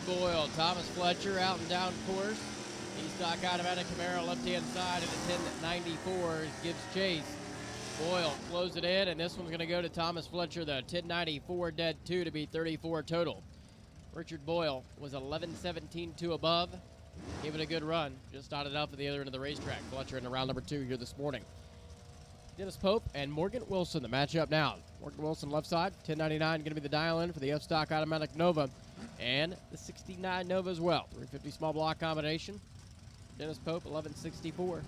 Richard Boyle, Thomas Fletcher out and down course. E-stock automatic Camaro left-hand side at a 1094 gives chase. Boyle close it in, and this one's going to go to Thomas Fletcher, the 1094 dead 2 to be 34 total. Richard Boyle was 11-17-2 above. Gave it a good run. Just started up at the other end of the racetrack. Fletcher in round number 2 here this morning. Dennis Pope and Morgan Wilson, the matchup now. Morgan Wilson left side, 1099 going to be the dial-in for the F-Stock Automatic Nova and the 69 Nova as well. 350 small block combination. Dennis Pope, 1164.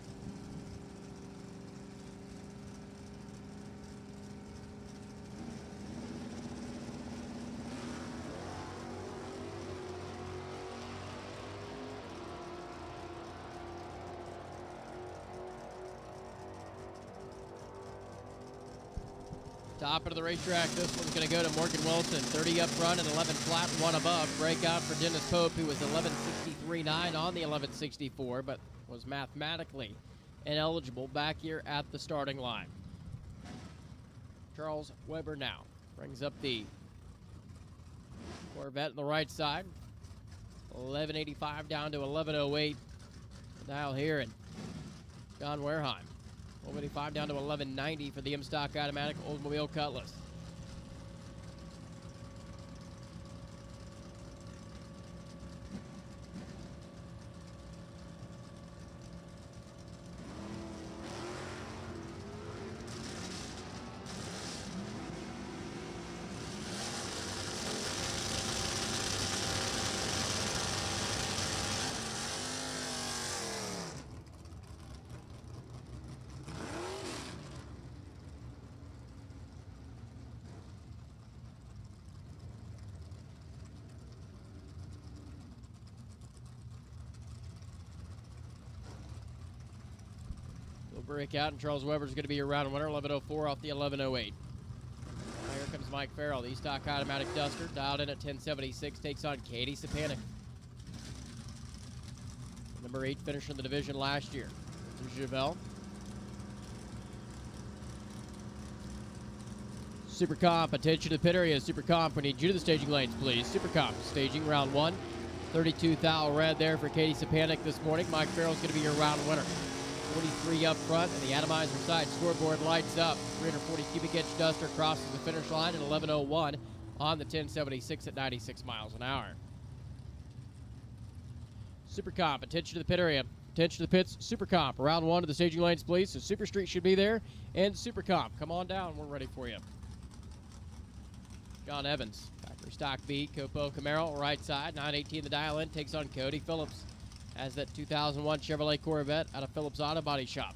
Top of the racetrack, this one's going to go to Morgan Wilson. 30 up front and 11 flat, 1 above. Breakout for Dennis Pope, who was 11.63.9 on the 11.64, but was mathematically ineligible back here at the starting line. Charles Weber now brings up the Corvette on the right side. 11.85 down to 11.08. Dial here, and John Wareheim. 12.85 down to 11.90 for the M-Stock Automatic Oldsmobile Cutlass. Break out, and Charles Weber's going to be your round winner. 11.04 off the 11.08. Here comes Mike Farrell, the E-Stock Automatic Duster, dialed in at 1076, takes on Katie Sapanik. Number 8 finisher in the division last year. Javel. Super Comp, attention to the pit area. Super Comp, we need you to the staging lanes, please. Super Comp, staging round 1. 32 thou red there for Katie Sapanik this morning. Mike Farrell's going to be your round winner. 43 up front, and the atomizer side scoreboard lights up. 340 cubic inch Duster crosses the finish line at 11.01 on the 1076 at 96 miles an hour. Super Comp, attention to the pit area. Attention to the pits. Super Comp, round 1 to the staging lanes, please. So Super Street should be there. And Super Comp, come on down. We're ready for you. John Evans, factory stock B, Copo Camaro, right side. 918 the dial in, takes on Cody Phillips. As that 2001 Chevrolet Corvette out of Phillips Auto Body Shop.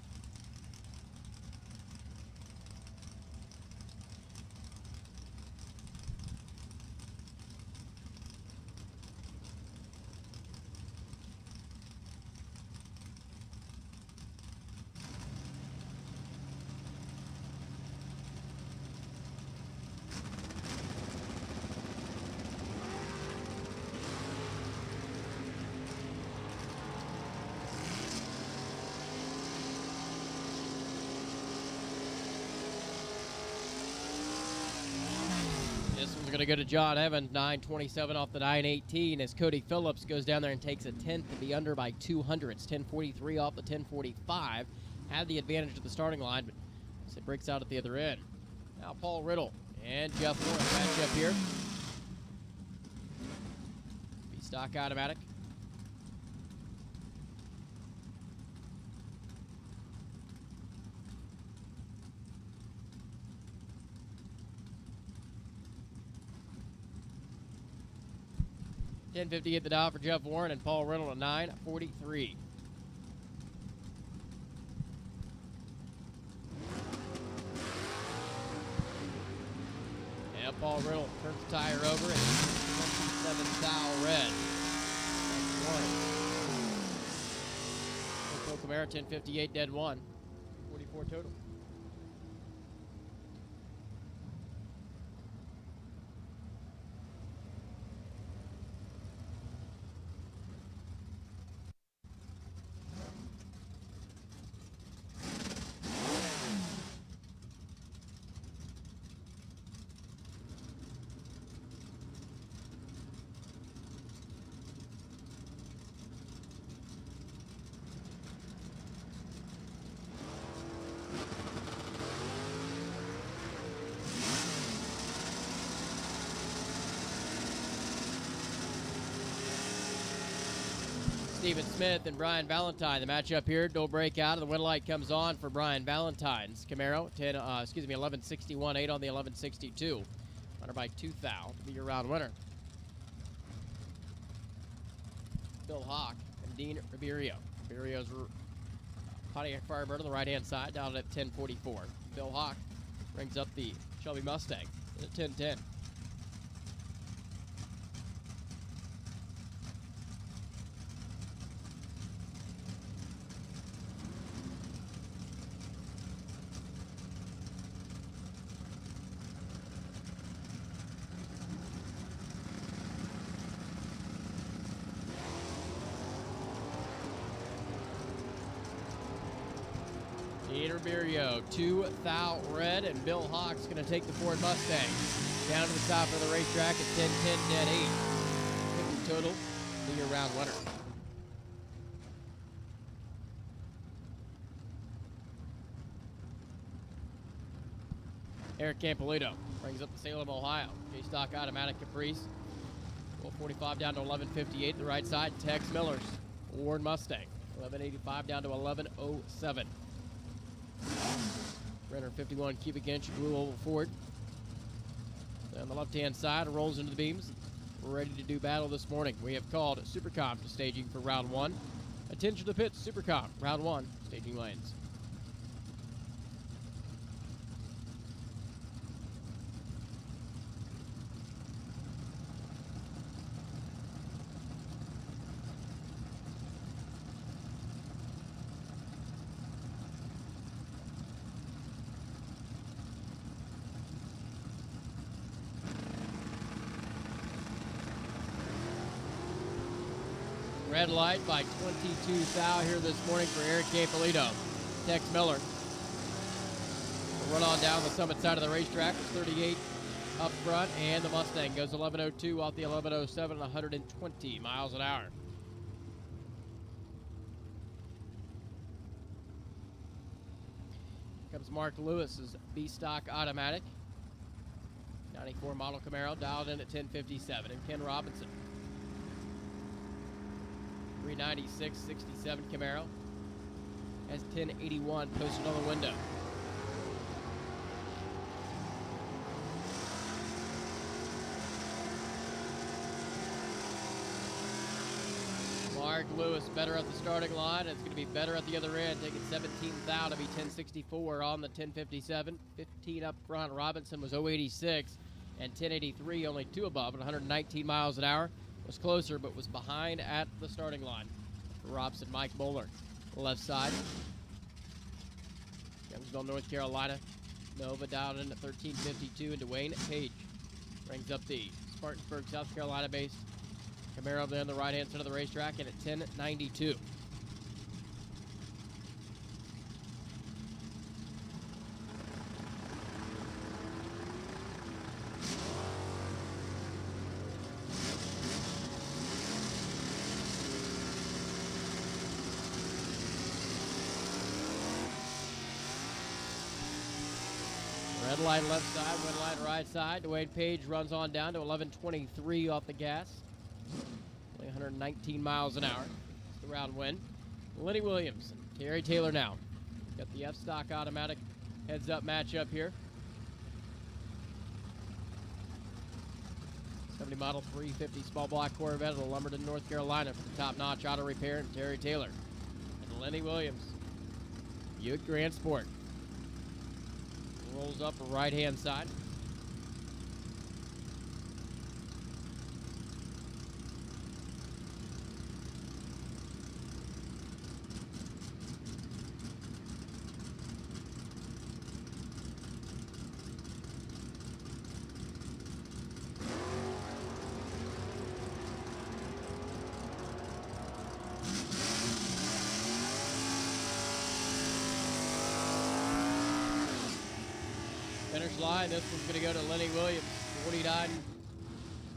This one's going to go to John Evans, 927 off the 918, as Cody Phillips goes down there and takes a 10th to be under by 200. 1043 off the 1045. Had the advantage at the starting line, but it breaks out at the other end. Now Paul Riddle and Jeff Warren match up here. B-Stock Automatic. $10.50 at the dial for Jeff Warren and Paul Riddle at 9.43. Yeah, Paul Riddle turns the tire over and 27 thou red. That's one. Camaro 1058 dead 1. 44 total. Stephen Smith and Brian Valentine. The matchup here, no breakout. The win light comes on for Brian Valentine's Camaro. 1161.8 on the 1162. Runner by 2 thou to be your round winner. Bill Hawk and Dean Ribeiro. Ribeirio's Pontiac Firebird on the right-hand side, down at 1044. Bill Hawk brings up the Shelby Mustang at 1010. Dean Ribeiro, 2 thou red, and Bill Hawk's going to take the Ford Mustang down to the top of the racetrack at 10-10, dead 8. 50 total, be your round winner. Eric Campolito brings up the Salem, Ohio. J-Stock Automatic Caprice. 1245 down to 1158 the right side. Tex Miller's Ford Mustang. 1185 down to 1107. 351 cubic inch blue oval Ford. On the left-hand side, rolls into the beams. We're ready to do battle this morning. We have called Supercom to staging for round 1. Attention to the pits, Supercom, round 1, staging lanes. Red light by 22 thou here this morning for Eric Campolito. Tex Miller will run on down the summit side of the racetrack. 38 up front, and the Mustang goes 1102 off the 1107, 120 miles an hour. Here comes Mark Lewis's B-Stock Automatic. 94 model Camaro, dialed in at 1057, and Ken Robinson. 396.67 Camaro has 1081 posted on the window. Mark Lewis better at the starting line. It's going to be better at the other end, taking 17 thou to be 1064 on the 1057. 15 up front. Robinson was 086 and 1083, only 2 above at 119 miles an hour. Was closer, but was behind at the starting line. Robson, Mike Bowler, left side. Youngsville, North Carolina. Nova dialed in at 1352, and Dwayne Page brings up the Spartanburg, South Carolina based Camaro there on the right-hand side of the racetrack, and at 1092. Red light left side, red light right side. Dwayne Page runs on down to 1123 off the gas. Only 119 miles an hour. It's the round win. Lenny Williams and Terry Taylor now. Got the F-Stock Automatic heads-up matchup here. 70 model 350 small block Corvette of the Lumberton, North Carolina for the top-notch auto repair, and Terry Taylor. And Lenny Williams, Buick Grand Sport. Rolls up the right-hand side. Finish line, this one's going to go to Lenny Williams, 49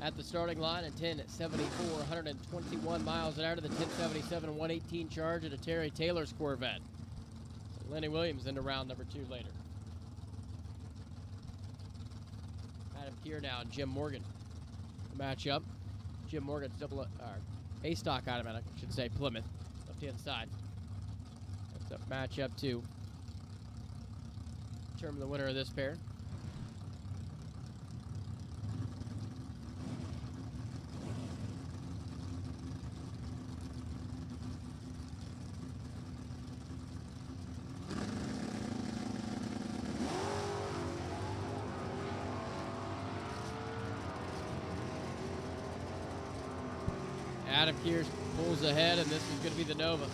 at the starting line, and 1074, 121 miles an hour to the 1077, 118 charge at a Terry Taylor's Corvette. So Lenny Williams into round number 2 later. Adam Keir now and Jim Morgan. The matchup. Jim Morgan's A stock automatic, I should say, Plymouth. Left-hand side. That's up matchup 2. Determine the winner of this pair. Adam Kears pulls ahead, and this is going to be the Nova.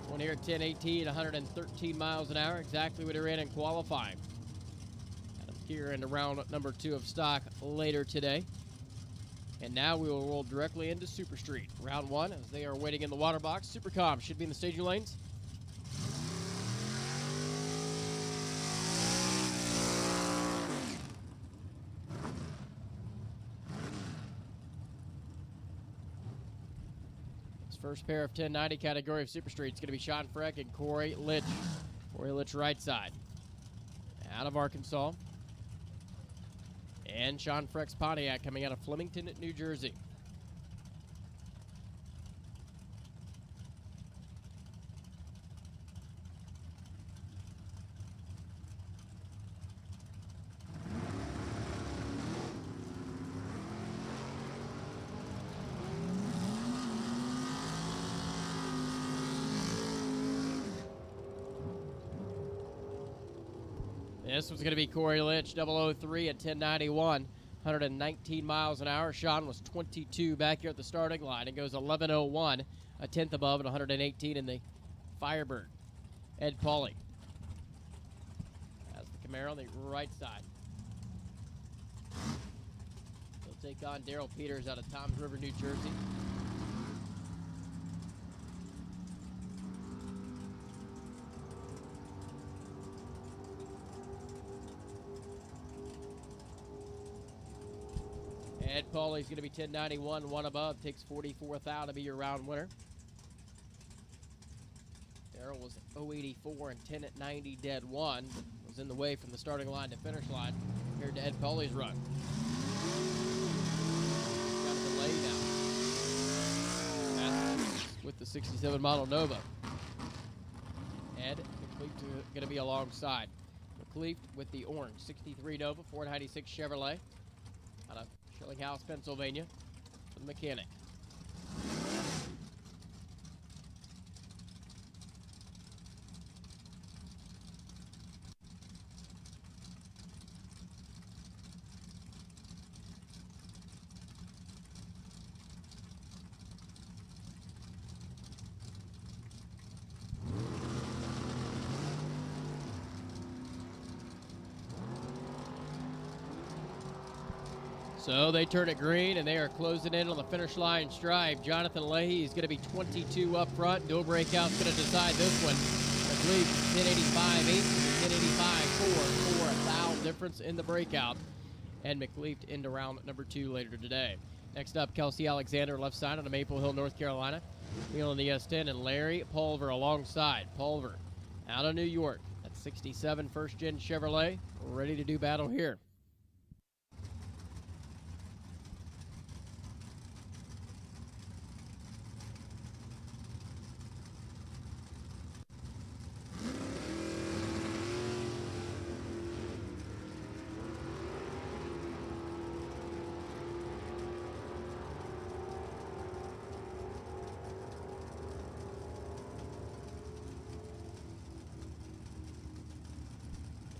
One here at 10:18, 113 miles an hour, exactly what he ran in qualifying. Adam Kears into round number 2 of stock later today. And now we will roll directly into Super Street. Round 1, as they are waiting in the water box. Supercom should be in the staging lanes. First pair of 1090 category of Super Street is going to be Sean Freck and Corey Litch. Corey Litch right side. Out of Arkansas. And Sean Freck's Pontiac coming out of Flemington, New Jersey. This one's going to be Corey Litch, 003 at 1091, 119 miles an hour. Sean was 22 back here at the starting line. It goes 11:01, a tenth above, and 118 in the Firebird. Ed Pauly has the Camaro on the right side. He'll take on Daryl Peters out of Toms River, New Jersey. Ed Pauly's going to be 1091, one above, takes 44th out to be your round winner. Darrell was 084 and 10 at 90 dead one. Was in the way from the starting line to finish line compared to Ed Pauly's run. Got a delay now. With the 67 model Nova. Ed McLeaf going to be alongside. McLeaf with the orange 63 Nova, 496 Chevrolet. Out of Schillinghouse, Pennsylvania, for the mechanic. So they turn it green, and they are closing in on the finish line stripe. Jonathan Leahy is going to be 22 up front. No breakout's going to decide this one. I believe 1085-8 to 1085-4 for a foul difference in the breakout. And McLeaf into round number 2 later today. Next up, Kelsey Alexander left side on a Maple Hill, North Carolina. Wheeling the S10, and Larry Pulver alongside. Pulver out of New York. That's 67 first-gen Chevrolet. Ready to do battle here.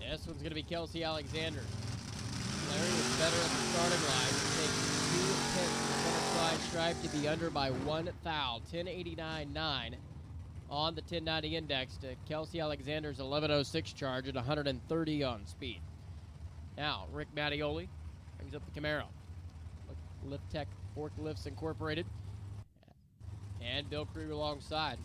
This one's going to be Kelsey Alexander. Larry was better at the starting line. He takes 2 tenths of the finish line stripe to be under by 1 foul. 1089.9 on the 1090 index to Kelsey Alexander's 1106 charge at 130 on speed. Now, Rick Mattioli brings up the Camaro. Lift Tech Forklifts Incorporated. And Bill Crew alongside.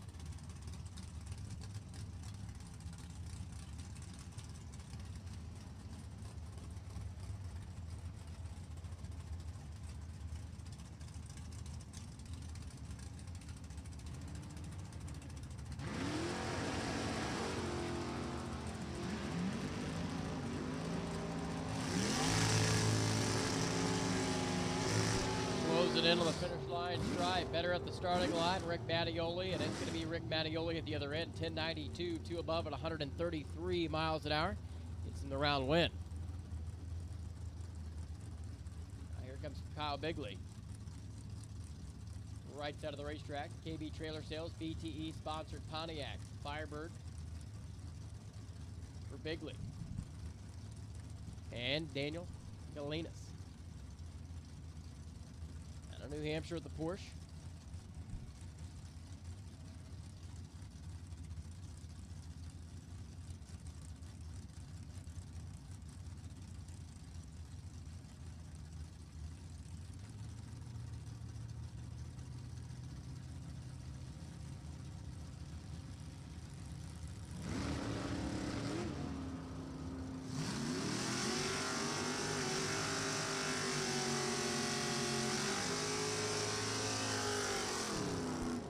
Close it in on the finish line. Inside Stripe, better at the starting line, Rick Mattioli, and it's going to be Rick Mattioli at the other end, 1092, 2 above at 133 miles an hour. It's in the round win. Now here comes Kyle Bigley. Right side of the racetrack, KB Trailer Sales, BTE sponsored Pontiac, Firebird for Bigley. And Daniel Galinas. Out of New Hampshire with the Porsche.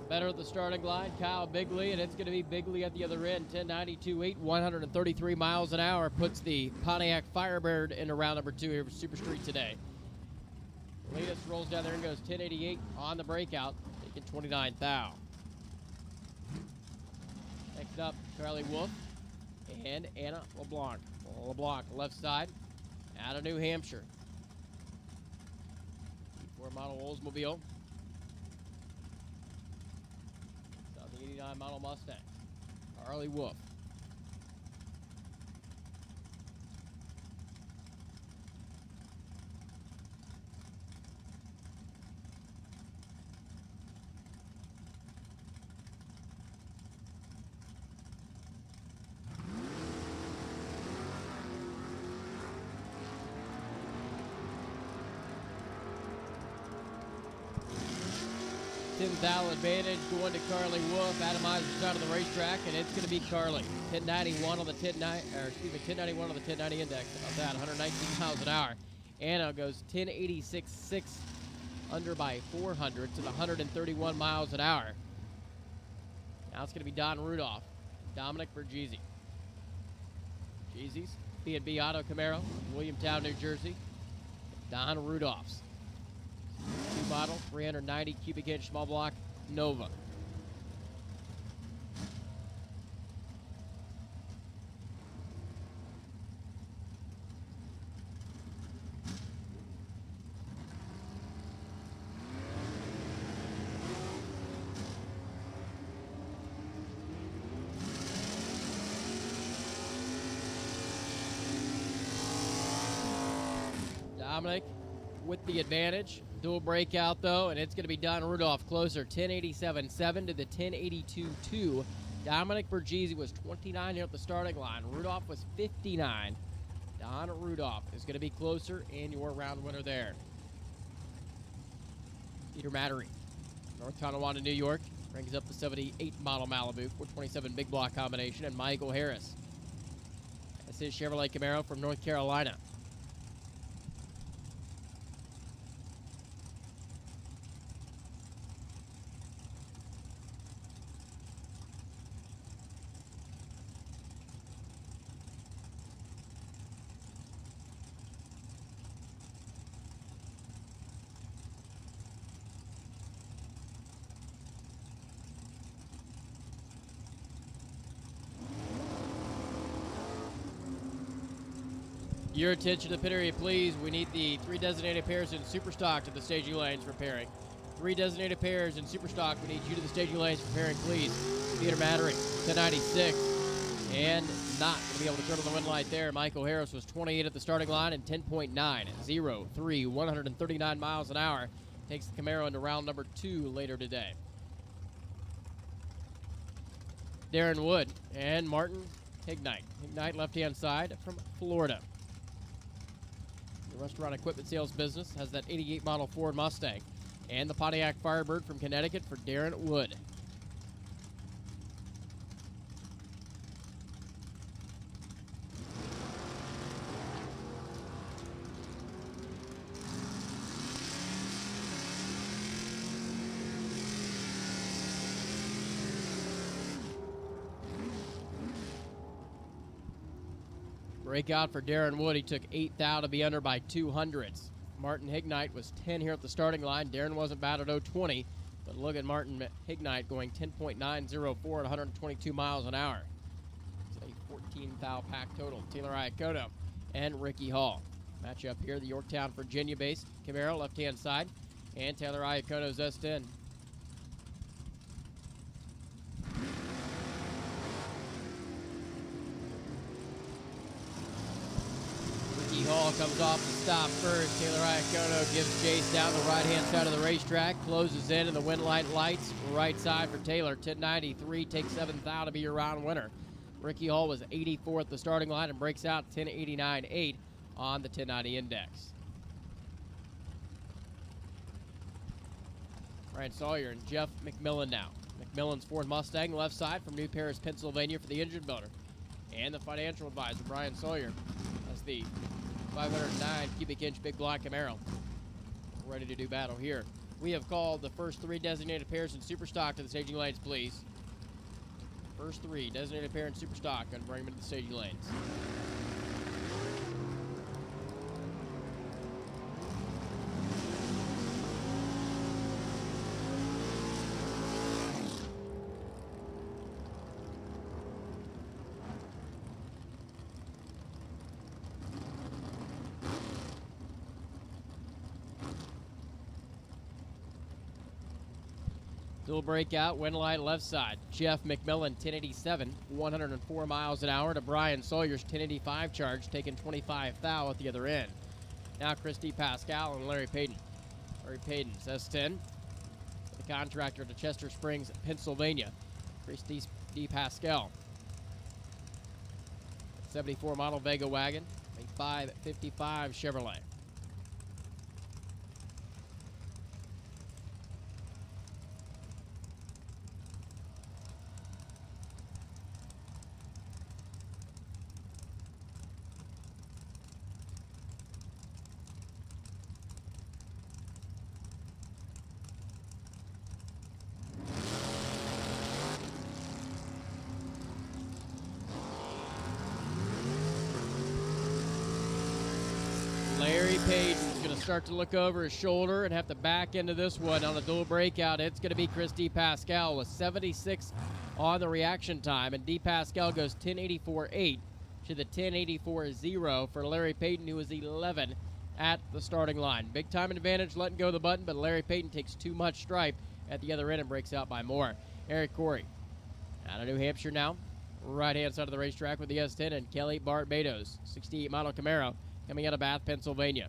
Better at the starting line, Kyle Bigley, and it's going to be Bigley at the other end, 1092.8, 133 miles an hour, puts the Pontiac Firebird into round number 2 here for Super Street today. Latest rolls down there and goes 1088 on the breakout, taking 29 thou. Next up, Charlie Wolf and Anna LeBlanc. LeBlanc, left side, out of New Hampshire. 4 model Oldsmobile. 89 model Mustang. Charlie Wolf. $10,000 advantage going to Carly Wolf. Atomizer side of the racetrack, and it's going to be Carly. 1091 on the 1091 on the 1090 index. About that, 119 miles an hour. Anna goes 1086.6 under by 400 to the 131 miles an hour. Now it's going to be Don Rudolph, Dominic Bergese. Jeezy's B&B Auto Camaro, Williamtown, New Jersey. Don Rudolph's. 2 model, 390 cubic inch small block Nova. Dominic with the advantage. Dual breakout, though, and it's going to be Don Rudolph closer, 1087.7 to the 1082.2. Dominic Bergese was 29 here at the starting line. Rudolph was 59. Don Rudolph is going to be closer, and your round winner there. Peter Mattery, North Tonawanda, New York, brings up the 78 model Malibu, 427 big block combination, and Michael Harris. This is Chevrolet Camaro from North Carolina. Your attention to the pit area, please. We need the 3 designated pairs in super stock to the staging lanes for pairing. 3 designated pairs in super stock. We need you to the staging lanes for pairing, please. Peter Mattery, 1096. And not going to be able to turn on the win light there. Michael Harris was 28 at the starting line and 10.903, 139 miles an hour. Takes the Camaro into round number 2 later today. Darren Wood and Martin Ignite. Ignite left-hand side from Florida. The restaurant equipment sales business has that 88 model Ford Mustang. And the Pontiac Firebird from Connecticut for Darren Wood. Breakout for Darren Wood. He took 8 thou to be under by 200s. Martin Hignite was 10 here at the starting line. Darren wasn't bad at 0.20, but look at Martin Hignite going 10.904 at 122 miles an hour. It's a 14 thou pack total. Taylor Iacono and Ricky Hall. Match up here, the Yorktown, Virginia-based Camaro, left-hand side, and Taylor Iacono's S10. Ricky Hall comes off the stop first. Taylor Iacono gives chase down the right-hand side of the racetrack, closes in, and the wind light lights right side for Taylor. 10.93, takes 7th thou to be your round winner. Ricky Hall was 84 at the starting line and breaks out 10.89.8 on the 1090 index. Brian Sawyer and Jeff McMillan now. McMillan's Ford Mustang, left side from New Paris, Pennsylvania for the engine builder. And the financial advisor, Brian Sawyer. That's the 509 cubic inch big block Camaro. Ready to do battle here. We have called the first 3 designated pairs in super stock to the staging lanes, please. First 3 designated pair in super stock, and bring them into the staging lanes. Dual breakout, wind light left side. Jeff McMillan, 1087, 104 miles an hour to Brian Sawyer's 1085 charge, taking 25 thou at the other end. Now Christy Pascal and Larry Payton. Larry Payton's S10, the contractor to Chester Springs, Pennsylvania. Christy D. Pascal. 74 model Vega wagon, a 555 Chevrolet. Larry Payton's going to start to look over his shoulder and have to back into this one on a dual breakout. It's going to be Chris D. Pascal with 76 on the reaction time, and D. Pascal goes 1084.8 to the 1084.0 for Larry Payton, who is 11 at the starting line. Big time advantage letting go of the button, but Larry Payton takes too much stripe at the other end and breaks out by more. Eric Corey out of New Hampshire now, right-hand side of the racetrack with the S10, and Kelly Barbados, 68 model Camaro, coming out of Bath, Pennsylvania.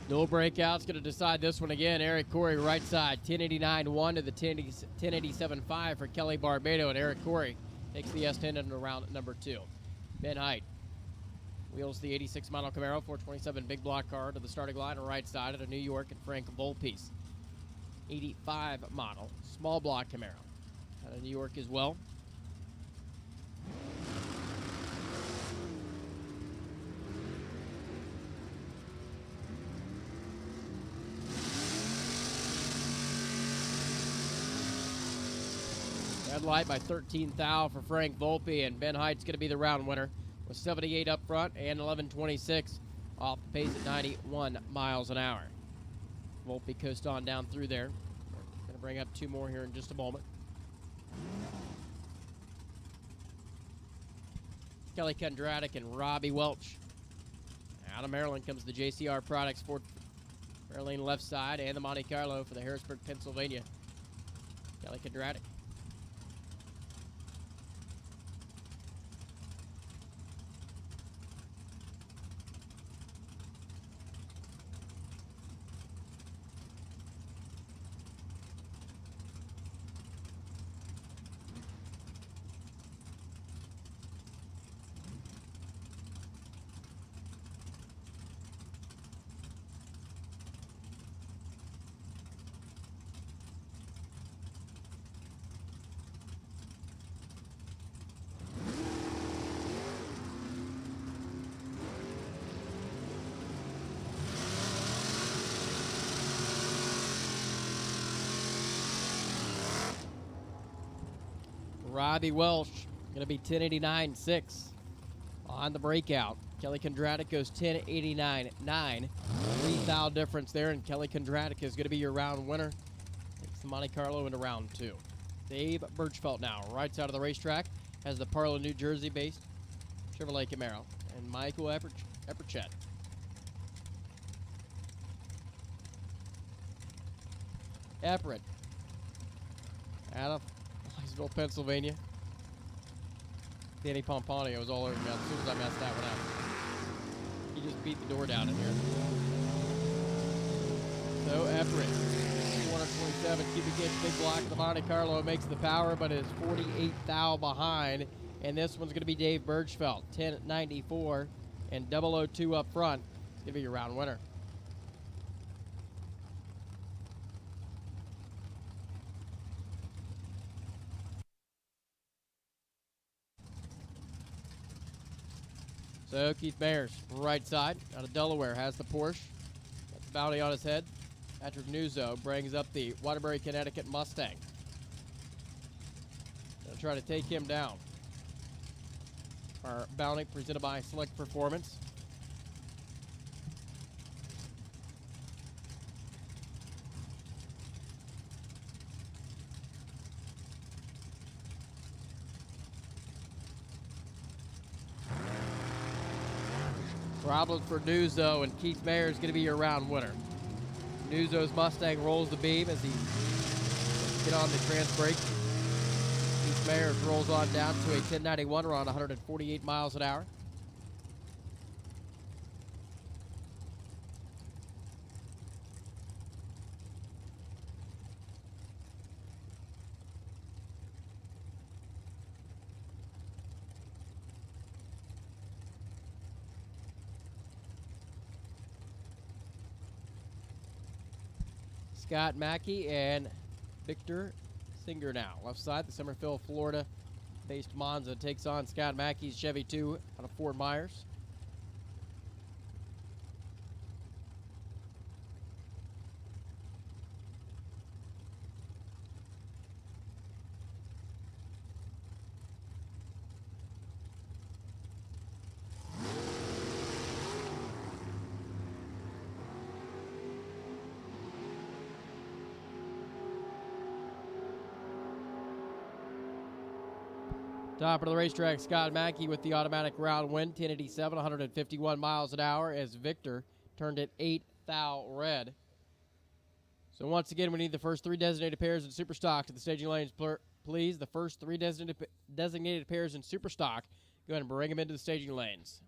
Dual breakout's going to decide this one again. Eric Corey, right side, 1089.1 to the 1087.5 for Kelly Barbado, and Eric Corey takes the S10 into round number 2. Ben Height wheels the 86 model Camaro 427 big block car to the starting line on right side at a New York and Frank Volpe's 85 model small block Camaro out of New York as well. Red light by 13 thou for Frank Volpe, and Ben Height's going to be the round winner with 78 up front and 11.26 off the pace at 91 miles an hour. Volpe coast on down through there. Going to bring up 2 more here in just a moment. Kelly Kondratic and Robbie Welch. Out of Maryland comes the JCR Products Ford Fairlane left side and the Monte Carlo for the Harrisburg, Pennsylvania. Kelly Kondratic. Robbie Welsh going to be 1089.6 on the breakout. Kelly Kondratik goes 1089.9. 3 thou difference there, and Kelly Kondratik is going to be your round winner. Takes the Monte Carlo into round 2. Dave Birchfeld now, right side of the racetrack, has the Parlow, New Jersey-based Chevrolet Camaro, and Michael Epperchet. Everett out of Leesville, Pennsylvania. Danny Pomponio was all over me as soon as I messed that one up. He just beat the door down in here. So Everett, 427 cubic inch big block of the Monte Carlo, makes the power, but is 48 thou behind. And this one's going to be Dave Birchfeld, 1094, and 002 up front. It's going to be your round winner. So Keith Mayers, right side, out of Delaware, has the Porsche. Got the bounty on his head. Patrick Nuzzo brings up the Waterbury, Connecticut Mustang. Gonna try to take him down. Our bounty presented by Select Performance. Problems for Nuzzo, and Keith Mayer is going to be your round winner. Nuzzo's Mustang rolls the beam as he get on the trans brake. Keith Mayer rolls on down to a 1091 around 148 miles an hour. Scott Mackey and Victor Singer now. Left side, the Summerville, Florida-based Monza takes on Scott Mackey's Chevy 2 out of Fort Myers. Top of the racetrack, Scott Mackey with the automatic round win, 1087, 151 miles an hour, as Victor turned it 8 thou red. So once again, we need the first 3 designated pairs in super stock to the staging lanes, please. The first 3 designated pairs in super stock. Go ahead and bring them into the staging lanes.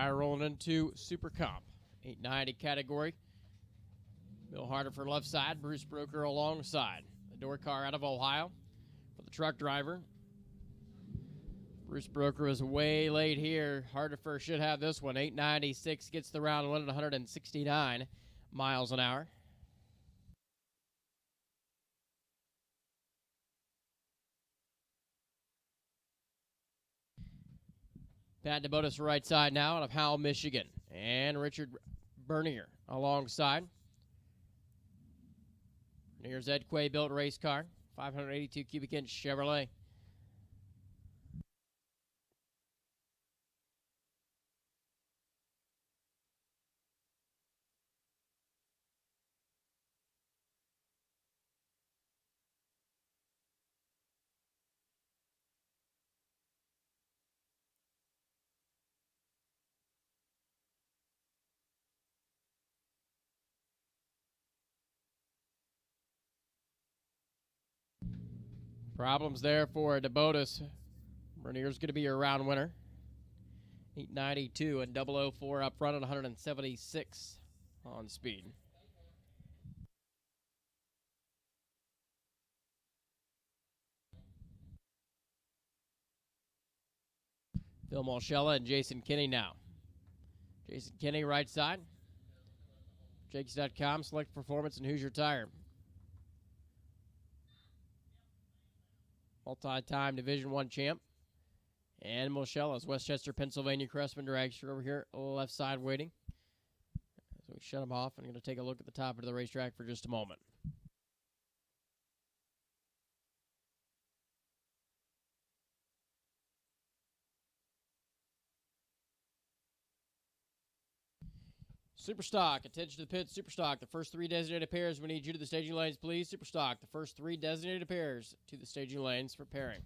right, rolling into Super Comp, 890 category. Bill Hardifer left side, Bruce Broker alongside. The door car out of Ohio for the truck driver. Bruce Broker was way late here. Hardifer should have this one. 896 gets the round one at 169 miles an hour. Pat DeBotis right side now out of Howell, Michigan. And Richard Bernier alongside. Berniere's Ed Quay built race car, 582 cubic inch Chevrolet. Problems there for DeBotis. Bernier's going to be your round winner. 892 and 004 up front at 176 on speed. Phil Mulchella and Jason Kinney now. Jason Kinney right side. Jakes.com, select performance, and who's your tire. Multi-time Division I champ. And Mulchella's Westchester, Pennsylvania Crestman dragster over here, left side waiting. So we shut him off and I'm going to take a look at the top of the racetrack for just a moment. Superstock, attention to the pit. Superstock, the first three designated pairs. We need you to the staging lanes, please. Superstock, the first three designated pairs to the staging lanes for pairing.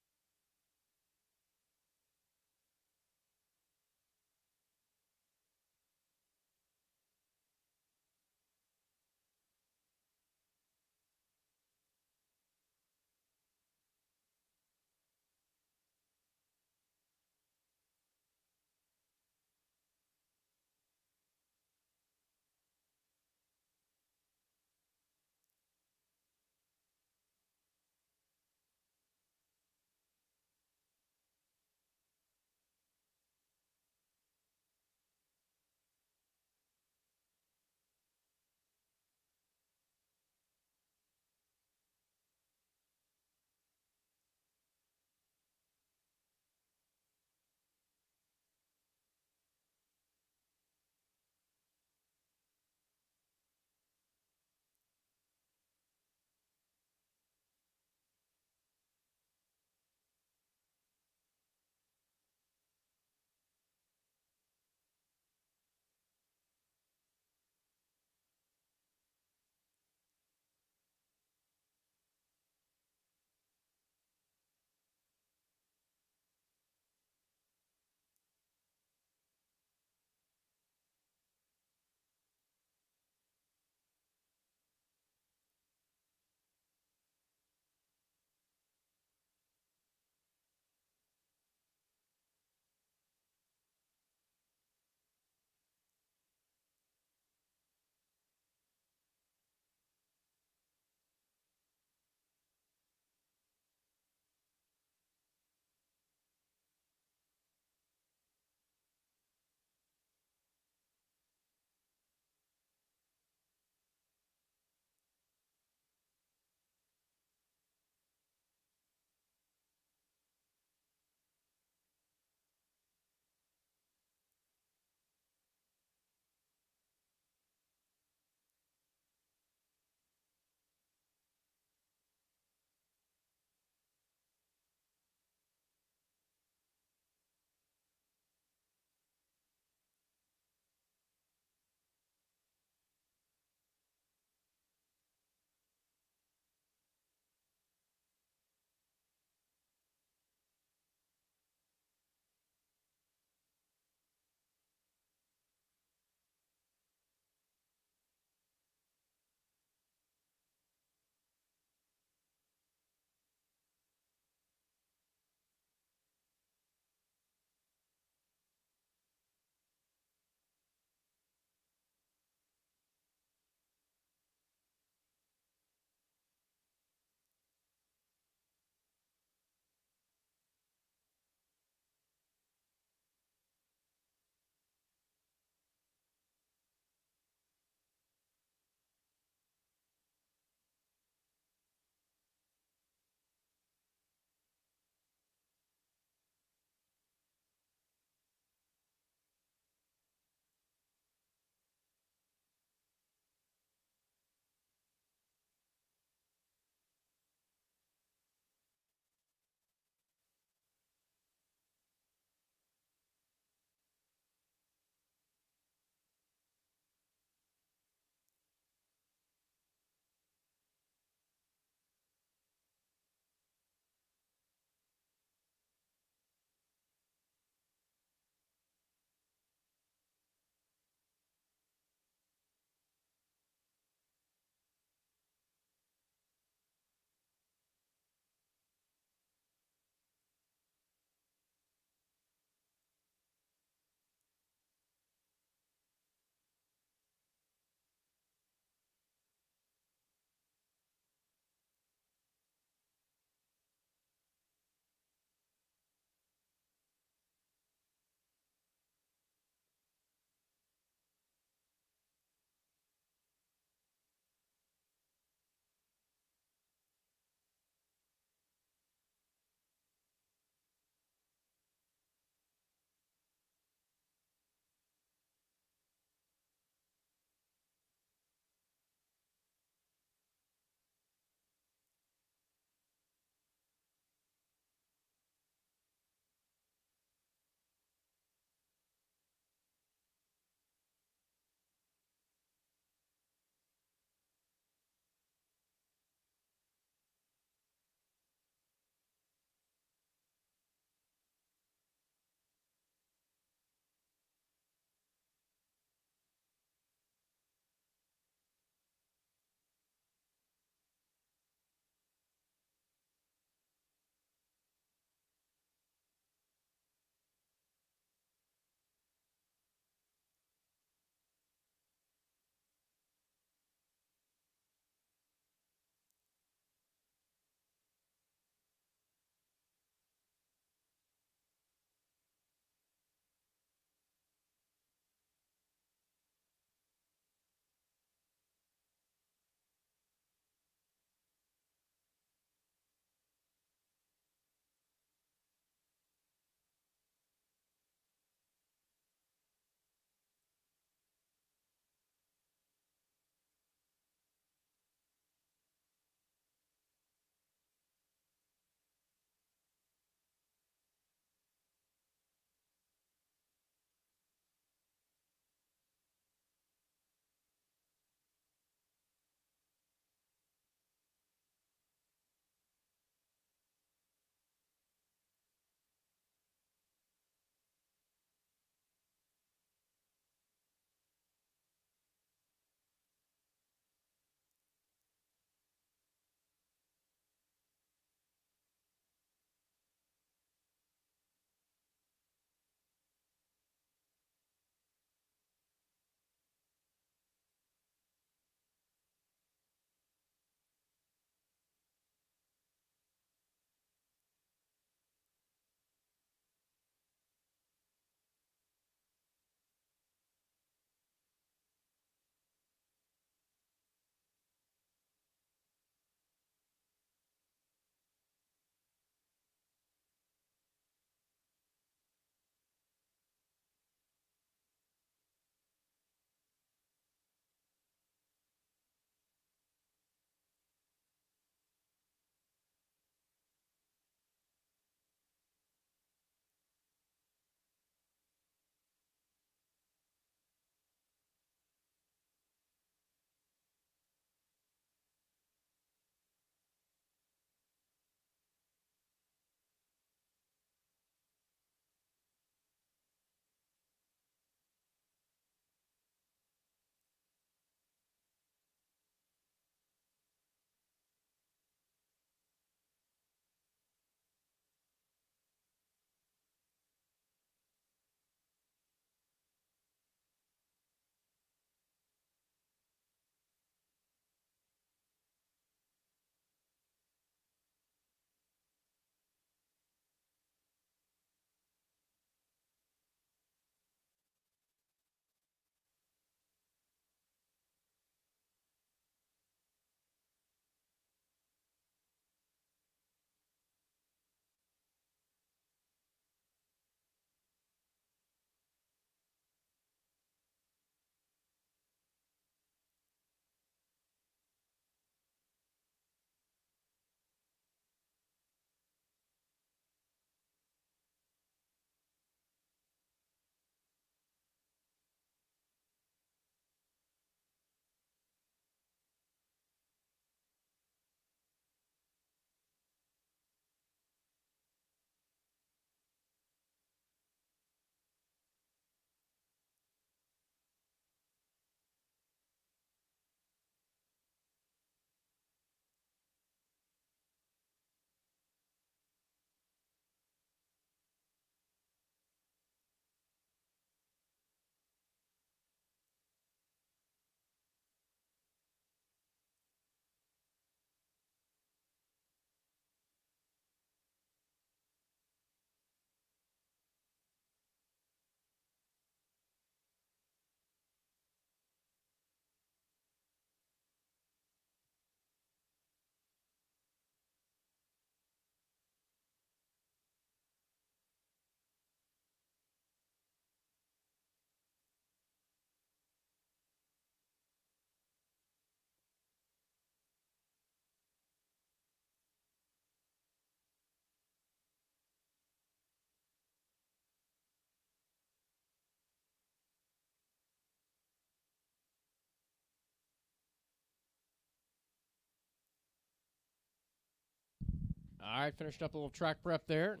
All right, finished up a little track prep there.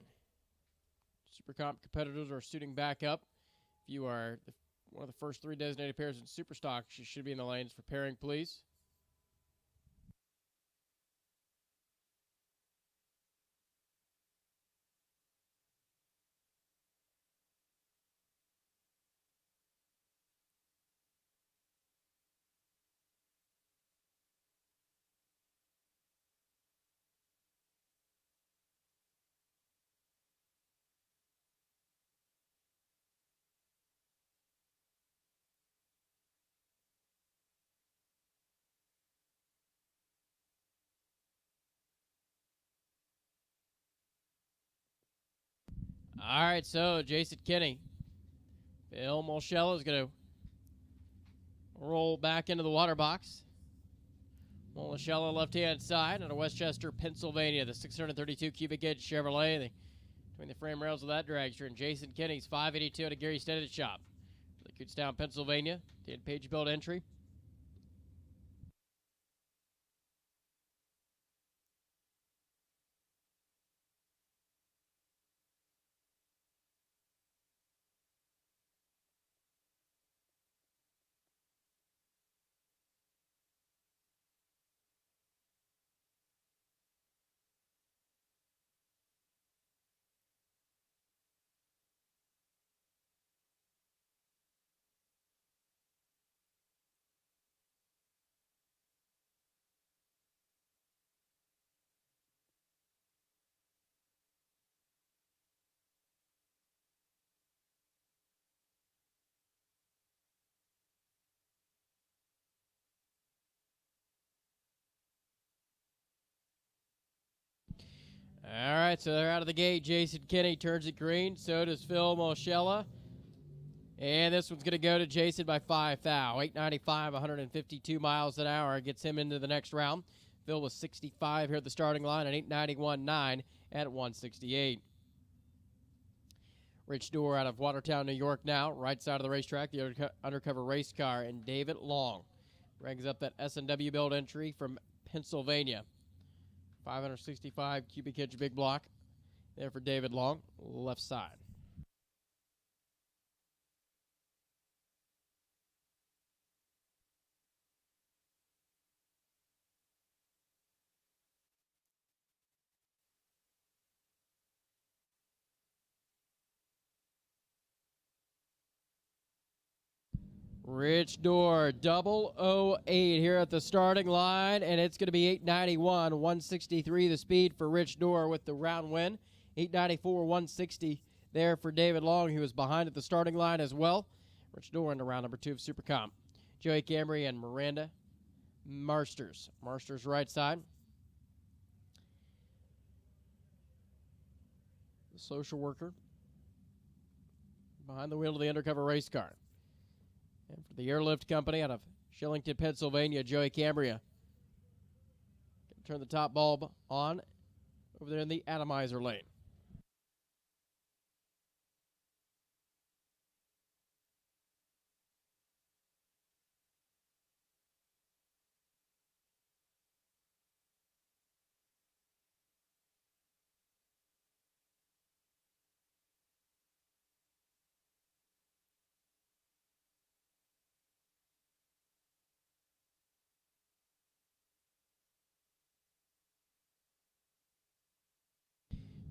Super Comp competitors are suiting back up. If you are one of the first 3 designated pairs in Super Stock, you should be in the lanes for pairing, please. All right, so Jason Kinney. Phil Molchella is going to roll back into the water box. Molchella left-hand side out of Westchester, Pennsylvania. The 632 cubic inch Chevrolet. Between the frame rails of that dragster and Jason Kinney's 582 at a Gary Stennett shop. The Kutztown, Pennsylvania. 10-page build entry. All right, so they're out of the gate. Jason Kinney turns it green. So does Phil Molchella. And this one's going to go to Jason by 5 thou. 895, 152 miles an hour. Gets him into the next round. Phil was 65 here at the starting line, and 891.9 at 168. Rich Dorr out of Watertown, New York now. Right side of the racetrack, the undercover race car. And David Long brings up that S&W build entry from Pennsylvania. 565 cubic inch big block there for David Long, left side. Rich Dorr, 008 here at the starting line, and it's going to be 891, 163 the speed for Rich Dorr with the round win. 894, 160 there for David Long, who was behind at the starting line as well. Rich Dorr into round number 2 of Super Comp. Joey Camry and Miranda Marsters. Marsters right side. The social worker behind the wheel of the undercover race car. And for the Airlift Company out of Shillington, Pennsylvania, Joey Cambria. Turn the top bulb on over there in the atomizer lane.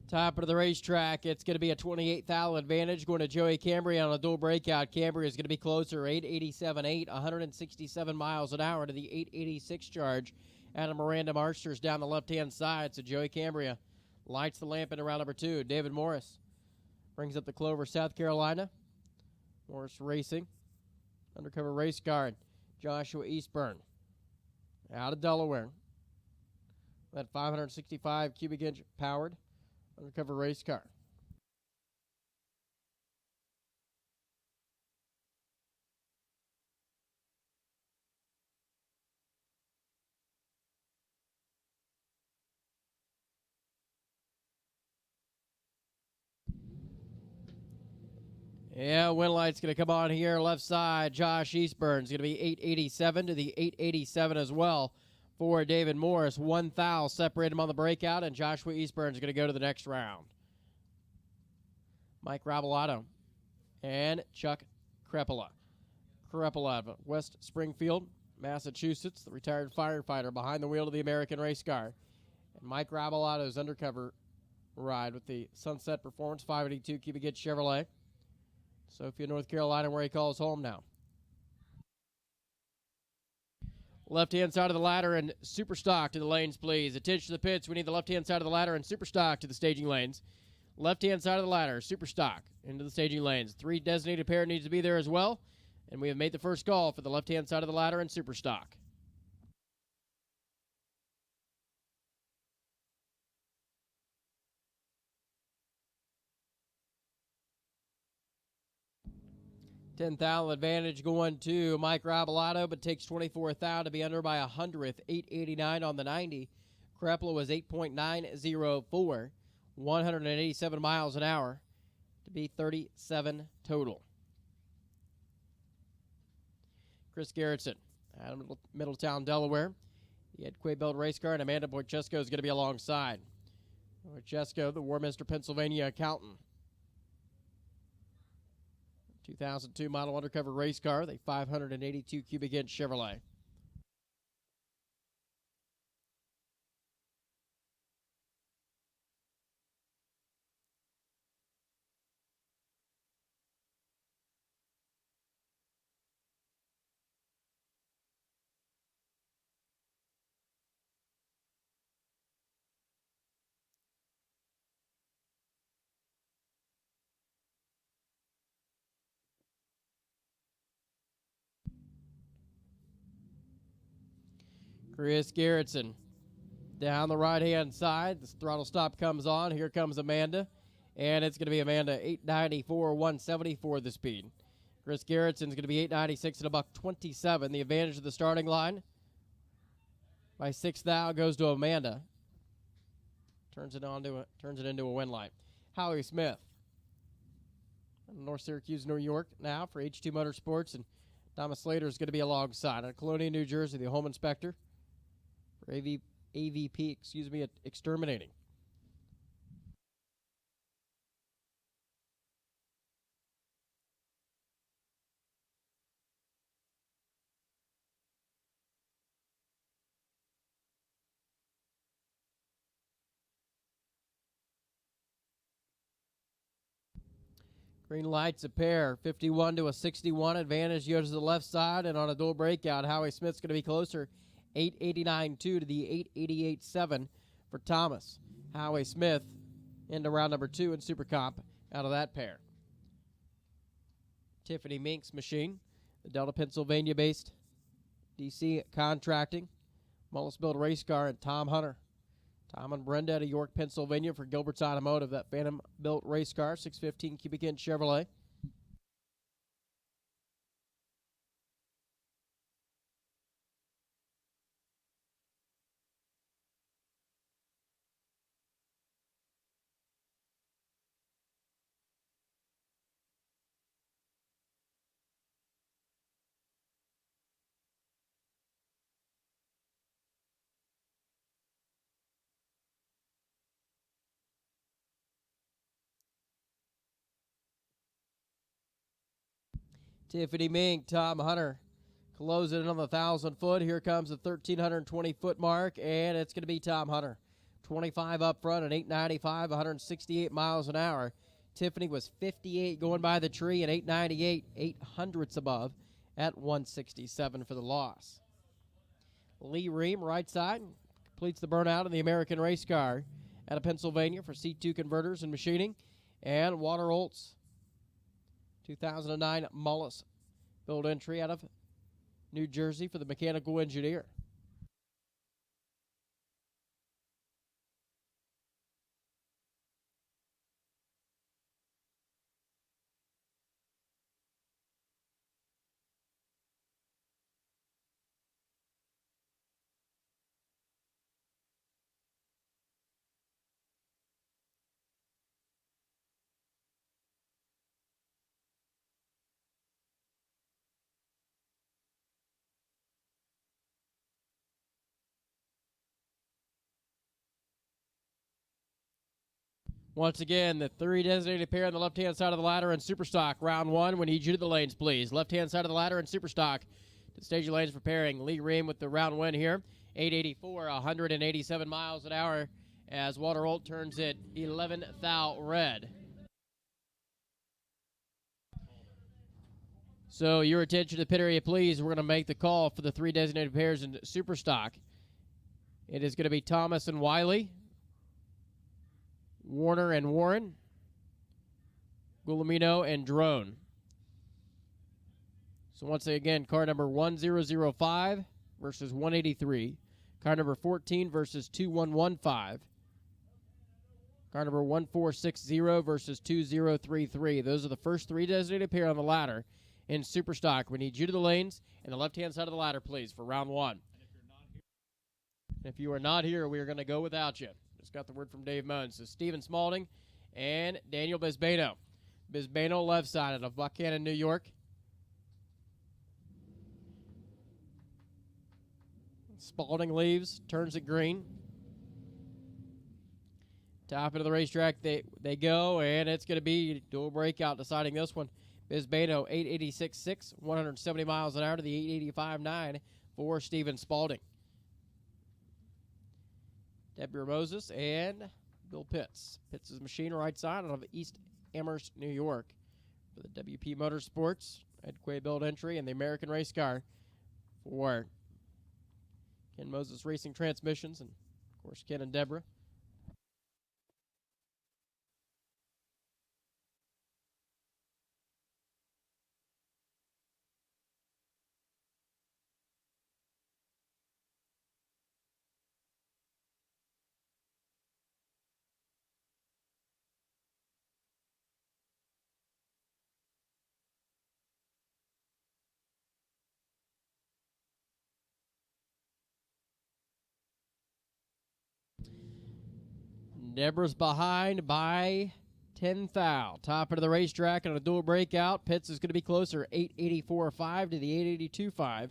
Top of the racetrack, it's going to be a 28 thou advantage going to Joey Cambria on a dual breakout. Cambria is going to be closer, 887.8, 167 miles an hour to the 886 charge. Adam Miranda Marsters down the left-hand side, so Joey Cambria lights the lamp into round number 2. David Morris brings up the Clover, South Carolina. Morris Racing, undercover race car. Joshua Eastburn out of Delaware. That 565 cubic inch powered undercover race car. Yeah, win light's going to come on here. Left side, Josh Eastburn's going to be 887 to the 887 as well. for David Morris. 1 foul separated him on the breakout, and Joshua Eastburn is going to go to the next round. Mike Rabalato and Chuck Krepola. Krepola of West Springfield, Massachusetts, the retired firefighter behind the wheel of the American race car. And Mike Rabalato's undercover ride with the Sunset Performance 582 cubic inch Chevrolet. Sophia, North Carolina, where he calls home now. Left-hand side of the ladder and super stock to the lanes, please. Attention to the pits. We need the left-hand side of the ladder and super stock to the staging lanes. Left-hand side of the ladder, super stock into the staging lanes. 3 designated pair needs to be there as well. And we have made the first call for the left-hand side of the ladder and super stock. $10,000 advantage going to Mike Rabalato, but takes 24,000 to be under by 100th. 889 on the 90. Krepola was 8.904. 187 miles an hour to be 37 total. Chris Gerritsen out of Middletown, Delaware. He had Quay-Built race car, and Amanda Boychesko is going to be alongside. Boychesko, the Warminster, Pennsylvania accountant. 2002 model undercover race car, the 582 cubic inch Chevrolet. Chris Gerritsen down the right-hand side. The throttle stop comes on. Here comes Amanda. And it's going to be Amanda 894, 174 the speed. Chris Gerritsen's going to be 896 at $127. The advantage of the starting line by 6 thou goes to Amanda. Turns it into a win line. Howie Smith, North Syracuse, New York now for H2 Motorsports, and Thomas Slater is going to be alongside. At Colonia, New Jersey, the home inspector for AVP, at exterminating. Green lights a pair, 51 to a 61. Advantage goes to the left side, and on a dual breakout, Howie Smith's going to be closer. 889.2 to the 888.7 for Thomas. Howie Smith into round number 2 in Super Comp out of that pair. Tiffany Mink's machine, the Delta, Pennsylvania-based DC Contracting, Mullis-Built race car, and Tom Hunter. Tom and Brenda out of York, Pennsylvania for Gilbert's Automotive, that Phantom-built race car, 615 cubic inch Chevrolet. Tiffany Mink, Tom Hunter, closing in on the 1,000-foot. Here comes the 1,320-foot mark, and it's going to be Tom Hunter. 25 up front at 895, 168 miles an hour. Tiffany was 58 going by the tree, and 898, 800ths above at 167 for the loss. Lee Ream, right side, completes the burnout in the American race car out of Pennsylvania for C2 converters and machining. And Walter Oltz, 2009 Mullis build entry out of New Jersey for the mechanical engineer. Once again, the three designated pair on the left-hand side of the ladder in Superstock. Round one, we need you to the lanes, please. Left-hand side of the ladder in Superstock. To stage your lanes preparing. Lee Ream with the round win here. 884, 187 miles an hour as Walter Holt turns it 11 thou red. So your attention to the pit area, please. We're going to make the call for the three designated pairs in Superstock. It is going to be Thomas and Wiley, Warner and Warren, Guillemino and Drone. So once again, car number 1005 versus 183. Car number 14 versus 2115. Car number 1460 versus 2033. Those are the first three designated pair on the ladder in Superstock. We need you to the lanes and the left-hand side of the ladder, please, for round one. If you are not here, we are going to go without you. Just got the word from Dave Moen. So Stephen Spaulding and Daniel Bisbano. Bisbano left side out of Buchanan, New York. Spaulding leaves, turns it green. Top into the racetrack they go, and it's going to be dual breakout deciding this one. Bisbano 886.6, 170 miles an hour to the 885.9 for Stephen Spaulding. Deborah Moses and Bill Pitts. Pitts' machine right side out of East Amherst, New York. For the WP Motorsports, Ed Quay build entry and the American race car for Ken Moses Racing Transmissions and, of course, Ken and Deborah. Deborah's behind by 10 thou. Top of the racetrack on a dual breakout. Pitts is going to be closer, 884.5 to the 882.5.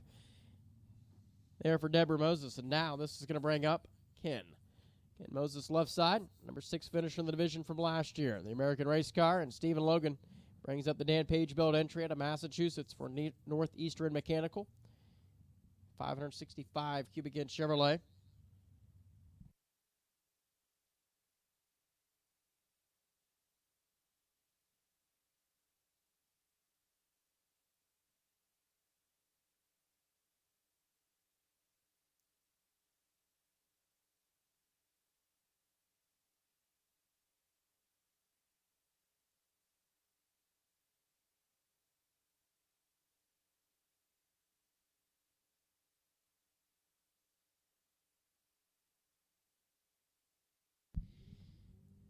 There for Deborah Moses. And now this is going to bring up Ken. Ken Moses left side, number 6 finisher in the division from last year. The American race car, and Stephen Logan brings up the Dan Page build entry out of Massachusetts for Northeastern Mechanical. 565 cubic inch Chevrolet.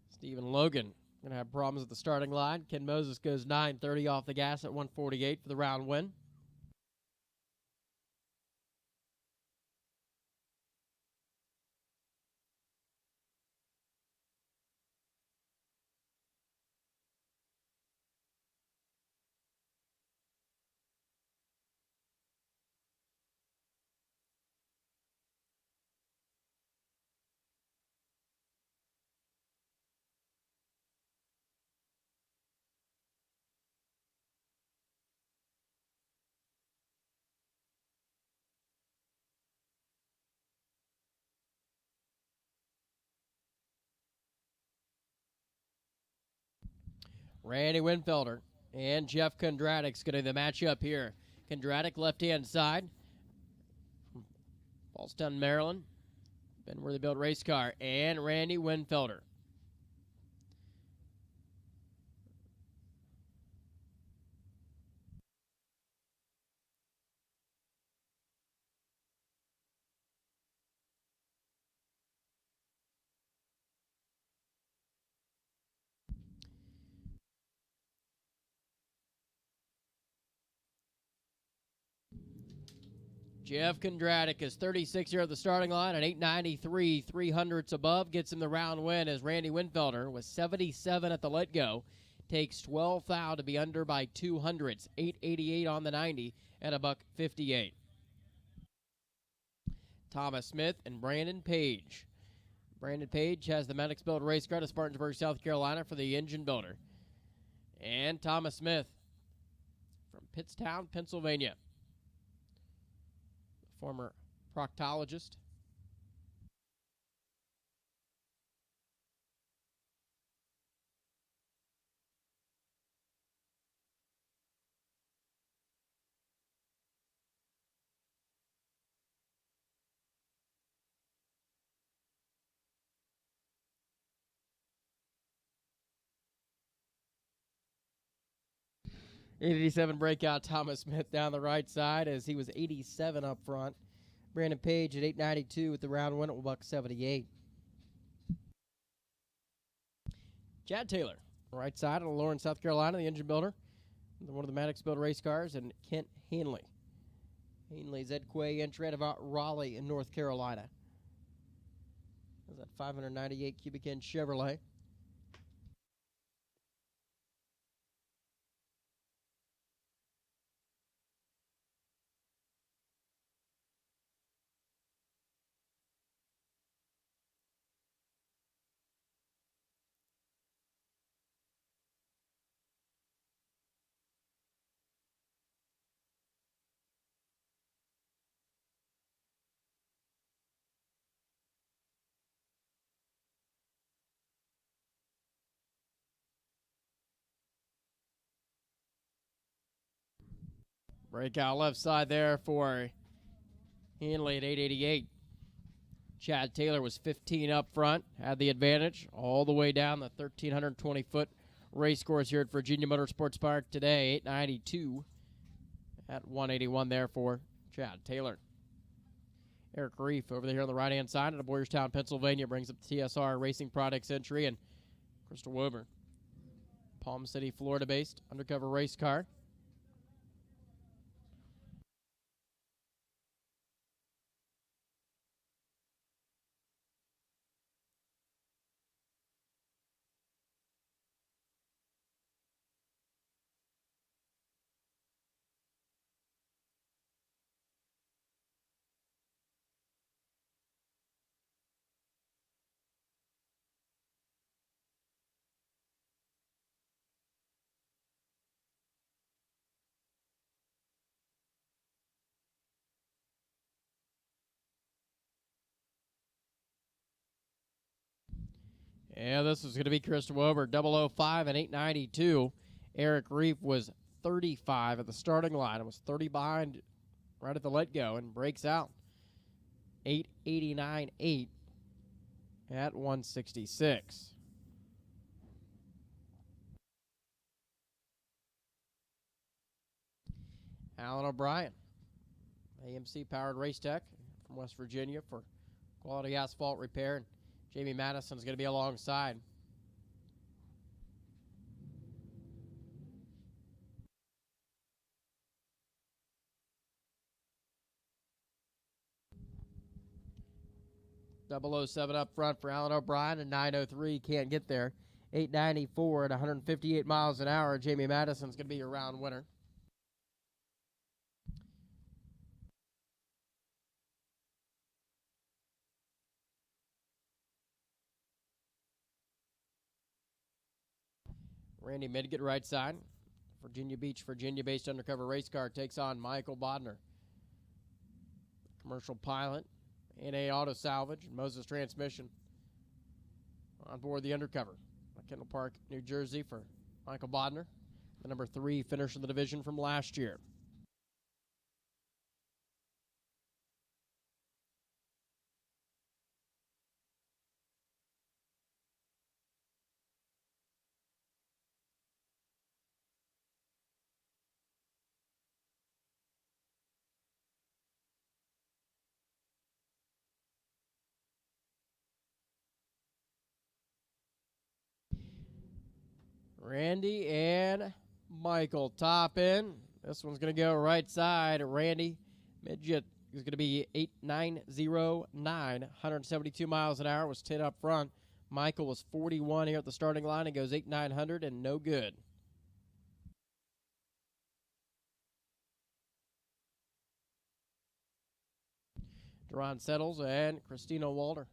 Stephen Logan going to have problems at the starting line. Ken Moses goes 9:30 off the gas at 1:48 for the round win. Randy Winfelder and Jeff Kondradik's going to the matchup here. Kondratik left-hand side. Ballstown, Maryland. Ben Worthy built race car. And Randy Winfelder. Jeff Kondratik is 36 here at the starting line at 893, 300ths above. Gets him the round win as Randy Winfelder was 77 at the let-go. Takes 12 thou to be under by 200ths. 888 on the 90 and $1.58. Thomas Smith and Brandon Page. Brandon Page has the Maddox Build race car to Spartanburg, South Carolina for the engine builder. And Thomas Smith from Pittstown, Pennsylvania, former proctologist. '87 breakout Thomas Smith down the right side as he was 87 up front. Brandon Page at 892 with the round win at $178. Chad Taylor, right side of Lawrence, South Carolina, the engine builder. One of the Maddox Build race cars, and Kent Hanley. Hanley's Edquay inch-red of Raleigh in North Carolina. That's that 598 cubic inch Chevrolet. Breakout left side there for Hanley at 888. Chad Taylor was 15 up front, had the advantage all the way down the 1,320-foot race course here at Virginia Motorsports Park today. 892 at 181 there for Chad Taylor. Eric Reef over there on the right-hand side out of Boyerstown, Pennsylvania, brings up the TSR Racing Products entry, and Crystal Wober, Palm City, Florida-based undercover race car. Yeah, this is going to be Crystal Wober, 005 and 892. Eric Reef was 35 at the starting line and was 30 behind right at the let-go and breaks out. 889.8 at 166. Alan O'Brien, AMC-powered race tech from West Virginia for quality asphalt repair. And Jamie Madison's going to be alongside. .007 up front for Alan O'Brien, and 903 can't get there. 894 at 158 miles an hour. Jamie Madison's going to be your round winner. Randy Midget, right side. Virginia Beach, Virginia-based undercover race car takes on Michael Bodner. Commercial pilot, NA Auto Salvage, and Moses Transmission. On board the undercover. Kendall Park, New Jersey for Michael Bodner, the number 3 finisher in the division from last year. Randy and Michael top in. This one's going to go right side. Randy Midget is going to be 8,909, 172 miles an hour, was 10 up front. Michael was 41 here at the starting line and goes 8,900 and no good. Duran Settles and Christina Walter.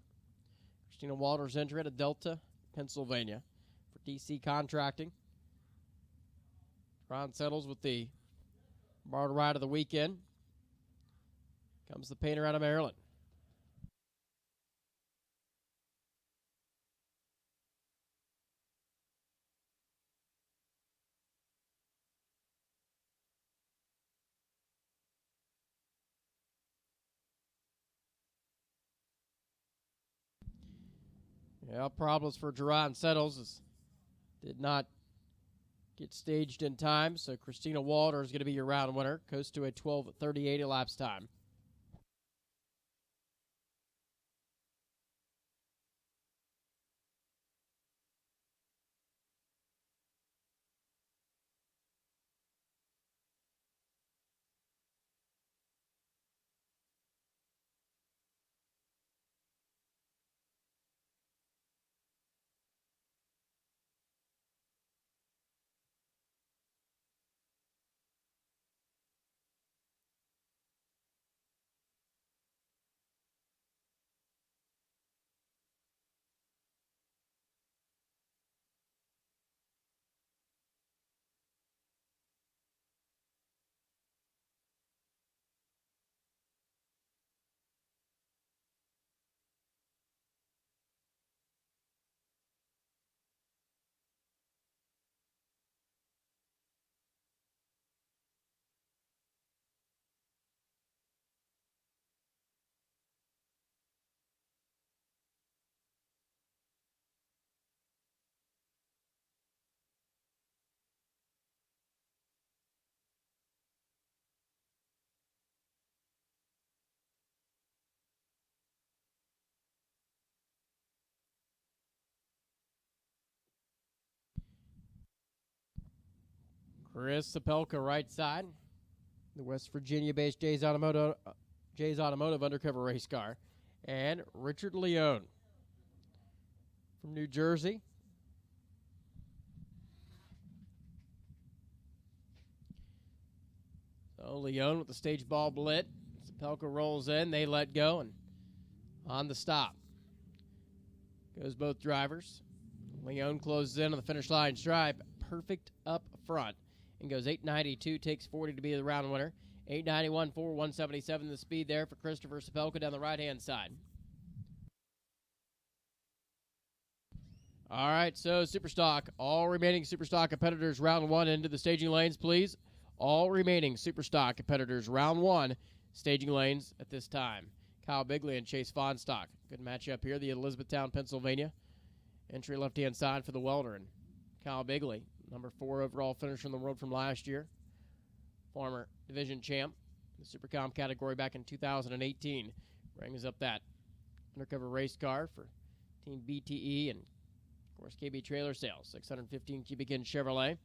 Christina Walters entry out of Delta, Pennsylvania for DC Contracting. Ron settles with the borrowed ride of the weekend. Comes the painter out of Maryland. Yeah, problems for Jerron Settles. Did not get staged in time, so Christina Walters is going to be your round winner. Coast to a 12:38 elapsed time. Chris Sapelka, right side. The West Virginia-based Jay's Automotive undercover race car. And Richard Leone from New Jersey. So Leone with the stage bulb lit. Sapelka rolls in. They let go, and on the stop goes both drivers. Leone closes in on the finish line stripe. Perfect up front. And goes 892, takes 40 to be the round winner. 891, 177 the speed there for Christopher Sapelka down the right-hand side. All right, so Superstock. All remaining Superstock competitors round one into the staging lanes, please. All remaining Superstock competitors round one staging lanes at this time. Kyle Bigley and Chase Fonstock. Good matchup here, the Elizabethtown, Pennsylvania. Entry left-hand side for the welder. And Kyle Bigley, number 4 overall finisher in the world from last year. Former division champ in the Supercom category back in 2018. Brings up that undercover race car for Team BTE and, of course, KB Trailer Sales. 615 cubic inch Chevrolet.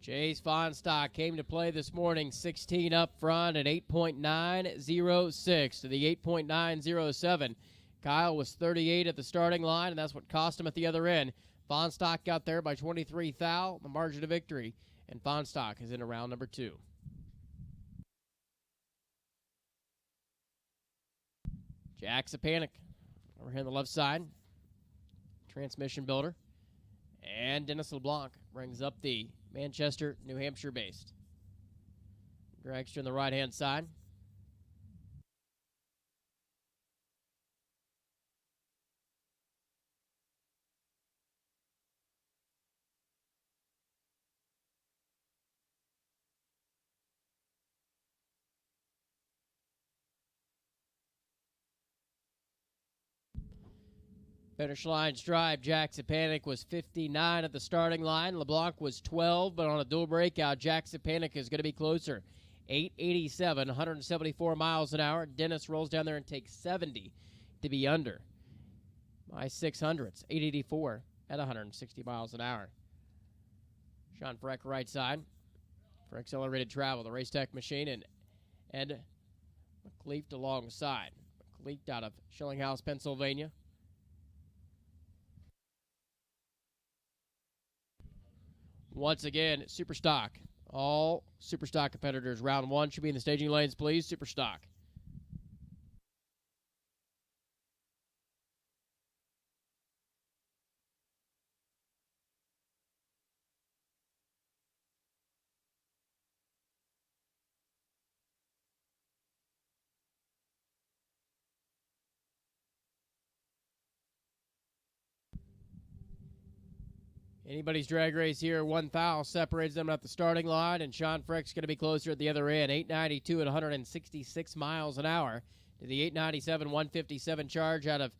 Chase Fonstock came to play this morning, 16 up front at 8.906 to the 8.907. Kyle was 38 at the starting line, and that's what cost him at the other end. Fonstock got there by 23 thou, the margin of victory, and Fonstock is in round number 2. Jack Sapanic over here on the left side, transmission builder. And Dennis LeBlanc brings up the Manchester, New Hampshire-based dragster on the right-hand side. Finish line stripe, Jack Sapanic was 59 at the starting line. LeBlanc was 12, but on a dual breakout, Jack Sapanic is going to be closer. 887, 174 miles an hour. Dennis rolls down there and takes 70 to be under. My 600s, 884 at 160 miles an hour. Sean Freck right side for accelerated travel. The Race Tech machine and Ed McLeaf alongside. McLeaf out of Schillinghouse, Pennsylvania. Once again, Super Stock. All Super Stock competitors. Round one should be in the staging lanes, please. Super Stock. Anybody's drag race here. 1,000 separates them at the starting line, and Sean Freck's going to be closer at the other end. 892 at 166 miles an hour to the 897 157 charge out of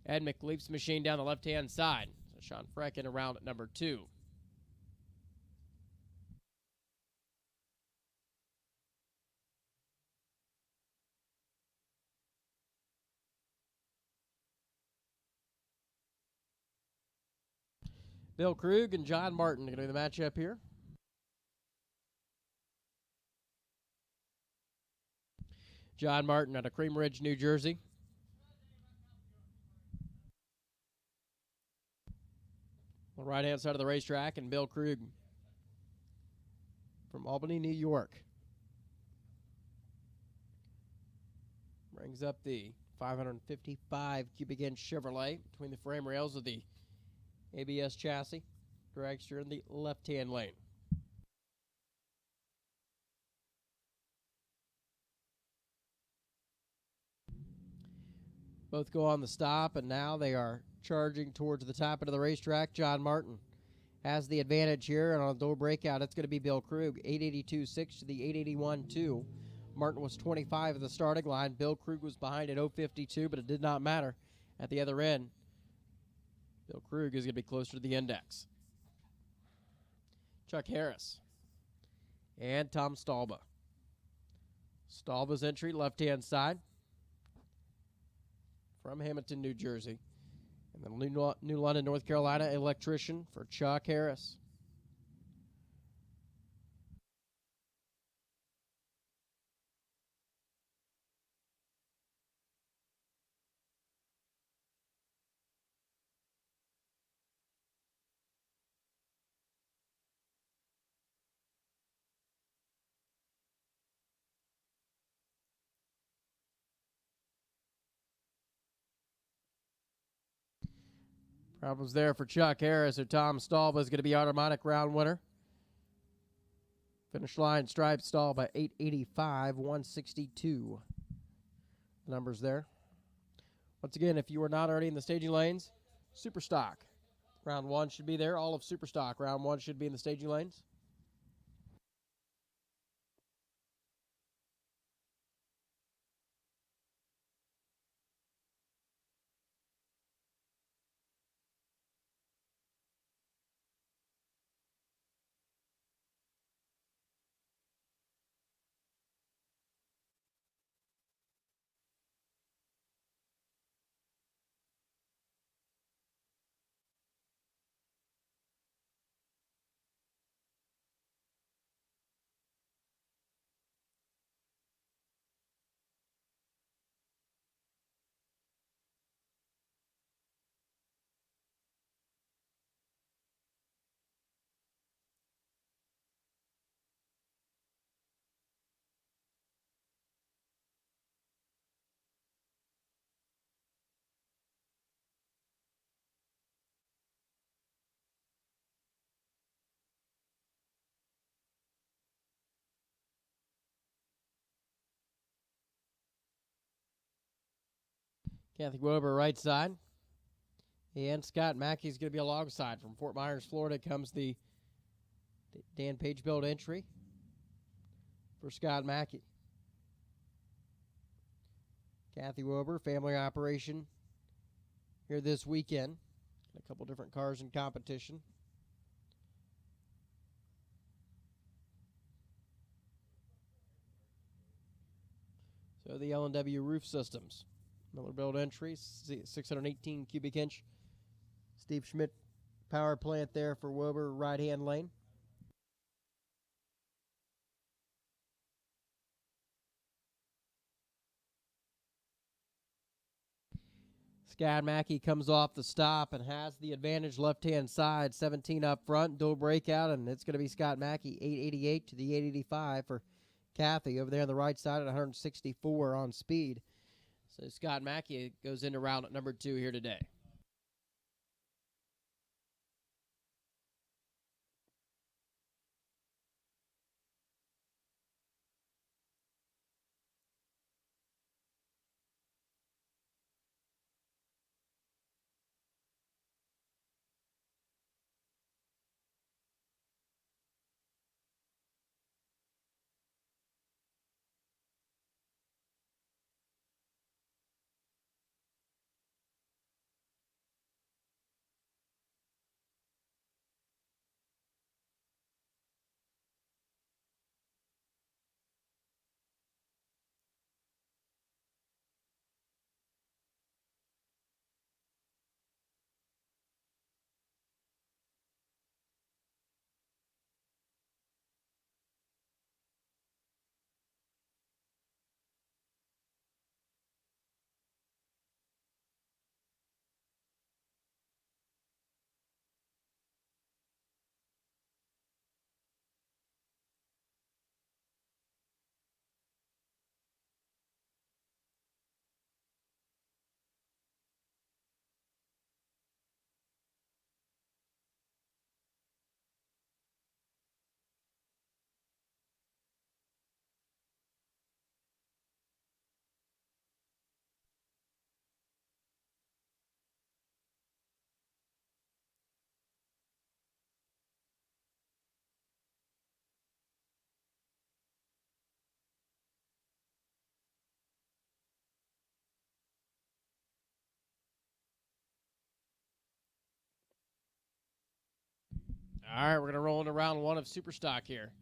Ed McLeaf's machine down the left-hand side. So Sean Freck in around number 2. Bill Krug and John Martin going to be the matchup here. John Martin out of Cream Ridge, New Jersey. On the right-hand side of the racetrack, and Bill Krug from Albany, New York. Brings up the 555 cubic inch Chevrolet between the frame rails of the ABS chassis. Dragster in the left-hand lane. Both go on the stop, and now they are charging towards the top end of the racetrack. John Martin has the advantage here, and on the door breakout, it's going to be Bill Krug. 882.6 to the 881.2. Martin was 25 at the starting line. Bill Krug was behind at 052, but it did not matter at the other end. Bill Krug is going to be closer to the index. Chuck Harris and Tom Stalba. Stalba's entry, left-hand side from Hamilton, New Jersey. And the New London, North Carolina electrician for Chuck Harris. Problems there for Chuck Harris, or Tom Stalba is going to be automatic round winner. Finish line stripe Stalba 885, 162. The numbers there. Once again, if you are not already in the staging lanes, Super Stock. Round one should be there. All of Super Stock. Round one should be in the staging lanes. Kathy Weber right side. And Scott Mackey is going to be alongside. From Fort Myers, Florida comes the Dan Page build entry for Scott Mackey. Kathy Weber, family operation here this weekend. A couple different cars in competition. So the L&W Roof Systems. Miller Build entry, 618 cubic inch. Steve Schmidt power plant there for Wober, right-hand lane. Scott Mackey comes off the stop and has the advantage left-hand side, 17 up front, dual breakout, and it's going to be Scott Mackey, 888 to the 885 for Kathy over there on the right side at 164 on speed. So Scott Mackey goes into round number 2 here today. All right, we're going to roll into round 1 of Superstock here.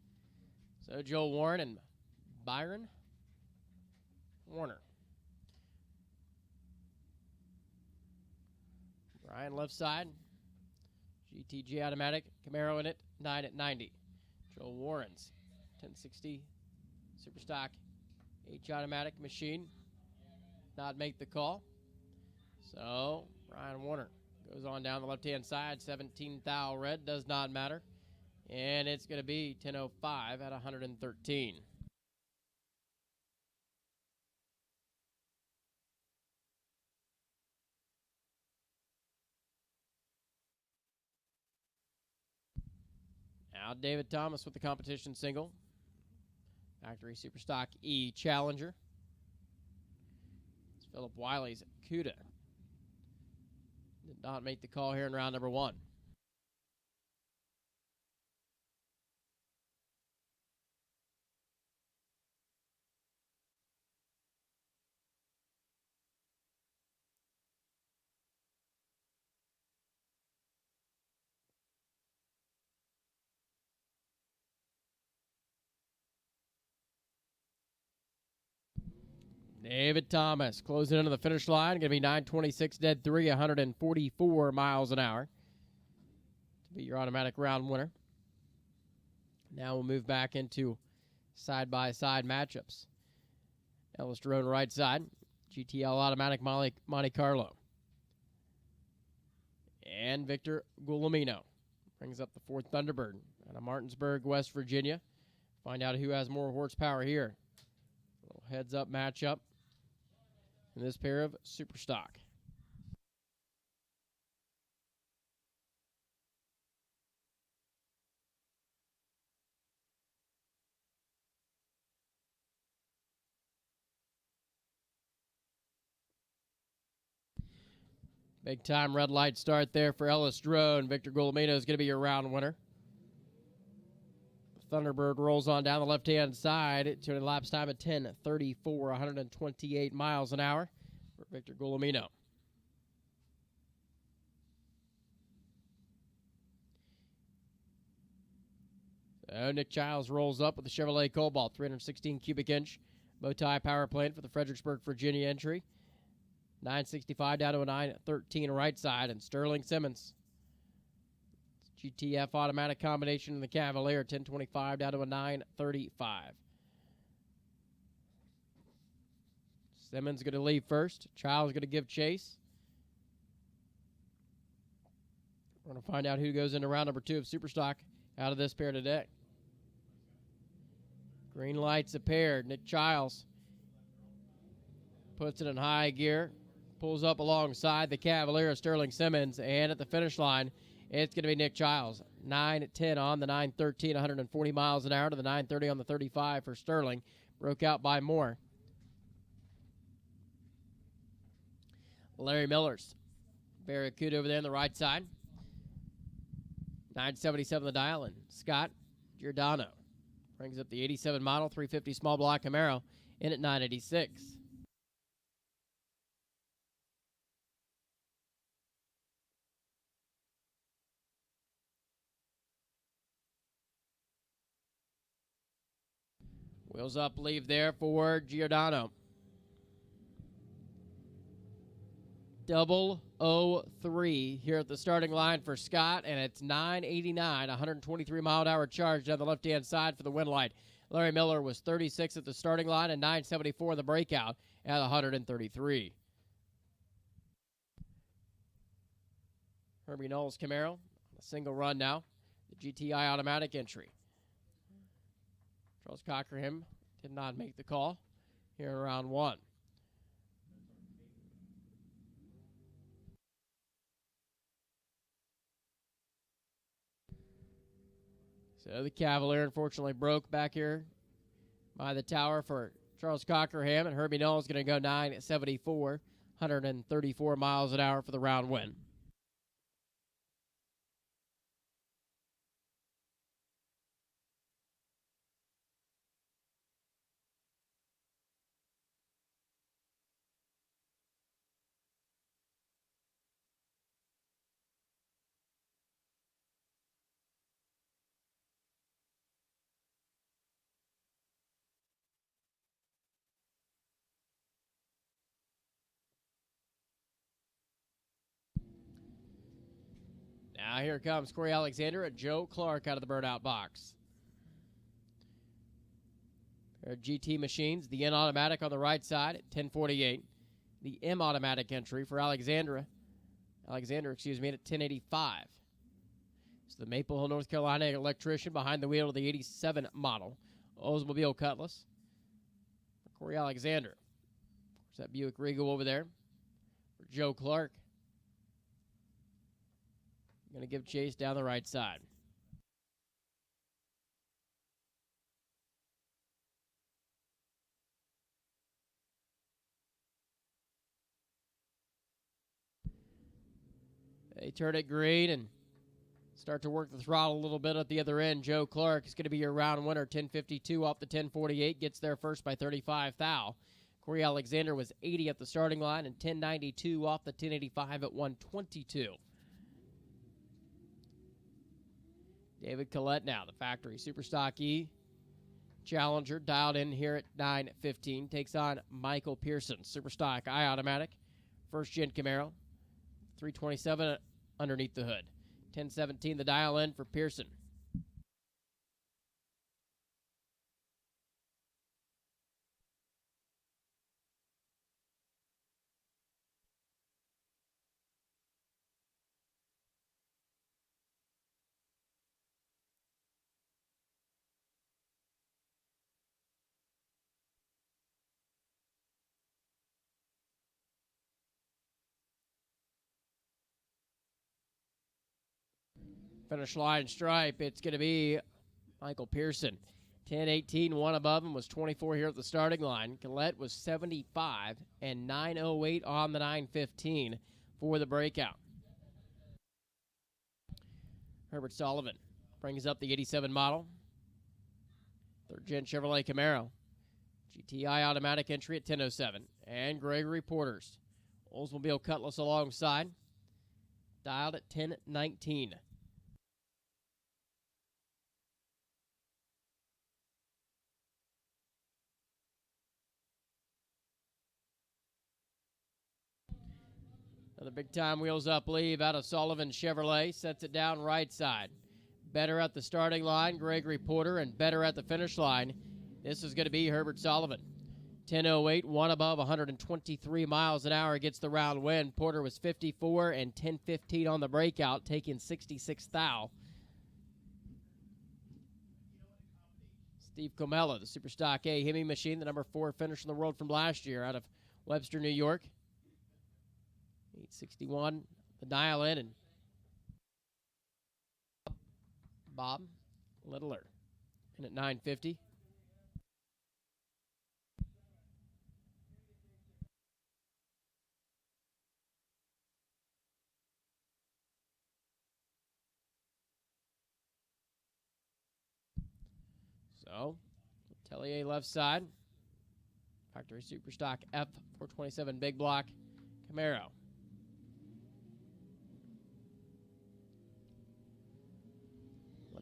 So Joe Warren and Byron Warner. Ryan left side. GTG automatic. Camaro in it. 9 at 90. Joe Warren's 1060 Superstock H automatic machine. Not make the call. So Ryan Warner goes on down the left-hand side. 17 thou red. Does not matter. And it's going to be 10:05 at 113. Now David Thomas with the competition single. Factory Superstock E Challenger. It's Philip Wiley's CUDA. Did not make the call here in round number 1. David Thomas closing into the finish line. Going to be 9:26 dead 3, 144 miles an hour to be your automatic round winner. Now we'll move back into side-by-side matchups. Ellis Drone right side. GTL automatic Monte Carlo. And Victor Guglielmino brings up the 4th Thunderbird out of Martinsburg, West Virginia. Find out who has more horsepower here. A little heads-up matchup in this pair of Superstock. Big time red light start there for Ellis Drone. Victor Guglielmino is going to be your round winner. Thunderbird rolls on down the left-hand side to an elapsed time of 10:34, 128 miles an hour for Victor Guglielmino. So Nick Childs rolls up with the Chevrolet Cobalt, 316 cubic inch Bowtie power plant for the Fredericksburg, Virginia entry. 965 down to a 913 right side. And Sterling Simmons. GTF automatic combination in the Cavalier. 1025 down to a 935. Simmons going to leave first. Childs going to give chase. We're going to find out who goes into round number 2 of Superstock out of this pair today. Green lights a pair. Nick Childs puts it in high gear. Pulls up alongside the Cavalier of Sterling Simmons. And at the finish line, it's going to be Nick Childs. 9:10 on the 913, 140 miles an hour to the 930 on the 35 for Sterling. Broke out by more. Larry Miller's Barracuda over there on the right side. 977 the dial, and Scott Giordano brings up the 87 model 350 small block Camaro in at 986. Wheels up, leave there for Giordano. 003 here at the starting line for Scott, and it's 989, 123 mile an hour charge down the left-hand side for the win light. Larry Miller was 36 at the starting line and 974 in the breakout at 133. Herbie Knowles Camaro, a single run now. The GTI automatic entry. Charles Cockerham did not make the call here in round 1. So the Cavalier unfortunately broke back here by the tower for Charles Cockerham, and Herbie Knowles going to go 974, 134 miles an hour for the round win. Now here comes Corey Alexander and Joe Clark out of the burnout box. Pair of GT machines, the N automatic on the right side at 1048. The M automatic entry for Alexander, at 1085. It's the Maple Hill, North Carolina electrician behind the wheel of the 87 model Oldsmobile Cutlass. For Corey Alexander. There's that Buick Regal over there. For Joe Clark. Going to give chase down the right side. They turn it green and start to work the throttle a little bit at the other end. Joe Clark is going to be your round winner. 1052 off the 1048. Gets there first by 35 thou. Corey Alexander was 80 at the starting line and 1092 off the 1085 at 122. David Collette now, the factory Superstock E Challenger, dialed in here at 9:15. Takes on Michael Pearson, Superstock I automatic, first gen Camaro, 327 underneath the hood. 10:17 the dial in for Pearson. Finish line stripe, it's going to be Michael Pearson. 10:18, one above him was 24 here at the starting line. Collette was 75 and 9:08 on the 9:15 for the breakout. Herbert Sullivan brings up the 87 model. Third gen Chevrolet Camaro. GTI automatic entry at 10:07. And Gregory Porter's Oldsmobile Cutlass alongside. Dialed at 10:19. Another big time wheels up leave out of Sullivan Chevrolet. Sets it down right side. Better at the starting line, Gregory Porter, and better at the finish line. This is going to be Herbert Sullivan. 10:08, one above 123 miles an hour gets the round win. Porter was 54 and 10:15 on the breakout, taking 66 thou. Steve Comella, the Superstock A Hemi machine, the number 4 finish in the world from last year out of Webster, New York. 861, the dial in, and Bob Littler in at 950. So, Tellier left side. Factory Superstock F427 big block Camaro.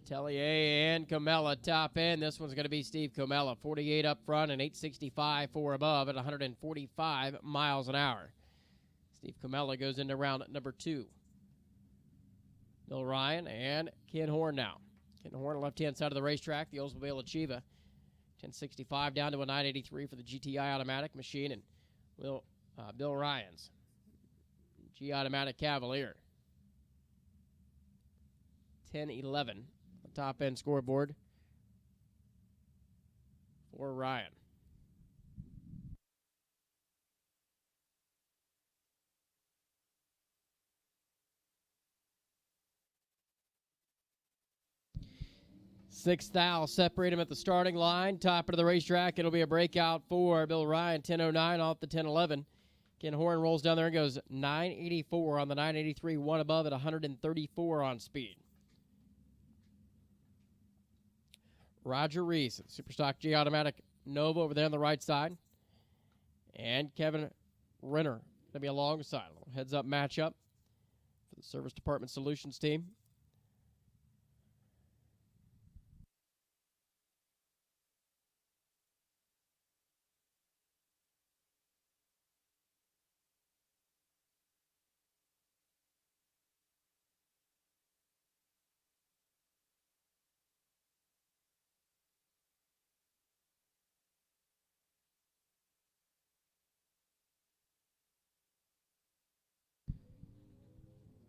Tellier and Comella top end. This one's going to be Steve Comella. 48 up front and 865 4 above at 145 miles an hour. Steve Comella goes into round number 2. Bill Ryan and Ken Horn now. Ken Horn, left-hand side of the racetrack, the Oldsmobile Achieva. 1065 down to a 983 for the GTI automatic machine, and Bill Ryan's G automatic Cavalier. 1011. Top end scoreboard for Ryan. Sixth thou separate him at the starting line. Top of the racetrack, it'll be a breakout for Bill Ryan. 10:09 off the 10:11. Ken Horn rolls down there and goes 984 on the 983, one above at 134 on speed. Roger Reese, Superstock G Automatic Nova over there on the right side. And Kevin Renner going to be alongside. A little heads-up matchup for the Service Department Solutions team.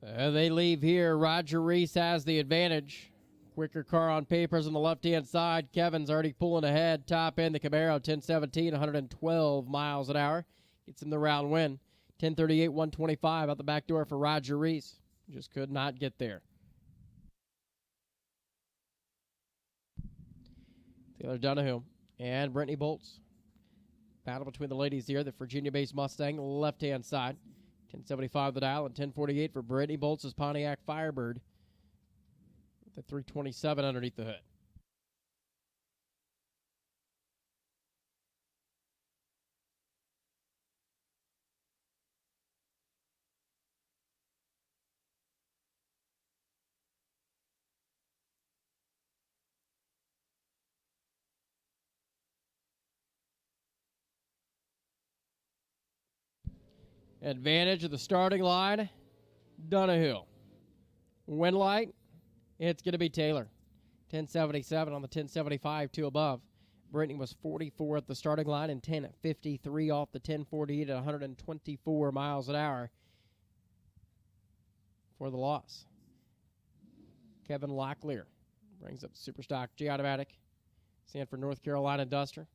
They leave here. Roger Reese has the advantage. Quicker car on papers on the left-hand side. Kevin's already pulling ahead. Top end, the Camaro, 1017, 112 miles an hour. Gets him the round win. 1038, 125 out the back door for Roger Reese. Just could not get there. Taylor Donahue and Brittany Bolts. Battle between the ladies here. The Virginia-based Mustang, left-hand side. 1075 the dial and 1048 for Brittany Bolts' Pontiac Firebird with the 327 underneath the hood. Advantage of the starting line, Donahue. Win light, it's going to be Taylor. 1077 on the 1075, 2 above. Brittany was 44 at the starting line and 1053 off the 1048 at 124 miles an hour for the loss. Kevin Locklear brings up Superstock G Automatic. Sanford, North Carolina Duster.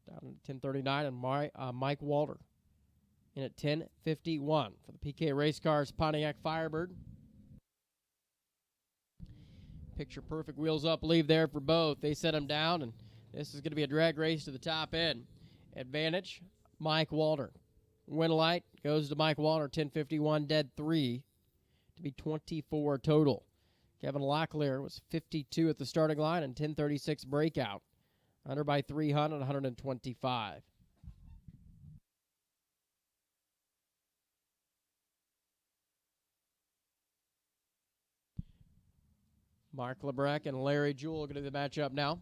Down to 1039 and Mike Walter in at 1051 for the PK Race Cars Pontiac Firebird. Picture perfect wheels up leave there for both. They set them down, and this is going to be a drag race to the top end. Advantage, Mike Walter. Win light goes to Mike Walter, 1051, dead 3 to be 24 total. Kevin Locklear was 52 at the starting line and 1036 breakout. Under by 300, 125. Mark Lebrecht and Larry Jewell going to the matchup now.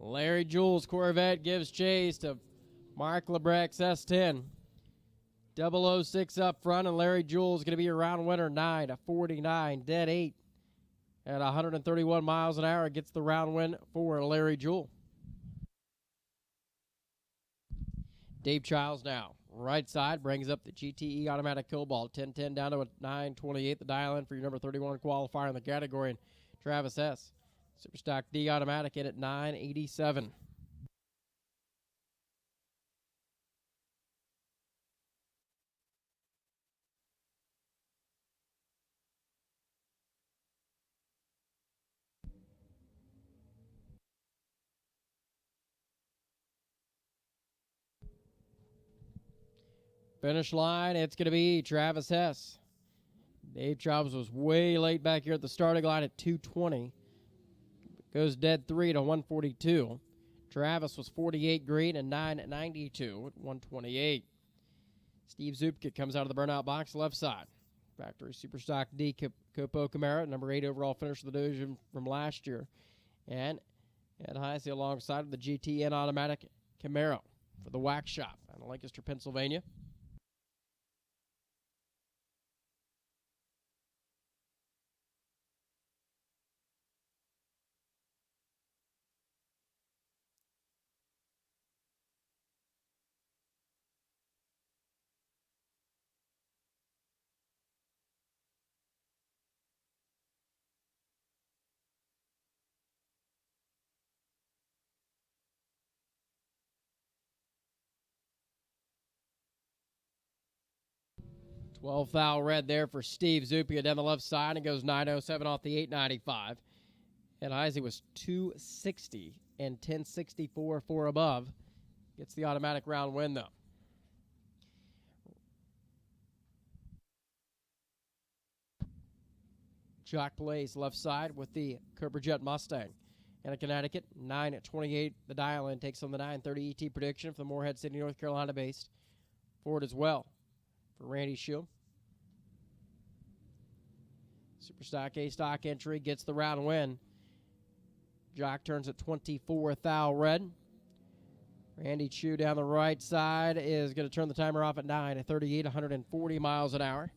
Larry Jules Corvette gives chase to Mark Lebrec's S10. 006 up front, and Larry Jules going to be your round winner, 9:49, dead 8 at 131 miles an hour. Gets the round win for Larry Jules. Dave Childs now, right side, brings up the GTE Automatic Cobalt. 10-10 down to a 9:28. The dial in for your number 31 qualifier in the category, and Travis S. Superstock D Automatic in at 9:87. Finish line, it's going to be Travis Hess. Dave Childs was way late back here at the starting line at 2:20. Goes dead 3 to 142. Travis was 48 green and 9:92 at 128. Steve Zupke comes out of the burnout box left side. Factory Superstock D Copo Camaro, number 8 overall finish of the division from last year. And Ed Heisey alongside of the GTN Automatic Camaro for the Wax Shop out of Lancaster, Pennsylvania. Well, foul red there for Steve Zupia down the left side, and goes 9:07 off the 8:95. And Heisey was 260 and 10:64 for above. Gets the automatic round win, though. Jock Blaze left side with the Cobra Jet Mustang. And a Connecticut, 9:28. The dial in takes on the 9:30 ET prediction for the Morehead City, North Carolina based Ford as well. For Randy Shue. Superstock A stock entry gets the round win. Jock turns at 24 thou red. Randy Shue down the right side is going to turn the timer off at 9:38, 140 miles an hour.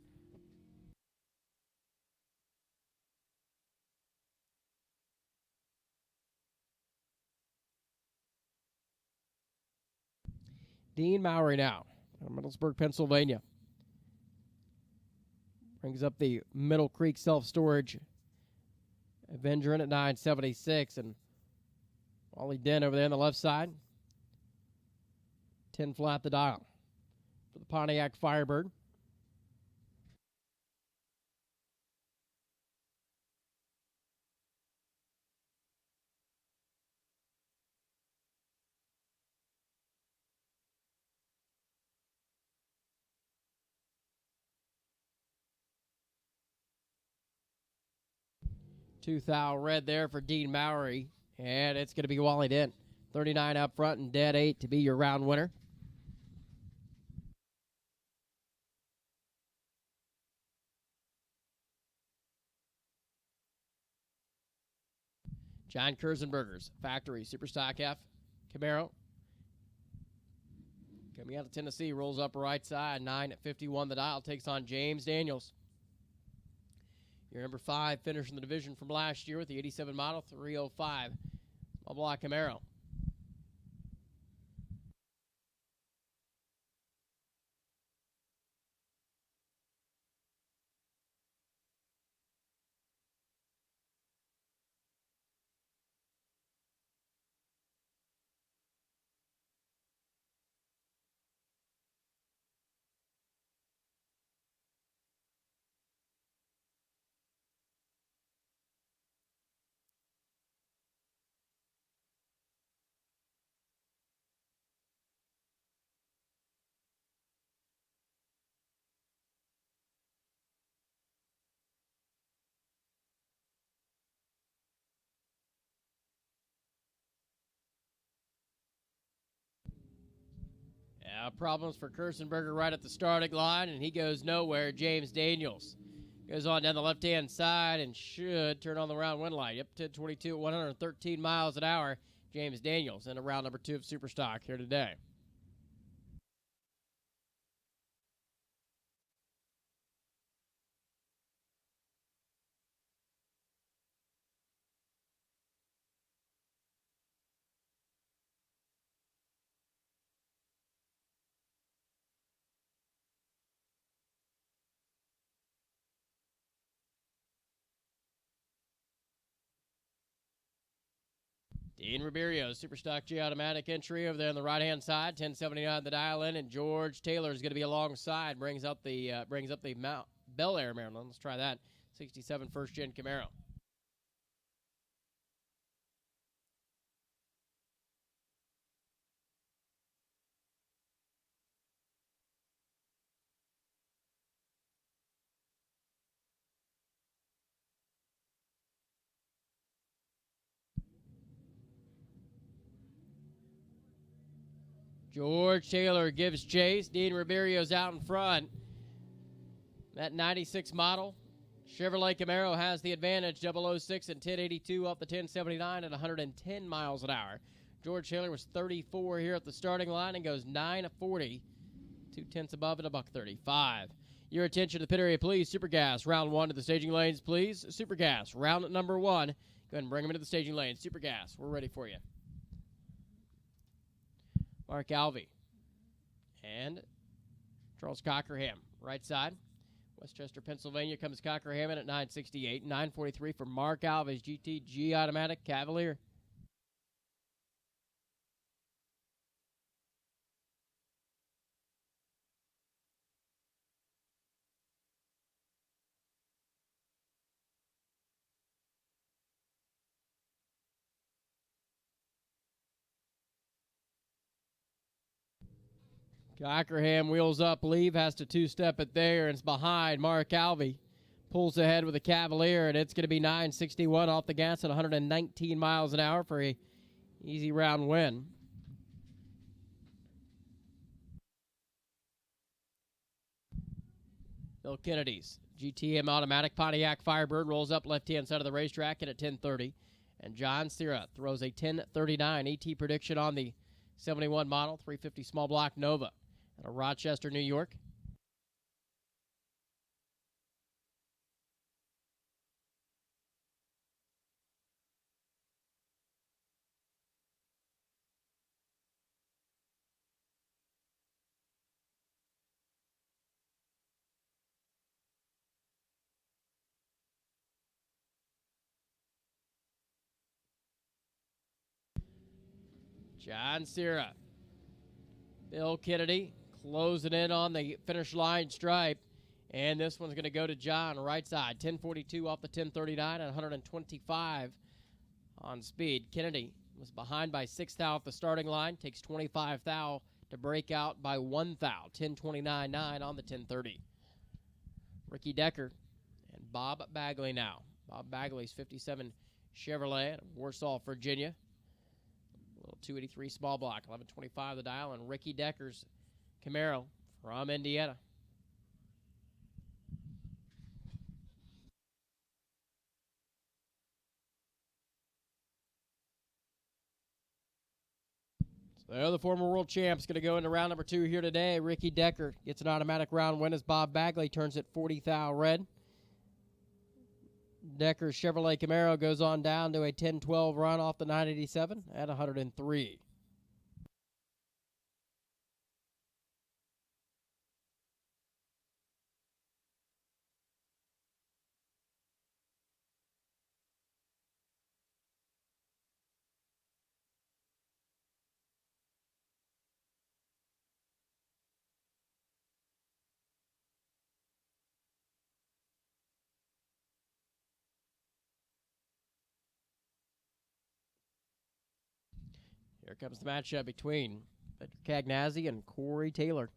Dean Mowry now, out of Middlesburg, Pennsylvania. Brings up the Middle Creek Self-Storage Avenger in at 9:76. And Wally Den over there on the left side. 10 flat the dial for the Pontiac Firebird. Two thou red there for Dean Mowry. And it's going to be Wally Den. 39 up front and dead 8 to be your round winner. John Kurzenberger's Factory Superstock F Camaro. Coming out of Tennessee, rolls up right side, 9:51 the dial, takes on James Daniels. Your number 5 finish in the division from last year with the 87 model 305 small block Camaro. Yeah, problems for Kurzenberger right at the starting line, and he goes nowhere. James Daniels goes on down the left-hand side and should turn on the round win light. Yep, 10:22 at 113 miles an hour. James Daniels in round number 2 of Superstock here today. Dean Ribeiro, Superstock G automatic entry over there on the right-hand side. 1079 the dial in, and George Taylor is going to be alongside. Brings up the Mount Bel Air, Maryland. Let's try that. 67 first-gen Camaro. George Taylor gives chase. Dean Ribeiro's out in front. That 96 model Chevrolet Camaro has the advantage. 006 and 1082 off the 1079 at 110 miles an hour. George Taylor was 34 here at the starting line and goes 940. 2/10 above at $1.35. Your attention to the pit area, please. Super Gas, round 1 to the staging lanes, please. Super Gas, round number 1. Go ahead and bring them into the staging lanes. Super Gas, we're ready for you. Mark Alvey and Charles Cockerham, right side. Westchester, Pennsylvania comes Cockerham in at 968. 943 for Mark Alvey's GTG automatic Cavalier. Cockerham wheels up, leave, has to two-step it there, and it's behind Mark Alvey. Pulls ahead with a Cavalier, and it's going to be 961 off the gas at 119 miles an hour for a easy round win. Bill Kennedy's GTM automatic Pontiac Firebird rolls up left-hand side of the racetrack at 1030. And John Sierra throws a 1039 ET prediction on the 71 model 350 small block Nova out of Rochester, New York. John Sierra. Bill Kennedy closing in on the finish line stripe. And this one's going to go to John, right side. 1042 off the 1039 at 125 on speed. Kennedy was behind by 6 thou off the starting line. Takes 25 thou to break out by 1 thou. 1029.9 on the 1030. Ricky Decker and Bob Bagley now. Bob Bagley's 57 Chevrolet out of Warsaw, Virginia. Little 283 small block, 1125 the dial, and Ricky Decker's Camaro from Indiana. So the former world champ's going to go into round number 2 here today. Ricky Decker gets an automatic round win as Bob Bagley turns it 40 thou red. Decker's Chevrolet Camaro goes on down to a 10-12 run off the 987 at 103. Here comes the matchup between Victor Cagnazzi and Corey Taylor.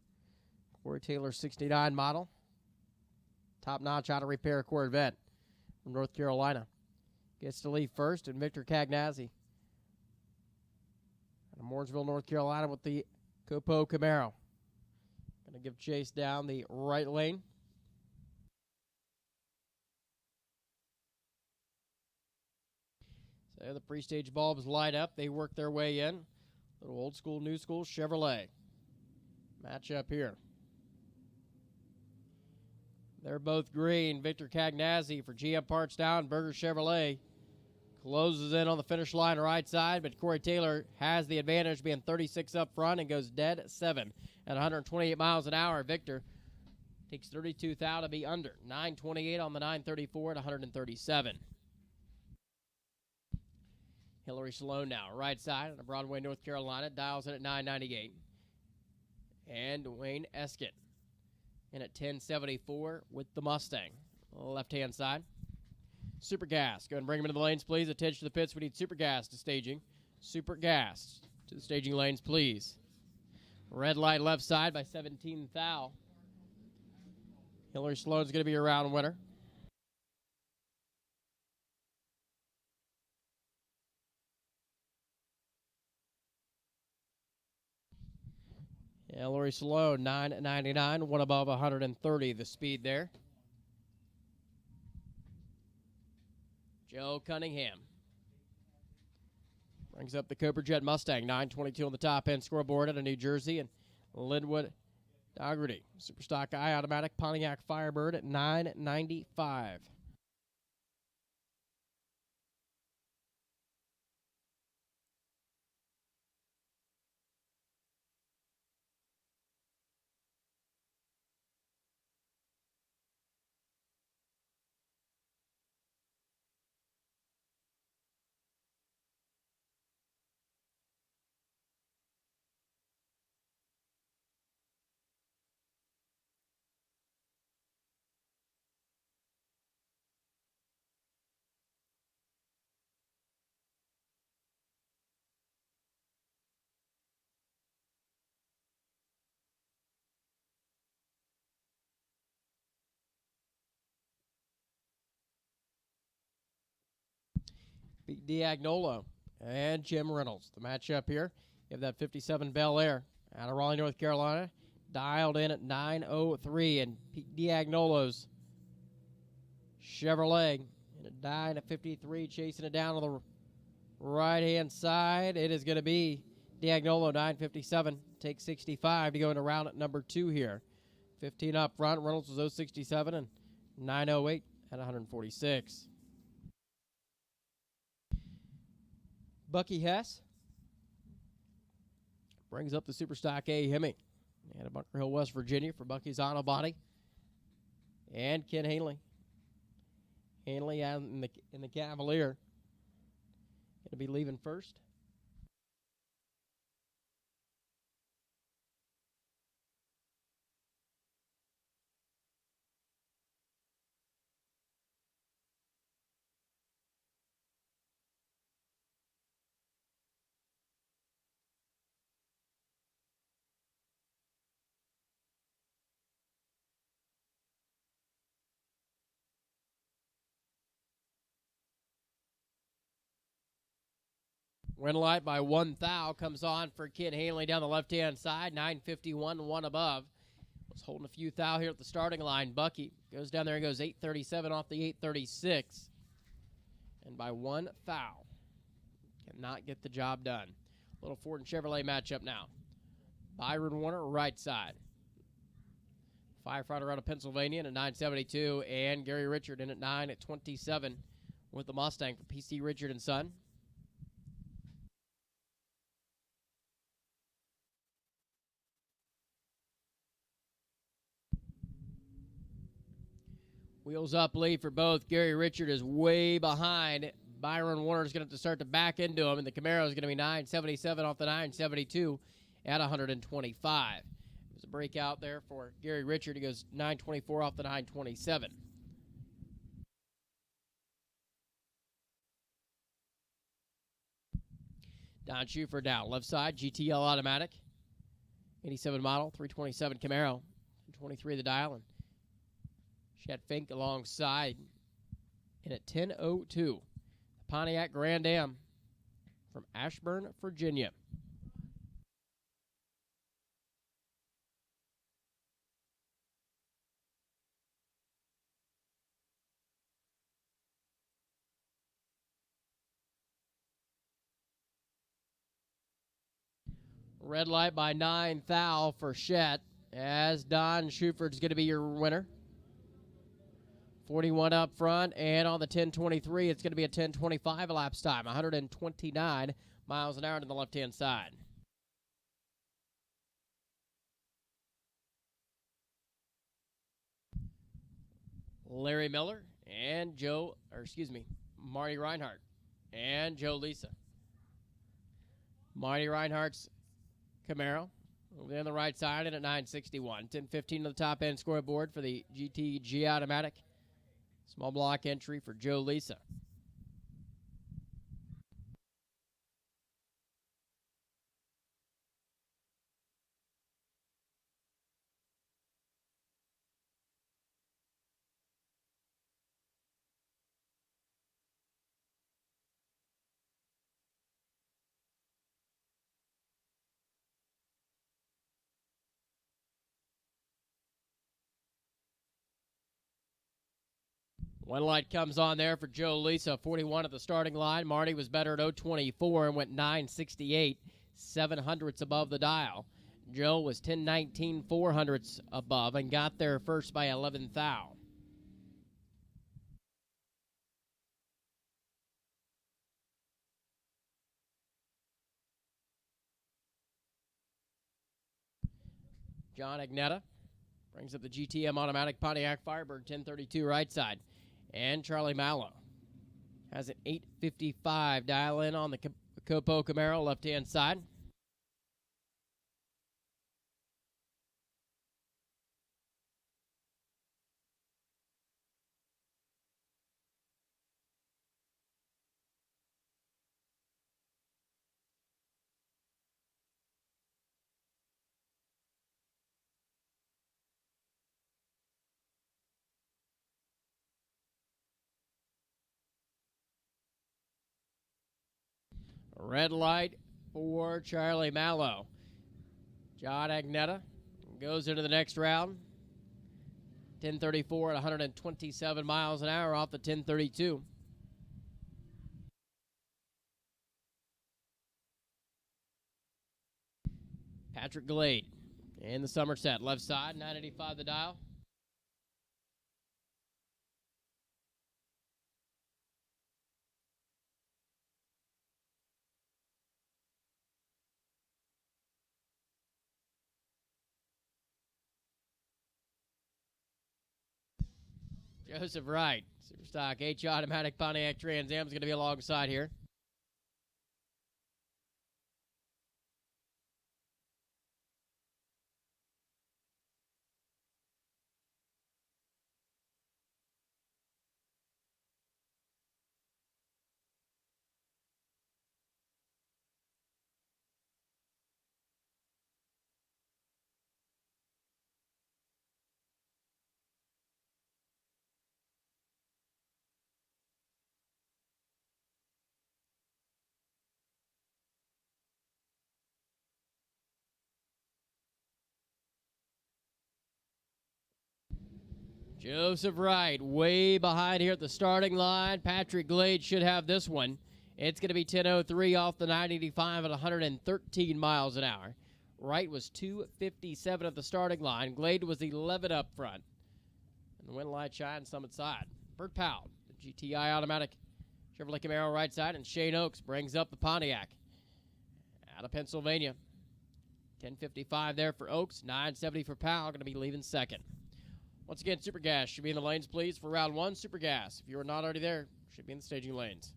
Corey Taylor, 69 model. Top-notch auto repair Corvette from North Carolina. Gets to leave first, and Victor Cagnazzi out of Mooresville, North Carolina with the Copo Camaro. Going to give chase down the right lane. There the pre-stage bulbs light up. They work their way in. Little old school, new school Chevrolet match up here. They're both green. Victor Cagnazzi for GM Parts Down. Berger Chevrolet closes in on the finish line right side, but Corey Taylor has the advantage, being 36 up front and goes dead 7 at 128 miles an hour. Victor takes 32 thou to be under. 928 on the 934 at 137. Hillary Sloan now, right side on Broadway, North Carolina, dials in at 998. And Dwayne Escott in at 1074 with the Mustang. Left-hand side. Super Gas. Go ahead and bring him into the lanes, please. Attention to the pits. We need Super Gas to staging. Super Gas to the staging lanes, please. Red light left side by 17 thou. Hillary Sloan's going to be your round winner. Hillary Sloan, 999, one above 130, the speed there. Joe Cunningham brings up the Cobra Jet Mustang, 922 on the top end scoreboard out of New Jersey, and Linwood Dougherty, Superstock I Automatic Pontiac Firebird at 995. Pete Diagnolo and Jim Reynolds. The matchup here, you have that 57 Bel Air out of Raleigh, North Carolina, dialed in at 903, and Pete Diagnolo's Chevrolet in a 953, chasing it down on the right-hand side. It is going to be Diagnolo, 957, take 65 to go into round at number 2 here. 15 up front, Reynolds was 067 and 908 at 146. Bucky Hess brings up the Superstock A Hemi out of Bunker Hill, West Virginia for Bucky's Auto Body. And Ken Hanley. Hanley out in the Cavalier. Going to be leaving first. Red light by 1 thou comes on for Ken Hanley down the left-hand side. 951, one above. Was holding a few thou here at the starting line. Bucky goes down there and goes 837 off the 836. And by 1 thou. Cannot get the job done. Little Ford and Chevrolet matchup now. Byron Warner, right side. Firefighter out of Pennsylvania in at 972. And Gary Richard in at 9 at 27 with the Mustang for PC Richard and Son. Wheels up lead for both. Gary Richard is way behind. Byron Warner is going to have to start to back into him, and the Camaro is going to be 977 off the 972 at 125. There's a breakout there for Gary Richard. He goes 924 off the 927. Don Schufer down. Left side, GTL automatic. 87 model, 327 Camaro. 23 the dial, and Chet Fink alongside in at 10:02. The Pontiac Grand Am from Ashburn, Virginia. Red light by 9 thou for Chet, as Don Schuford's going to be your winner. 41 up front, and on the 1023, it's going to be a 10:25 elapsed time, 129 miles an hour to the left-hand side. Larry Miller and Marty Reinhardt and Joe Lisa. Marty Reinhardt's Camaro over there on the right side and at 961. 10:15 on the top end scoreboard for the GTG Automatic. Small block entry for Joe Lisa. One light comes on there for Joe Lisa, 41 at the starting line. Marty was better at 024 and went 968, 700ths above the dial. Joe was 1019, 400ths above and got there first by 11 thou. John Agnetta brings up the GTM Automatic Pontiac Firebird, 1032 right side. And Charlie Mallow has an 855 dial in on the Copo Camaro left-hand side. Red light for Charlie Mallow. John Agnetta goes into the next round. 1034 at 127 miles an hour off the 1032. Patrick Glade in the Somerset, left side, 985 the dial. Joseph Wright, Superstock H Automatic Pontiac Trans Am is going to be alongside here. Joseph Wright way behind here at the starting line. Patrick Glade should have this one. It's going to be 10:03 off the 985 at 113 miles an hour. Wright was 257 at the starting line. Glade was 11 up front. And the wind light shine Summit side. Bert Powell, the GTI Automatic Chevrolet Camaro right side, and Shane Oakes brings up the Pontiac out of Pennsylvania. 10:55 there for Oakes, 9:70 for Powell, going to be leaving second. Once again, Super Gas should be in the lanes, please, for round one. Super Gas, if you are not already there, should be in the staging lanes.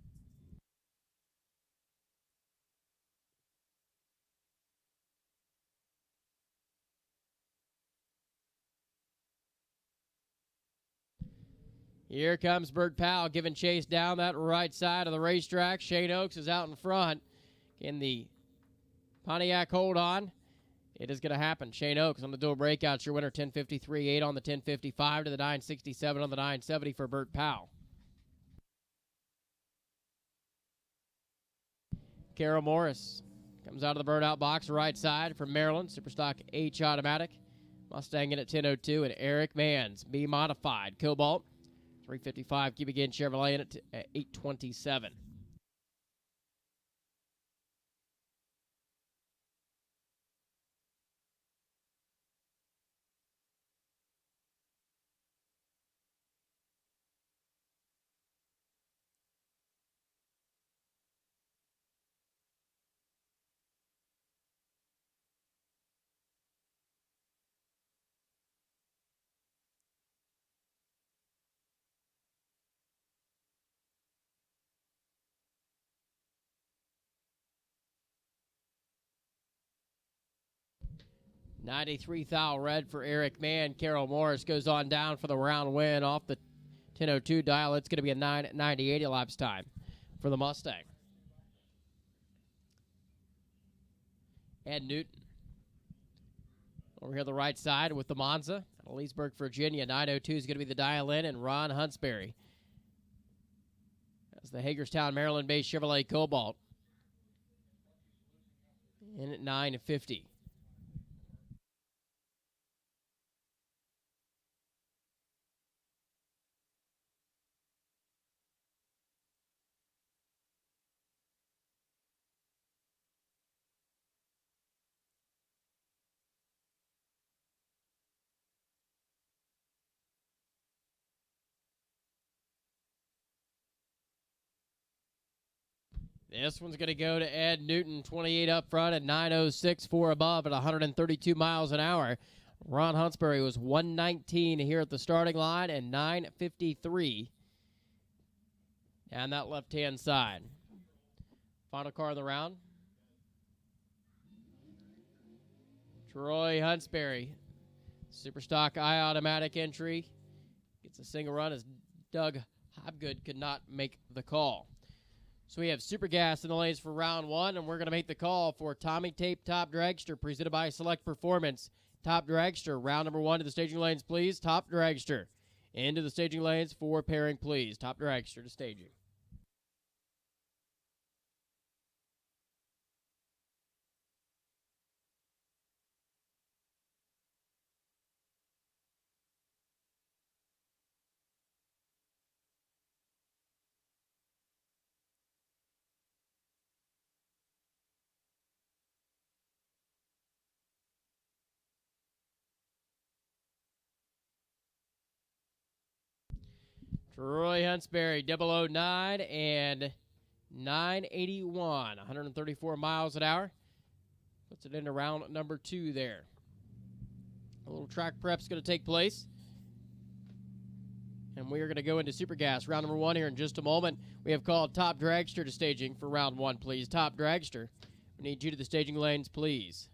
Here comes Bert Powell giving chase down that right side of the racetrack. Shane Oakes is out in front. Can the Pontiac hold on? It is going to happen. Shane Oakes on the dual breakouts, your winner, 10:53, 8 on the 10:55 to the 9:67 on the 9:70 for Bert Powell. Carol Morris comes out of the burnout box right side from Maryland, Superstock H Automatic. Mustang in at 10:02, and Eric Manns, B Modified, Cobalt, 355 cubic inch Chevrolet in at 827. 93 thou red for Eric Mann. Carol Morris goes on down for the round win off the 10:02 dial. It's going to be a 9:90 laps time for the Mustang. Ed Newton over here the right side with the Monza. Out of Leesburg, Virginia. 9:02 is going to be the dial in, and Ron Huntsberry. That's the Hagerstown, Maryland-based Chevrolet Cobalt. In at 9:50. This one's going to go to Ed Newton, 28 up front at 9:06, 4 above at 132 miles an hour. Ron Huntsberry was 119 here at the starting line and 9:53 down that left-hand side. Final car of the round. Troy Huntsberry, Superstock I-Automatic entry. Gets a single run as Doug Hobgood could not make the call. So we have Super Gas in the lanes for round one, and we're going to make the call for Tommy Tape Top Dragster, presented by Select Performance. Top Dragster, round number one to the staging lanes, please. Top Dragster into the staging lanes for pairing, please. Top Dragster to staging. Troy Huntsberry, 009 and 981, 134 miles an hour. Puts it into round number two there. A little track prep's going to take place. And we are going to go into Super Gas, round number one here in just a moment. We have called Top Dragster to staging for round one, please. Top Dragster, we need you to the staging lanes, please.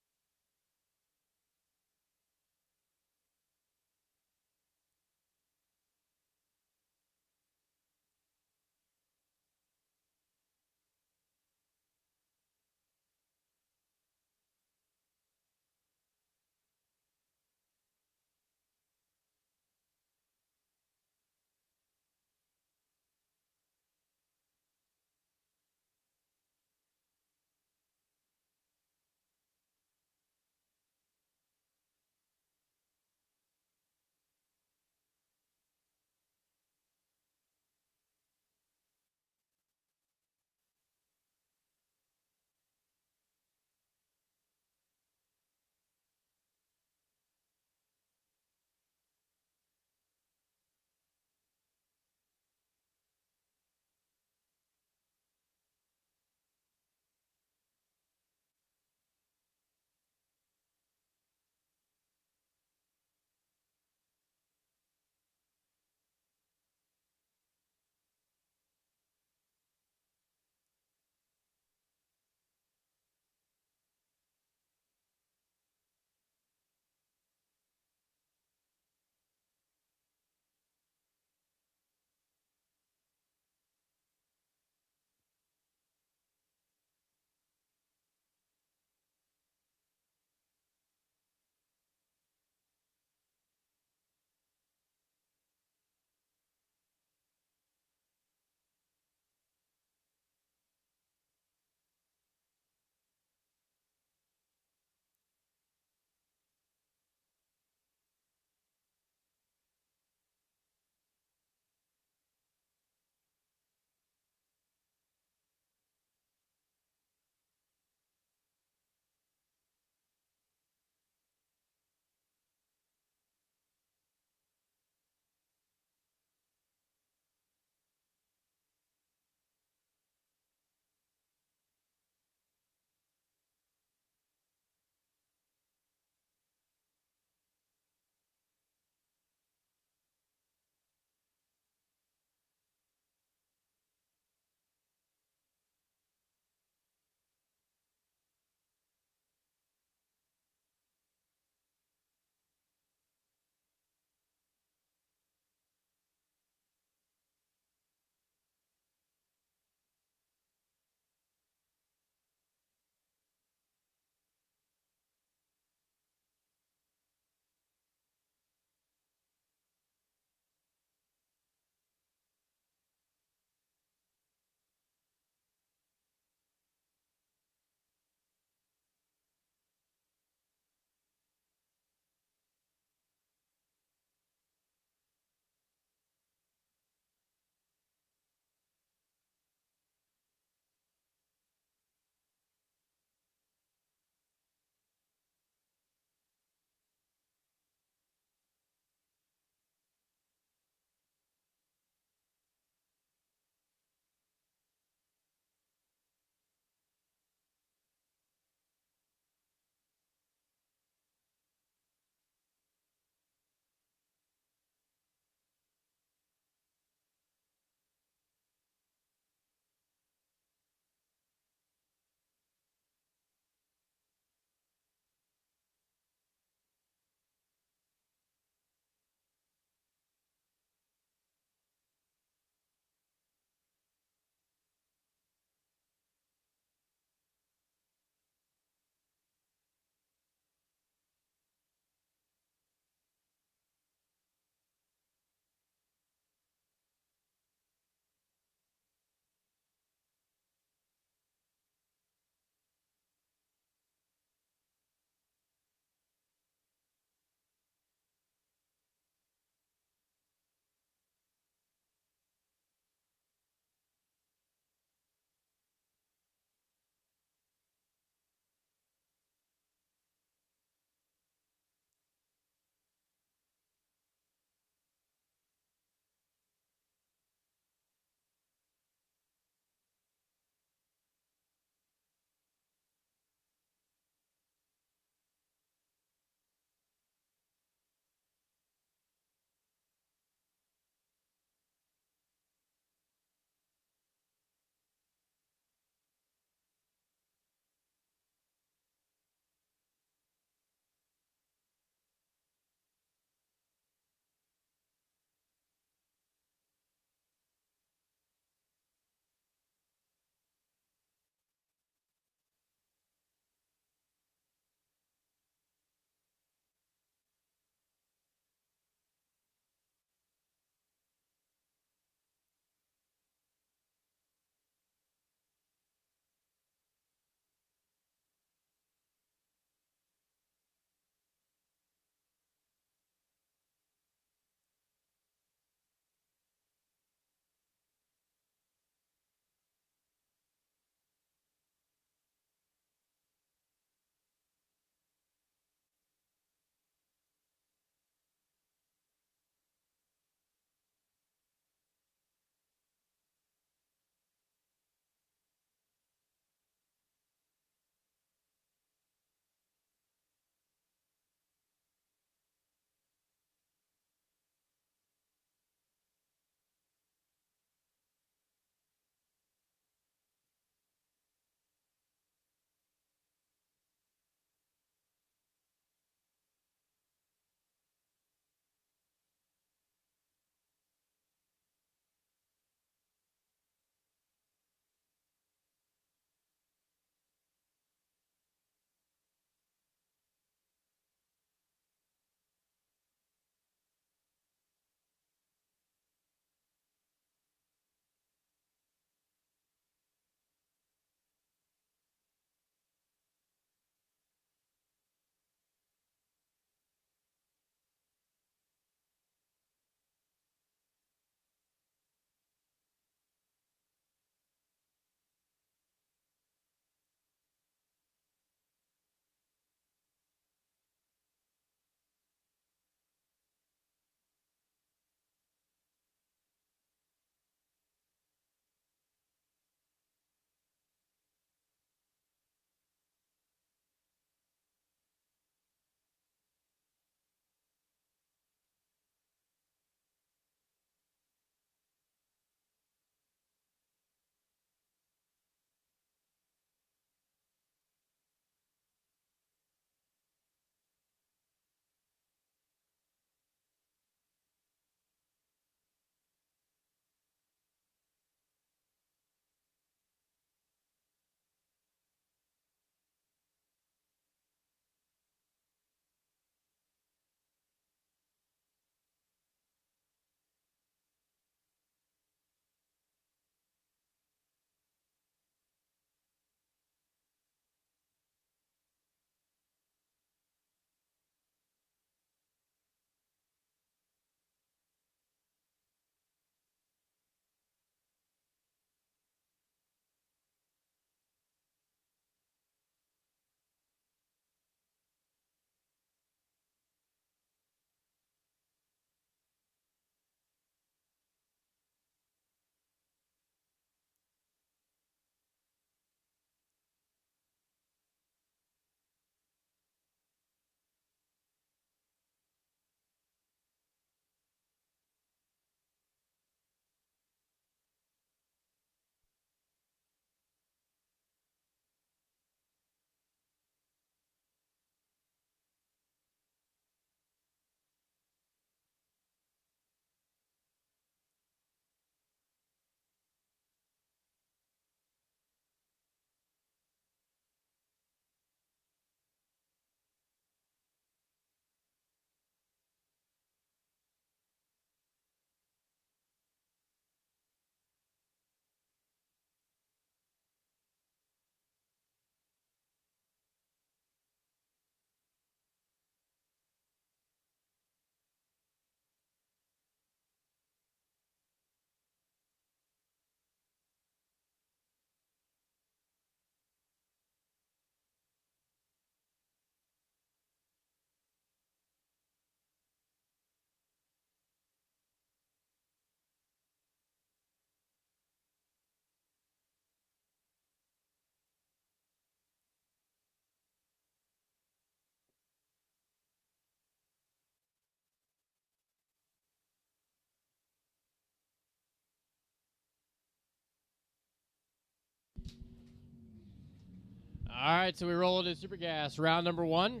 All right, so we roll into Super Gas. Round number 1.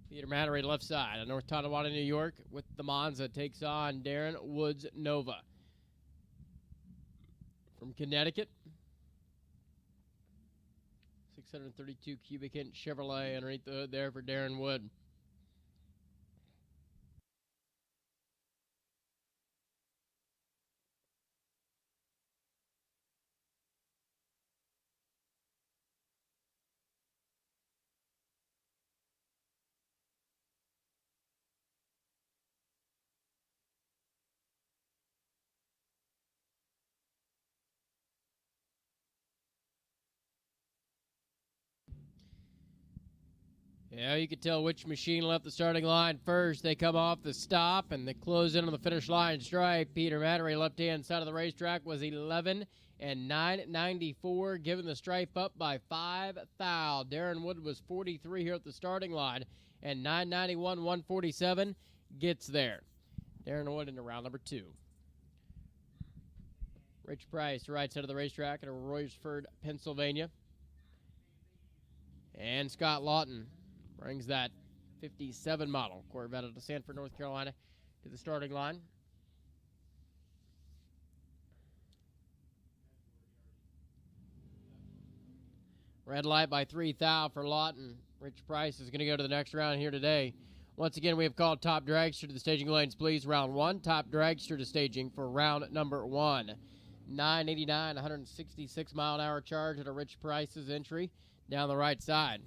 Peter Matteray left side of North Tonawanda, New York, with the Monza, takes on Darren Woods Nova. From Connecticut, 632 cubic inch Chevrolet underneath the hood there for Darren Wood. Yeah, you can tell which machine left the starting line first. They come off the stop and they close in on the finish line stripe. Peter Matteray, left-hand side of the racetrack, was 11 and 994, giving the stripe up by 5 thou. Darren Wood was 43 here at the starting line, and 991 147 gets there. Darren Wood into round number 2. Rich Price, right side of the racetrack at Royersford, Pennsylvania. And Scott Lawton brings that 57 model Corvette out of Sanford, North Carolina, to the starting line. Red light by 3 thou for Lawton. Rich Price is going to go to the next round here today. Once again, we have called top dragster to the staging lanes, please. Round 1, top dragster to staging for round number 1. 989, 166 mile an hour charge at a Rich Price's entry down the right side.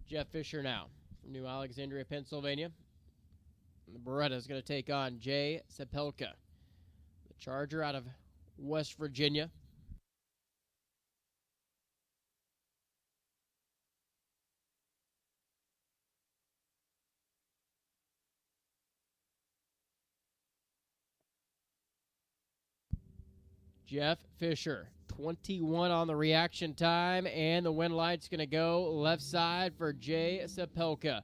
Jeff Fisher now from New Alexandria, Pennsylvania. And the Beretta is going to take on Jay Sepelka, the Charger out of West Virginia. Jeff Fisher, 21 on the reaction time, and the wind light's going to go left side for Jay Sepelka.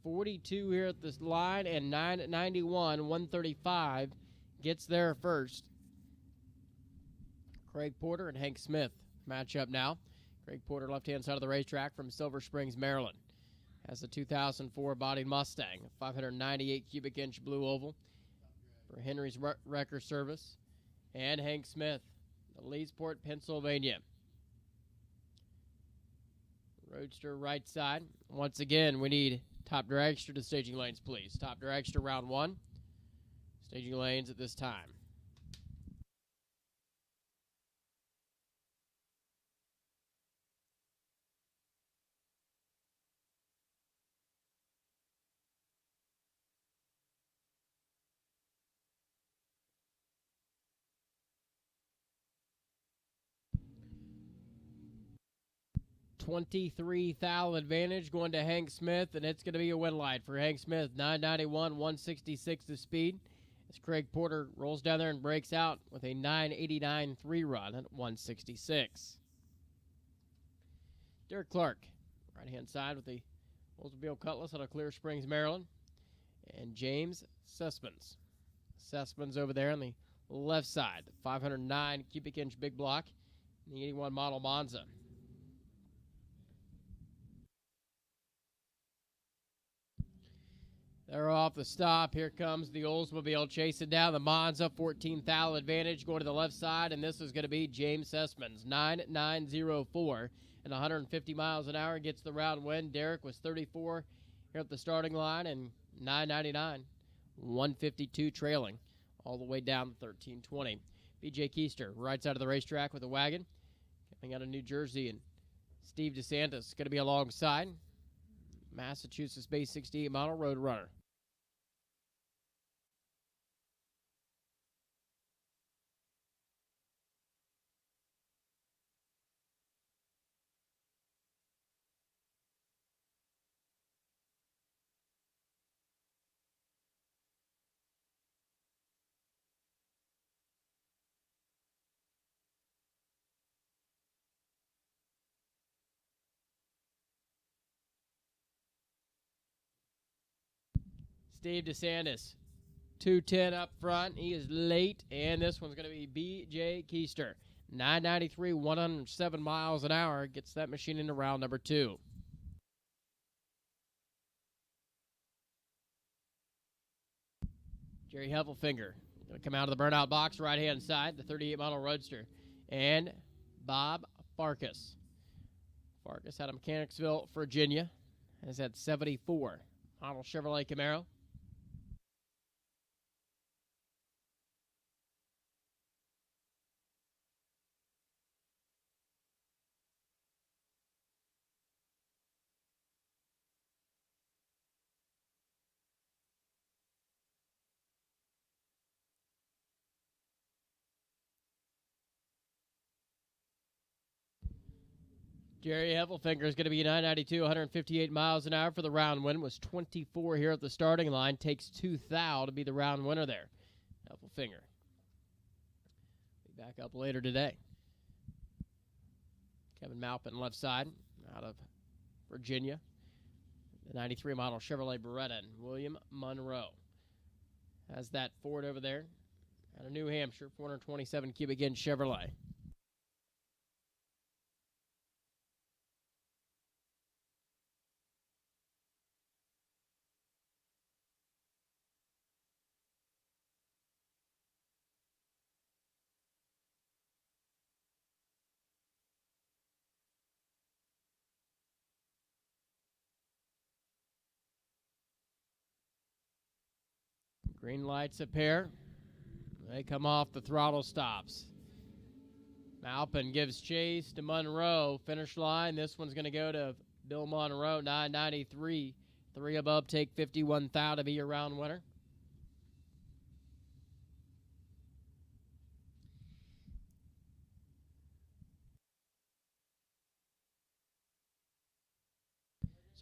42 here at this line, and 991, 135 gets there first. Craig Porter and Hank Smith match up now. Craig Porter, left-hand side of the racetrack from Silver Springs, Maryland. Has the 2004 bodied Mustang, 598 cubic inch blue oval for Henry's Wrecker Service. And Hank Smith, Leesport, Pennsylvania. Roadster right side. Once again, we need top dragster to staging lanes, please. Top dragster round 1. Staging lanes at this time. $23 thou advantage going to Hank Smith, and it's going to be a win light for Hank Smith. 991, 166 the speed. As Craig Porter rolls down there and breaks out with a 989 3-run at 166. Derek Clark, right-hand side with the Oldsmobile Cutlass out of Clear Springs, Maryland. And James Sussmans. Sussmans over there on the left side. 509 cubic inch big block. The 81 model Monza. They're off the stop. Here comes the Oldsmobile chasing down the Monza. 14 thou advantage going to the left side, and this is going to be James Sussmans. 9904 and 150 miles an hour gets the round win. Derek was 34 here at the starting line, and 999, 152 trailing all the way down to 1320. BJ Keister, right side of the racetrack with a wagon, coming out of New Jersey, and Steve DeSantis going to be alongside. Massachusetts-based 68 model Roadrunner. Steve DeSantis 210 up front. He is late, and this one's going to be B.J. Keister. 993, 107 miles an hour. Gets that machine into round number 2. Jerry Heffelfinger going to come out of the burnout box, right-hand side, the 38 model Roadster. And Bob Farkas. Farkas out of Mechanicsville, Virginia. Has had 74 model Chevrolet Camaro. Jerry Heffelfinger is going to be 992, 158 miles an hour for the round win. Was 24 here at the starting line. Takes 2 thou to be the round winner there. Heffelfinger. Be back up later today. Kevin Malpin left side out of Virginia. The 93 model Chevrolet Beretta and William Monroe has that Ford over there. Out of New Hampshire, 427 cubic inch Chevrolet. Green lights appear. They come off, the throttle stops. Malpin gives chase to Monroe. Finish line. This one's going to go to Bill Monroe, 993. 3 above, take 51 thou to be your round winner.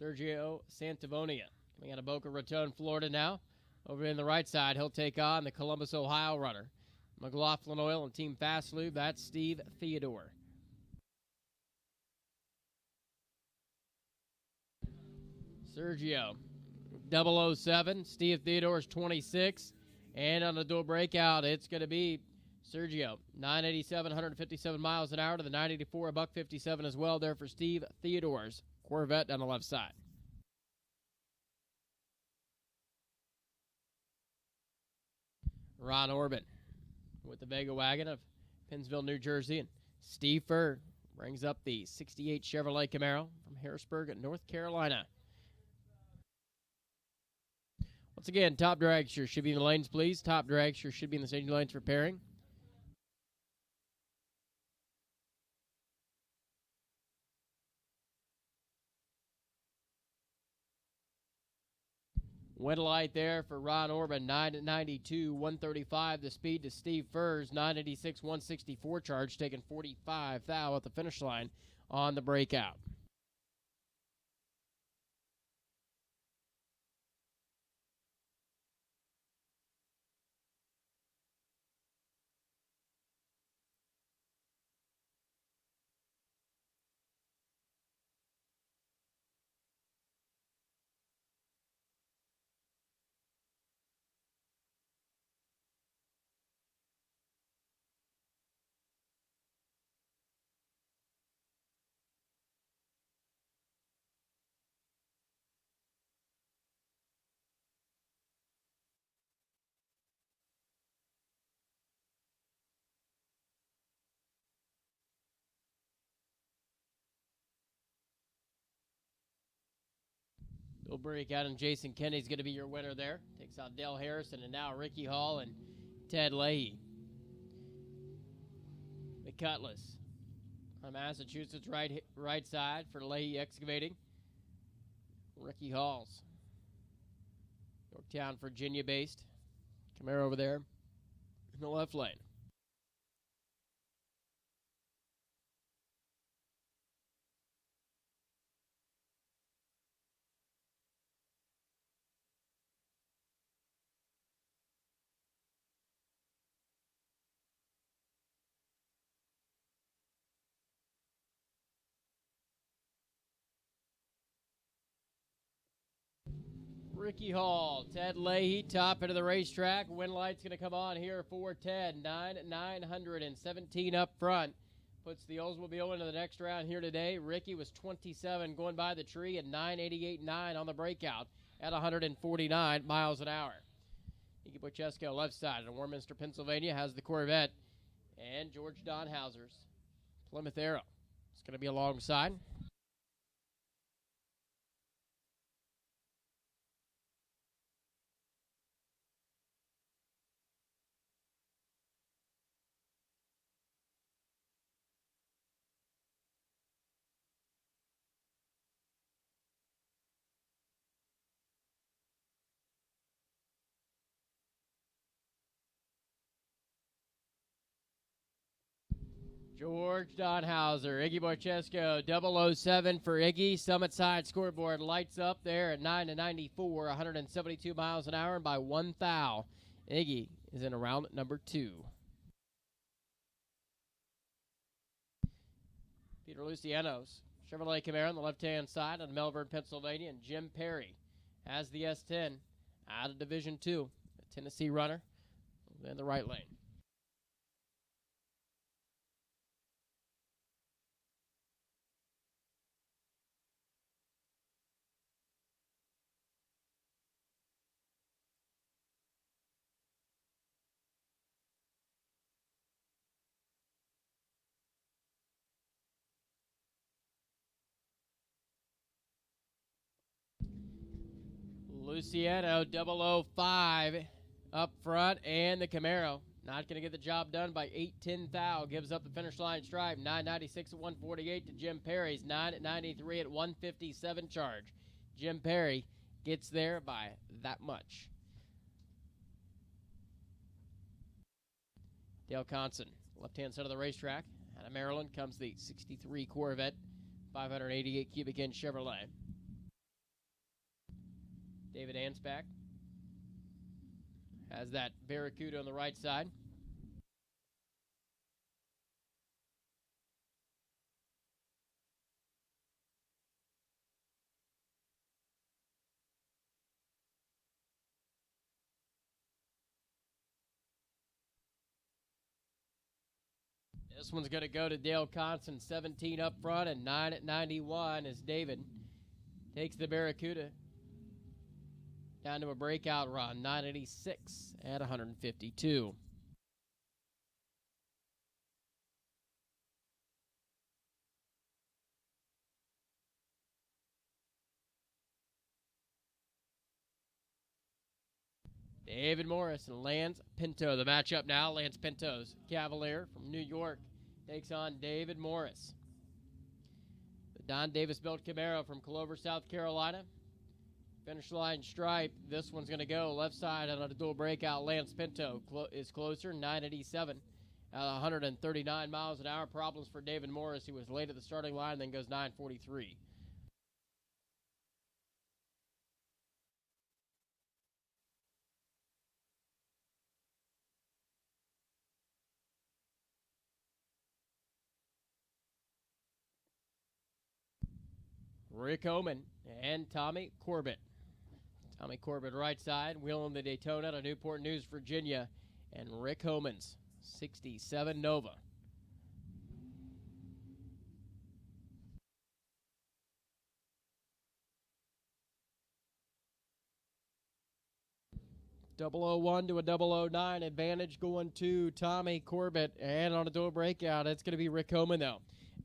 Sergio Santavonia coming out of Boca Raton, Florida now. Over in the right side, he'll take on the Columbus, Ohio runner. McLaughlin Oil and Team Fast Lube, that's Steve Theodore. Sergio, 007. Steve Theodore's 26. And on the dual breakout, it's going to be Sergio, 987, 157 miles an hour to the 984, $157 as well there for Steve Theodore's Corvette down the left side. Ron Orban with the Vega wagon of Pennsville, New Jersey. And Steve Furr brings up the 68 Chevrolet Camaro from Harrisburg, North Carolina. Once again, top dragster should be in the lanes, please. Top dragster should be in the staging lanes for pairing. Win light there for Ron Orban, 992, 135. The speed to Steve Furr's 986, 164 charge, taking 45 thou at the finish line on the breakout. Bill Breakout and Jason Kennedy's going to be your winner there. Takes out Dale Harrison and now Ricky Hall and Ted Leahy. McCutlass on Massachusetts right side for Leahy Excavating. Ricky Hall's Yorktown, Virginia based. Camaro over there in the left lane. Ricky Hall, Ted Leahy, top end of the racetrack. Wind light's going to come on here for Ted. 917 up front. Puts the Oldsmobile into the next round here today. Ricky was 27 going by the tree and 988.9 on the breakout at 149 miles an hour. Iggy Bochesko left side in Warminster, Pennsylvania has the Corvette. And George Donhauser's Plymouth Arrow. It's going to be alongside. George Donhauser, Iggy Bochesko, 007 for Iggy. Summit side scoreboard lights up there at 9-94, 172 miles an hour, and by 1 thou. Iggy is in round number 2. Peter Luciano's Chevrolet Camaro on the left-hand side of Melbourne, Pennsylvania, and Jim Perry has the S10 out of Division 2. A Tennessee runner in the right lane. Luciano 005 up front, and the Camaro not going to get the job done by 8/10 thou. Gives up the finish line stripe. 996 at 148 to Jim Perry's 993 at 157 charge. Jim Perry gets there by that much. Dale Conson, left-hand side of the racetrack. Out of Maryland comes the 63 Corvette, 588 cubic inch Chevrolet. David Ansbach has that Barracuda on the right side. This one's going to go to Dale Conson, 17 up front and 9 at 91 as David takes the Barracuda down to a breakout run, 986 at 152. David Morris and Lance Pinto. The matchup now, Lance Pinto's Cavalier from New York takes on David Morris. The Don Davis built Camaro from Clover, South Carolina. Finish line stripe. This one's going to go left side on a dual breakout. Lance Pinto is closer, 987 at 139 miles an hour. Problems for David Morris, who was late at the starting line, then goes 943. Rick Oman and Tommy Corbett. Tommy Corbett right side, wheeling the Daytona to Newport News, Virginia, and Rick Homan's 67 Nova. .001 to a .009 advantage going to Tommy Corbett, and on a dual breakout, it's going to be Rick Homan though.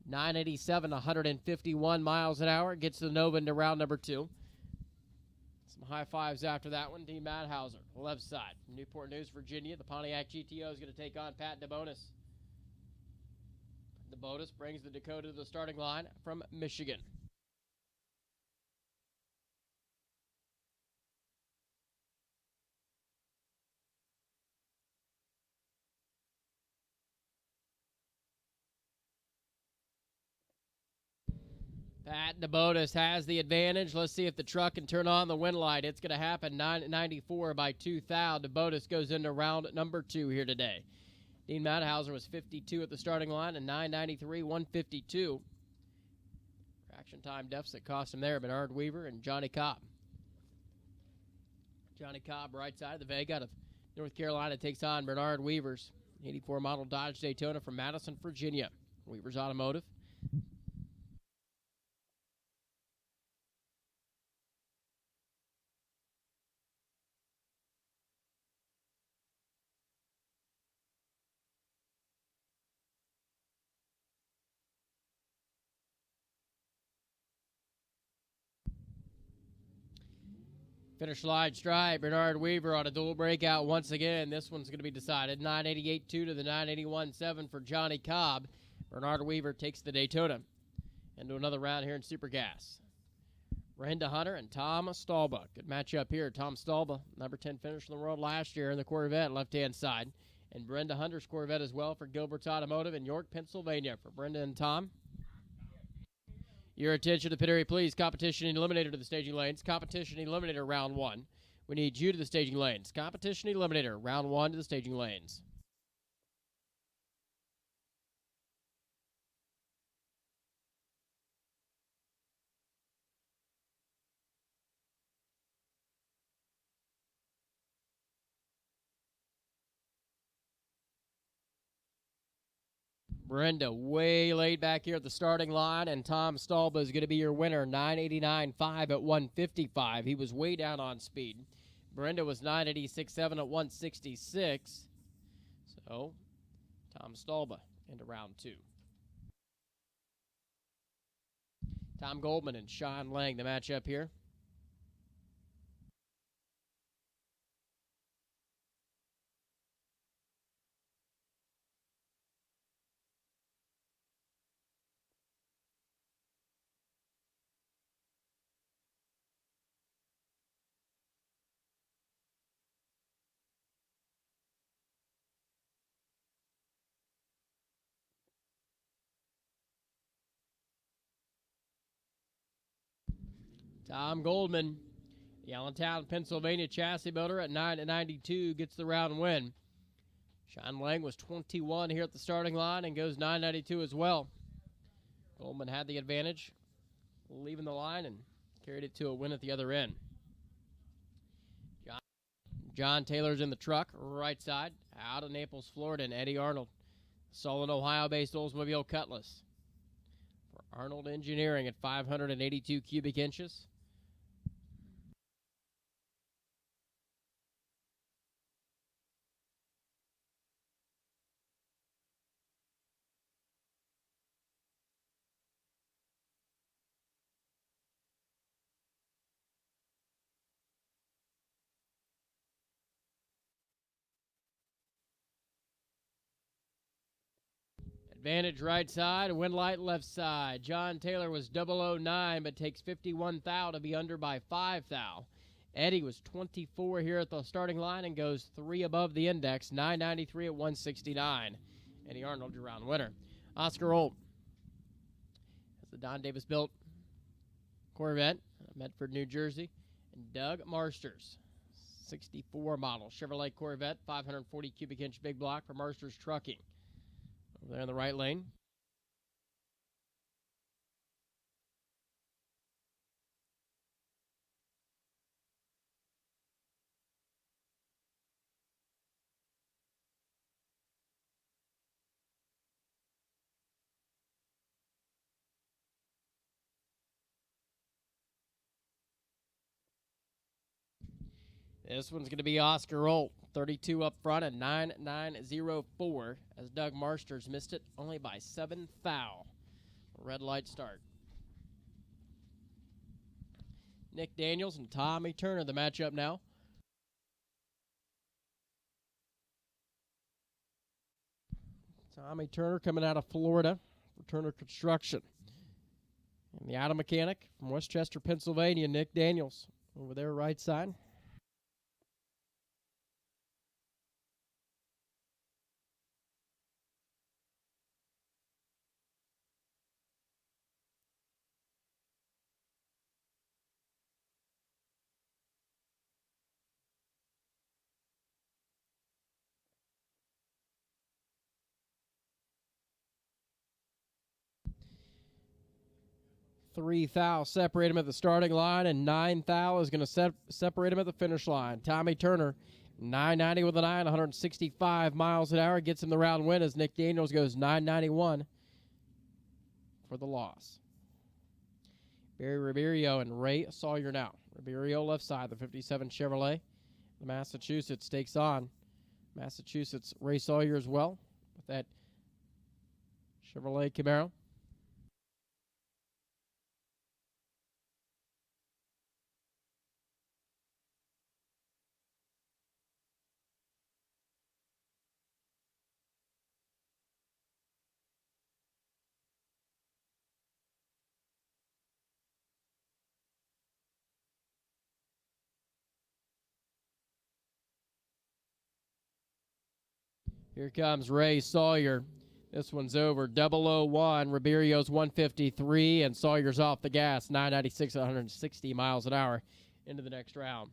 987, 151 miles an hour, gets the Nova into round number 2. Some high fives after that one. Dean Madhauser, left side. From Newport News, Virginia, the Pontiac GTO is going to take on Pat DeBonis. DeBonis brings the Dakota to the starting line from Michigan. Pat DeBonis has the advantage. Let's see if the truck can turn on the wind light. It's going to happen. 994 by 2 thou. DeBonis goes into round number 2 here today. Dean Madhauser was 52 at the starting line and 993, 152. Traction time deficit cost him there. Bernard Weaver and Johnny Cobb. Johnny Cobb, right side of the Vega out of North Carolina, takes on Bernard Weaver's 84 model Dodge Daytona from Madison, Virginia. Weaver's Automotive. Finish line stride. Bernard Weaver on a dual breakout once again. This one's going to be decided. 988.2 to the 981.7 for Johnny Cobb. Bernard Weaver takes the Daytona into another round here in Super Gas. Brenda Hunter and Tom Stalba. Good matchup here. Tom Stalba, number 10 finisher in the world last year in the Corvette, left-hand side. And Brenda Hunter's Corvette as well for Gilbert's Automotive in York, Pennsylvania. For Brenda and Tom. Your attention to pit area, please. Competition eliminator to the staging lanes. Competition eliminator, round one. We need you to the staging lanes. Competition eliminator, round one to the staging lanes. Brenda way laid back here at the starting line, and Tom Stalba is going to be your winner, 989.5 at 155. He was way down on speed. Brenda was 986.7 at 166. So, Tom Stalba into round two. Tom Goldman and Sean Lang, the matchup here. Tom Goldman, the Allentown, Pennsylvania chassis builder at 992 gets the round win. Sean Lang was 21 here at the starting line and goes 992 as well. Goldman had the advantage, leaving the line and carried it to a win at the other end. John Taylor's in the truck, right side, out of Naples, Florida, and Eddie Arnold, Solon, Ohio-based Oldsmobile Cutlass. For Arnold Engineering at 582 cubic inches. Advantage right side, win light left side. John Taylor was 009, but takes 51 thou to be under by 5 thou. Eddie was 24 here at the starting line and goes 3 above the index, 993 at 169. Eddie Arnold, your round winner. Oscar Holt has the Don Davis built Corvette, Medford, New Jersey. And Doug Marsters, 64 model Chevrolet Corvette, 540 cubic inch big block for Marsters Trucking. Over there in the right lane. This one's going to be Oscar Holt, 32 up front at 9,904, as Doug Marsters missed it only by 7 thou. Red light start. Nick Daniels and Tommy Turner, the matchup now. Tommy Turner coming out of Florida for Turner Construction. And the auto mechanic from Westchester, Pennsylvania, Nick Daniels, over there right side. 3 thou separate him at the starting line, and 9 thou is going to separate him at the finish line. Tommy Turner, 990 with a 9, 165 miles an hour, gets him the round win as Nick Daniels goes 991 for the loss. Barry Ribeiro and Ray Sawyer now. Ribeiro left side, the 57 Chevrolet. The Massachusetts takes on Massachusetts Ray Sawyer as well with that Chevrolet Camaro. Here comes Ray Sawyer. This one's over. 001. Ribeiro's 153, and Sawyer's off the gas. 996 at 160 miles an hour into the next round.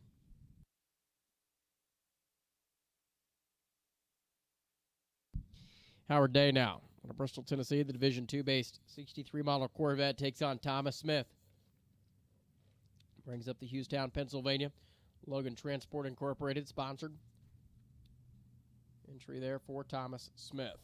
Howard Day now. Out of Bristol, Tennessee, the Division II-based 63 model Corvette takes on Thomas Smith. Brings up the Hughstown, Pennsylvania. Logan Transport Incorporated sponsored. Entry there for Thomas Smith.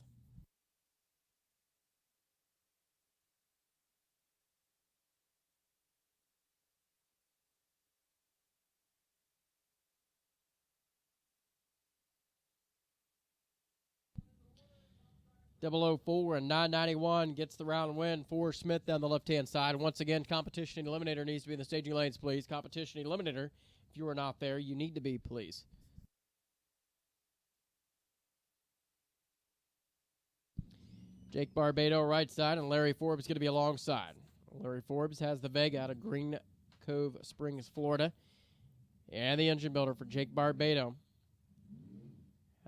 .004 and 991 gets the round win for Smith down the left-hand side. Once again, Competition Eliminator needs to be in the staging lanes, please. Competition Eliminator, if you are not there, you need to be, please. Jake Barbado right side, and Larry Forbes going to be alongside. Larry Forbes has the Vega out of Green Cove Springs, Florida. And the engine builder for Jake Barbado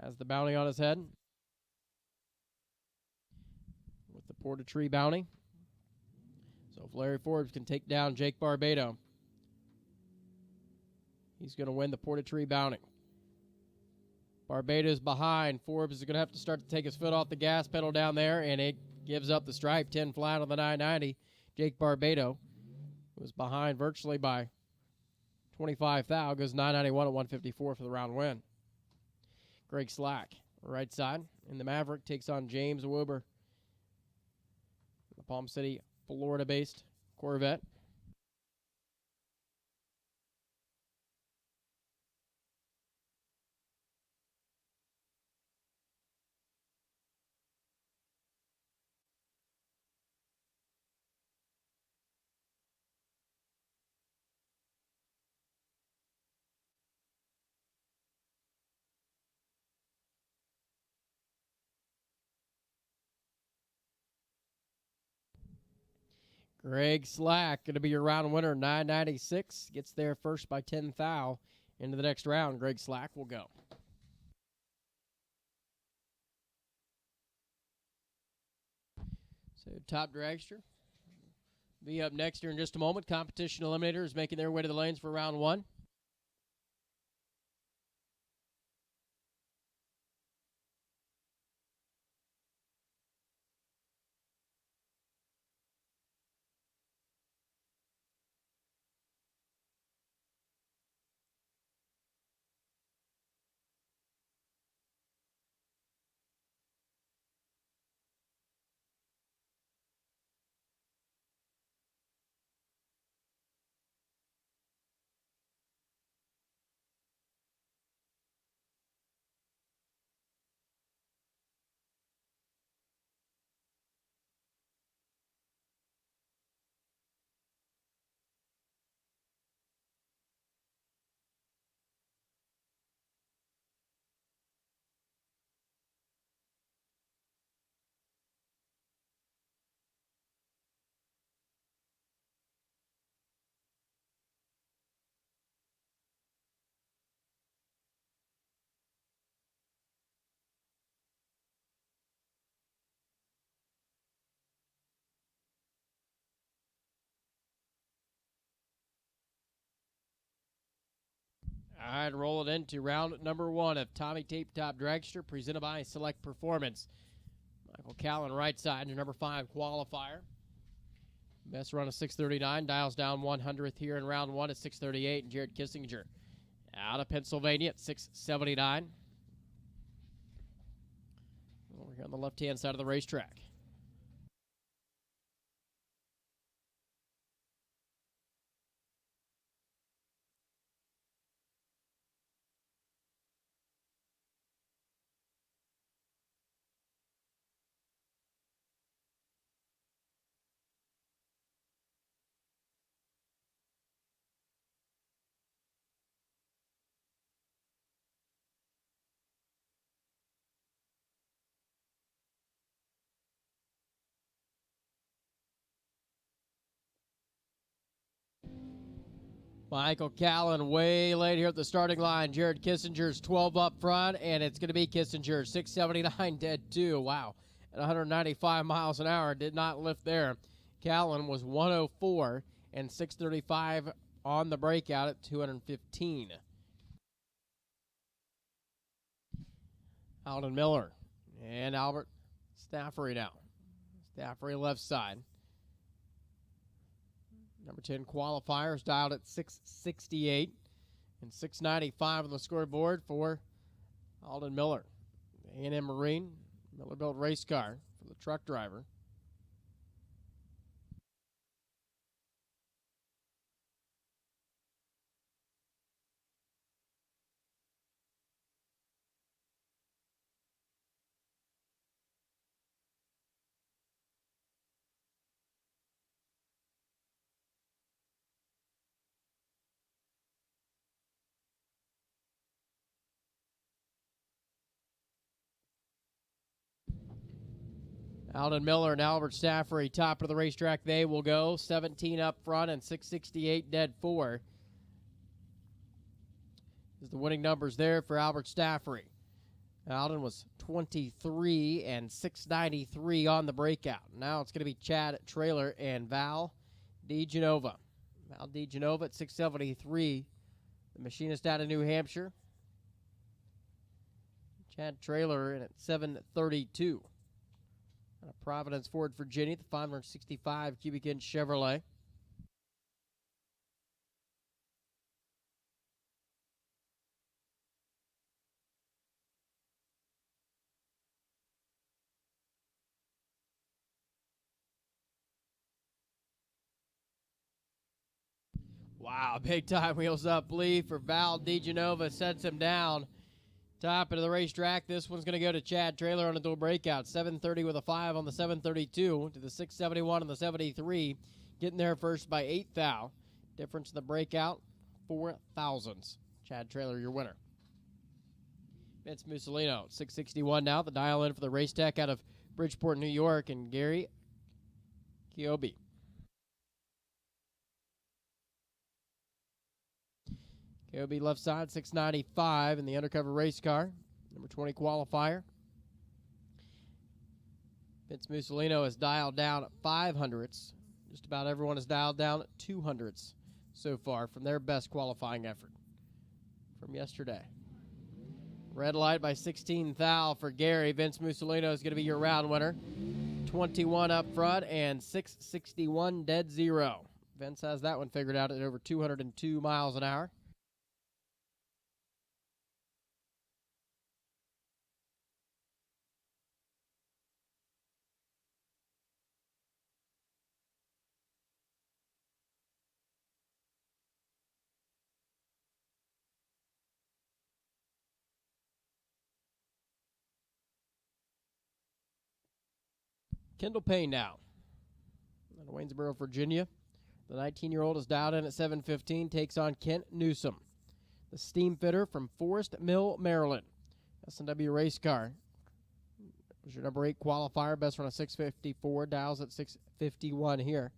has the bounty on his head with the Portatree bounty. So if Larry Forbes can take down Jake Barbado, he's going to win the Portatree bounty. Barbado's behind. Forbes is going to have to start to take his foot off the gas pedal down there, and it gives up the stripe. 10 flat on the 990. Jake Barbado was behind virtually by 25 thou. Goes 991 at 154 for the round win. Greg Slack, right side. In the Maverick, takes on James Wober. The Palm City, Florida-based Corvette. Greg Slack going to be your round winner, 996. Gets there first by 10 thou. Into the next round, Greg Slack will go. So top dragster be up next here in just a moment. Competition Eliminator is making their way to the lanes for round one. All right, roll it into round number one of Tommy Tape Top Dragster, presented by Select Performance. Michael Callan, right side, your number 5 qualifier. Best run of 6:39. Dials down 100th here in round one at 6:38. And Jared Kissinger out of Pennsylvania at 6:79. We're here on the left-hand side of the racetrack. Michael Callan way late here at the starting line. Jared Kissinger's 12 up front, and it's going to be Kissinger, 679 dead 2. Wow, at 195 miles an hour, did not lift there. Callan was 104 and 635 on the breakout at 215. Alden Miller and Albert Staffery now. Staffery left side. Number 10 qualifiers dialed at 668 and 695 on the scoreboard for Alden Miller. A&M Marine, Miller-built race car for the truck driver. Alden Miller and Albert Staffery, top of the racetrack, they will go. 17 up front and 668 dead 4. Is the winning numbers there for Albert Staffery. Alden was 23 and 693 on the breakout. Now it's going to be Chad Traylor and Val DeGenova. Val DeGenova at 673. The machinist out of New Hampshire. Chad Traylor in at 732. Out of Providence, Ford, Virginia, the 565 cubic inch Chevrolet. Wow, big time wheels up lead for Val DeGenova, sets him down. Top of the racetrack, this one's going to go to Chad Traylor on a dual breakout. 730 with a 5 on the 732 to the 671 on the 73. Getting there first by 8 thou. Difference in the breakout, 4 thousandths. Chad Traylor, your winner. Vince Mussolino, 661 now. The dial in for the race tech out of Bridgeport, New York, and Gary Kiobi. Kiobi left side, 695 in the undercover race car. Number 20 qualifier. Vince Mussolino is dialed down at 500ths. Just about everyone is dialed down at 200ths so far from their best qualifying effort from yesterday. Red light by 16 thou for Gary. Vince Mussolino is going to be your round winner. 21 up front and 661 dead 0. Vince has that one figured out at over 202 miles an hour. Kendall Payne now. Out of Waynesboro, Virginia. The 19-year-old is dialed in at 7:15, takes on Kent Newsom. The steam fitter from Forest Mill, Maryland. S&W race car. Was your number 8 qualifier, best run of 654, dials at 651 here.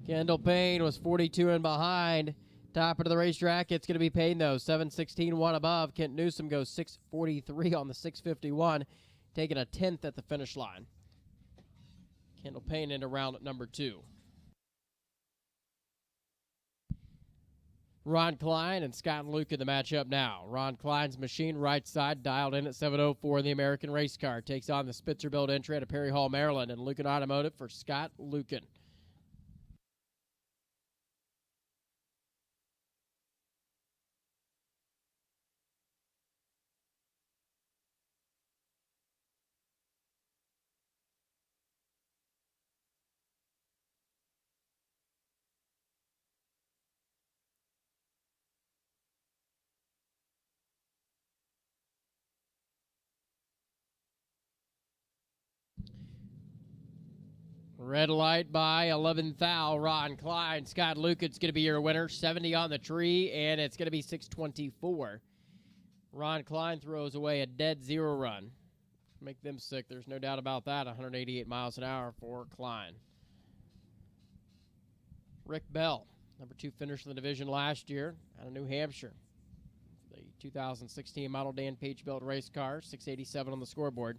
Kendall Payne was 42 and behind. Top of the racetrack, it's going to be Payne, though. 7:16, one above. Kent Newsom goes 6:43 on the 6:51, taking a 10th at the finish line. Kendall Payne into round number 2. Ron Klein and Scott Luke in the matchup now. Ron Klein's machine, right side, dialed in at 704 in the American race car. Takes on the Spitzer-built entry out of Perry Hall, Maryland, and Lucan Automotive for Scott Lucan. Red light by 11th thou. Ron Klein. Scott Lucan's going to be your winner. 70 on the tree, and it's going to be 624. Ron Klein throws away a dead zero run. Make them sick. There's no doubt about that. 188 miles an hour for Klein. Rick Bell, number 2 finisher in the division last year out of New Hampshire. The 2016 model Dan Page-built race car, 687 on the scoreboard.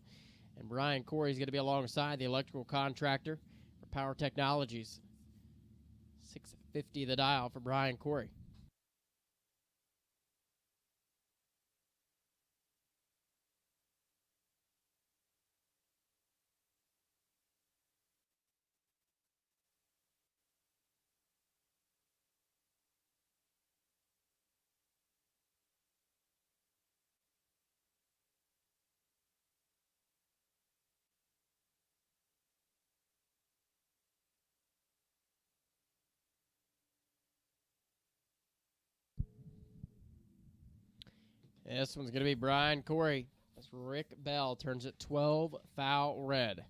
And Brian Corey's going to be alongside the electrical contractor for Power Technologies. 650 the dial for Brian Corey. This one's going to be Brian Corey. As Rick Bell turns it 12 thou red.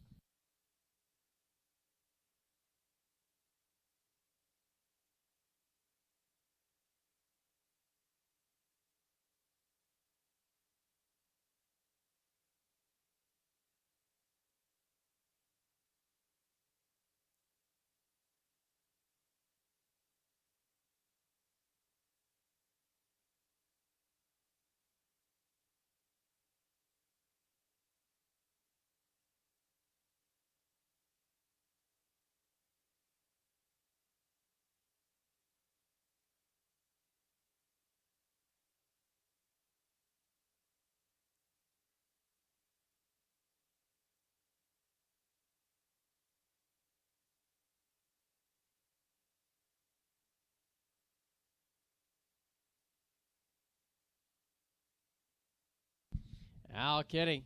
Al Kinney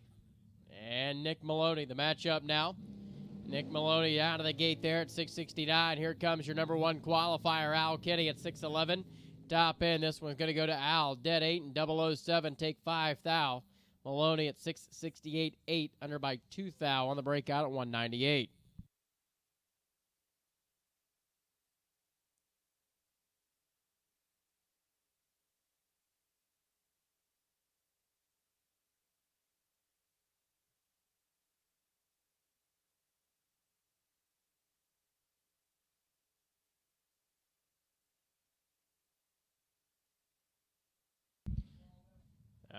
and Nick Maloney. The matchup now. Nick Maloney out of the gate there at 669. Here comes your number 1 qualifier, Al Kinney at 611. Top end, this one's going to go to Al. Dead 8 and 007. Take 5 thou. Maloney at 668.8. Under by 2 thou on the breakout at 198.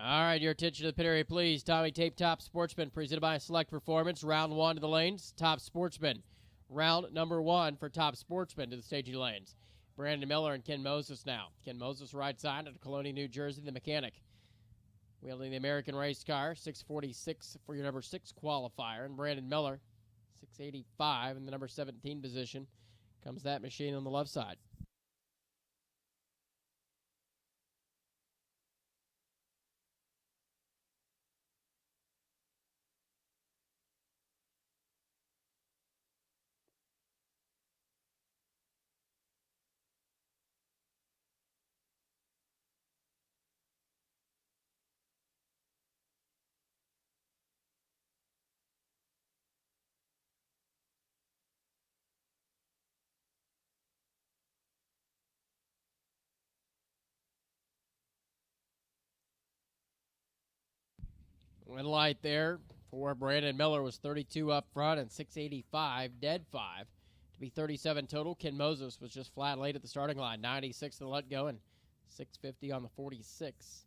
All right, your attention to the pit area, please. Tommy Tape Top Sportsman, presented by Select Performance. Round 1 to the lanes. Top Sportsman. Round number 1 for Top Sportsman to the staging lanes. Brandon Miller and Ken Moses now. Ken Moses right side at Colonia, New Jersey, the mechanic. Wielding the American race car, 646 for your number 6 qualifier. And Brandon Miller, 685 in the number 17 position. Comes that machine on the left side. Red light there for Brandon Miller was 32 up front and 685, dead 5 to be 37 total. Ken Moses was just flat late at the starting line, 96 to the let go and 650 on the 46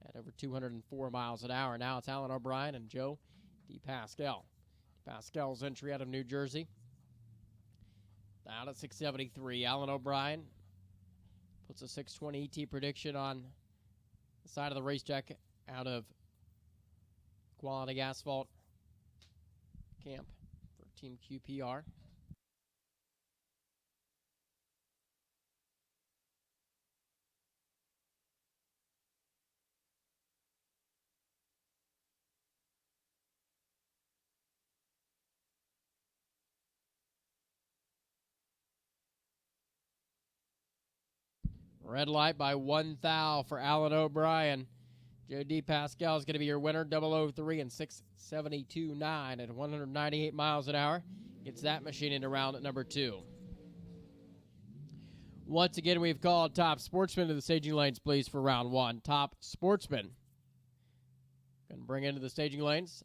at over 204 miles an hour. Now it's Alan O'Brien and Joe DePascal. DePascal's entry out of New Jersey. Down at 673, Alan O'Brien Puts a 620 ET prediction on the side of the racetrack out of Quality Asphalt Camp for Team QPR. Red light by 1 thou for Alan O'Brien. Joe D. Pascal is going to be your winner. 003 and 672.9 at 198 miles an hour. Gets that machine into round at number 2. Once again, we've called Top Sportsman to the staging lanes, please, for round 1. Top Sportsman. Going to bring into the staging lanes.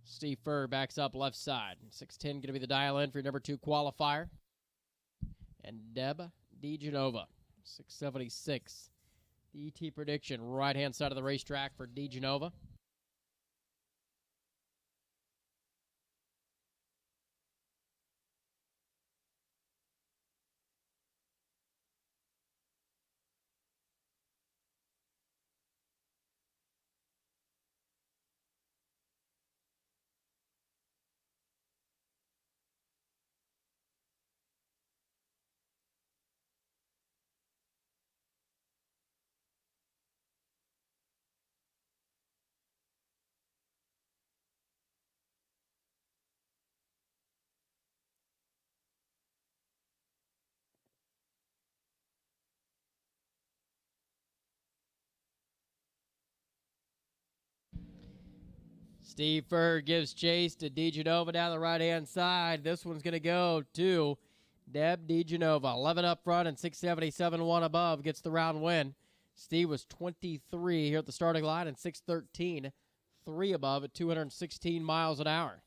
Steve Furr backs up left side. 610 going to be the dial in for your number 2 qualifier. And Deb DeGenova, 676. The ET prediction, right-hand side of the racetrack for DeGenova. Steve Furr gives chase to DeGenova down the right-hand side. This one's going to go to Deb DeGenova. 11 up front and 677, 1 above. Gets the round win. Steve was 23 here at the starting line and 613, 3 above at 216 miles an hour.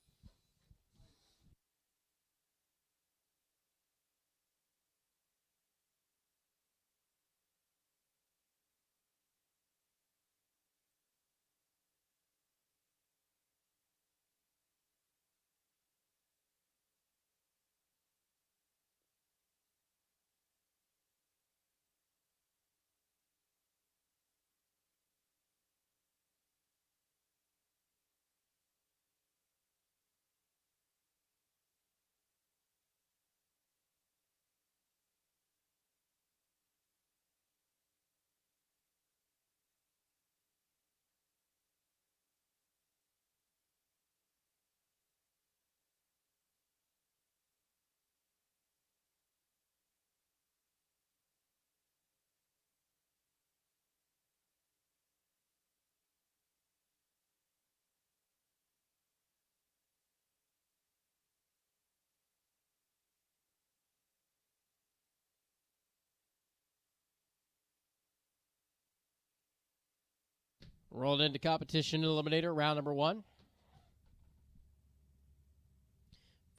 Rolled into competition eliminator, round number 1.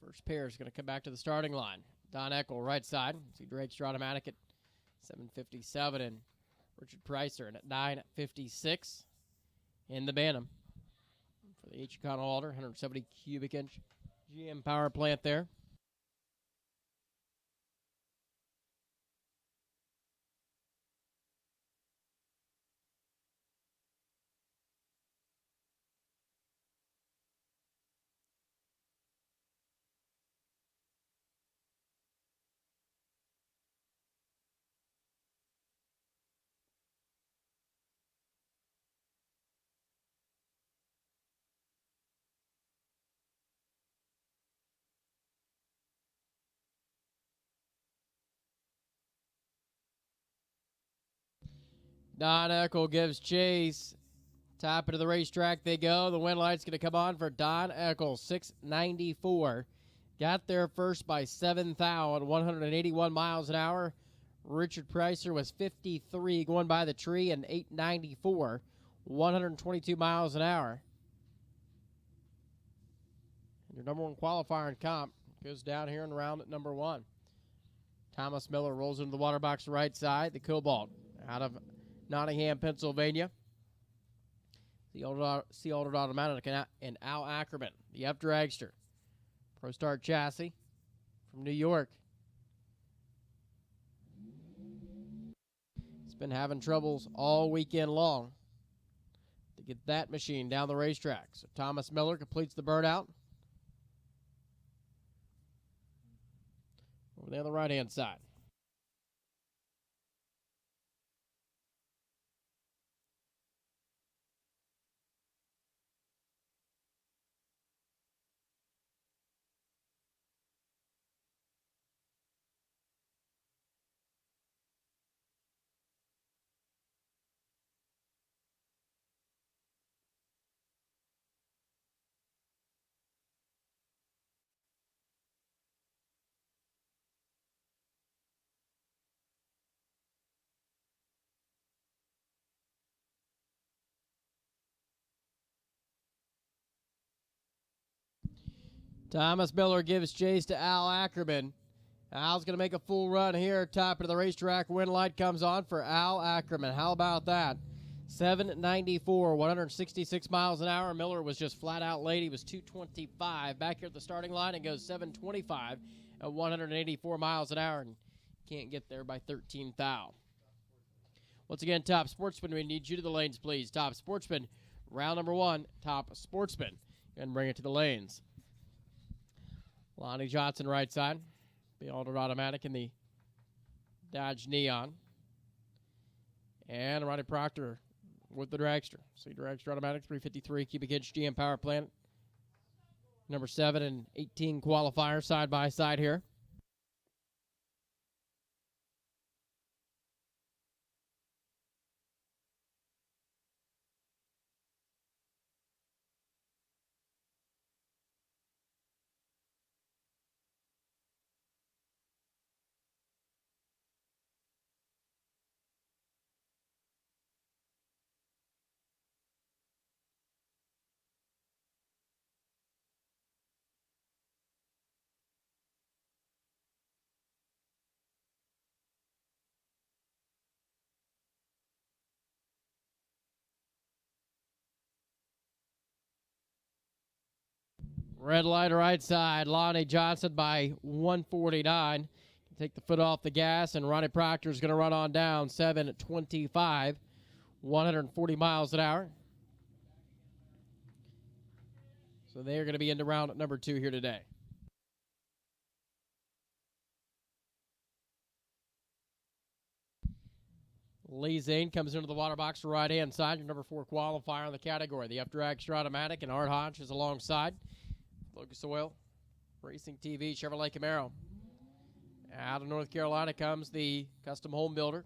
First pair is going to come back to the starting line. Don Eckel, right side. See Drake's automatic at 757 and Richard Pricer at 956 in the Bantam. For the H. Connell Alder, 170 cubic inch GM power plant there. Don Eckel gives chase. Top into the racetrack they go. The wind light's going to come on for Don Eckel, 694. Got there first by 7 thou at 181 miles an hour. Richard Pricer was 53 going by the tree and 894, 122 miles an hour. And your number 1 qualifier in comp goes down here in round at number 1. Thomas Miller rolls into the water box right side. The Cobalt out of Nottingham, Pennsylvania. The Altered Automatic and Al Ackerman, the F Dragster. Pro Star chassis from New York. been having troubles all weekend long to get that machine down the racetrack. So Thomas Miller completes the burnout. Over there on the right-hand side. Thomas Miller gives chase to Al Ackerman. Al's going to make a full run here. Top of the racetrack. Win light comes on for Al Ackerman. How about that? 794, 166 miles an hour. Miller was just flat out late. He was 225. Back here at the starting line, it goes 725 at 184 miles an hour. And can't get there by 13 thou. Once again, Top Sportsman, we need you to the lanes, please. Top Sportsman, round number 1. Top Sportsman. And bring it to the lanes. Lonnie Johnson, right side. The altered automatic in the Dodge Neon. And Ronnie Proctor with the dragster. See, dragster automatic, 353 cubic inch GM power plant. Number 7 and 18 qualifier side by side here. Red light right side. Lonnie Johnson by 149. Take the foot off the gas, and Ronnie Proctor is going to run on down 725, 140 miles an hour. So they are going to be into round number 2 here today. Lee Zane comes into the water box to right-hand side, your number 4 qualifier in the category. The F-Dragster automatic, and Art Hodge is alongside. Lucas Oil, Racing TV, Chevrolet Camaro. Out of North Carolina comes the custom home builder.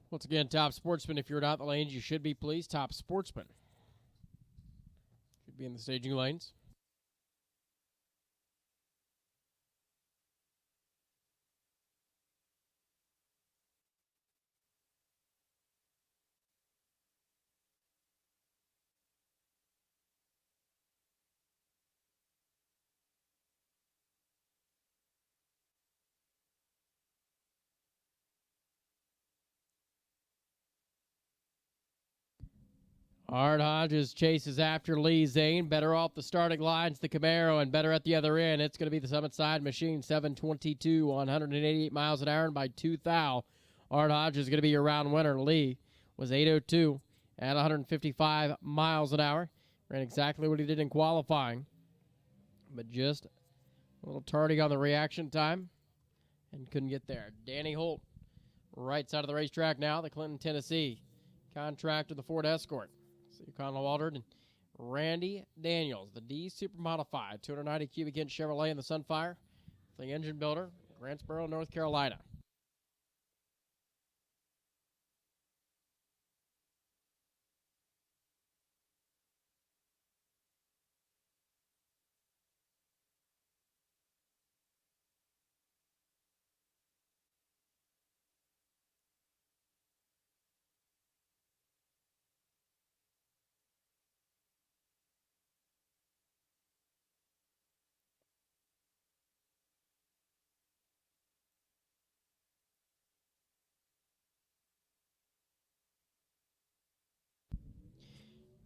Once again, Top Sportsman, if you're not in the lanes, you should be, please. Top Sportsman should be in the staging lanes. Art Hodges chases after Lee Zane. Better off the starting lines, the Camaro, and better at the other end. It's going to be the Summit Side Machine, 722, 188 miles an hour, and by 2 thou. Art Hodges is going to be your round winner. Lee was 802 at 155 miles an hour. Ran exactly what he did in qualifying, but just A little tardy on the reaction time and couldn't get there. Danny Holt, right side of the racetrack now, the Clinton, Tennessee contract with the Ford Escort. So Connell Waldard and Randy Daniels, the D Super Modified 290 cubic inch Chevrolet in the Sunfire, the engine builder, Grantsboro, North Carolina.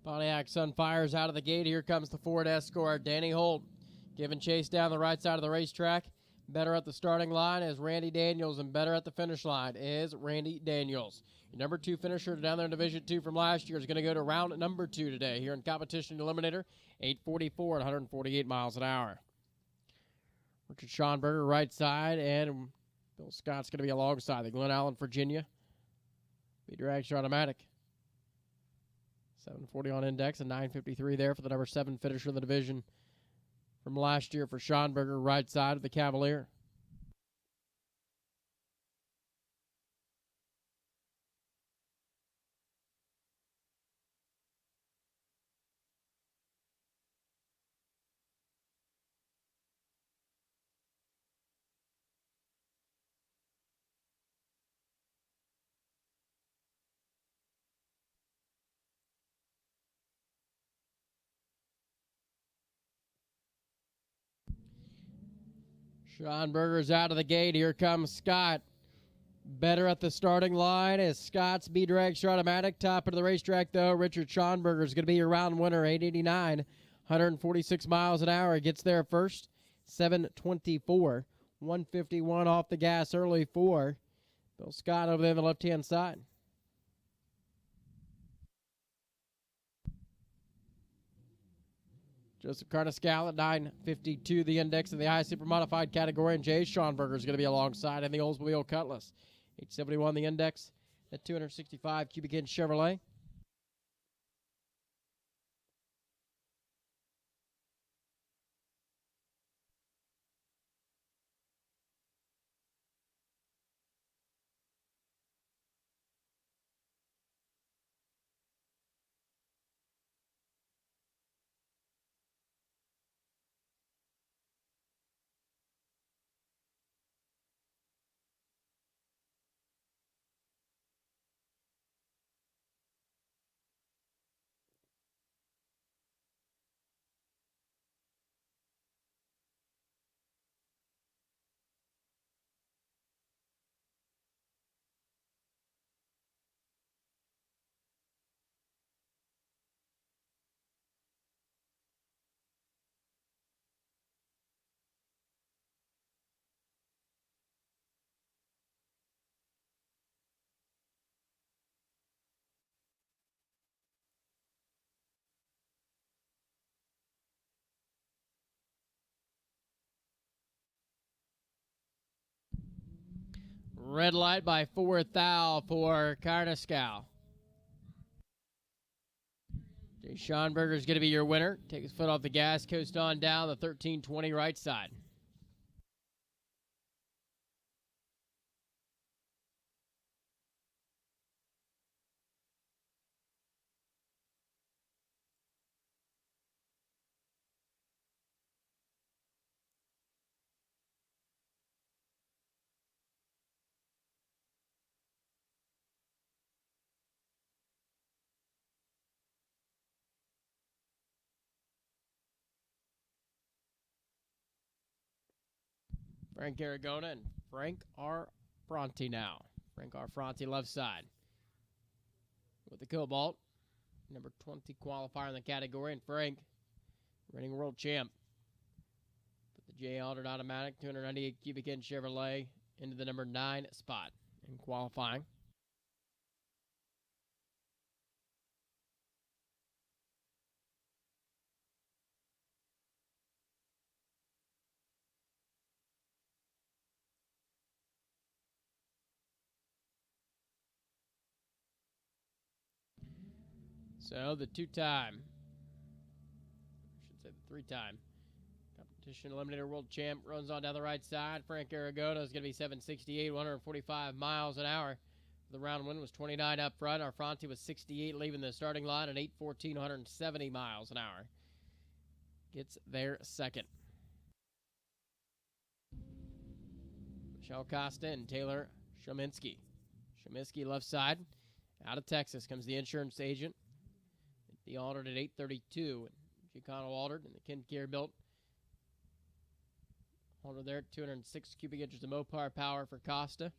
Pontiac Sunfire's out of the gate. Here comes the Ford Escort. Danny Holt giving chase down the right side of the racetrack. Better at the starting line is Randy Daniels, and better at the finish line is Randy Daniels. Your number 2 finisher down there in Division 2 from last year is going to go to round number 2 today here in Competition Eliminator, 844 at 148 miles an hour. Richard Schonberger right side, and Bill Scott's going to be alongside the Glen Allen, Virginia. Beater Action Automatic. 740 on index and 953 there for the number 7 finisher in the division from last year for Schonberger, right side of the Cavalier. Schonberger's out of the gate. Here comes Scott. Better at the starting line is Scott's B-Drag Automatic. Top of the racetrack, though, Richard Schonberger is going to be your round winner, 889, 146 miles an hour. He gets there first, 724, 151 off the gas early for Bill Scott over there on the left-hand side. Joseph Carnescal at 952, the index in the high super modified category, and Jay Schonberger is going to be alongside in the Oldsmobile Cutlass. 871 the index at 265 cubic inch Chevrolet. Red light by 4,000 for Carnescal. Jay Schonberger is going to be your winner. Take his foot off the gas, coast on down the 1320 right side. Frank Aragona and Frank R. Fronte now. Frank R. Fronte left side with the Cobalt. Number 20 qualifier in the category, and Frank, reigning world champ. Put the J. Aldred Automatic 298 cubic inch Chevrolet into the number 9 spot in qualifying. So the two-time, I should say the three-time competition eliminator world champ runs on down the right side. Frank Aragona is going to be 768, 145 miles an hour. The round win was 29 up front. Arfronti was 68 leaving the starting line at 814, 170 miles an hour. Gets there second. Michelle Costa and Taylor Shominski. Shominski left side. Out of Texas comes the insurance agent. The Altered at 832. Giacomo Altered and the Kincaid built. Altered there, 206 cubic inches of Mopar power for Costa.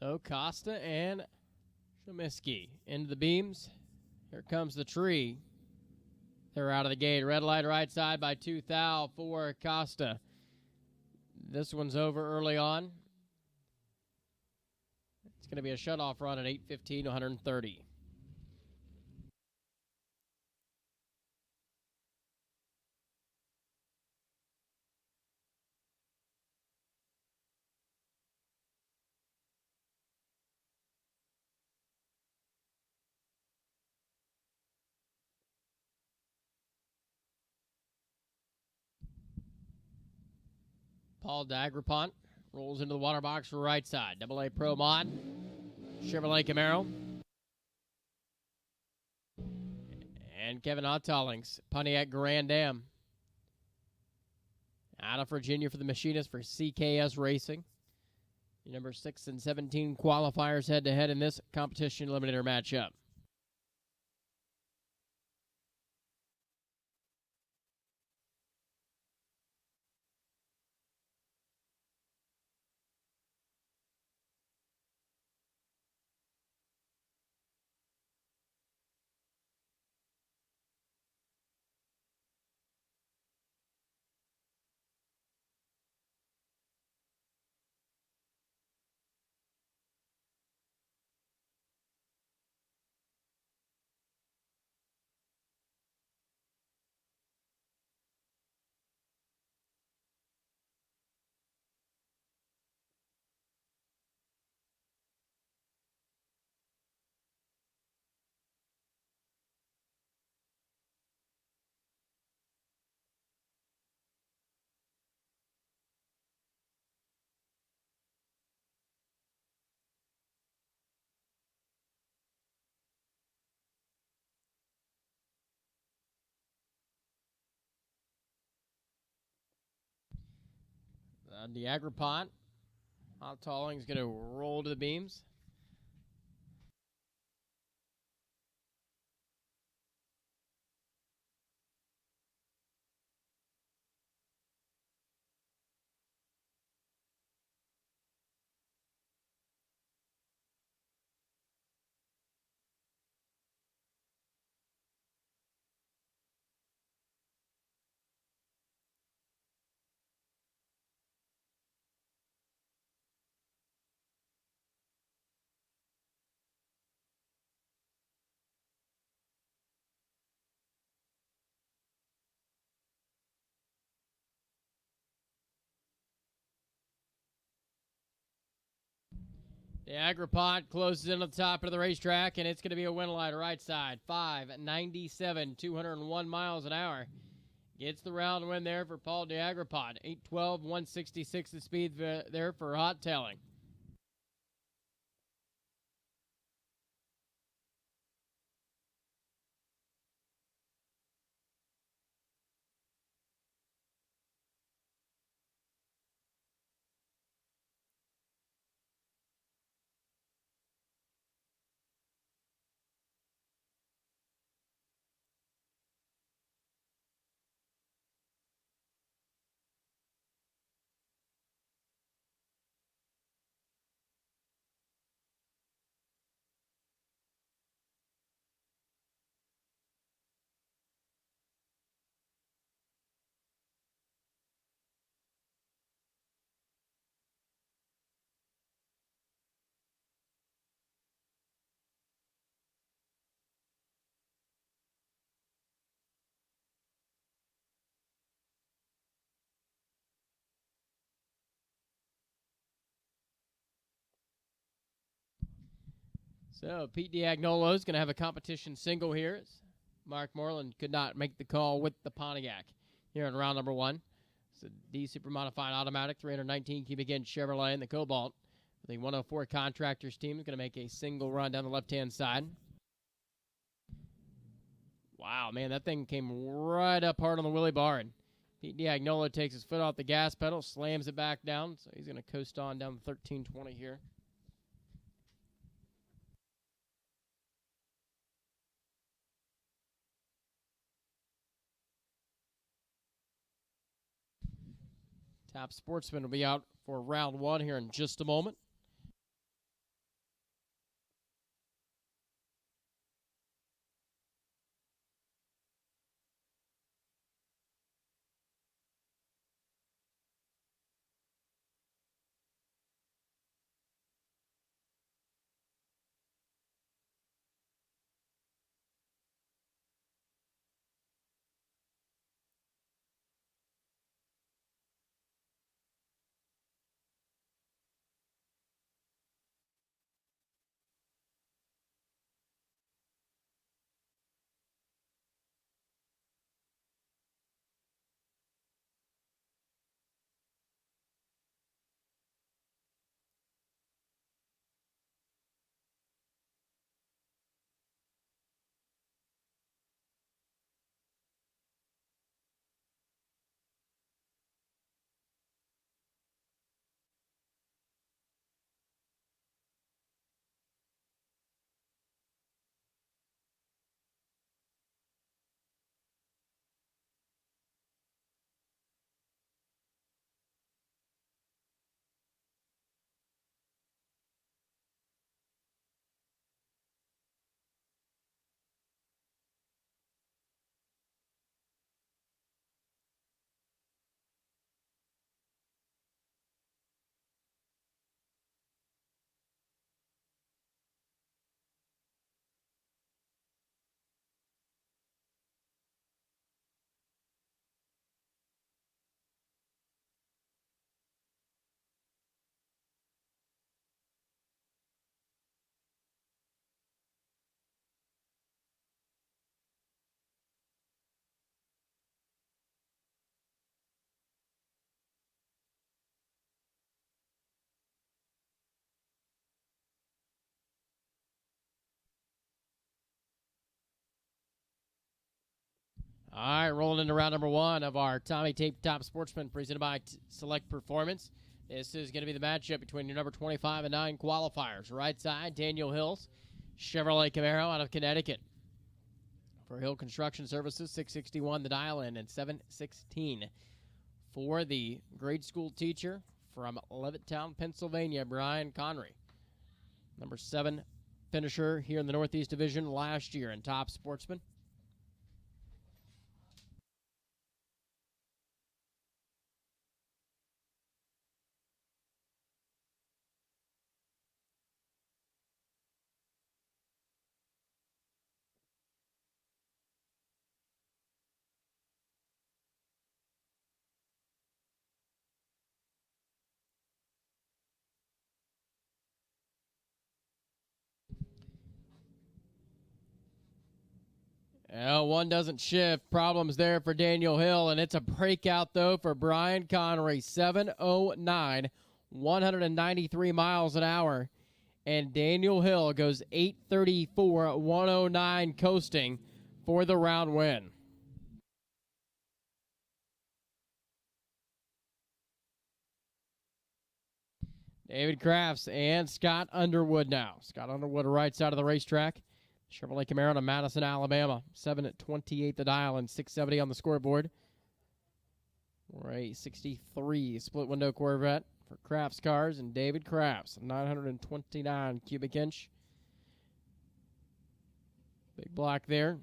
So Costa and Shominski into the beams. Here comes the tree. They're out of the gate. Red light right side by 2 thou for Costa. This one's over early on. It's going to be a shutoff run at 8:15, 130. Paul Dagrapont rolls into the water box for right side. AA Pro Mod, Chevrolet Camaro. And Kevin Ottolings, Pontiac Grand Am. Out of Virginia for the machinist for CKS Racing. Your number 6 and 17 qualifiers head-to-head in this competition eliminator matchup. The Agripont. Ottolings going to roll to the beams. The Agripont closes in on the top of the racetrack, and it's going to be a win light right side. 597, 201 miles an hour. Gets the round win there for Paul DeAgrapod. 8:12, 166 the speed there for Hot Tailing. So Pete Diagnolo is going to have a competition single here. Mark Moreland could not make the call with the Pontiac here in round number 1. It's a D Super Modified Automatic 319 cubic inch Chevrolet in the Cobalt. The 104 Contractors team is going to make a single run down the left-hand side. Wow, man, that thing came right up hard on the wheelie bar. And Pete Diagnolo takes his foot off the gas pedal, slams it back down. So he's going to coast on down the 1320 here. Top Sportsman will be out for round 1 here in just a moment. All right, rolling into round number 1 of our Tommy Tape Top Sportsman presented by Select Performance. This is going to be the matchup between your number 25 and 9 qualifiers. Right side, Daniel Hills, Chevrolet Camaro out of Connecticut. For Hill Construction Services, 661 the dial-in and 716. For the grade school teacher from Levittown, Pennsylvania, Brian Connery. Number 7 finisher here in the Northeast Division last year in Top Sportsman. One doesn't shift. Problems there for Daniel Hill, and it's a breakout, though, for Brian Connery. 7:09, 193 miles an hour. And Daniel Hill goes 8:34, 109 coasting for the round win. David Crafts and Scott Underwood now. Scott Underwood, right side of the racetrack. Chevrolet Camaro to Madison, Alabama. 7:28 the dial and 670 on the scoreboard. Or a 63 split window Corvette for Crafts Cars and David Crafts. 929 cubic inch. Big block there.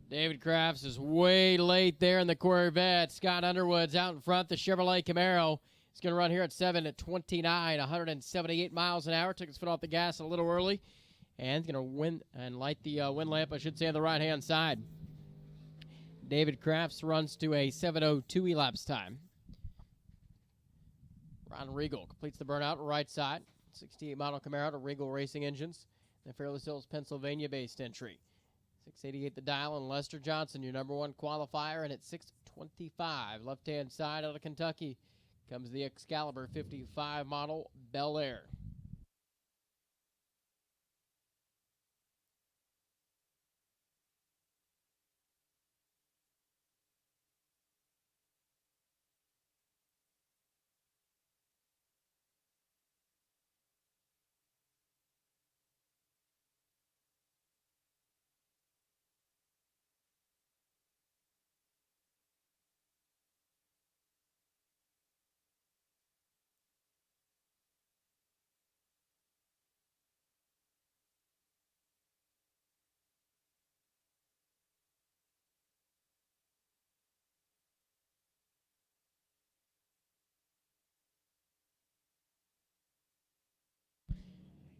David Crafts is way late there in the Corvette. Scott Underwood's out in front. The Chevrolet Camaro is going to run here at 7:29, 178 miles an hour. Took his foot off the gas a little early. And he's going to win and light the wind lamp, I should say, on the right-hand side. David Crafts runs to a 7:02 elapsed time. Ron Regal completes the burnout right side. 68 model Camaro to Regal Racing Engines. The Fairless Hills, Pennsylvania-based entry. 688 the dial, and Lester Johnson, your number one qualifier, and at 625, left-hand side out of Kentucky, comes the Excalibur 55 model Bel Air.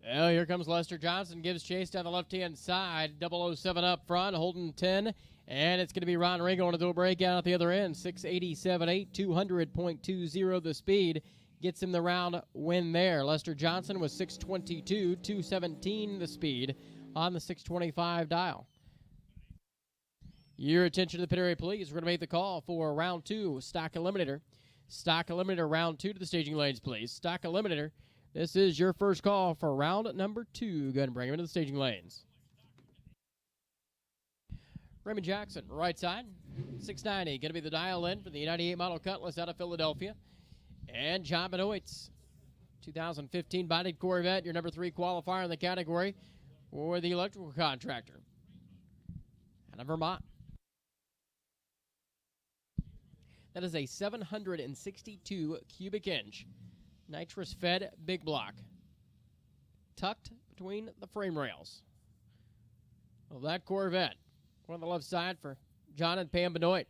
Well, here comes Lester Johnson, gives chase down the left-hand side. 007 up front, holding 10, and it's going to be Ron Regal to do a breakout at the other end. 687.8, 200.20 the speed. Gets him the round win there. Lester Johnson was 622, 217 the speed on the 625 dial. Your attention to the pit area, please. We're going to make the call for round 2, Stock Eliminator. Stock Eliminator, round 2 to the staging lanes, please. Stock Eliminator. This is your first call for round number 2. Go ahead and bring him into the staging lanes. Raymond Jackson, right side. 690, going to be the dial in for the 98 model Cutlass out of Philadelphia. And John Benoit's 2015 bodied Corvette, your number 3 qualifier in the category for the electrical contractor out of Vermont. That is a 762 cubic inch nitrous-fed big block, tucked between the frame rails of that Corvette. One on the left side for John and Pam Benoit.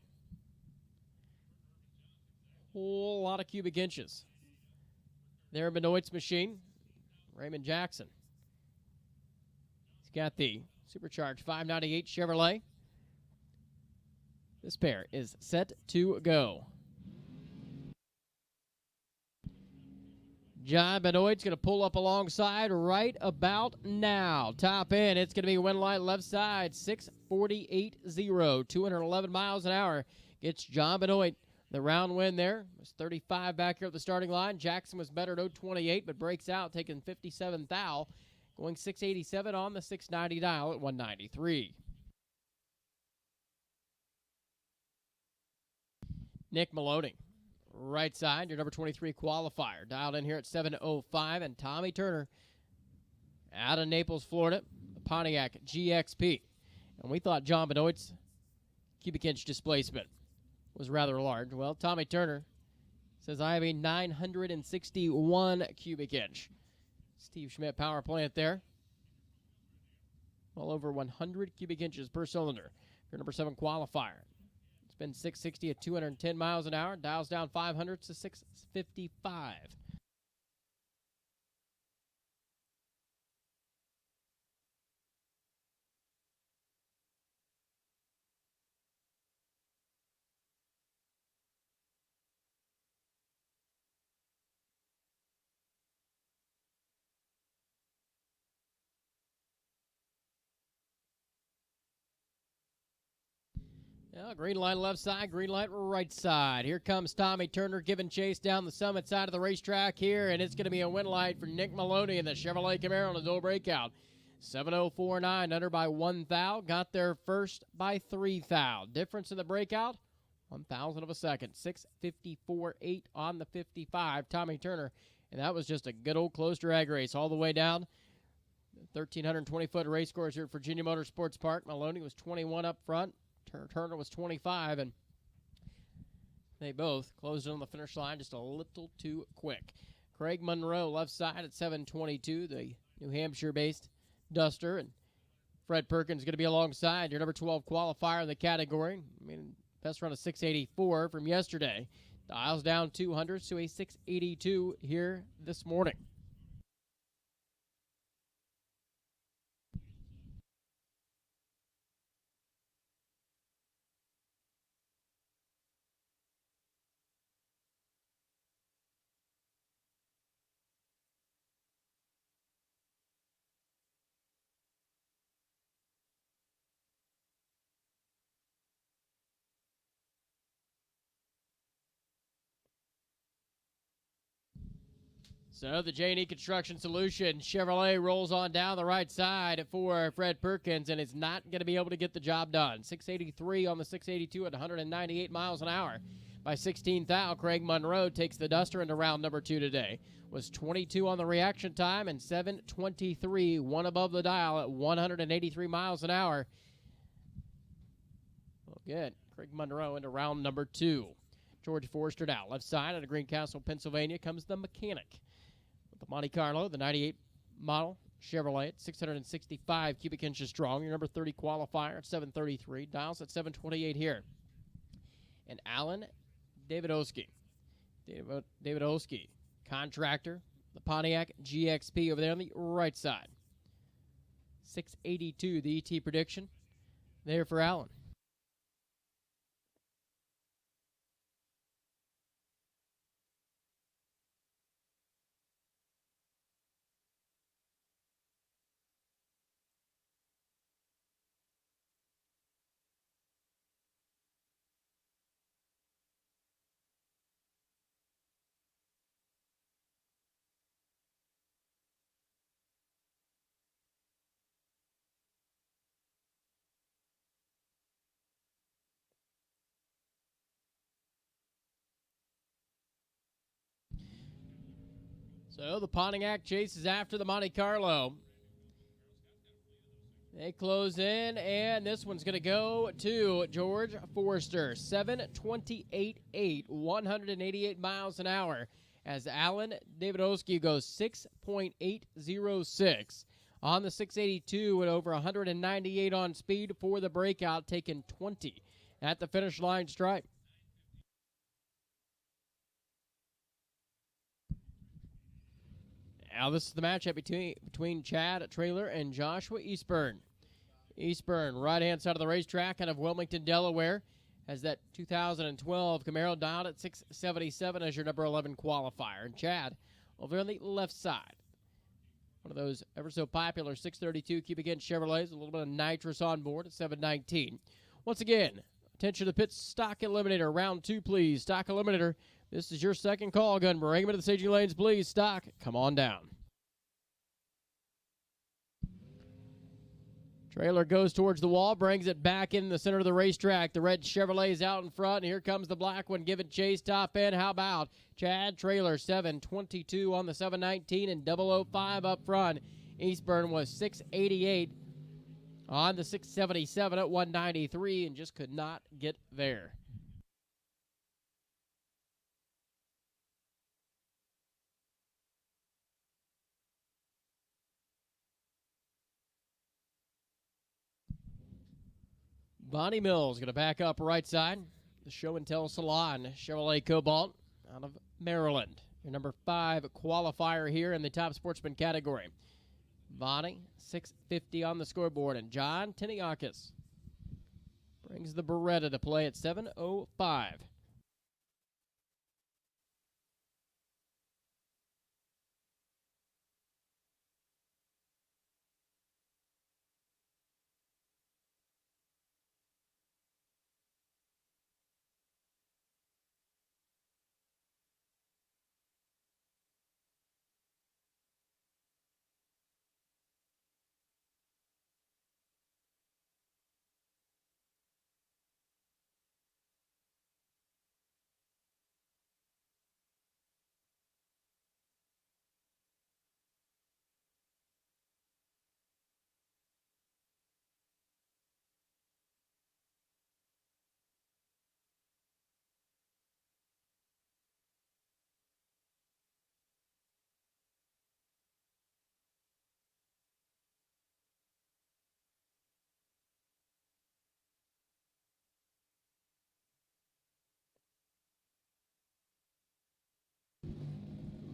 Whole lot of cubic inches. There, Benoit's machine, Raymond Jackson. He's got the supercharged 598 Chevrolet. This pair is set to go. John Benoit's going to pull up alongside right about now. Top end, it's going to be wind light left side, 648.0, 211 miles an hour. Gets John Benoit the round win there. It was 35 back here at the starting line. Jackson was better at 028, but breaks out, taking 57 thou, going 687 on the 690 dial at 193. Nick Maloney, right side, your number 23 qualifier. Dialed in here at 7:05, and Tommy Turner out of Naples, Florida, Pontiac GXP. And we thought John Benoit's cubic inch displacement was rather large. Well, Tommy Turner says I have a 961 cubic inch. Steve Schmidt power plant there. Well over 100 cubic inches per cylinder. Your number 7 qualifier. It's been 660 at 210 miles an hour. Dials down 500 to 655. Yeah, green light left side, green light right side. Here comes Tommy Turner giving chase down the summit side of the racetrack here, and it's going to be a win light for Nick Maloney in the Chevrolet Camaro on a dual breakout. 7:04.9 under by 1 thou. Got there first by 3 thou. Difference in the breakout, 1,000 of a second. 6:54.8 on the 55. Tommy Turner, and that was just a good old close drag race all the way down. 1,320-foot race course here at Virginia Motorsports Park. Maloney was 21 up front. Turner was 25, and they both closed in on the finish line just a little too quick. Craig Monroe left side at 7:22, the New Hampshire-based Duster, and Fred Perkins going to be alongside your number 12 qualifier in the category. I mean, best run of 684 from yesterday. Dials down 200 to a 682 here this morning. So the J&E Construction Solution Chevrolet rolls on down the right side for Fred Perkins, and is not going to be able to get the job done. 683 on the 682 at 198 miles an hour. By 16 thou, Craig Monroe takes the Duster into round number 2 today. Was 22 on the reaction time and 7:23, one above the dial at 183 miles an hour. Well, good. Craig Monroe into round number 2. George Forster out. Left side out of Greencastle, Pennsylvania comes the mechanic. The Monte Carlo, the 98 model Chevrolet at 665 cubic inches strong. Your number 30 qualifier at 733. Dials at 728 here. And Alan Davidowski. Davidowski, contractor, the Pontiac GXP over there on the right side. 682, the ET prediction there for Alan. So the Pontiac chases after the Monte Carlo. They close in, and this one's going to go to George Forster. 7:28.8, 188 miles an hour, as Alan Davidowski goes 6.806 on the 682 at over 198 on speed for the breakout, taking 20 at the finish line stripe. Now this is the matchup between Chad Traylor and Joshua Eastburn. Eastburn, right-hand side of the racetrack out of Wilmington, Delaware, has that 2012 Camaro dialed at 677 as your number 11 qualifier. And Chad over on the left side. One of those ever so popular 632 cubic inch Chevrolets, a little bit of nitrous on board at 719. Once again, attention to the pit stock eliminator. Round 2, please. Stock eliminator. This is your second call. Gun, bring him into the staging lanes, please. Stock, come on down. Trailer goes towards the wall, brings it back in the center of the racetrack. The red Chevrolet is out in front, and here comes the black one giving chase top end. How about Chad Trailer, 722 on the 719 and 005 up front. Eastburn was 688 on the 677 at 193 and just could not get there. Bonnie Mills going to back up right side. The Show and Tell Salon Chevrolet Cobalt out of Maryland. Your number 5 qualifier here in the top sportsman category. Bonnie, 650 on the scoreboard. And John Tiniakis brings the Beretta to play at 705.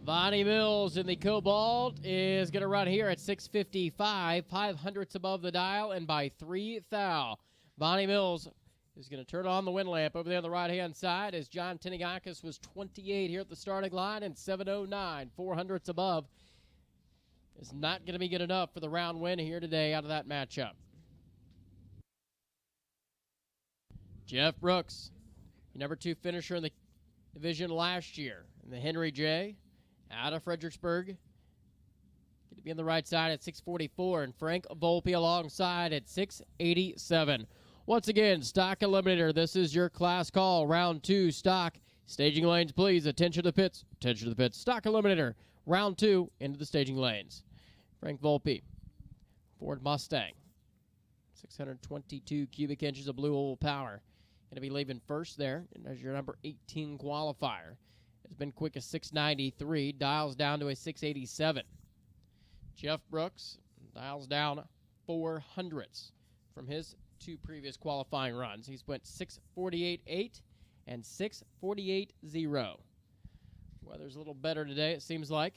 Bonnie Mills in the Cobalt is going to run here at 655, 500ths above the dial, and by 3 thou. Bonnie Mills is going to turn on the wind lamp over there on the right-hand side as John Tiniakis was 28 here at the starting line and 709, 400ths above. Is not going to be good enough for the round win here today out of that matchup. Jeff Brooks, your number 2 finisher in the division last year in the Henry J. Out of Fredericksburg. Going to be on the right side at 644, and Frank Volpe alongside at 687. Once again, stock eliminator. This is your class call. Round 2, stock. Staging lanes, please. Attention to the pits. Attention to the pits. Stock eliminator. Round 2, into the staging lanes. Frank Volpe, Ford Mustang. 622 cubic inches of blue oval power. Going to be leaving first there as your number 18 qualifier. Has been quick as 693, dials down to a 687. Jeff Brooks dials down 400ths from his 2 previous qualifying runs. He's went 648.8 and 648.0. Weather's a little better today, it seems like.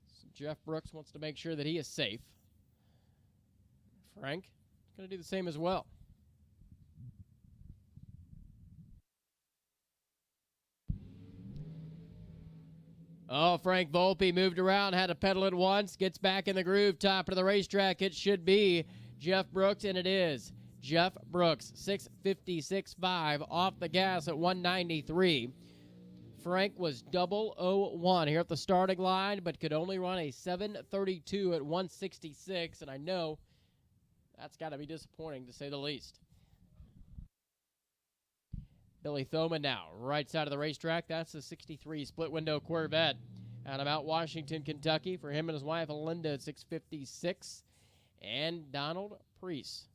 So Jeff Brooks wants to make sure that he is safe. Frank is going to do the same as well. Oh, Frank Volpe moved around, had to pedal it once, gets back in the groove, top of the racetrack. It should be Jeff Brooks, and it is. Jeff Brooks, 656.5 off the gas at 193. Frank was 001 here at the starting line, but could only run a 732 at 166, and I know that's got to be disappointing to say the least. Billy Thoman now, right side of the racetrack. That's the 63 split window Corvette out of Mount Washington, Kentucky. For him and his wife, Linda, at 656. And Donald Priest,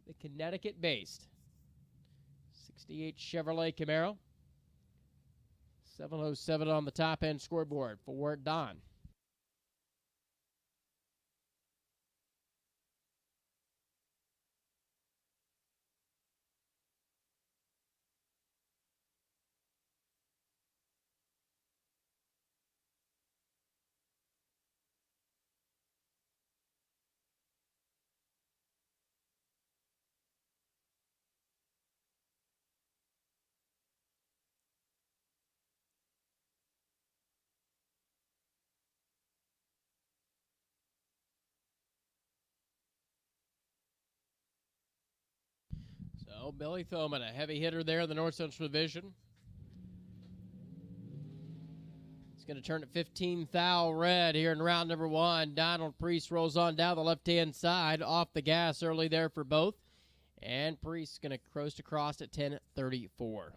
the Connecticut-based 68 Chevrolet Camaro. 707 on the top end scoreboard for Don. So Billy Thoman, a heavy hitter there in the North Central Division. He's going to turn at 15 thou red here in round number 1. Donald Priest rolls on down the left-hand side, off the gas early there for both. And Priest's going to coast across at 10:34.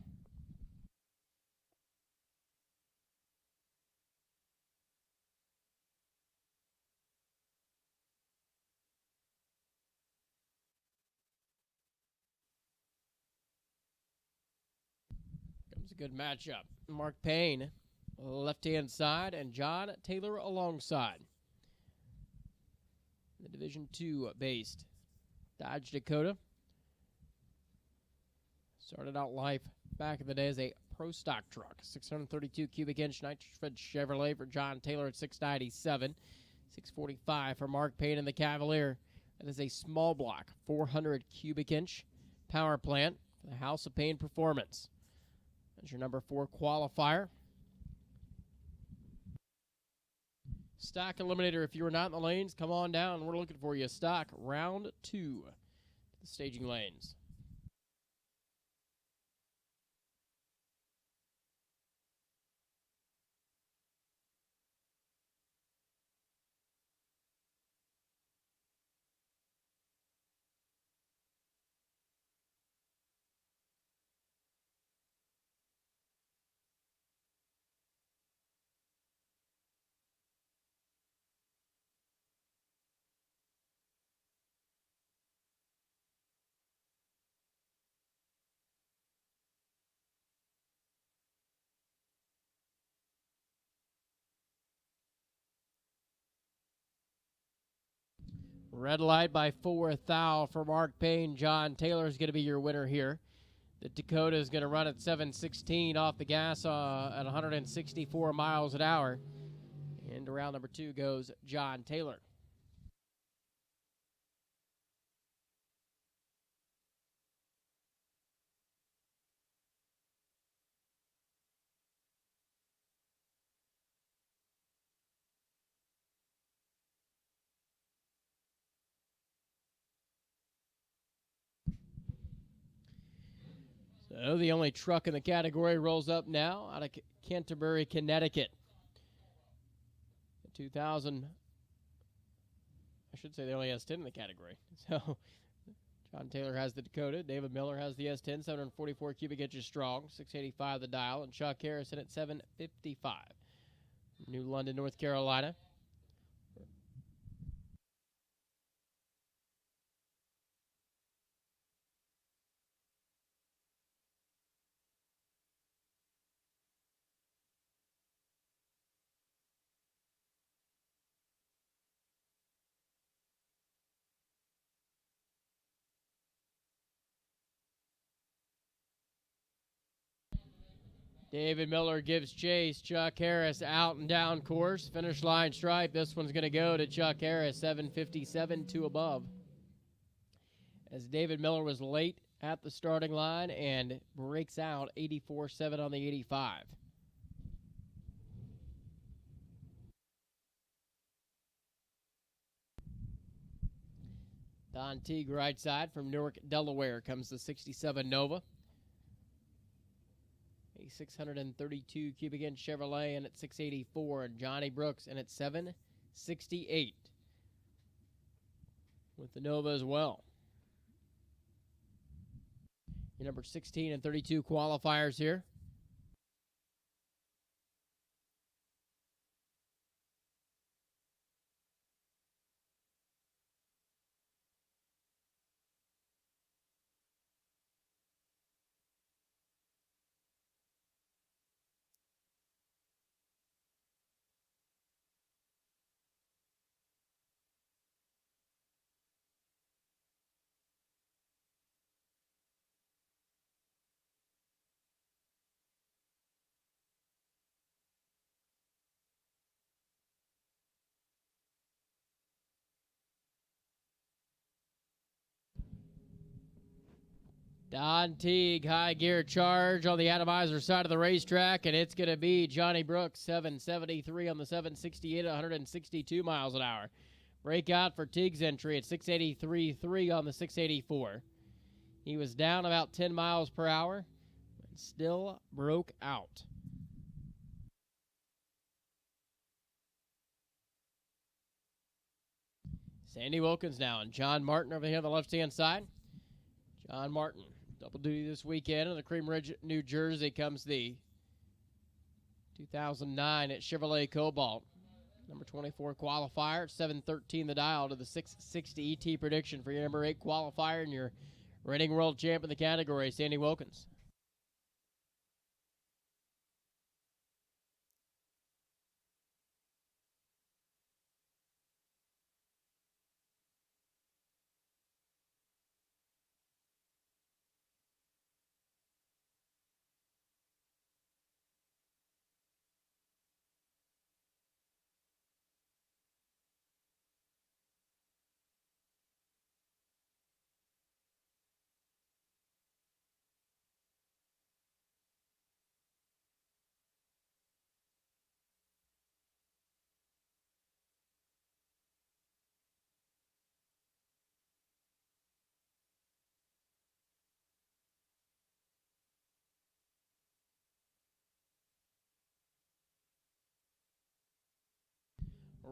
Comes a good matchup. Mark Payne, left-hand side, and John Taylor alongside. The Division II based Dodge Dakota. Started out life back in the day as a pro stock truck. 632 cubic inch nitrogen Chevrolet for John Taylor at 697. 645 for Mark Payne in the Cavalier. That is a small block, 400 cubic inch power plant for the House of Payne Performance. That's your number 4 qualifier. Stock eliminator, if you were not in the lanes, come on down. We're looking for you. Stock round 2. The staging lanes. Red light by 4 thou for Mark Payne. John Taylor is going to be your winner here. The Dakota is going to run at 7:16 off the gas at 164 miles an hour. And round number 2 goes John Taylor. So the only truck in the category rolls up now out of Canterbury, Connecticut. 2000, I should say they only has 10 in the category. So John Taylor has the Dakota. David Miller has the S10, 744 cubic inches strong, 685 the dial. And Chuck Harrison at 755. New London, North Carolina. David Miller gives chase. Chuck Harris out and down course. Finish line stripe. This one's going to go to Chuck Harris, 757 to above. As David Miller was late at the starting line and breaks out 84.7 on the 85. Don Teague right side from Newark, Delaware comes the 67 Nova. A 632 cubic inch Chevrolet and at 684, and Johnny Brooks and at 768 with the Nova as well. Your number 16 and 32 qualifiers here. Don Teague, high gear charge on the atomizer side of the racetrack, and it's going to be Johnny Brooks, 773 on the 768 at 162 miles an hour. Breakout for Teague's entry at 683.3 on the 684. He was down about 10 miles per hour and still broke out. Sandy Wilkins now and John Martin over here on the left-hand side. John Martin, double duty this weekend in the Cream Ridge, New Jersey comes the 2009 at Chevrolet Cobalt. Number 24 qualifier, 713 the dial to the 660 ET prediction for your number 8 qualifier and your reigning world champ in the category, Sandy Wilkins.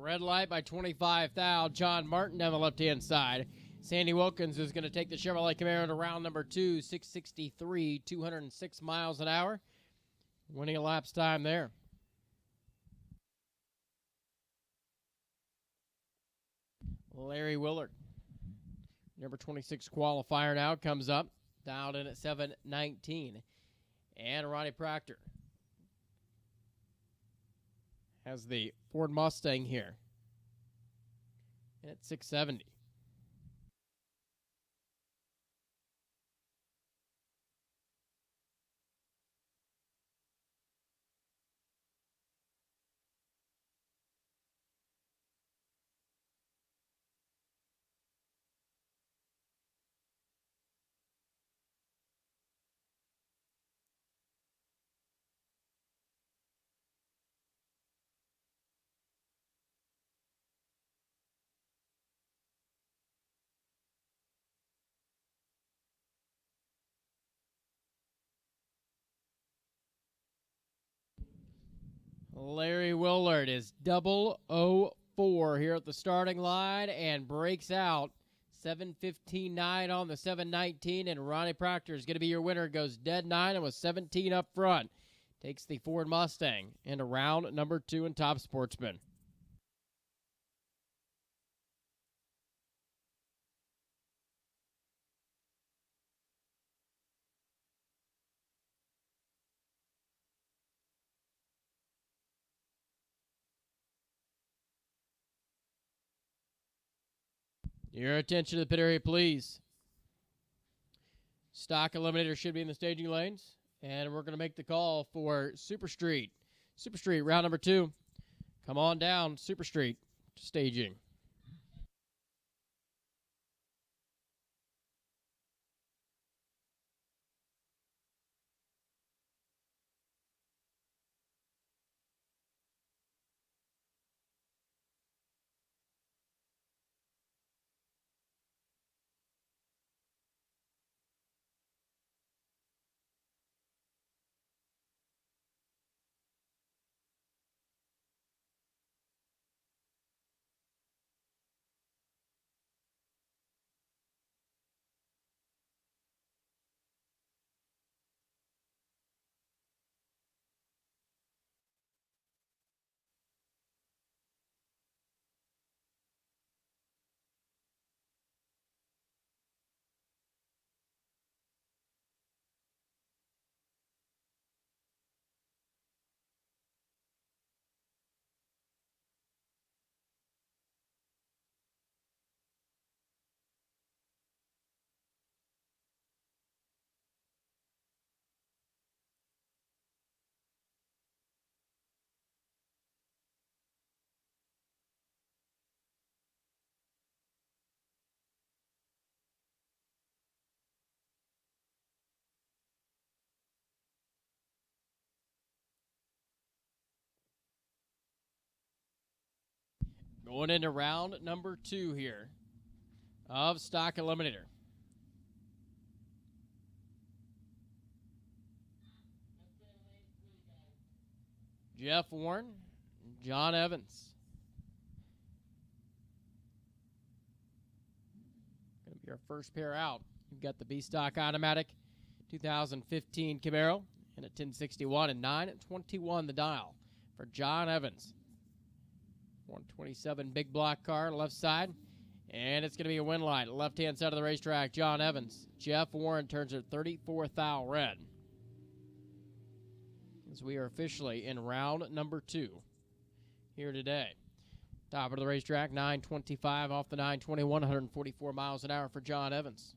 Red light by 25 thou. John Martin down the left-hand side. Sandy Wilkins is going to take the Chevrolet Camaro to round number 2, 663, 206 miles an hour. Winning a lapse time there. Larry Willard, number 26 qualifier now, comes up. Dialed in at 719. And Ronnie Proctor has the Ford Mustang here at 670. Larry Willard is 004 here at the starting line and breaks out 7:15.9 on the 7:19, and Ronnie Proctor is going to be your winner. Goes dead 9 and with 17 up front. Takes the Ford Mustang into round number 2 in Top Sportsman. Your attention to the pit area, please. Stock Eliminator should be in the staging lanes. And we're going to make the call for Super Street. Super Street, round number 2. Come on down, Super Street, staging. Going into round number 2 here of Stock Eliminator. Jeff Warren, John Evans. Your first pair out, you've got the B-Stock Automatic 2015 Camaro in at 1061 and 921 the dial for John Evans. 127 big block car, left side. And it's going to be a win line. Left-hand side of the racetrack, John Evans. Jeff Warren turns her 34th thou red. As we are officially in round number 2 here today. Top of the racetrack, 925 off the 921, 144 miles an hour for John Evans.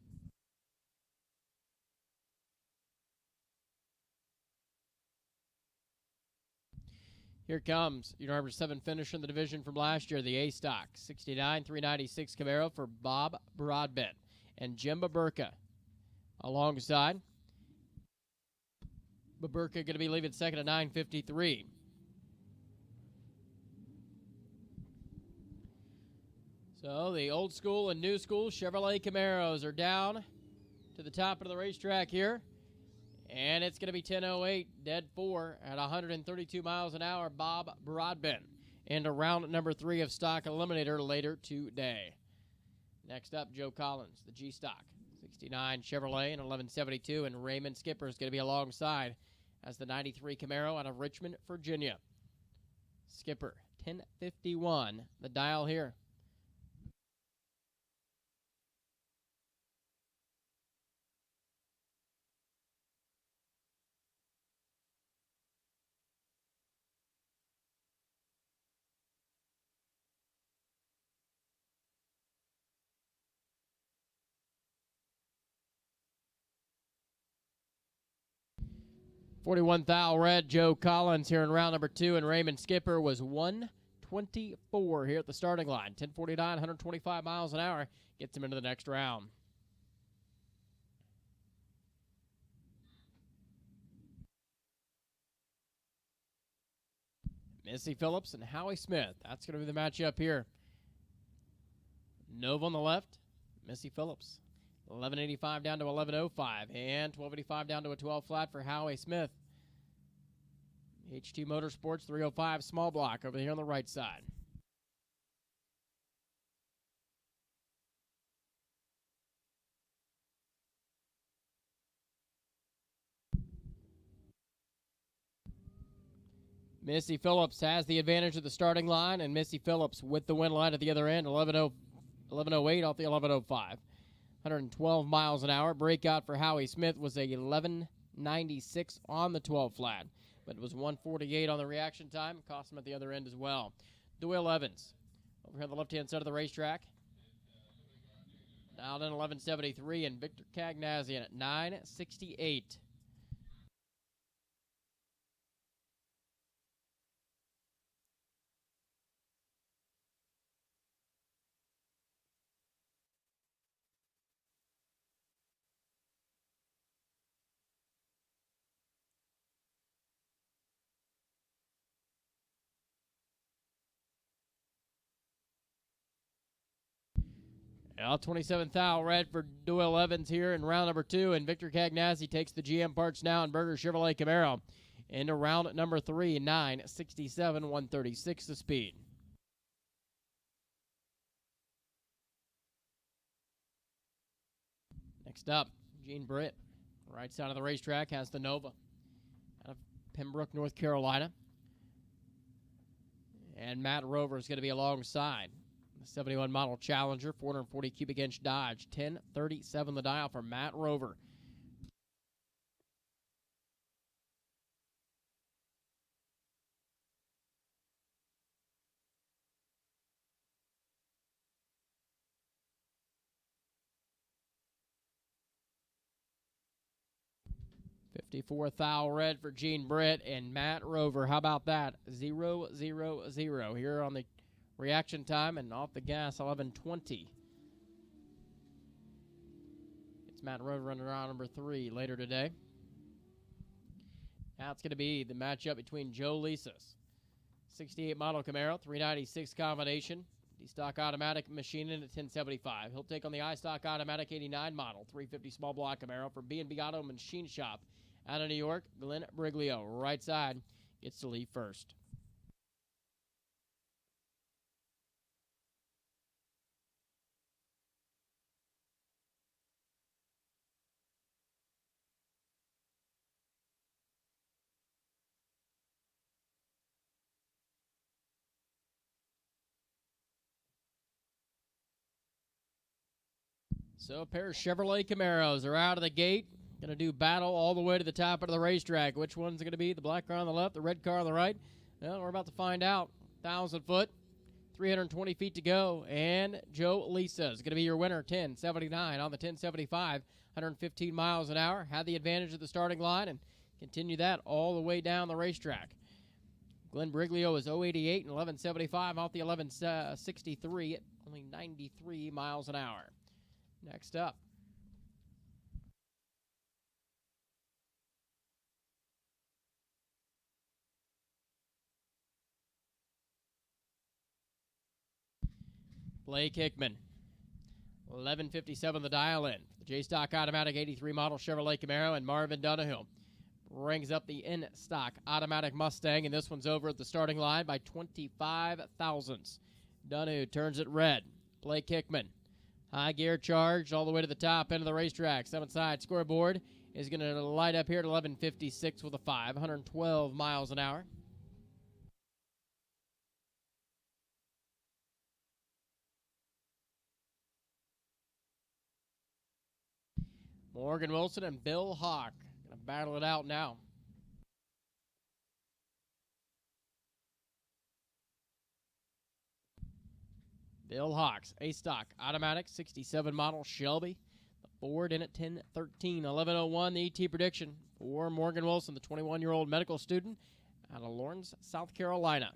Here comes your number 7 finisher in the division from last year, the A-Stock 69 396 Camaro for Bob Broadbent and Jim Baburka alongside. Baburka going to be leaving second at 953. So the old school and new school Chevrolet Camaros are down to the top of the racetrack here. And it's going to be 10:08, dead 4 at 132 miles an hour, Bob Broadbent. Into round number 3 of Stock Eliminator later today. Next up, Joe Collins, the G-Stock 69 Chevrolet and 1172, and Raymond Skipper is going to be alongside as the 93 Camaro out of Richmond, Virginia. Skipper, 1051, the dial here. $41 thou red, Joe Collins here in round number 2, and Raymond Skipper was 124 here at the starting line. 10:49, 125 miles an hour, gets him into the next round. Missy Phillips and Howie Smith. That's going to be the matchup here. Nova on the left, Missy Phillips. 1185 down to 1105, and 1285 down to a 12 flat for Howie Smith. HT Motorsports 305 small block over here on the right side. Missy Phillips has the advantage of the starting line, and Missy Phillips with the win line at the other end, 1108 off the 1105. 112 miles an hour. Breakout for Howie Smith was a 1196 on the 12 flat, but it was 148 on the reaction time. Cost him at the other end as well. Doyle Evans over here on the left-hand side of the racetrack. Now in 1173, and Victor Cagnazian at 968. Well, 27th thou red for Doyle Evans here in round number 2, and Victor Cagnazzi takes the GM Parts Now and Berger Chevrolet Camaro into round number 3, 967, 136 the speed. Next up, Gene Britt, right side of the racetrack, has the Nova out of Pembroke, North Carolina. And Matt Rover is going to be alongside. The 71 model Challenger, 440 cubic inch Dodge, 1037 the dial for Matt Rover. $54 thou red for Gene Britt and Matt Rover. How about that? 0-0-0 here on the reaction time, and off the gas, 11:20. It's Matt Rover running around number 3 later today. Now it's going to be the matchup between Joe Lisas, 68 model Camaro, 396 combination, D-Stock automatic machining at 1075. He'll take on the I-Stock automatic 89 model, 350 small block Camaro from B&B Auto Machine Shop out of New York. Glenn Briglio, right side, gets to lead first. So a pair of Chevrolet Camaros are out of the gate. Going to do battle all the way to the top of the racetrack. Which one's going to be the black car on the left, the red car on the right? Well, we're about to find out. 1,000 foot, 320 feet to go. And Joe Lisa is going to be your winner. 1079 on the 1075, 115 miles an hour. Had the advantage at the starting line and continue that all the way down the racetrack. Glenn Briglio is 088 and 1175 off the 1163 at only 93 miles an hour. Next up, Blake Hickman, 1157 the dial in. The J-Stock Automatic 83 model Chevrolet Camaro, and Marvin Donohue brings up the in-stock automatic Mustang, and this one's over at the starting line by 25 thousandths. Donohue turns it red. Blake Hickman, high gear charged all the way to the top end of the racetrack. 7th side scoreboard is going to light up here at 1156 with a 112 miles an hour. Morgan Wilson and Bill Hawk going to battle it out now. Bill Hawks, A-Stock, automatic, 67 model Shelby. The Ford in at 1013, 1101, the ET prediction for Morgan Wilson, the 21-year-old medical student out of Lawrence, South Carolina.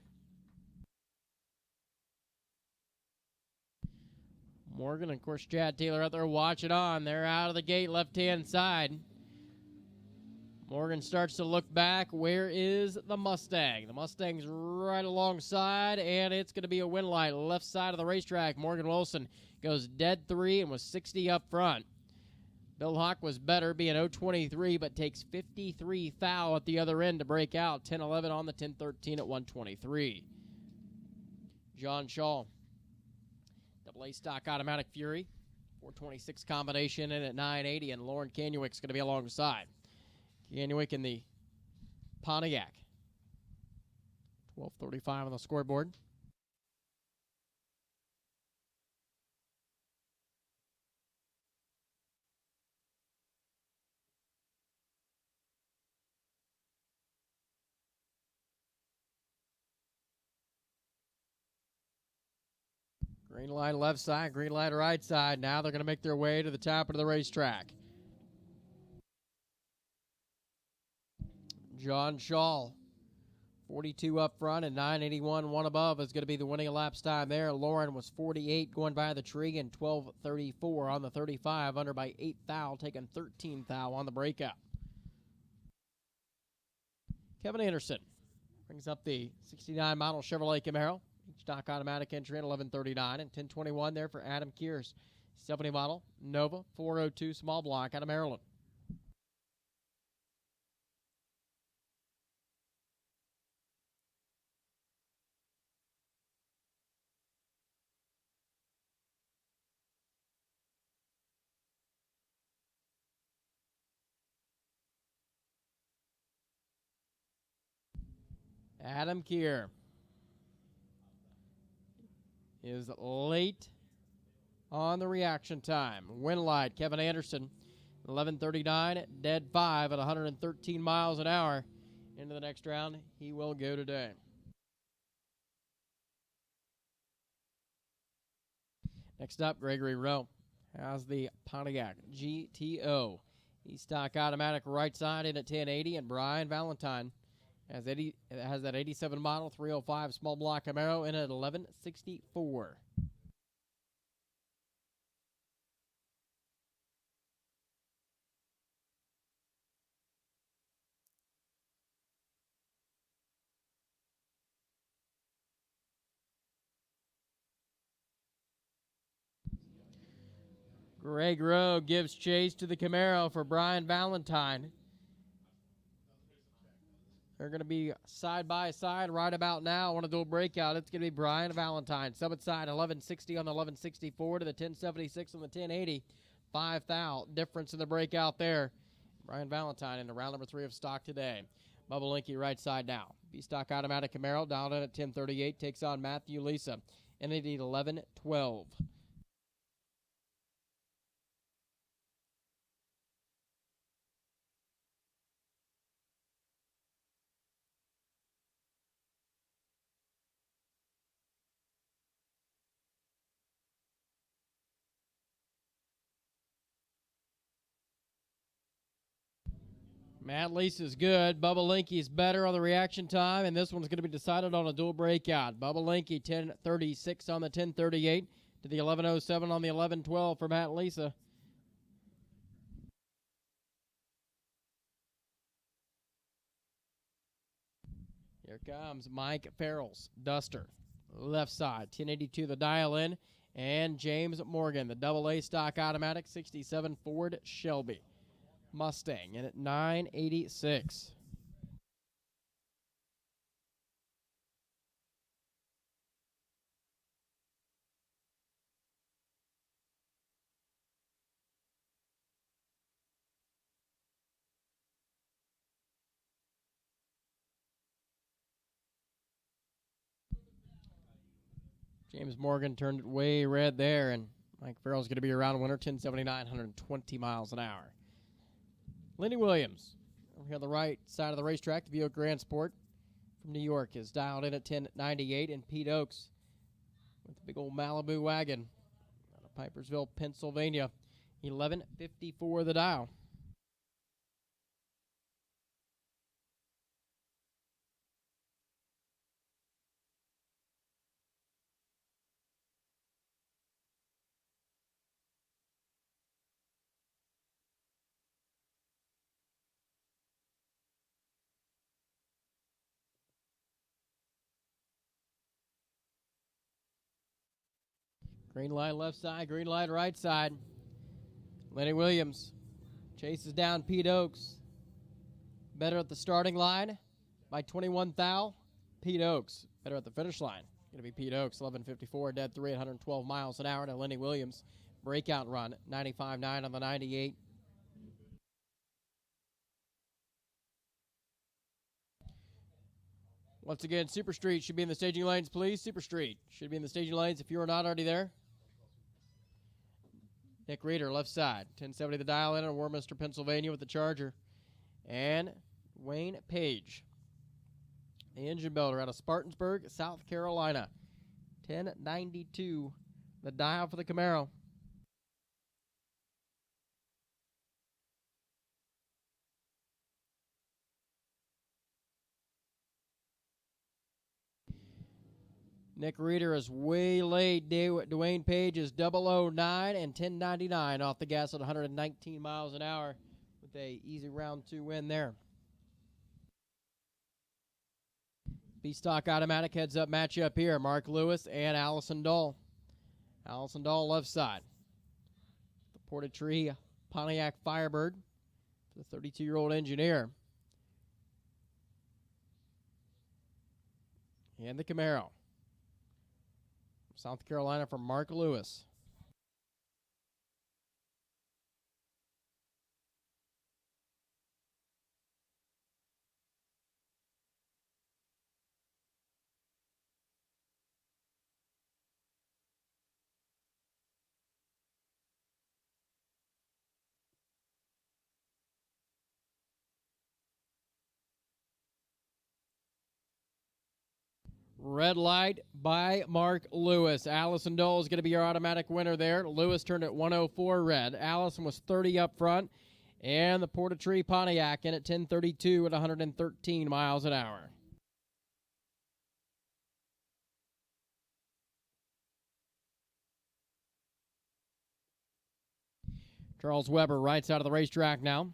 Morgan and, of course, Chad Taylor out there watching on. They're out of the gate, left-hand side. Morgan starts to look back. Where is the Mustang? The Mustang's right alongside, and it's going to be a win light left side of the racetrack. Morgan Wilson goes dead 3 and was 60 up front. Bill Hawk was better, being 023, but takes 53 thou at the other end to break out. 10-11 on the 10-13 at 123. John Shaw, double A-Stock automatic Fury, 426 combination in at 980, and Lauren Kanuick's going to be alongside. Kanuick in the Pontiac. 12:35 on the scoreboard. Green light left side, green light right side. Now they're going to make their way to the top of the racetrack. John Shaw, 42 up front and 981, one above is going to be the winning laps time there. Lauren was 48 going by the tree and 12:34 on the 35, under by 8 thou, taking 13 thou on the breakout. Kevin Anderson brings up the 69 model Chevrolet Camaro, stock automatic entry at 1139, and 1021 there for Adam Kears. 70 model Nova 402 small block out of Maryland. Adam Keir is late on the reaction time. Win light, Kevin Anderson, 11:39, dead 5 at 113 miles an hour. Into the next round, he will go today. Next up, Gregory Rowe has the Pontiac GTO. E-Stock automatic right side in at 1080, and Brian Valentine has that 87 model 305 small block Camaro in at 1164. Greg Rowe gives chase to the Camaro for Brian Valentine. They're going to be side by side right about now. I want to do a breakout. It's going to be Brian Valentine. Summit side 1160 on the 1164 to the 1076 on the 1080. 5 thou difference in the breakout there. Brian Valentine in the round number 3 of stock today. Bubba Linky right side now. B-Stock automatic Camaro down in at 1038. Takes on Matthew Lisa. NAD 1112. Matt Lisa's good. Bubba Linky's better on the reaction time, and this one's going to be decided on a dual breakout. Bubba Linky 10:36 on the 10:38 to the 11:07 on the 11:12 for Matt Lisa. Here comes Mike Farrell's Duster. Left side, 1082 the dial in, and James Morgan, the AA stock automatic, 67 Ford Shelby Mustang, in at 986. James Morgan turned it way red there, and Mike Farrell's going to be around winner, 1079, 120 miles an hour. Lenny Williams, over here on the right side of the racetrack, the Buick Grand Sport from New York, is dialed in at 1098, and Pete Oakes with the big old Malibu wagon out of Pipersville, Pennsylvania, 1154 the dial. Green light left side, green light right side. Lenny Williams chases down Pete Oakes. Better at the starting line by 21 thou. Pete Oakes better at the finish line. Going to be Pete Oakes, 1154, dead 3, 112 miles an hour. To Lenny Williams, breakout run, 95.9 on the 98. Once again, Super Street should be in the staging lanes, please. Super Street should be in the staging lanes if you are not already there. Nick Reeder, left side, 1070 the dial in Warminster, Pennsylvania with the Charger. And Wayne Page, the engine builder out of Spartansburg, South Carolina. 1092 the dial for the Camaro. Nick Reeder is way late. Dwayne Page is 009 and 1099 off the gas at 119 miles an hour with a easy round 2 win there. B-Stock Automatic heads up matchup here. Mark Lewis and Allison Dahl. Allison Dahl left side. The Portatree Pontiac Firebird for the 32-year-old engineer. And the Camaro. South Carolina from Mark Lewis. Red light by Mark Lewis. Allison Dole is going to be your automatic winner there. Lewis turned at 104 red. Allison was 30 up front. And the Portatree Pontiac in at 1032 at 113 miles an hour. Charles Weber right side of the racetrack now.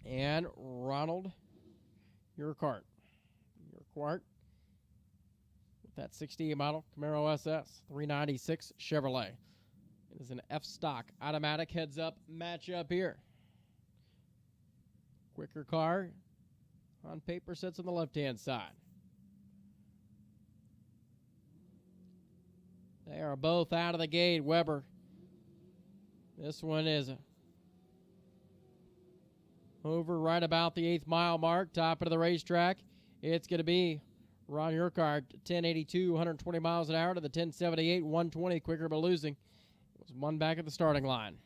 And Ronald Urquhart. That 68 model Camaro SS 396 Chevrolet. It is an F-Stock automatic heads-up matchup here. Quicker car on paper sits on the left-hand side. They are both out of the gate. Weber. This one is over right about the 8th mile mark, top of the racetrack. It's going to be Ron Urquhart, 1082, 120 miles an hour to the 1078, 120, quicker but losing. It was one back at the starting line.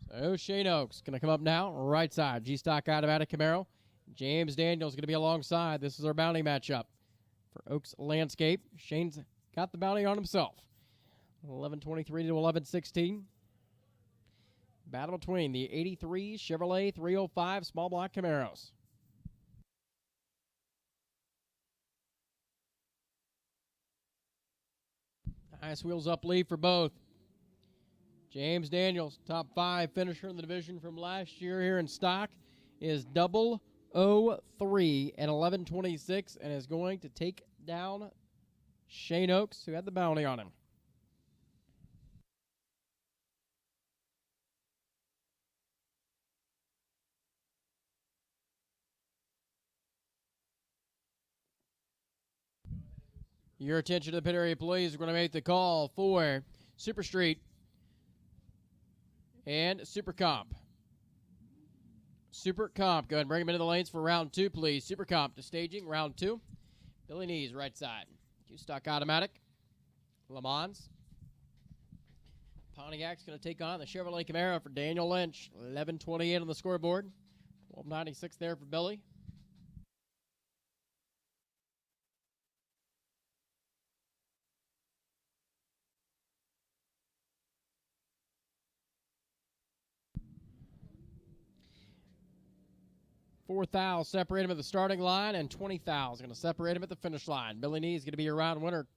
So Shane Oakes going to come up now, right side. G-Stock automatic Camaro. James Daniels going to be alongside. This is our bounty matchup for Oakes Landscape. Shane's got the bounty on himself. 1123 to 1116. Battle between the 83 Chevrolet 305 small block Camaros. Nice wheels up lead for both. James Daniels, top 5 finisher in the division from last year here in stock, is 003 at 1126 and is going to take down Shane Oaks, who had the bounty on him. Your attention to the pit area, please. We're going to make the call for Super Street and Super Comp. Super Comp, go ahead and bring him into the lanes for round 2, please. Super Comp to staging, round 2. Billy Knees, right side. Q-Stock automatic. Le Mans. Pontiac's going to take on the Chevrolet Camaro for Daniel Lynch. 11:28 on the scoreboard. 12:96 there for Billy. Fourth thou separate him at the starting line, and 20 thou is going to separate him at the finish line. Billy Knee is going to be your round winner.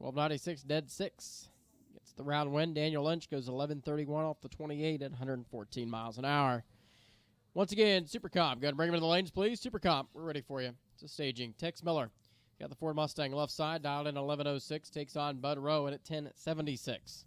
12:96, dead 6. Gets the round win. Daniel Lynch goes 11:31 off the 28 at 114 miles an hour. Once again, Super Comp. Go ahead and bring him into the lanes, please. Super Comp, we're ready for you. It's a staging. Tex Miller got the Ford Mustang left side, dialed in 11:06, takes on Bud Rowan at 10:76.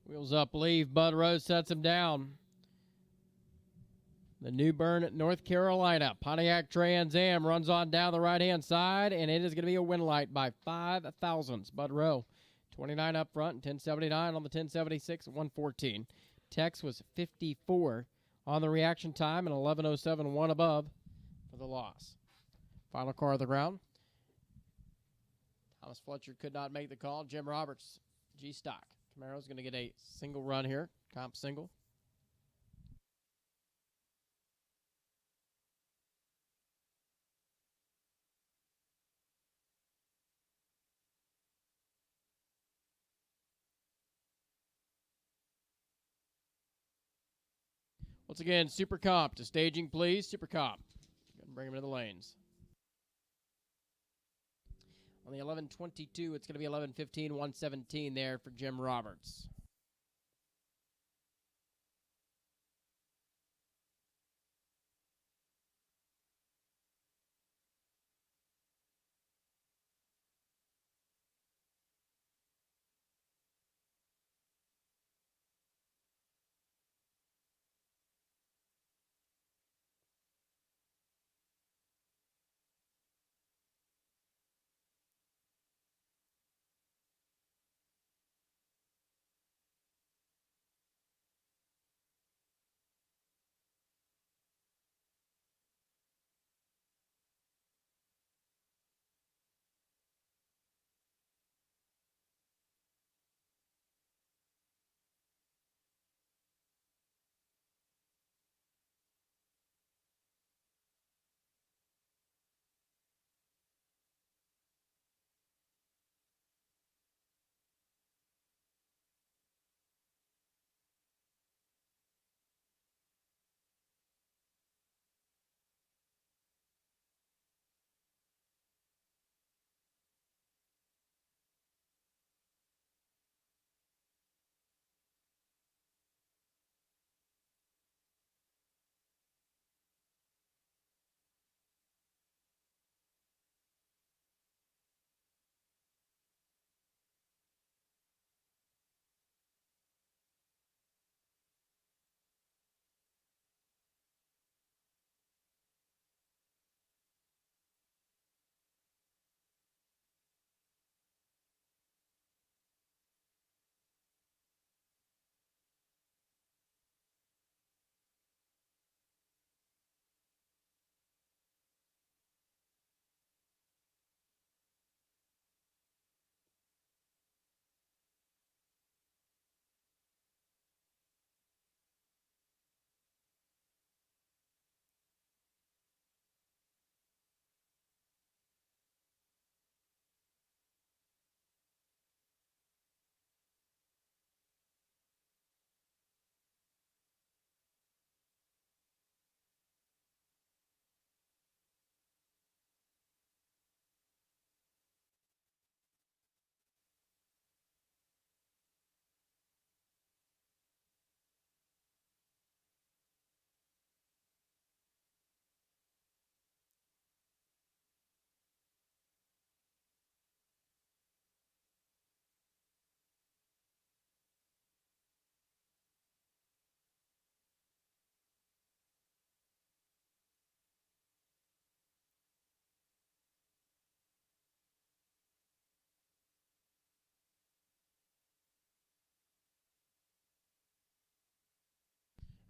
Wheels up, leave. Bud Rose sets him down. The New Bern, North Carolina Pontiac Trans Am runs on down the right-hand side, and it is going to be a win light by 5 thousandths. Bud Rowe, 29 up front, 1079 on the 1076 at 114. Tex was 54 on the reaction time, and 1107 one above for the loss. Final car of the ground. Thomas Fletcher could not make the call. Jim Roberts, G-Stock. Camaro's going to get a single run here, comp single. Once again, Super Comp to staging, please. Super Comp. Bring him into the lanes. On the 11:22, it's going to be 11:15, 117 there for Jim Roberts.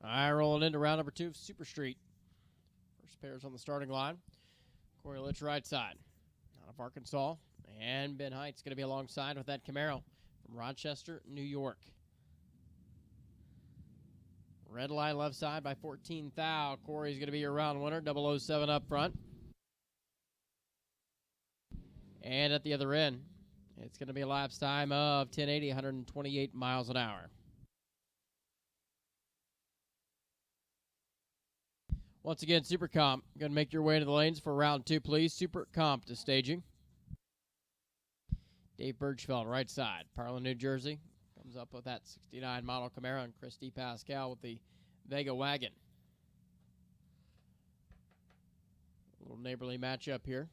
All right, rolling into round number 2 of Super Street. First pairs on the starting line. Corey Litch right side, out of Arkansas. And Ben Height's going to be alongside with that Camaro from Rochester, New York. Red line left side by 14 thou. Corey's going to be your round winner, 007 up front. And at the other end, it's going to be a lapse time of 1080, 128 miles an hour. Once again, Super Comp, going to make your way to the lanes for round 2, please. Super Comp to staging. Dave Birchfeld, right side. Parlin, New Jersey, comes up with that 69 model Camaro, and Christy Pascal with the Vega wagon. A little neighborly matchup here.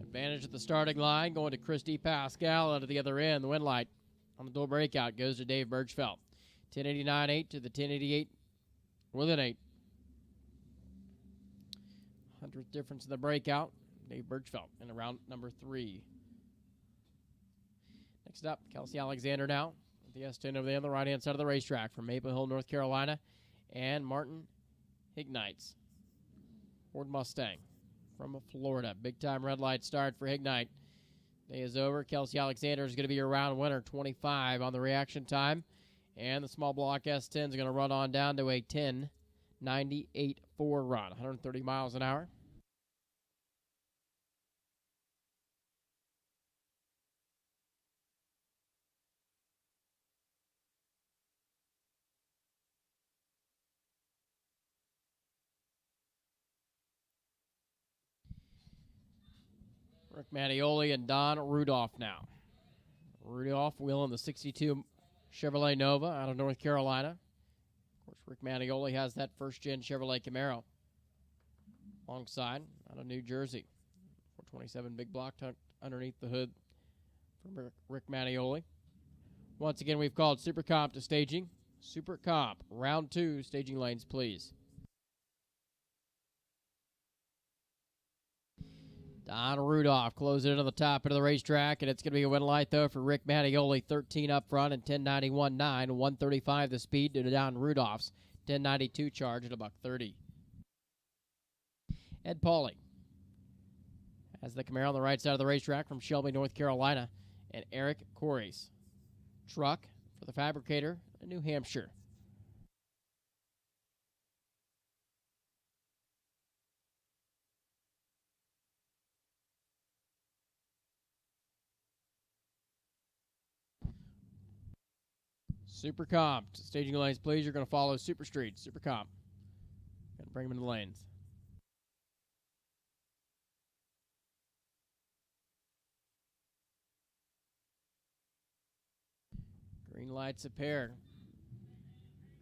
Advantage at the starting line, going to Christy Pascal out of the other end. The win light on the dual breakout goes to Dave Birchfeld. 1089.8 to the 1088 with an 8. 100th difference in the breakout. Dave Birchfeld in round number 3. Next up, Kelsey Alexander now with the S10 over there on the right-hand side of the racetrack from Maple Hill, North Carolina. And Martin Hignites, Ford Mustang from Florida. Big-time red light start for Hignight. Day is over. Kelsey Alexander is going to be your round winner, 25 on the reaction time. And the small block S10 is going to run on down to a 10.98.4 run, 130 miles an hour. Rick Mattioli and Don Rudolph now. Rudolph wheeling the 62 Chevrolet Nova out of North Carolina. Of course, Rick Mattioli has that first-gen Chevrolet Camaro alongside out of New Jersey. 427 big block tucked underneath the hood from Rick Mattioli. Once again, we've called Super Comp to staging. Super Comp, round 2, staging lanes, please. Don Rudolph closes it on the top of the racetrack, and it's going to be a win light, though, for Rick Mattioli. 13 up front and 1091.9. 135 the speed to Don Rudolph's 1092 charge at $130. Ed Pauly has the Camaro on the right side of the racetrack from Shelby, North Carolina. And Eric Corey's truck for the fabricator in New Hampshire. Super Comp, staging lanes, please. You're going to follow Super Street. Super Comp. Going to bring them in the lanes. Green lights appear.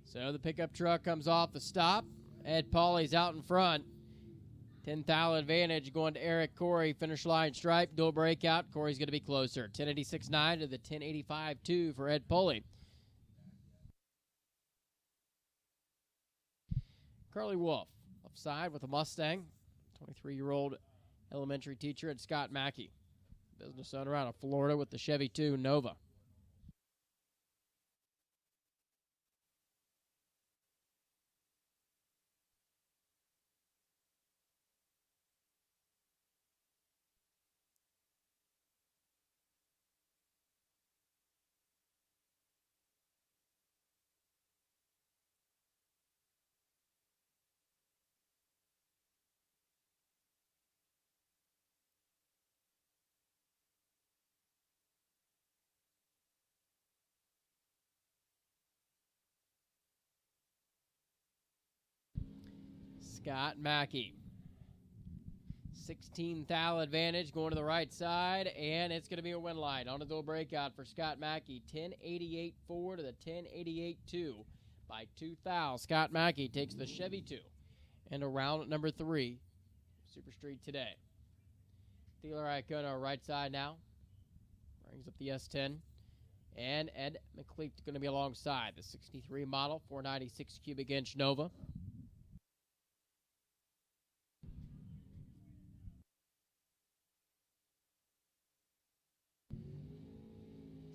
So the pickup truck comes off the stop. Ed Pauly's out in front. 10 thou advantage going to Eric Corey. Finish line stripe, dual breakout. Corey's going to be closer. 1086.9 to the 1085.2 for Ed Pauly. Carly Wolf, left side with a Mustang, 23-year-old elementary teacher at Scott Mackey. Business owner out of Florida with the Chevy 2 Nova. Scott Mackey. 16 thou advantage going to the right side, and it's going to be a win light on a dual breakout for Scott Mackey. 1088.4 to the 1088.2 by 2 thou. Scott Mackey takes the Chevy 2 into round number 3, Super Street today. Theodore Iacono right side now. Brings up the S10. And Ed McLeod going to be alongside the 63 model, 496 cubic inch Nova.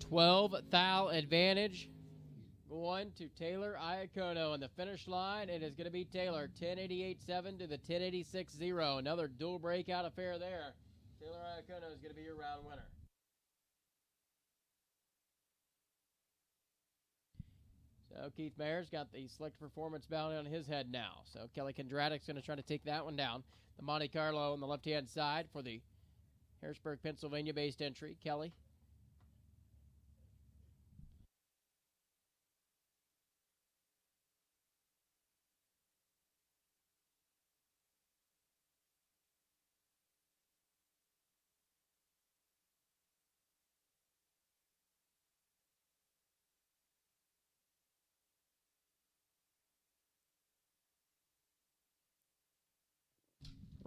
12 thou advantage going to Taylor Iacono. On the finish line, it is going to be Taylor, 10.88.7 to the 10.86.0. Another dual breakout affair there. Taylor Iacono is going to be your round winner. So Keith Mayer's got the select performance bounty on his head now. So Kelly Kondratyk's going to try to take that one down. The Monte Carlo on the left-hand side for the Harrisburg, Pennsylvania-based entry. Kelly.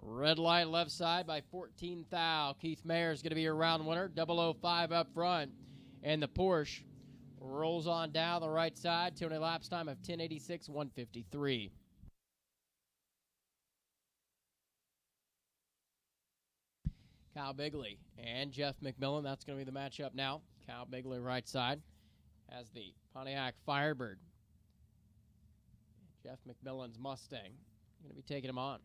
Red light left side by 14 thou. Keith Mayer is going to be your round winner. 005 up front. And the Porsche rolls on down the right side to an elapsed time of 10.86.153. Kyle Bigley and Jeff McMillan. That's going to be the matchup now. Kyle Bigley right side has the Pontiac Firebird. Jeff McMillan's Mustang. Going to be taking him on.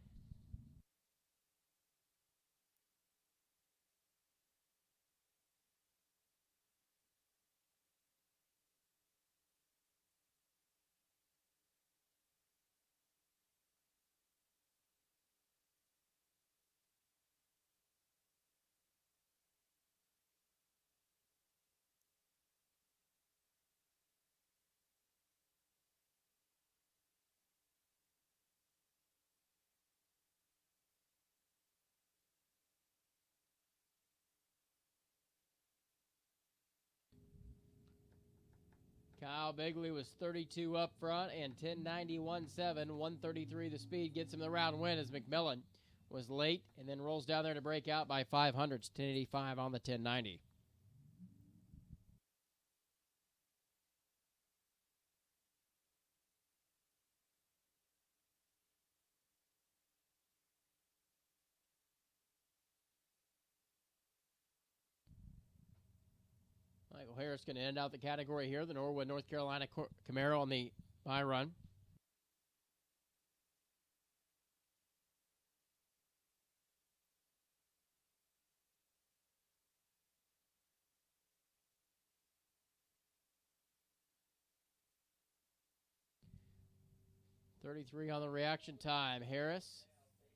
Kyle Bigley was 32 up front and 10.91.7, 133 the speed, gets him the round win as McMillan was late and then rolls down there to break out by 500s, 10.85 on the 10.90. Michael Harris going to end out the category here. The Norwood, North Carolina Camaro on the high run. .33 on the reaction time. Harris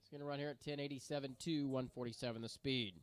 is going to run here at 10.87.2, 147 the speed.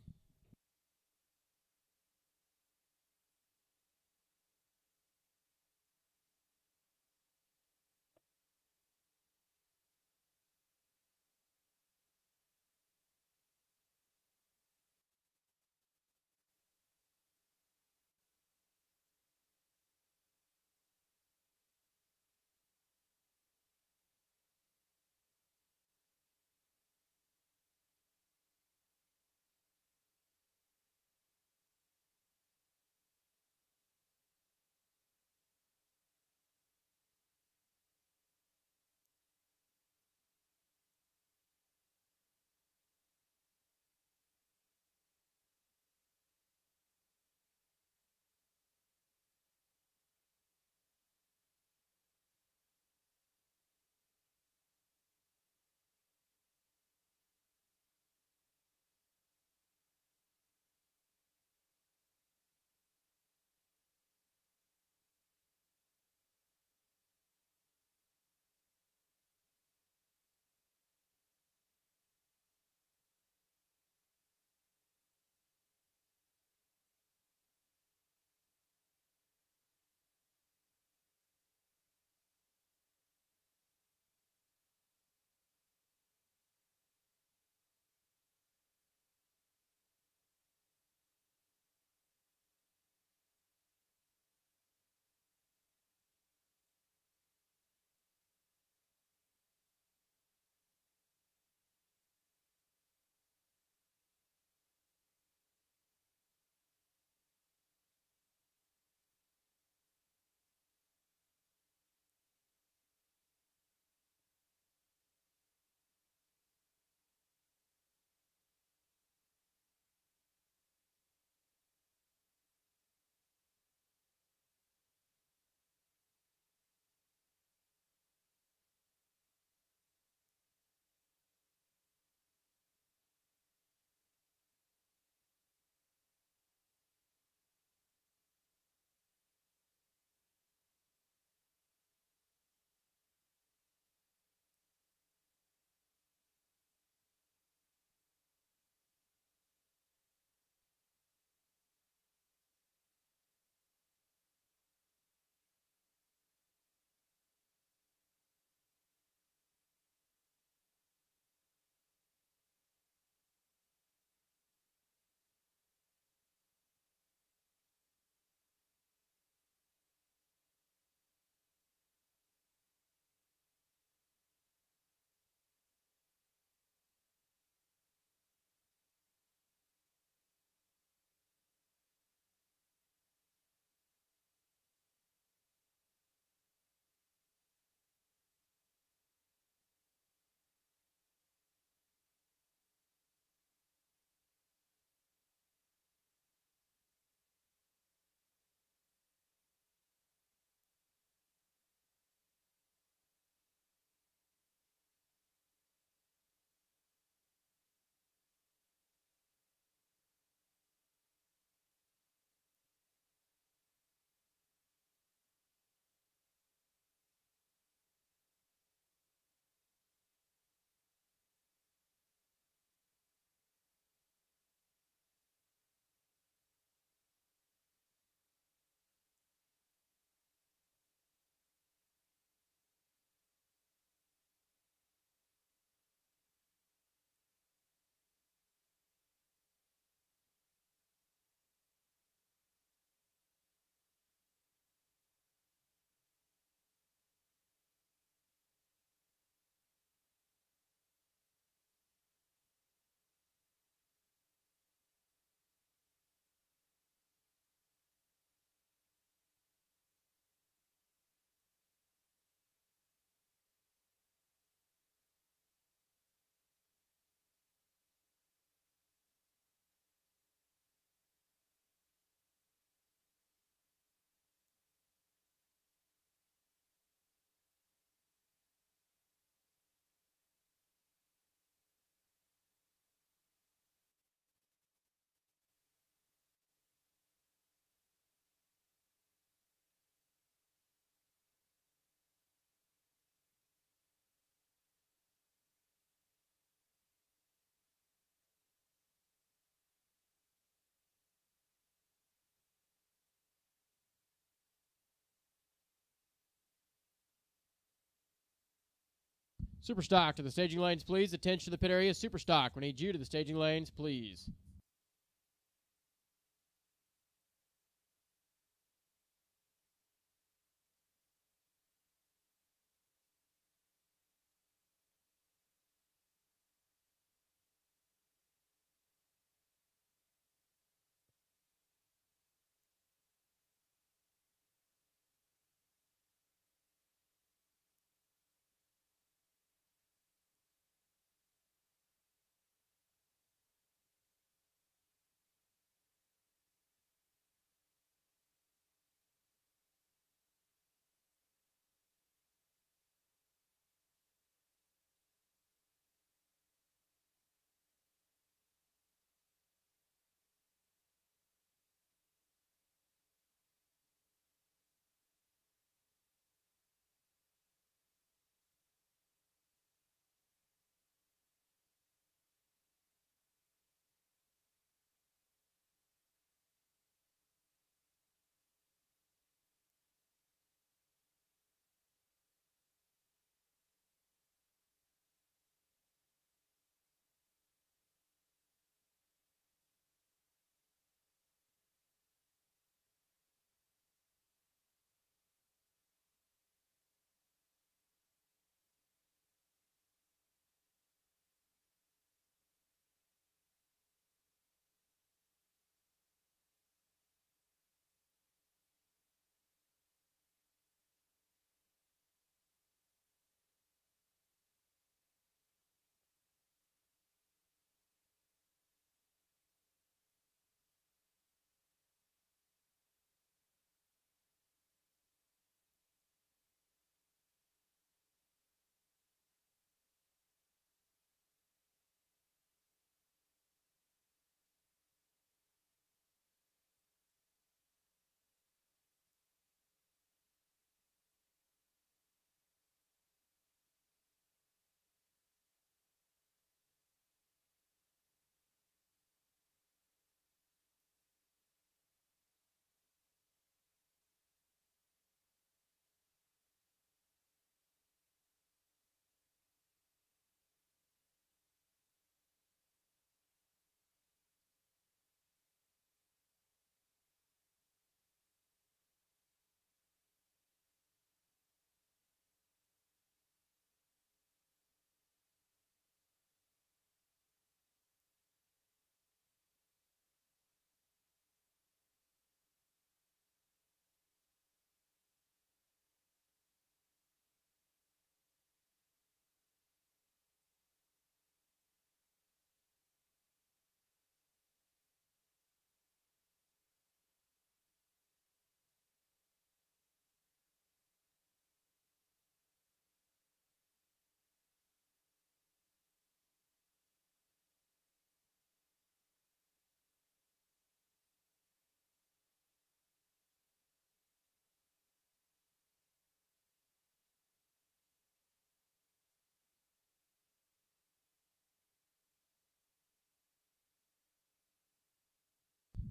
Super stock to the staging lanes, please. Attention to the pit area. Super stock. We need you to the staging lanes, please.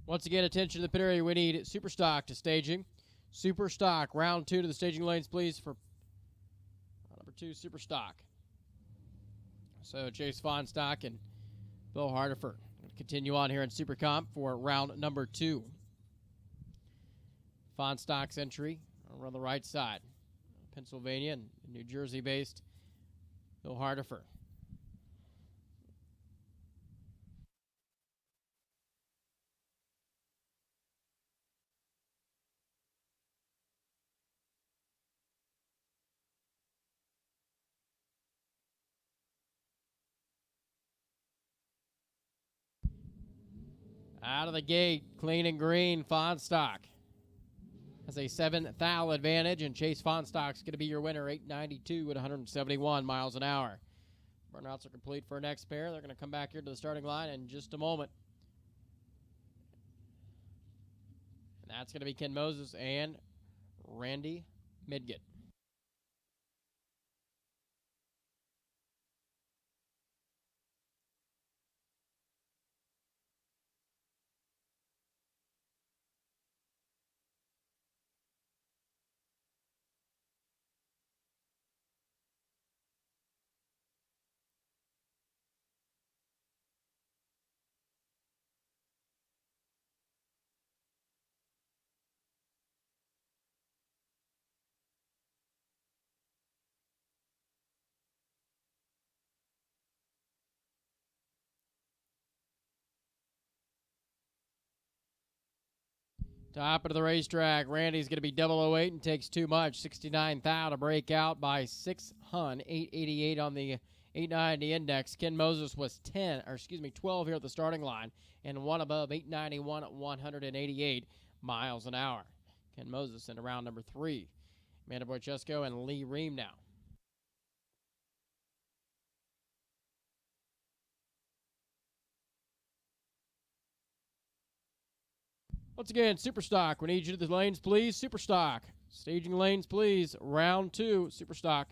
Once again, attention to the pit area. We need super stock to staging. Super stock. Round 2 to the staging lanes, please, for number 2, super stock. So Chase Fonstock and Bill Hardiford continue on here in Super Comp for round number 2. Fonstock's entry on the right side. Pennsylvania and New Jersey based Bill Hardiford. Out of the gate, clean and green, Fonstock has a 7th thou advantage, and Chase Fonstock's going to be your winner, 892 at 171 miles an hour. Burnouts are complete for our next pair. They're going to come back here to the starting line in just a moment. And that's going to be Ken Moses and Randy Midgett. Top of the racetrack, Randy's going to be 008 and takes too much. 69 thou to break out by 6 hun, 888 on the 890 index. Ken Moses was 12 here at the starting line and one above 891 at 188 miles an hour. Ken Moses in round number 3. Amanda Boychesko and Lee Ream now. Once again, Superstock. We need you to the lanes, please. Superstock. Staging lanes, please. Round 2, Superstock.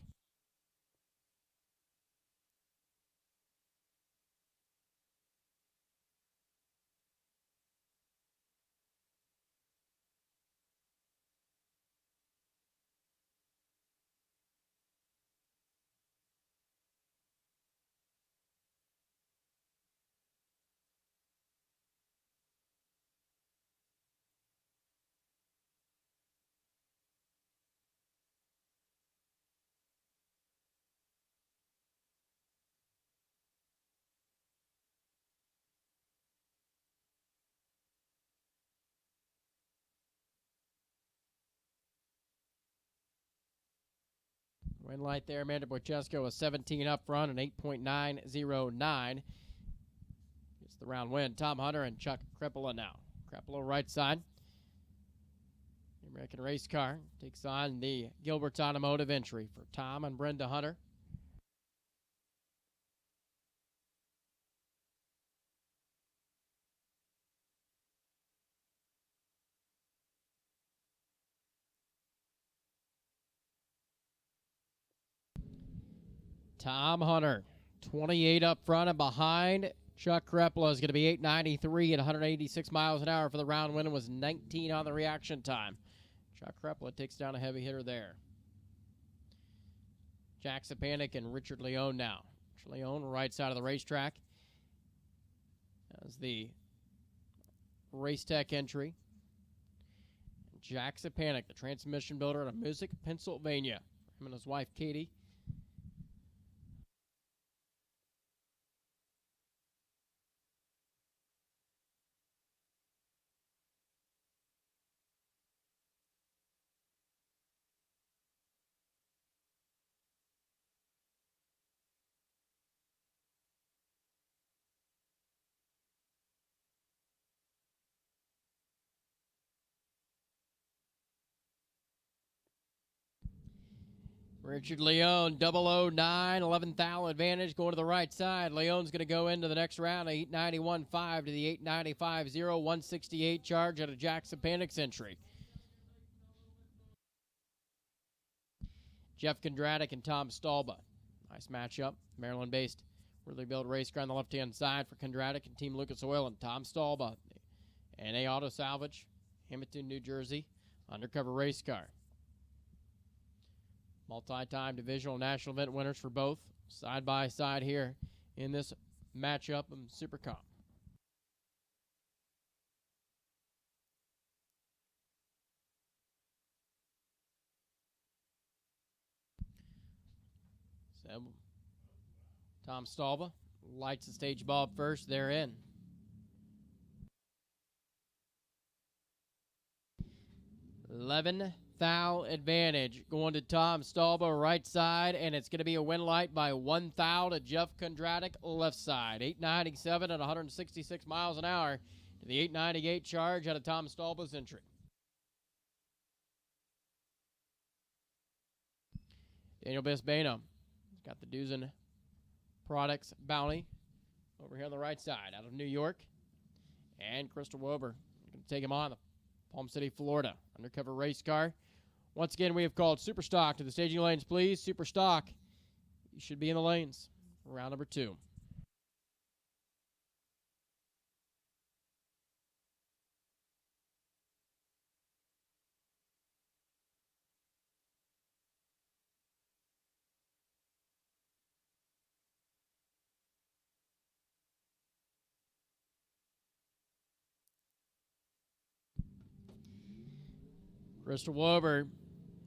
Win light there, Amanda Boychesko, a 17 up front, an 8.909. It's the round win. Tom Hunter and Chuck Krepala now. Krepala right side. The American race car takes on the Gilbert's Automotive entry for Tom and Brenda Hunter. Tom Hunter, 28 up front and behind. Chuck Krepala is going to be 893 at 186 miles an hour for the round win and was 19 on the reaction time. Chuck Krepala takes down a heavy hitter there. Jack Sapanic and Richard Leone now. Richard Leone, right side of the racetrack. As the Race Tech entry. Jack Sapanic, the transmission builder out of Music, Pennsylvania. Him and his wife, Katie. Richard Leone, 009, 11th thou advantage, going to the right side. Leone's going to go into the next round, 891.5 to the 895.0, 168 charge out of Jack Sapanic's entry. Jeff Kondratic and Tom Stalba. Nice matchup. Maryland-based Really Built race car on the left-hand side for Kondratic and Team Lucas Oil, and Tom Stalba, NA Auto Salvage, Hamilton, New Jersey, undercover race car. Multi-time divisional national event winners for both, side by side here in this matchup of Super Comp. So, Tom Stalba lights the stage bulb first. They're in. Thou advantage going to Tom Stalba right side, and it's going to be a win light by 1 thou to Jeff Kondratic left side. 897 at 166 miles an hour to the 898 charge out of Tom Stalba's entry. Daniel Bisbano got the Duzen Products bounty over here on the right side out of New York. And Crystal Wober going to take him on, the Palm City, Florida undercover race car. Once again, we have called Superstock to the staging lanes, please. Superstock, you should be in the lanes for round number 2. Crystal Wober,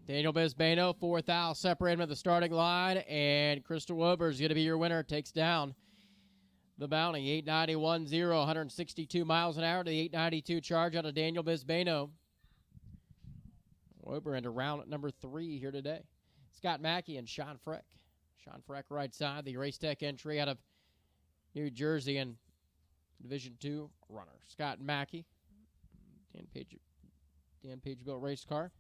Daniel Bisbano, 4 thou separate him at the starting line, and Crystal Wober is going to be your winner. Takes down The Bounty, 891.0, 162 miles an hour to the 892 charge out of Daniel Bisbano. We're into round number 3 here today. Scott Mackey and Sean Freck. Sean Freck right side, the Race Tech entry out of New Jersey and Division II runner. Scott Mackey, Dan Pagebuilt race car.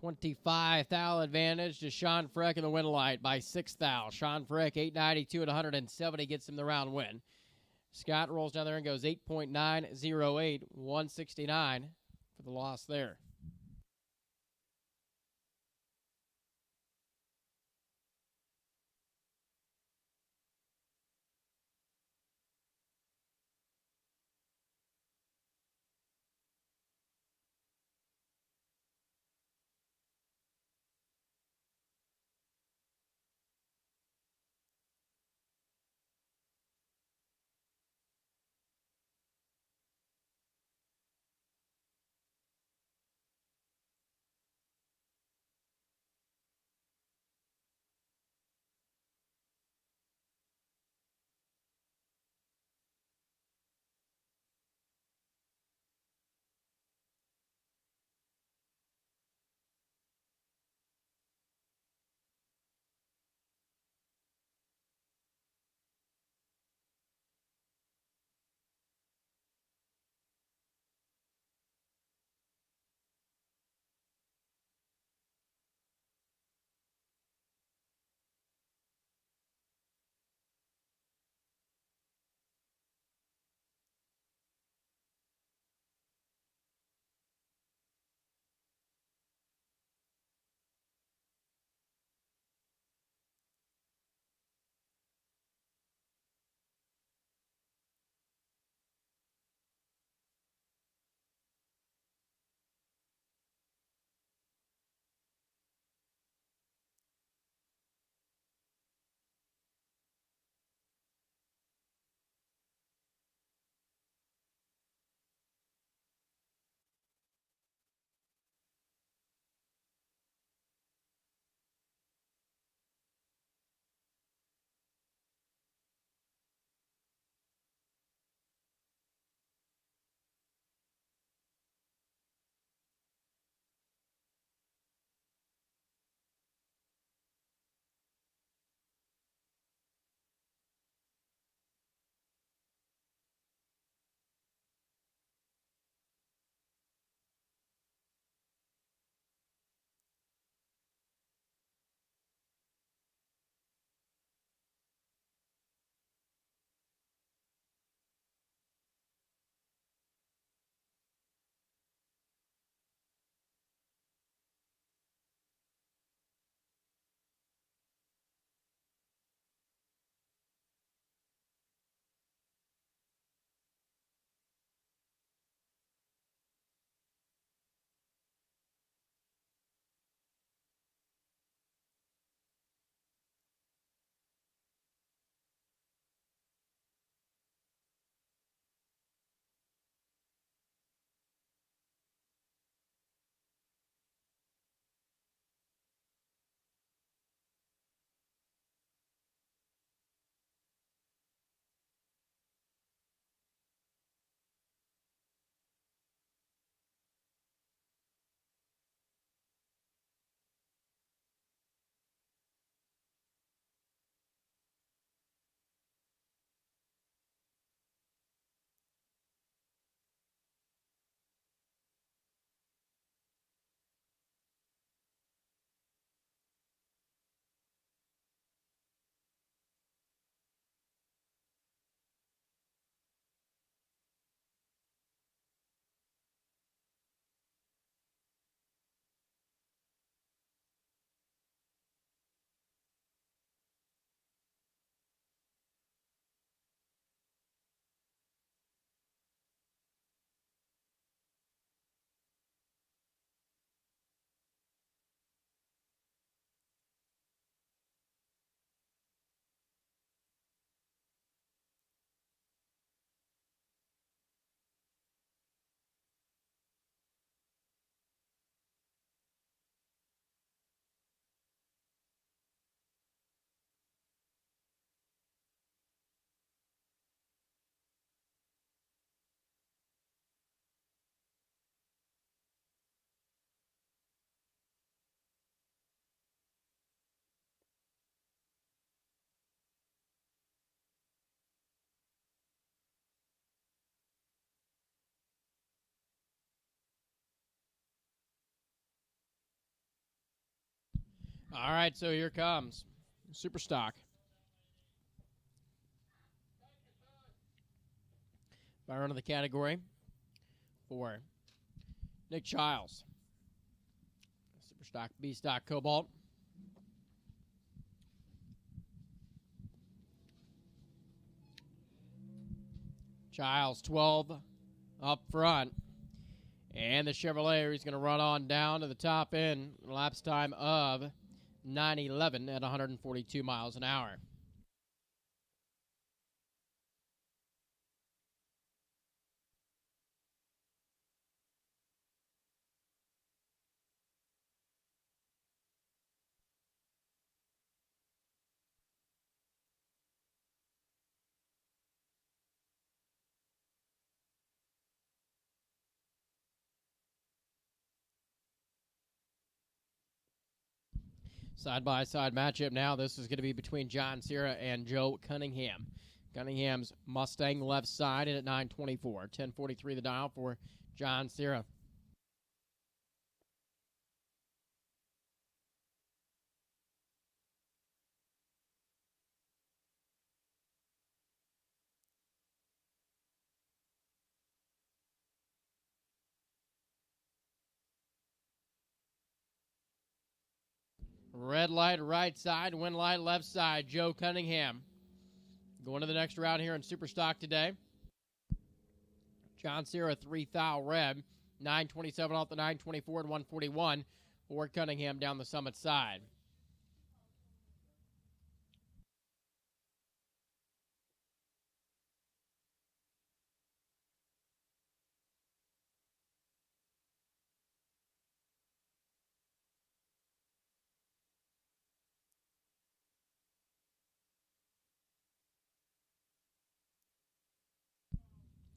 $25,000 advantage to Sean Freck in the win light by 6,000. Sean Freck, 892 at 170, gets him the round win. Scott rolls down there and goes 8.908, 169 for the loss there. All right, so here comes Super Stock. By run of the category for Nick Childs. Super Stock, B Stock, Cobalt. Childs 12 up front. And the Chevrolet is going to run on down to the top end. Lapse time of 9:11 at 142 miles an hour. Side-by-side matchup now. This is going to be between John Cera and Joe Cunningham. Cunningham's Mustang left side in at 924. 1043 the dial for John Cera. Red light right side, wind light left side. Joe Cunningham going to the next round here in Super Stock today. John Cera 3 thou red, 927 off the 924 and 141 for Cunningham down the Summit side.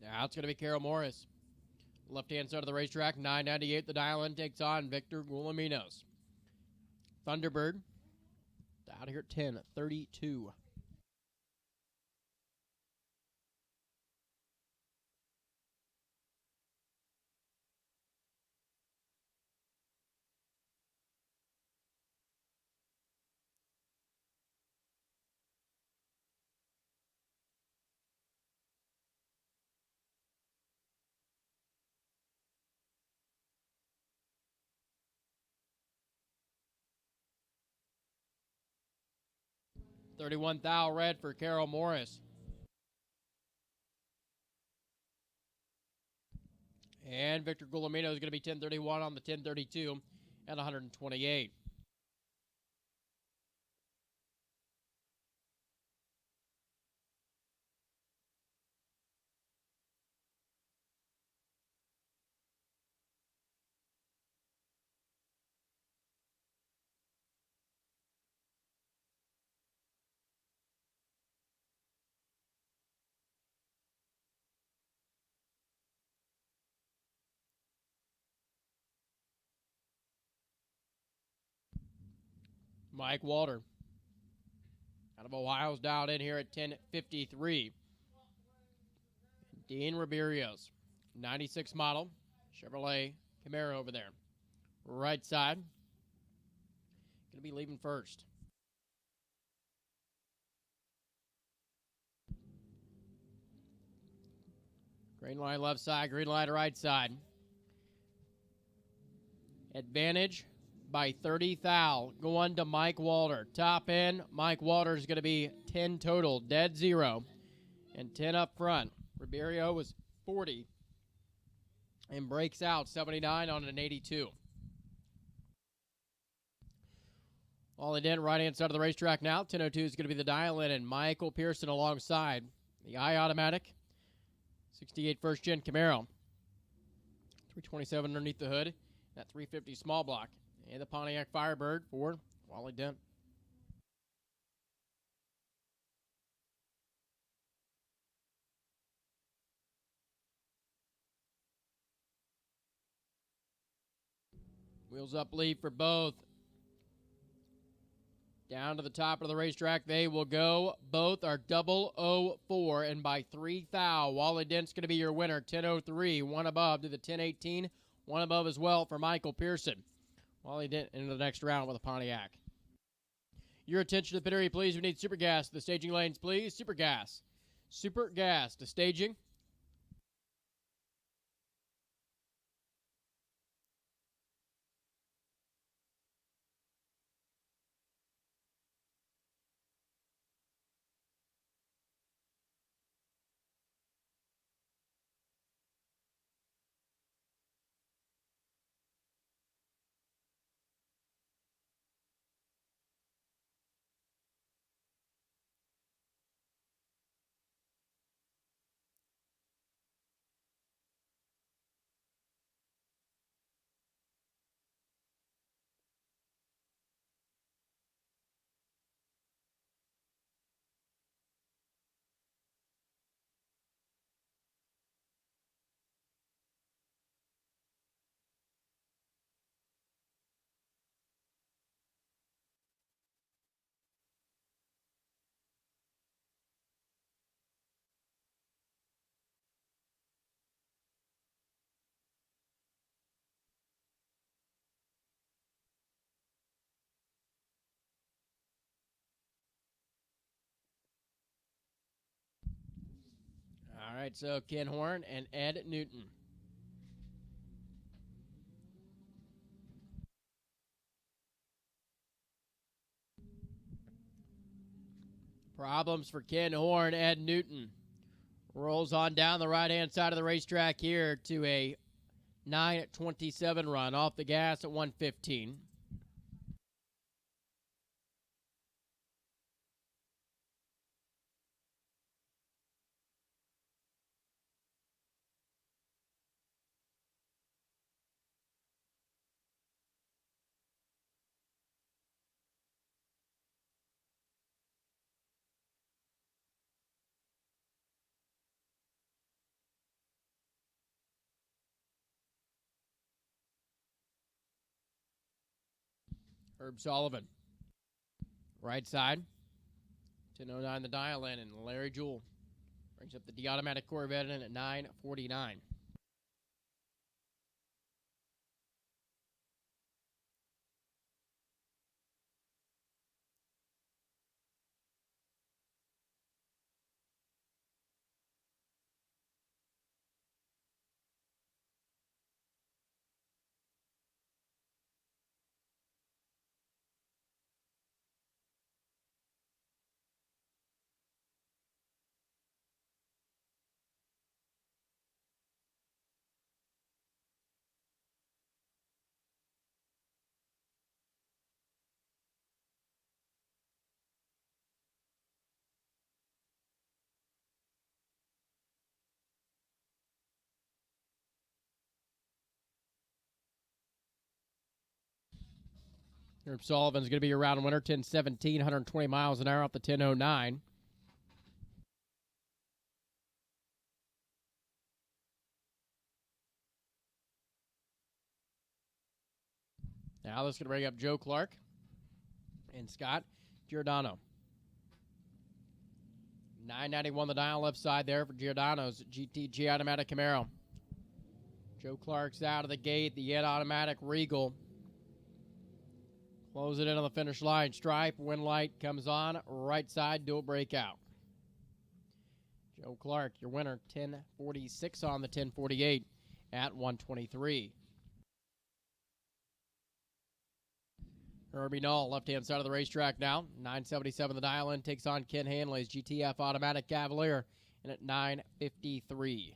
Now it's going to be Carol Morris. Left-hand side of the racetrack, 998. The dial-in takes on Victor Gulaminos. Thunderbird out here at 10:32. $31 thou red for Carol Morris. And Victor Gullamino is going to be 1031 on the 1032 at 128. Mike Walter out of Ohio's dialed in here at 10:53. Dean Riberios, 96 model Chevrolet Camaro over there. Right side. Going to be leaving first. Green light left side, green light right side. Advantage by 30 thou going to Mike Walter. Top end, Mike Walter is going to be 10 total, dead zero, and 10 up front. Ribeiro was 40 and breaks out 79 on an 82. All in right-hand side of the racetrack now. 1002 is going to be the dial-in, and Michael Pearson alongside the I-Automatic 68 first-gen Camaro. 327 underneath the hood. That 350 small block. And the Pontiac Firebird for Wally Dent. Wheels up lead for both. Down to the top of the racetrack they will go. Both are 004, and by 3 thou, Wally Dent's going to be your winner. 10:03, one above to the 10:18, one above as well for Michael Pearson. Wally Dent into the next round with a Pontiac. Your attention to the pit area, please. We need super gas to the staging lanes, please. Super gas. Super gas to staging. All right, so Ken Horn and Ed Newton. Problems for Ken Horn, Ed Newton. Rolls on down the right-hand side of the racetrack here to a 9:27 run off the gas at 1:15. Herb Sullivan. Right side. 10:09 the dial in, and Larry Jewell brings up the automatic Corvette in at 9:49. Herb Sullivan's going to be your round winner, 10:17, 120 miles an hour off the 10:09. Now this is going to bring up Joe Clark and Scott Giordano. 991 the dial left side there for Giordano's GTG automatic Camaro. Joe Clark's out of the gate, the yet automatic Regal. Close it in on the finish line. Stripe, wind light comes on, right side, dual breakout. Joe Clark, your winner, 10:46 on the 10:48 at 123. Herbie Knoll, left-hand side of the racetrack now. 977 the dial-in, takes on Ken Hanley's GTF automatic Cavalier, and at 9:53.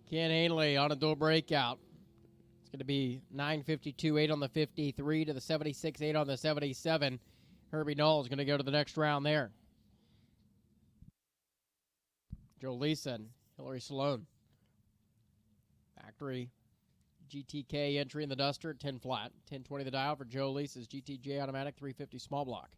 Ken Hanley on a dual breakout. It's going to be 9:52.8 on the 53 to the 76.8 on the 77. Herbie Knoll is going to go to the next round there. Joe Leeson, Hillary Sloan. Factory GTK entry in the Duster at 10 flat. 1020 the dial for Joe Leese's GTJ automatic 350 small block.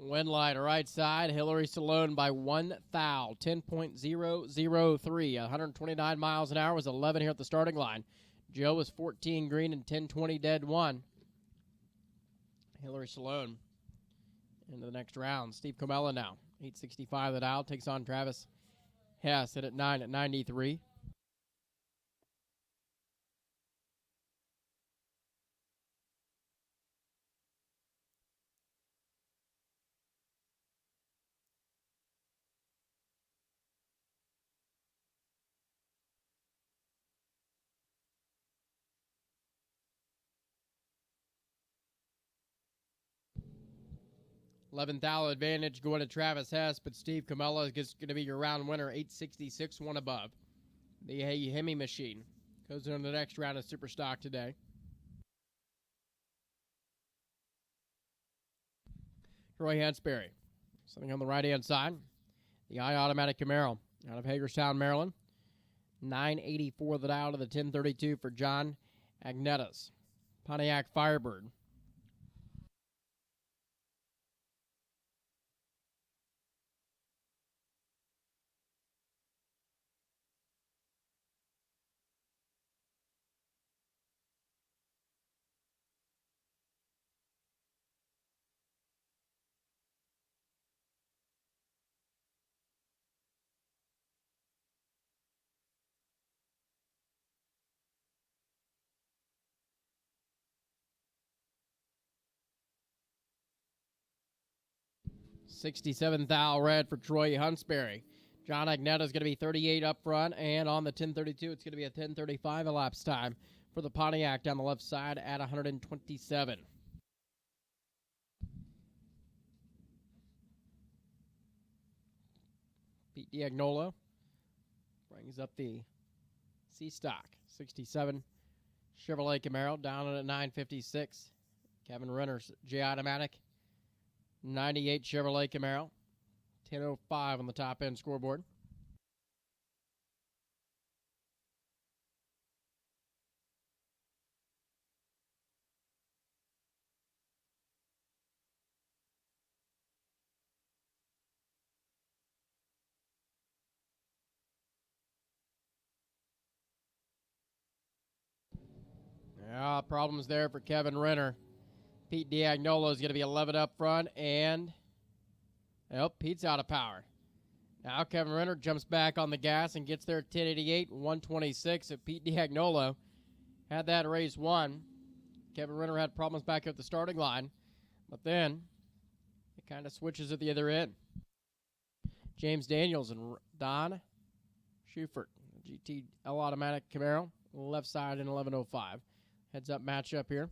Wind line right side, Hillary Salone by 1 thou, 10.003. 129 miles an hour was 11 here at the starting line. Joe was 14 green and 1020 dead 1. Hillary Salone into the next round. Steve Comella now, 865 the dial, takes on Travis Hess at 9 at 93. $11,000 advantage going to Travis Hess, but Steve Comella is going to be your round winner, 866, one above. The Hemi machine goes into the next round of Super Stock today. Troy Hansberry, something on the right-hand side. The I-Automatic Camaro out of Hagerstown, Maryland. 984 the dial to the 1032 for John Agnetas. Pontiac Firebird. $67,000 red for Troy Hansberry. John Agnetta is going to be 38 up front, and on the 1032, it's going to be a 1035 elapsed time for the Pontiac down the left side at 127. Pete Diagnolo brings up the C-Stock 67 Chevrolet Camaro down at 956. Kevin Renner's J-Automatic 98 Chevrolet Camaro 1005 on the top end scoreboard. Yeah, problems there for Kevin Renner. Pete Diagnolo is going to be 11 up front, and Pete's out of power. Now Kevin Renner jumps back on the gas and gets there at 1088, 126. If Pete Diagnolo had that race won, Kevin Renner had problems back at the starting line, but then it kind of switches at the other end. James Daniels and Don Schufert, GTL automatic Camaro, left side in 1105. Heads up matchup here.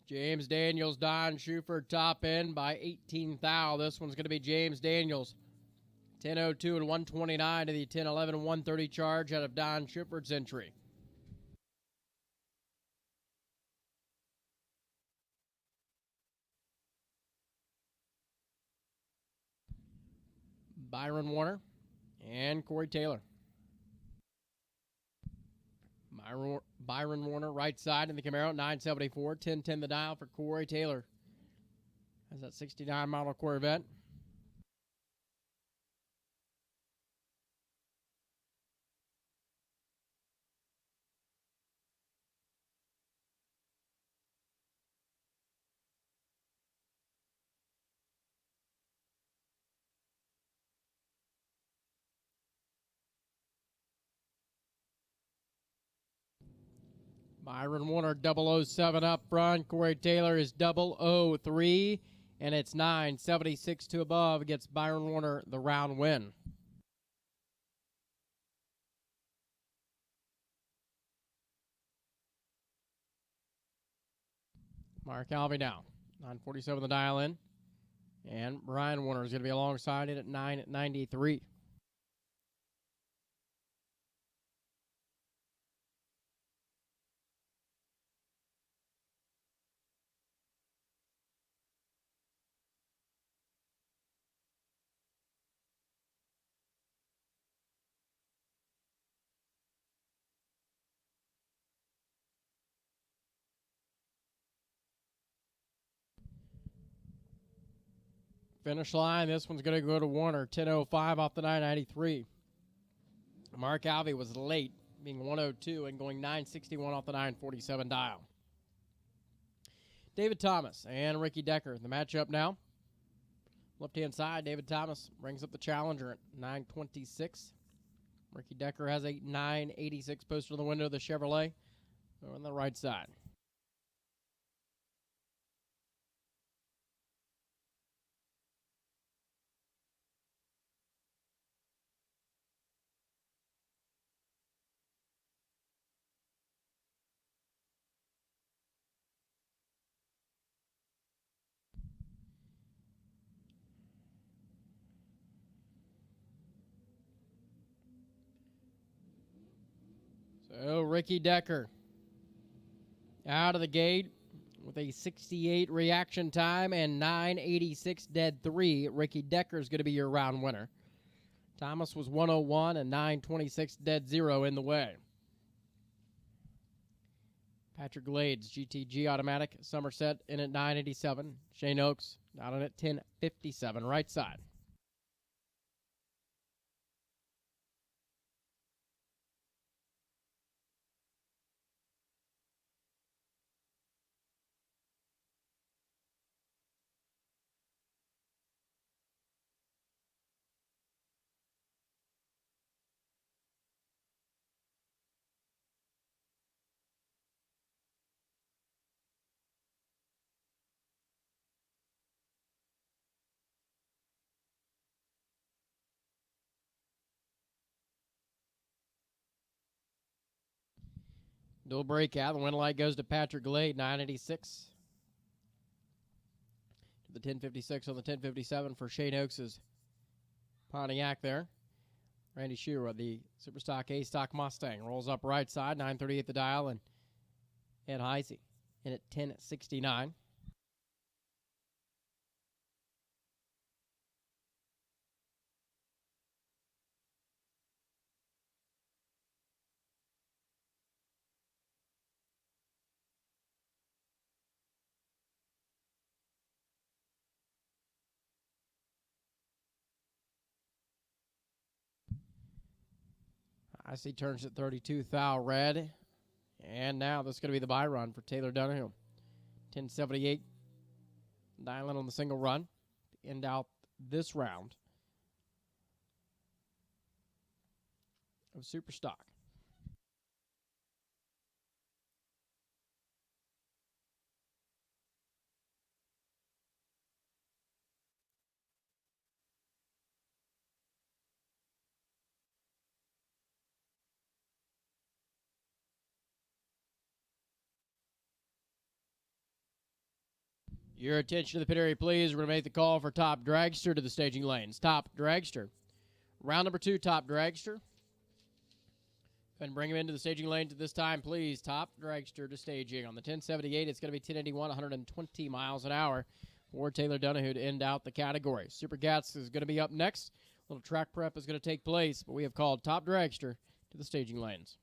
James Daniels, Don Schufert, top end by 18,000. This one's going to be James Daniels. 10:02 and 129 to the 10:11 and 130 charge out of Don Schufert's entry. Byron Warner and Corey Taylor. Byron Warner, right side in the Camaro, 974. 1010 the dial for Corey Taylor. Has that 69 model Corvette. Byron Warner 007 up front. Corey Taylor is 003. And it's 976 to above. Gets Byron Warner the round win. Mark Alvey now. 947 the dial in. And Brian Warner is going to be alongside it at 993. Finish line, this one's going to go to Warner. 10:05 off the 993. Mark Alvey was late, being 102 and going 961 off the 947 dial. David Thomas and Ricky Decker, the matchup now. Left-hand side, David Thomas brings up the challenger at 926. Ricky Decker has a 986 posted on the window of the Chevrolet on the right side. So Ricky Decker out of the gate with a 68 reaction time and 986 dead 3. Ricky Decker is going to be your round winner. Thomas was 101 and 926 dead 0 in the way. Patrick Glades, GTG automatic, Somerset in at 987. Shane Oaks out in at 1057, right side. Dual breakout. The win light goes to Patrick Glade, 986. To the 1056 on the 1057 for Shane Oaks' Pontiac there. Randy Shearer, the Superstock A-Stock Mustang, rolls up right side, 938 the dial, and Ed Heisey in at 1069. I see turns at 32, thou red. And now this is going to be the buy run for Taylor Donahue. 1078. Dialing on the single run to end out this round of Superstock. Your attention to the pit area, please. We're going to make the call for Top Dragster to the staging lanes. Top Dragster. Round number 2, Top Dragster. Go ahead and bring him into the staging lanes at this time, please. Top Dragster to staging. On the 1078, it's going to be 1081, 120 miles an hour for Taylor Donahue to end out the category. Super Gats is going to be up next. A little track prep is going to take place, but we have called Top Dragster to the staging lanes.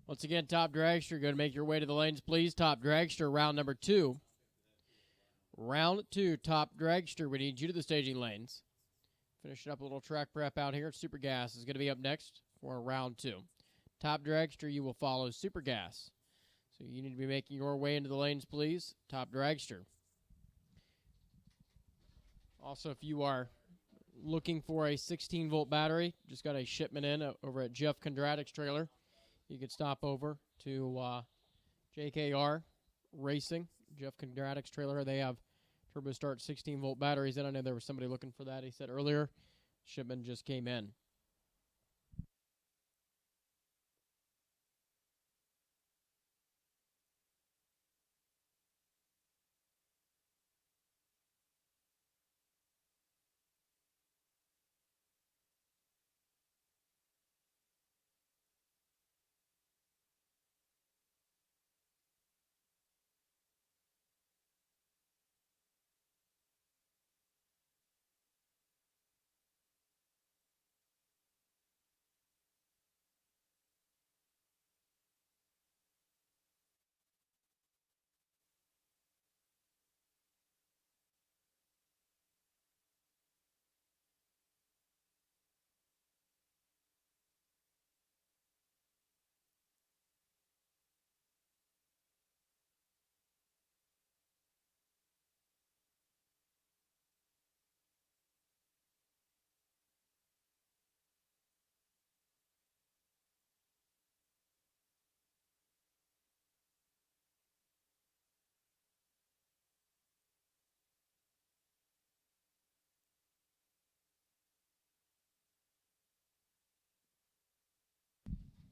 Once again, top dragster, go to make your way to the lanes, please. Top dragster, round number 2. Round 2, top dragster. We need you to the staging lanes. Finishing up a little track prep out here. Super Gas is going to be up next for round 2. Top dragster, you will follow Super Gas. So you need to be making your way into the lanes, please. Top dragster. Also, if you are looking for a 16-volt battery, just got a shipment in over at Jeff Kondratik's trailer. You could stop over to JKR Racing, Jeff Kondratik's trailer. They have Turbo Start 16-volt batteries, and I know there was somebody looking for that. He said earlier, shipment just came in.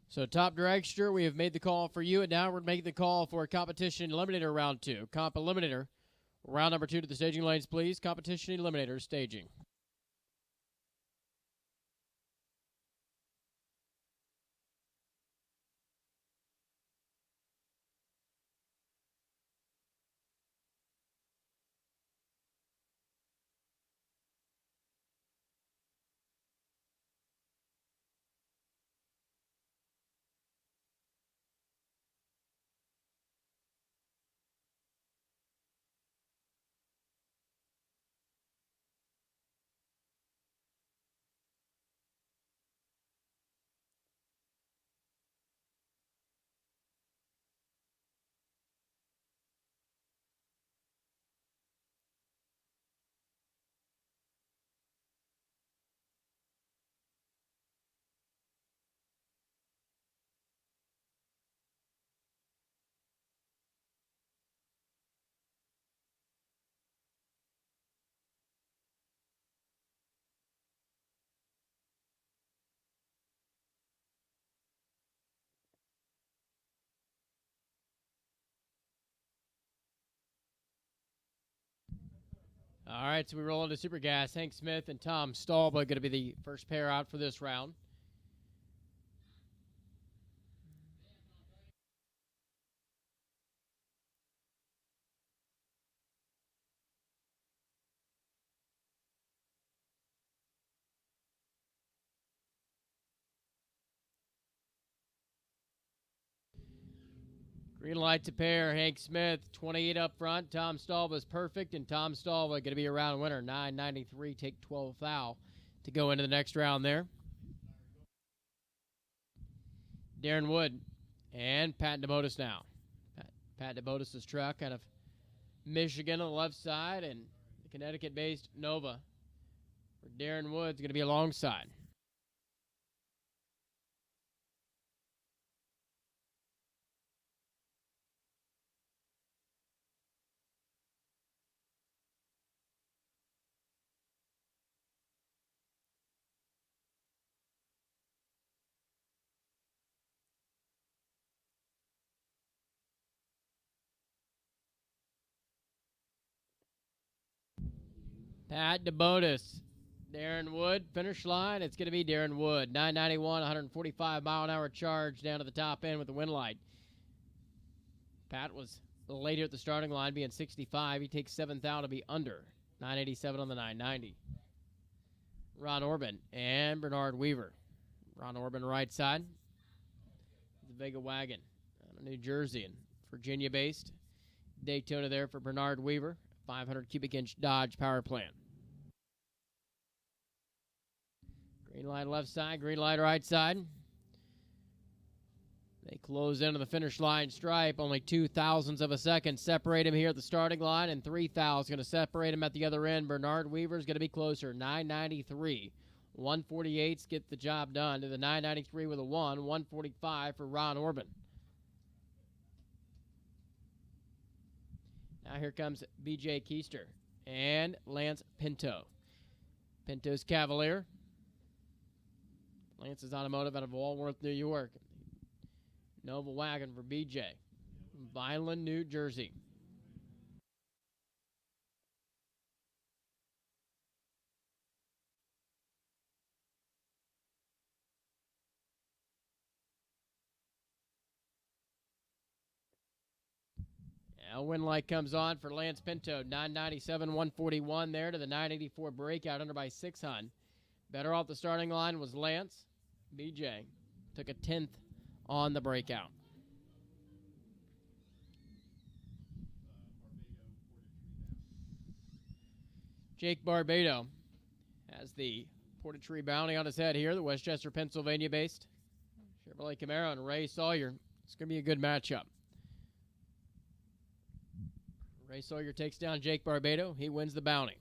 So, top dragster, we have made the call for you, and now we're making the call for competition eliminator round 2. Comp eliminator, round number 2 to the staging lanes, please. Competition eliminator staging. All right, so we roll into Super Gas. Hank Smith and Tom Stahlba going to be the first pair out for this round. Green light to pair. Hank Smith, 28 up front. Tom Stahlba's perfect, and Tom Stahlba going to be a round winner. 993, take 12 foul to go into the next round there. Darren Wood and Pat DeBotis now. Pat DeBotis' truck out of Michigan on the left side, and the Connecticut-based Nova for Darren Wood's going to be alongside. Pat DeBotis, Darren Wood, finish line. It's going to be Darren Wood. 991, 145 mile an hour charge down to the top end with the wind light. Pat was a little later at the starting line, being 65. He takes 7th out to be under. 987 on the 990. Ron Orban and Bernard Weaver. Ron Orban right side. Vega wagon out of New Jersey and Virginia-based. Daytona there for Bernard Weaver. 500 cubic inch Dodge power plant. Green light left side, green light right side. They close into the finish line stripe. Only 0.02 of a second separate him here at the starting line, and 0.03 going to separate him at the other end. Bernard Weaver's going to be closer. 993. 148s get the job done to the 993 with a 1. 145 for Ron Orban. Now here comes B.J. Keister and Lance Pinto. Pinto's Cavalier. Lance's Automotive out of Walworth, New York. Nova wagon for B.J. Vineland, New Jersey. Now win light comes on for Lance Pinto. 997, 141 there to the 984 breakout under by 600. Better off the starting line was Lance. BJ took a 10th on the breakout. Jake Barbado has the Portatree bounty on his head here, the Westchester, Pennsylvania based Chevrolet Camaro, and Ray Sawyer. It's going to be a good matchup. Ray Sawyer takes down Jake Barbado. He wins the bounty.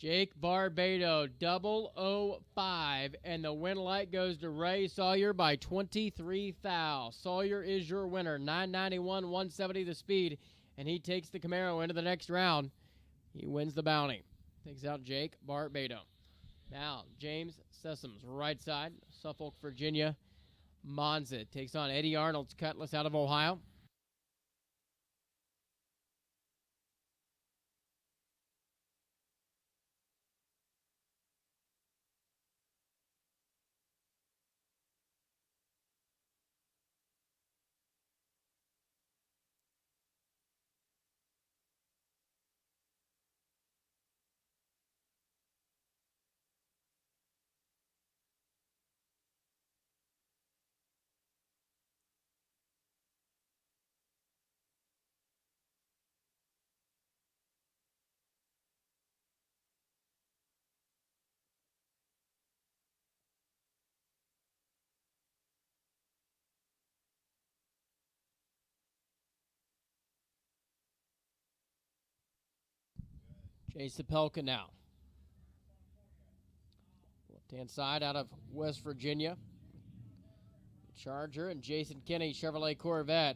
Jake Barbado, 005, and the win light goes to Ray Sawyer by 23 fouls. Sawyer is your winner, 991, 170 the speed, and he takes the Camaro into the next round. He wins the bounty. Takes out Jake Barbado. Now, James Sessoms, right side, Suffolk, Virginia. Monza takes on Eddie Arnold's Cutlass out of Ohio. Jay Sapelka now. Left-hand side out of West Virginia. Charger and Jason Kinney, Chevrolet Corvette.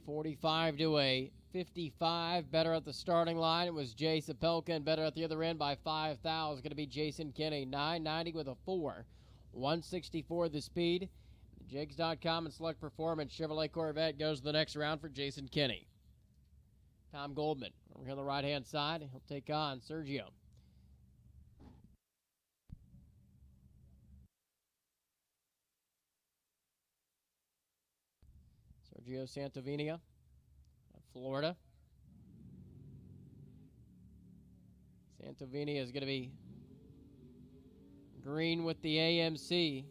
45 to a 55. Better at the starting line. It was Jay Sapelka, and better at the other end by 5 thou is going to be Jason Kinney. 990 with a 4. 164 the speed. Jigs.com and Select Performance. Chevrolet Corvette goes to the next round for Jason Kinney. Tom Goldman over here on the right-hand side. He'll take on Sergio. Sergio Santovenia of Florida. Santovenia is going to be green with the AMC.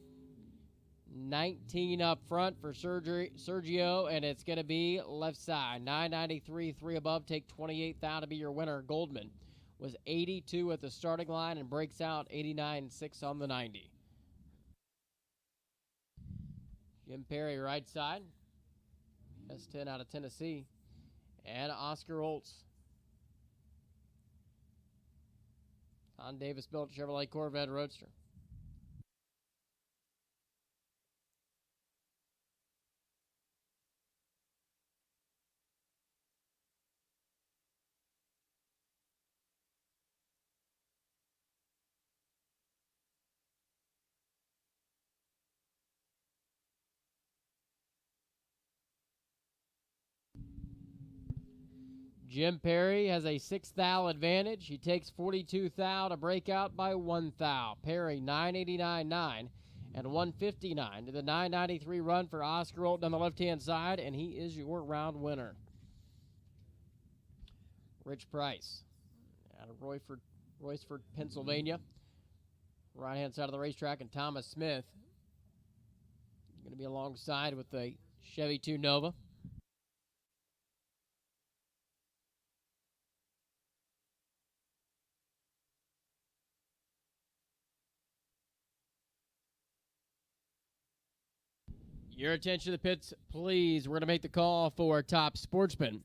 19 up front for Sergio, and it's going to be left side. 993, 3 above. Take 28 thou to be your winner. Goldman was 82 at the starting line and breaks out 89.6 on the 90. Jim Perry right side. S10 out of Tennessee. And Oscar Oltz. Don Davis built Chevrolet Corvette Roadster. Jim Perry has a 6 thou advantage. He takes 42 thou to break out by 1 thou. Perry 989.9 and 159 to the 993 run for Oscar Olton on the left-hand side, and he is your round winner. Rich Price out of Royceford, Pennsylvania. Right-hand side of the racetrack, and Thomas Smith going to be alongside with the Chevy 2 Nova. Your attention to the pits, please. We're going to make the call for Top Sportsman.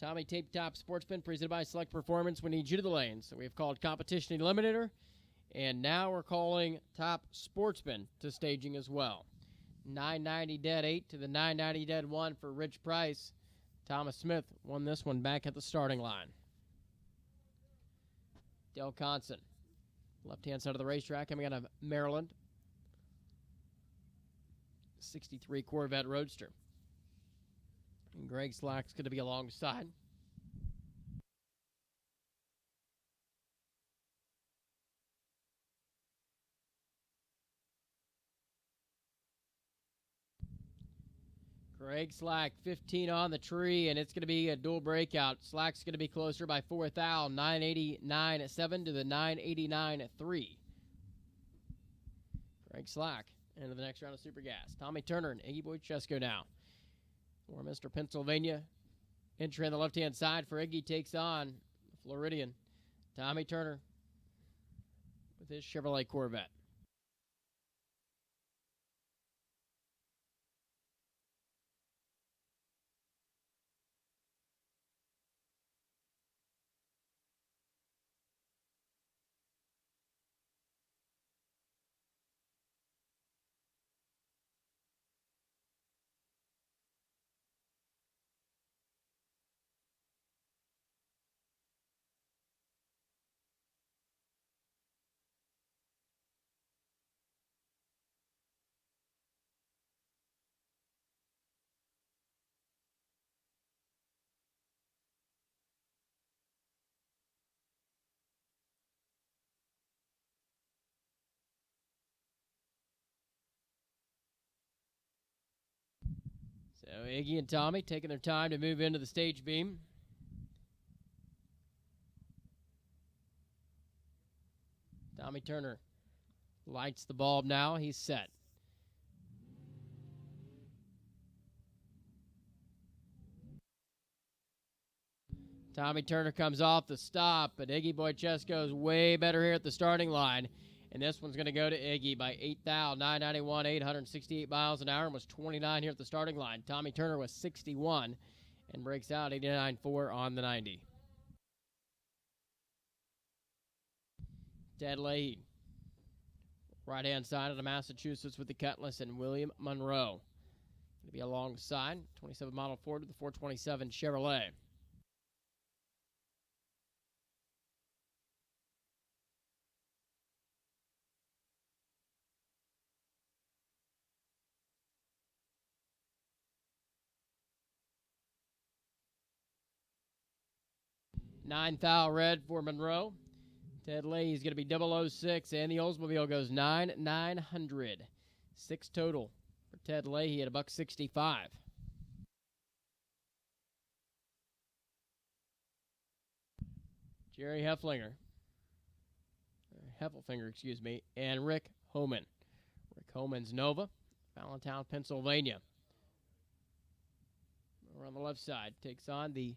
Tommy Tape Top Sportsman, presented by Select Performance. We need you to the lane. So we have called Competition Eliminator, and now we're calling Top Sportsman to staging as well. 990 dead 8 to the 990 dead 1 for Rich Price. Thomas Smith won this one back at the starting line. Dale Conson, left-hand side of the racetrack, coming out of Maryland. 63 Corvette Roadster. And Greg Slack's going to be alongside. Greg Slack, 15 on the tree, and it's going to be a dual breakout. Slack's going to be closer by 4 thou, 989.7 to the 989.3. Greg Slack into the next round of Super Gas. Tommy Turner and Iggy Boychesko now. Or Mr. Pennsylvania. Entry on the left-hand side for Iggy takes on the Floridian. Tommy Turner with his Chevrolet Corvette. So Iggy and Tommy taking their time to move into the stage beam. Tommy Turner lights the bulb now. He's set. Tommy Turner comes off the stop, but Iggy Boychesko is way better here at the starting line. And this one's going to go to Iggy by 8 thou, 991, 868 miles an hour, and was 29 here at the starting line. Tommy Turner was 61 and breaks out 89.4 on the 90. Ted Leahy, right-hand side of the Massachusetts with the Cutlass, and William Monroe. Going to be alongside 27 model Ford with the 427 Chevrolet. Nine thou red for Monroe. Ted Leahy's going to be 006, and the Oldsmobile goes 9,900. 6 total for Ted Leahy at $165. Jerry Heffelfinger, and Rick Homan. Rick Homan's Nova, Allentown, Pennsylvania. Over on the left side, takes on the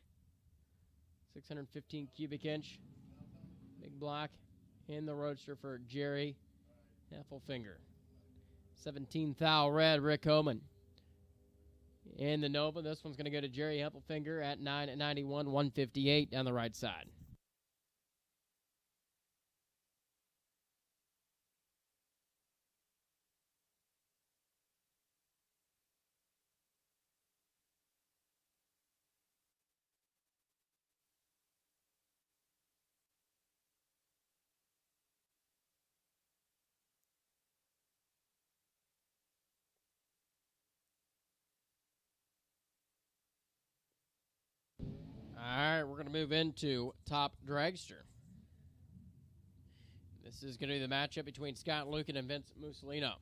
615 cubic inch big block in the Roadster for Jerry Heffelfinger. 17 thou red, Rick Homan. In the Nova, this one's going to go to Jerry Heffelfinger at 991, 158 down the right side. going to move into top dragster. This is going to be the matchup between Scott Lucan and Vince Mussolino.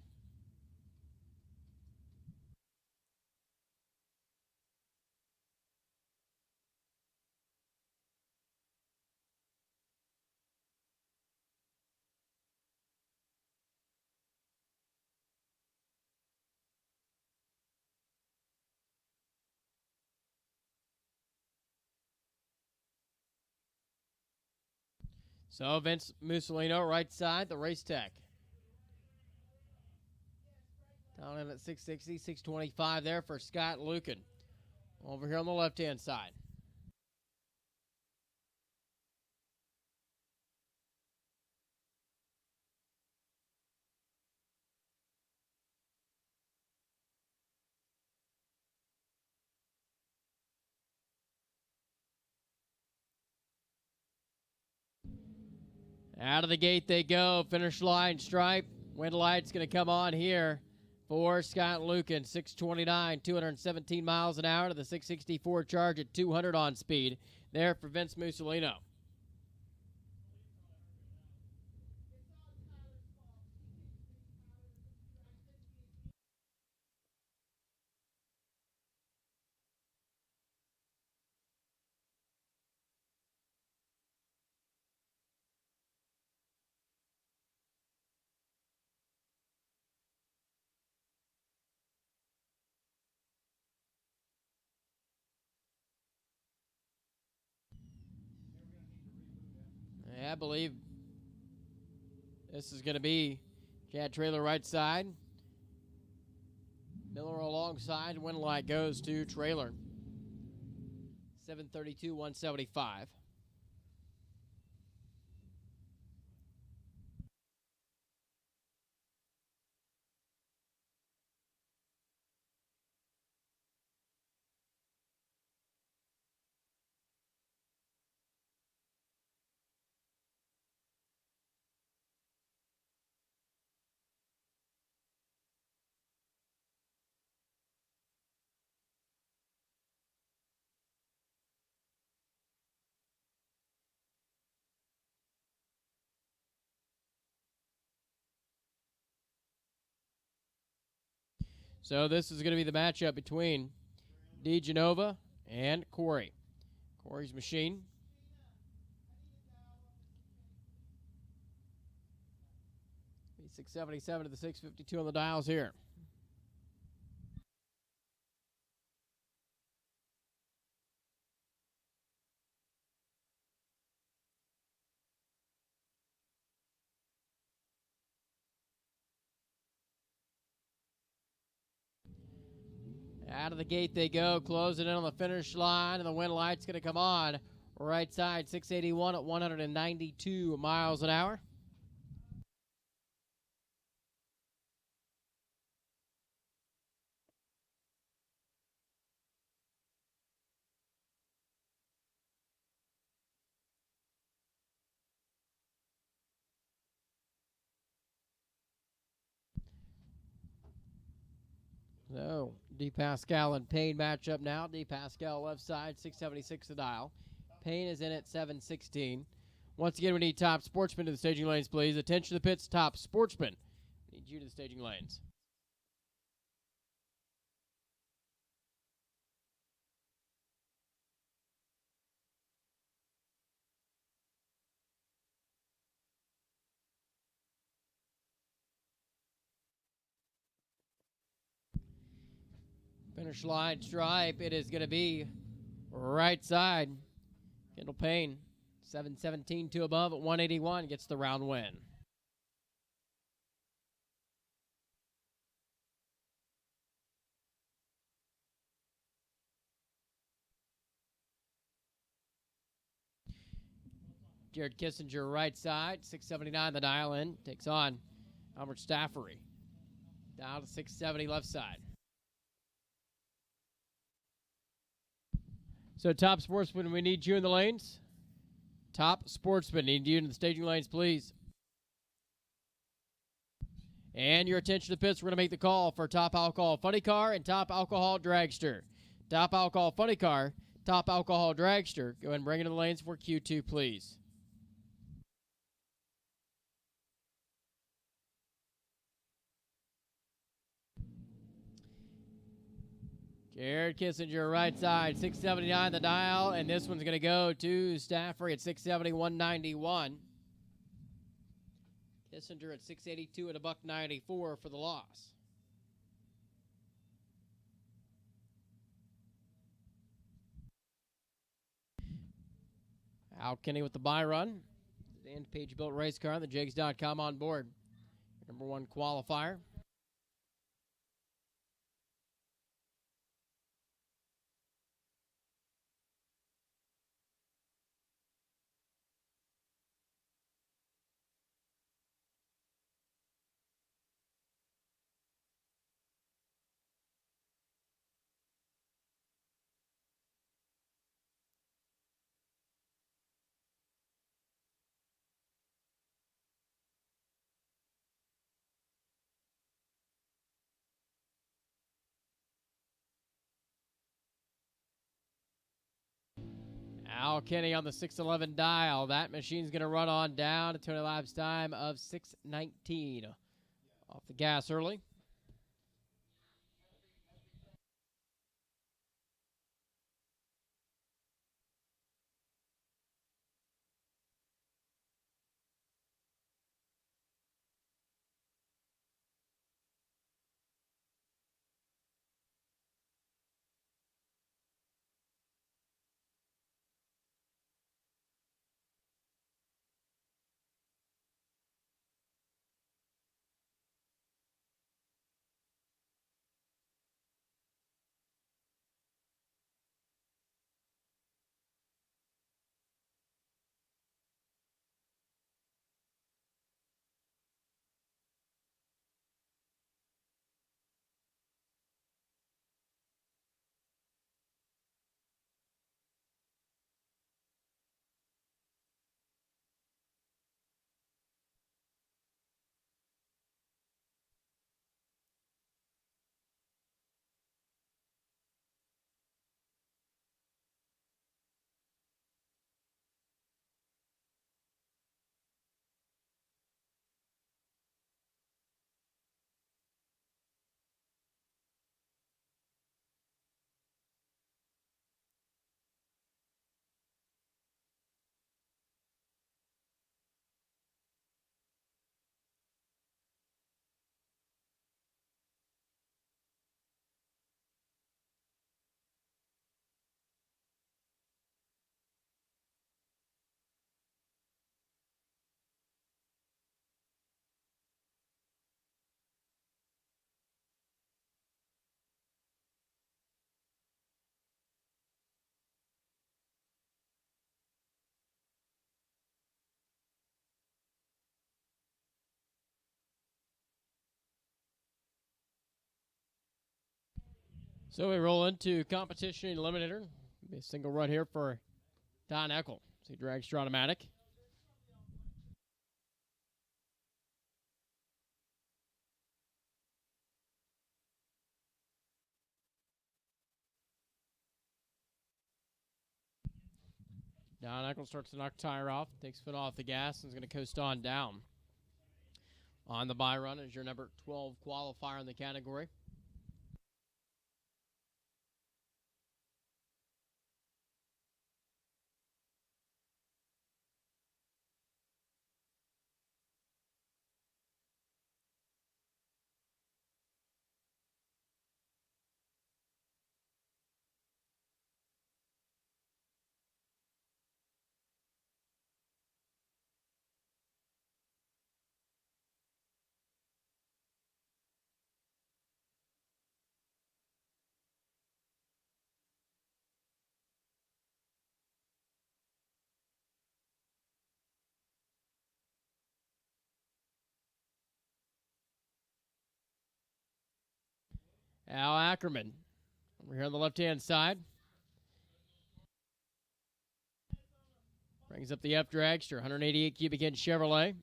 So Vince Mussolino, right side, the race tech. Down in at 660, 625 there for Scott Lucan. Over here on the left-hand side. Out of the gate they go. Finish line stripe. Wind light's going to come on here for Scott Lucan. 629, 217 miles an hour to the 664 charge at 200 on speed. There for Vince Mussolino. I believe this is going to be Chad Trailer right side. Miller alongside. Wind light goes to Trailer. 732, 175. So this is going to be the matchup between DeGenova and Corey. Corey's machine. B677 to the 652 on the dials here. Out of the gate they go, closing in on the finish line, and the wind light's going to come on. Right side, 681 at 192 miles an hour. So, D. Pascal and Payne match up now. D. Pascal left side, 676 the dial. Payne is in at 716. Once again, we need top sportsmen to the staging lanes, please. Attention to the pits, top sportsmen. We need you to the staging lanes. Finish line stripe, it is going to be right side. Kendall Payne, 717 to above at 181, gets the round win. Jared Kissinger right side, 679 the dial in, takes on Albert Staffery. Down to 670 left side. So, top sportsman, we need you in the lanes. Top sportsman, need you in the staging lanes, please. And your attention to the pits, we're going to make the call for top alcohol funny car and top alcohol dragster. Top alcohol funny car, top alcohol dragster. Go ahead and bring it to the lanes for Q2, please. Jared Kissinger, right side, 679 the dial, and this one's going to go to Stafford at 670, 191. Kissinger at 682 at a $1.94 for the loss. Al Kinney with the buy run. Dan Page built race car on the Jigs.com on board. Number 1 qualifier. Al Kinney on the 611 dial. That machine's going to run on down to 20 laps time of 6:19. Off the gas early. So we roll into competition eliminator. Be a single run here for Don Eckel. So he drags Stratomatic. Don Eckel starts to knock tire off, takes foot off the gas, and is going to coast on down. On the buy run is your number 12 qualifier in the category. Al Ackerman, over here on the left-hand side. Brings up the F dragster, 188 cubic inch Chevrolet.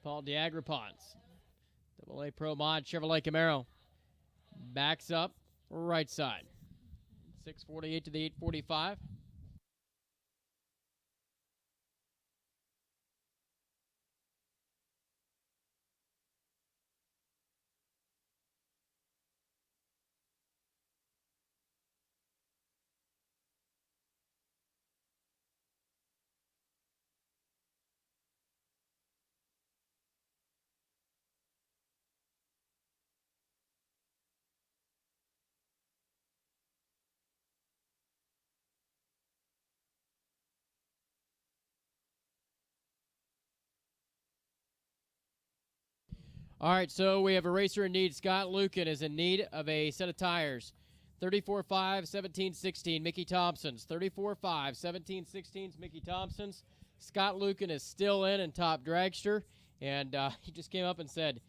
Paul DeAgripons, AA Pro Mod Chevrolet Camaro. Backs up, right side. 648 to the 845. All right, so we have a racer in need. Scott Lucan is in need of a set of tires. 34.5, 17.16, Mickey Thompson's. 34.5, 17.16's Mickey Thompson's. Scott Lucan is still in top dragster, and he just came up and said,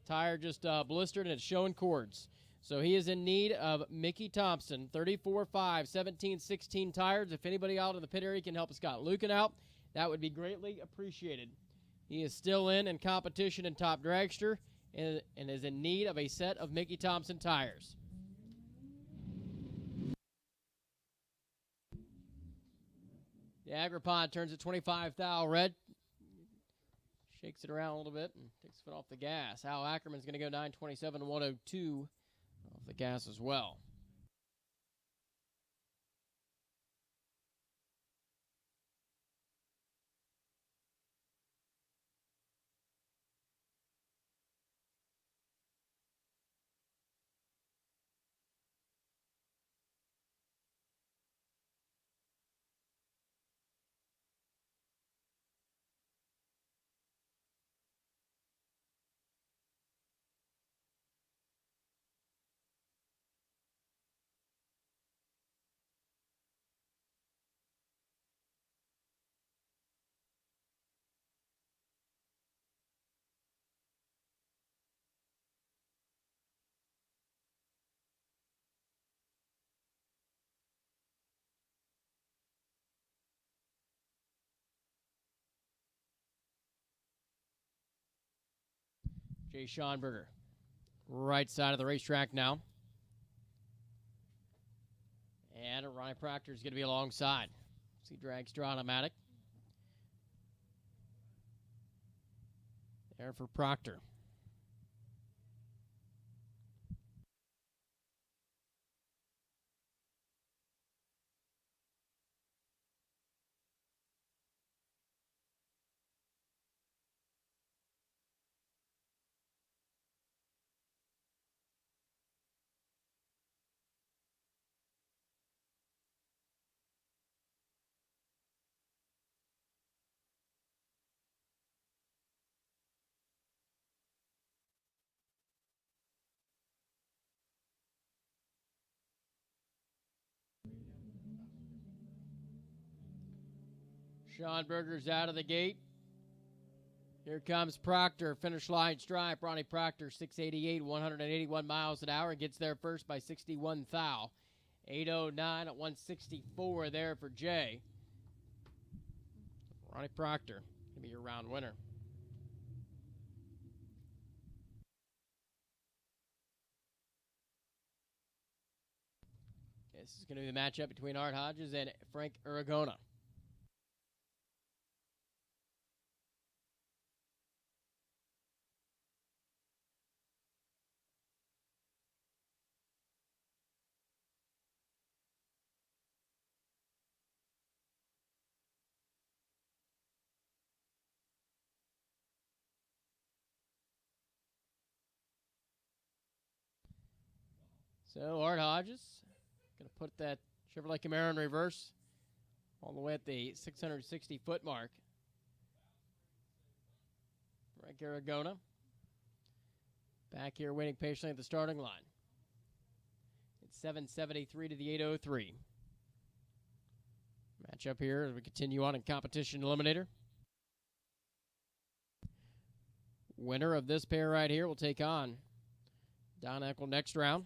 tire just blistered and it's showing cords. So he is in need of Mickey Thompson, 34.5, 17.16 tires. If anybody out in the pit area can help Scott Lucan out, that would be greatly appreciated. He is still in competition in top dragster and is in need of a set of Mickey Thompson tires. The Agripod turns at 25 thou red. Shakes it around a little bit and takes the foot off the gas. Al Ackerman's going to go 927 102 off the gas as well. Jay Schonberger, right side of the racetrack now. And Ronnie Proctor is going to be alongside. See dragster automatic. There for Proctor. Schonberger's out of the gate. Here comes Proctor, finish line stripe. Ronnie Proctor, 688, 181 miles an hour, gets there first by 61 thou. 809 at 164 there for Jay. Ronnie Proctor, going to be your round winner. This is going to be the matchup between Art Hodges and Frank Aragona. So Art Hodges going to put that Chevrolet Camaro in reverse all the way at the 660-foot mark. Frank Aragona back here waiting patiently at the starting line. It's 773 to the 803. Matchup here as we continue on in competition eliminator. Winner of this pair right here will take on Don Eckel next round.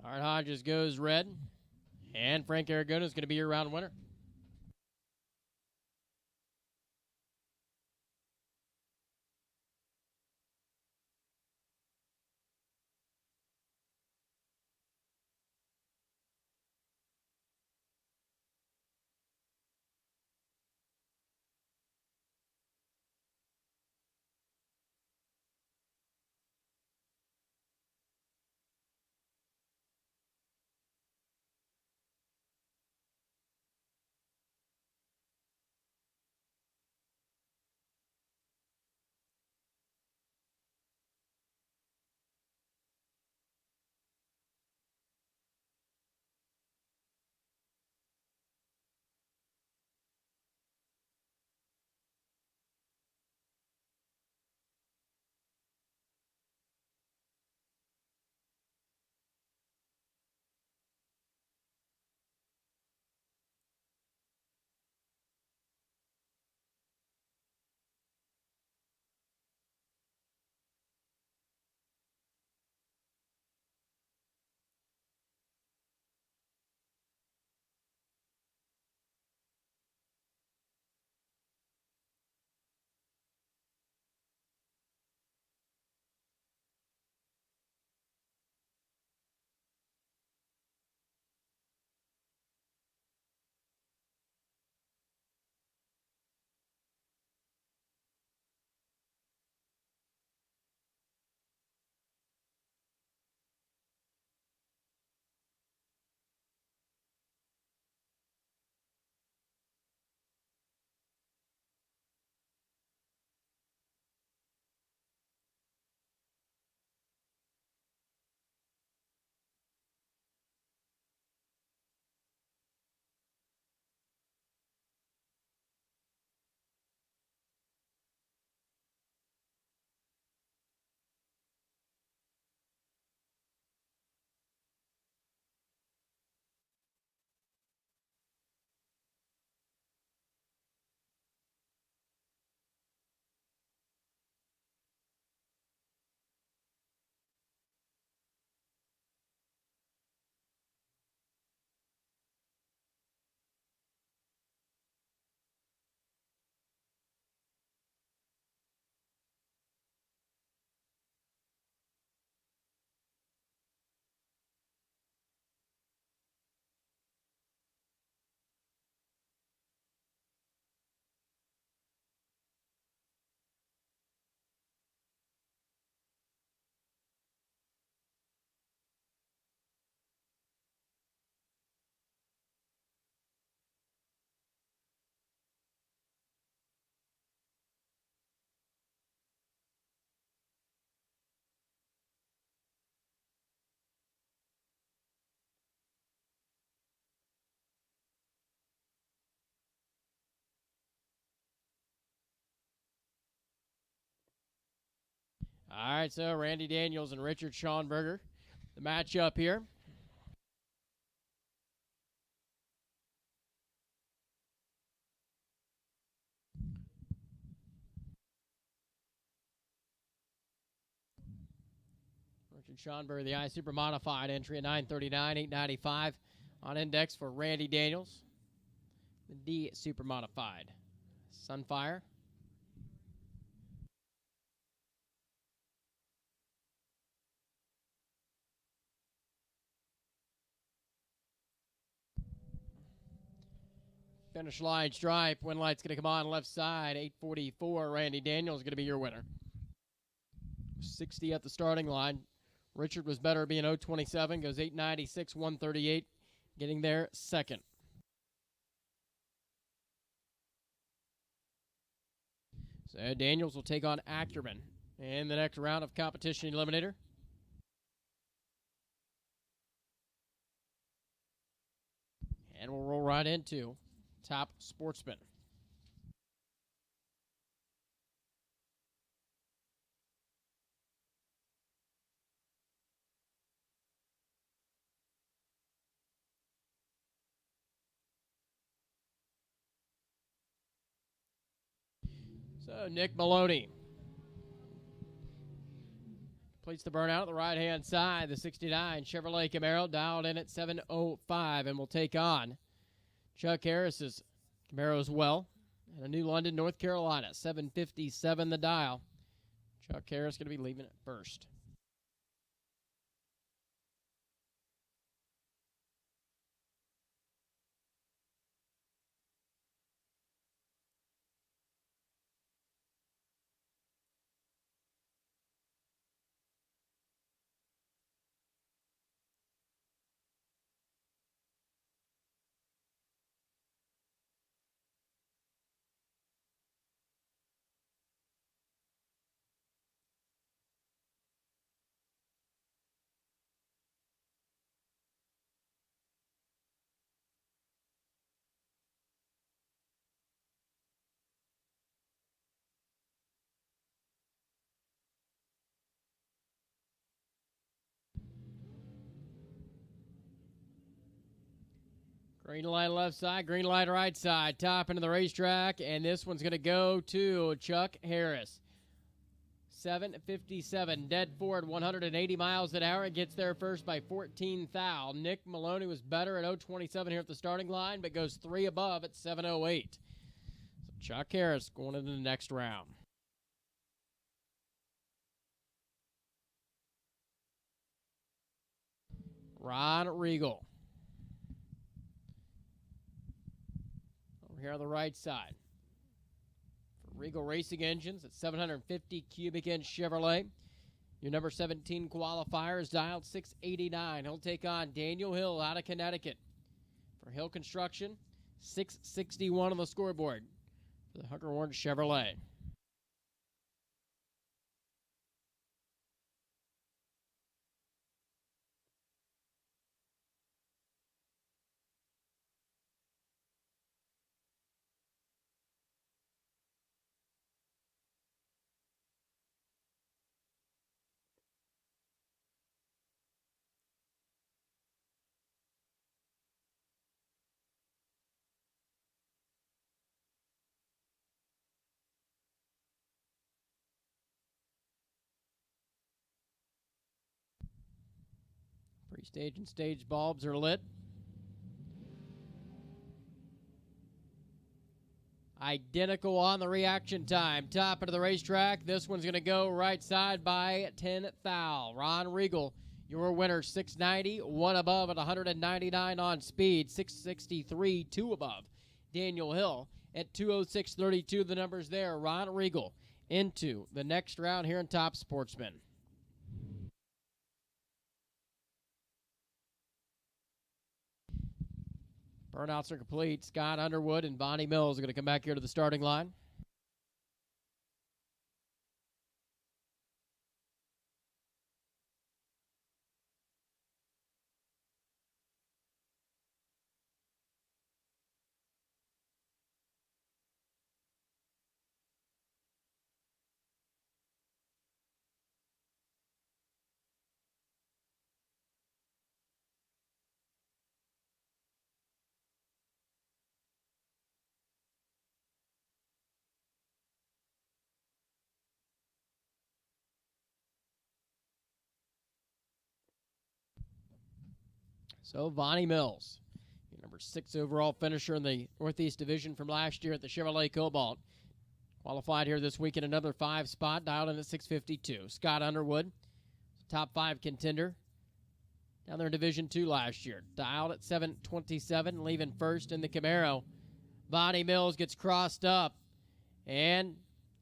Art Hodges goes red. And Frank Aragona is going to be your round winner. All right, so Randy Daniels and Richard Schonberger, the matchup here. Richard Schonberger, the I Super Modified entry at 939, 895 on index for Randy Daniels. The D Super Modified. Sunfire. Finish line stripe. Win light's going to come on left side. 844. Randy Daniels is going to be your winner. 60 at the starting line. Richard was better being 027. Goes 896, 138. Getting there second. So Daniels will take on Ackerman in the next round of competition eliminator. And we'll roll right into Top Sportsman. So Nick Maloney Completes the burnout at the right-hand side. The 69 Chevrolet Camaro dialed in at 7:05 and will take on Chuck Harris's Camaro as well. And a New London, North Carolina, 7:57 the dial. Chuck Harris going to be leaving it first. Green light left side, green light right side. Top into the racetrack, and this one's going to go to Chuck Harris. 7:57, dead forward, 180 miles an hour. It gets there first by 14 thou. Nick Maloney was better at 0:27 here at the starting line, but goes 3 above at 7:08. So Chuck Harris going into the next round. Ron Regal. Over here on the right side. For Regal Racing Engines at 750 cubic inch Chevrolet. Your number 17 qualifier is dialed 689. He'll take on Daniel Hill out of Connecticut. For Hill Construction, 661 on the scoreboard for the Hunker Orange Chevrolet. Pre-stage and stage bulbs are lit. Identical on the reaction time. Top into the racetrack. This one's going to go right side by 10 thou. Ron Regal, your winner, 690, 1 above at 199 on speed, 663, 2 above. Daniel Hill at 206.32. The numbers there. Ron Regal into the next round here in Top Sportsman. Burnouts are complete. Scott Underwood and Bonnie Mills are going to come back here to the starting line. So Bonnie Mills, your number 6 overall finisher in the Northeast Division from last year at the Chevrolet Cobalt. Qualified here this week in another 5 spot, dialed in at 652. Scott Underwood, top 5 contender. Down there in Division 2 last year. Dialed at 727, leaving first in the Camaro. Bonnie Mills gets crossed up and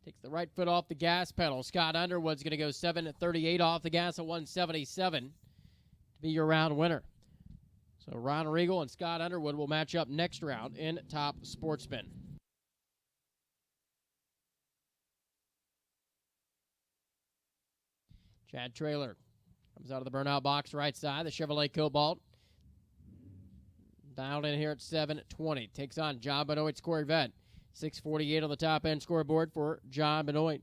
takes the right foot off the gas pedal. Scott Underwood's going to go 7:38 off the gas at 177 to be your round winner. So Ron Regal and Scott Underwood will match up next round in Top Sportsman. Chad Traylor comes out of the burnout box right side, the Chevrolet Cobalt. Dialed in here at 720. Takes on John Benoit's Corvette. 648 on the top end scoreboard for John Benoit.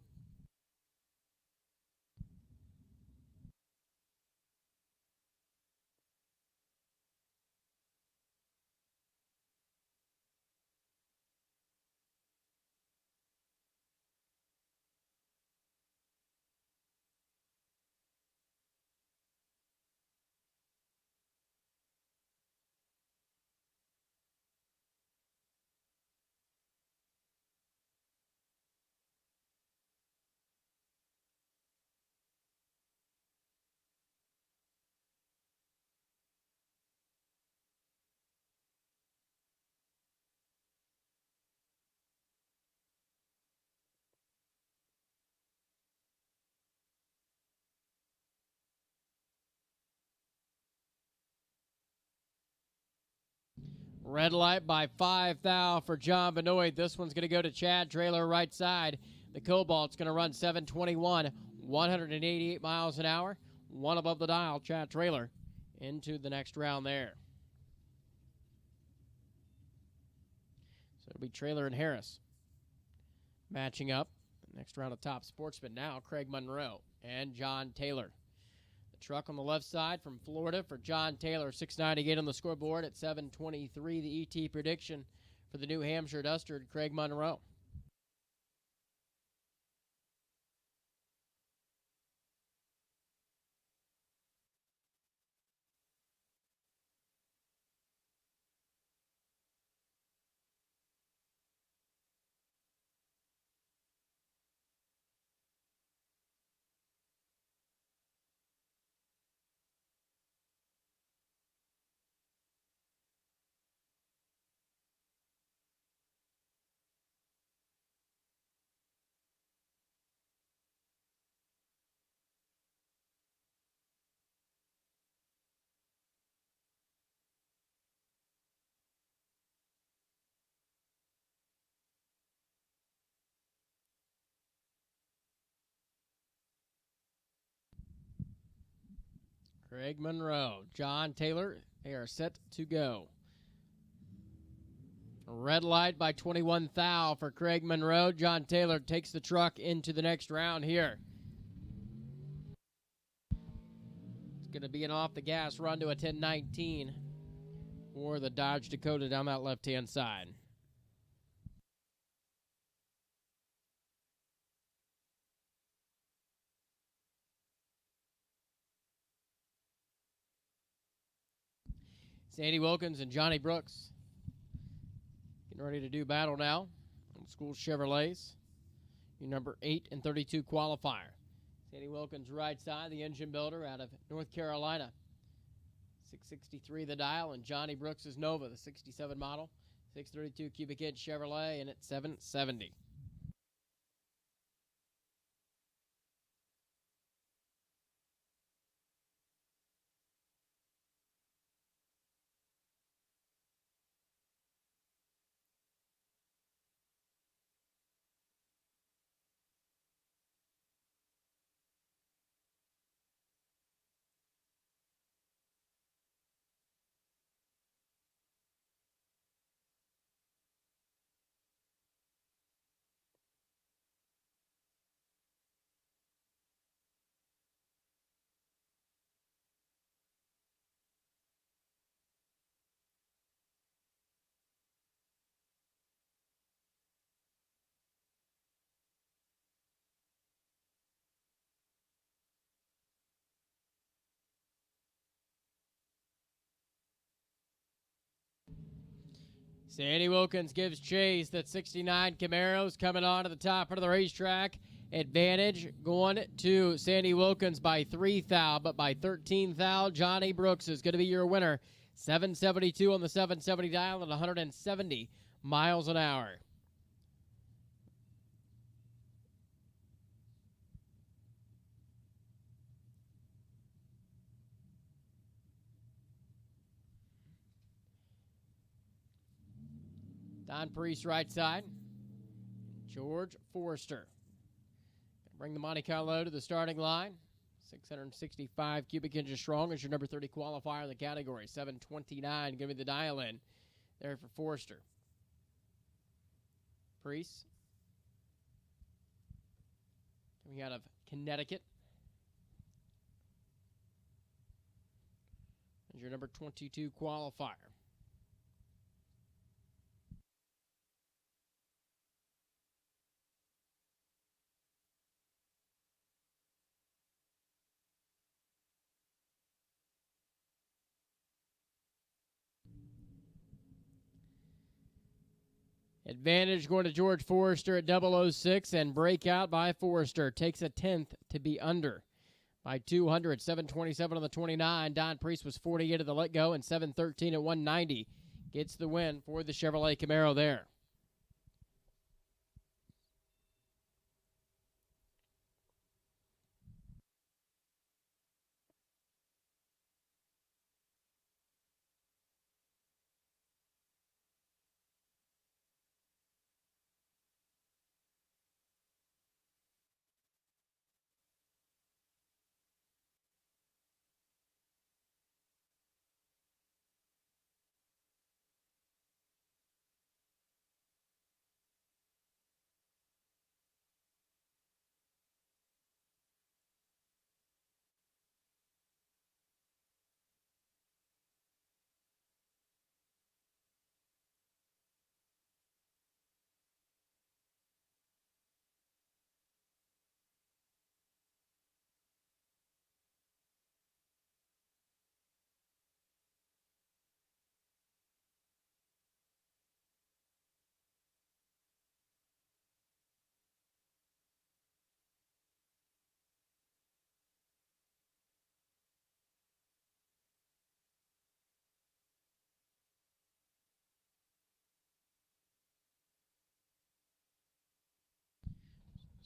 Red light by 5 thou for John Benoit. This one's going to go to Chad Trailer right side. The Cobalt's going to run 721, 188 miles an hour. One above the dial, Chad Trailer, into the next round there. So it'll be Trailer and Harris matching up. Next round of Top Sportsman now, Craig Monroe and John Taylor. The truck on the left side from Florida for John Taylor, 698 on the scoreboard at 723. The ET prediction for the New Hampshire Duster, Craig Monroe. Craig Monroe, John Taylor, they are set to go. Red light by 21 thou for Craig Monroe. John Taylor takes the truck into the next round here. It's going to be an off-the-gas run to a 10:19 for the Dodge Dakota down that left-hand side. Sandy Wilkins and Johnny Brooks getting ready to do battle now on School Chevrolets. Your number 8 and 32 qualifier. Sandy Wilkins right side, the engine builder out of North Carolina. 663 the dial, and Johnny Brooks is Nova, the 67 model. 632 cubic inch Chevrolet, and at 770. Sandy Wilkins gives chase. That 69 Camaro's coming on to the top of the racetrack. Advantage going to Sandy Wilkins by 3 thou, but by 13 thou, Johnny Brooks is going to be your winner. 772 on the 770 dial at 170 miles an hour. Don Priest right side. George Forrester. Bring the Monte Carlo to the starting line. 665 cubic inches strong is your number 30 qualifier in the category. 729, give me the dial in there for Forrester. Priest. Coming out of Connecticut. Is your number 22 qualifier. Advantage going to George Forrester at 006, and breakout by Forrester. Takes a 10th to be under by 200. 727 on the 29. Don Priest was 48 at the let-go, and 713 at 190. Gets the win for the Chevrolet Camaro there.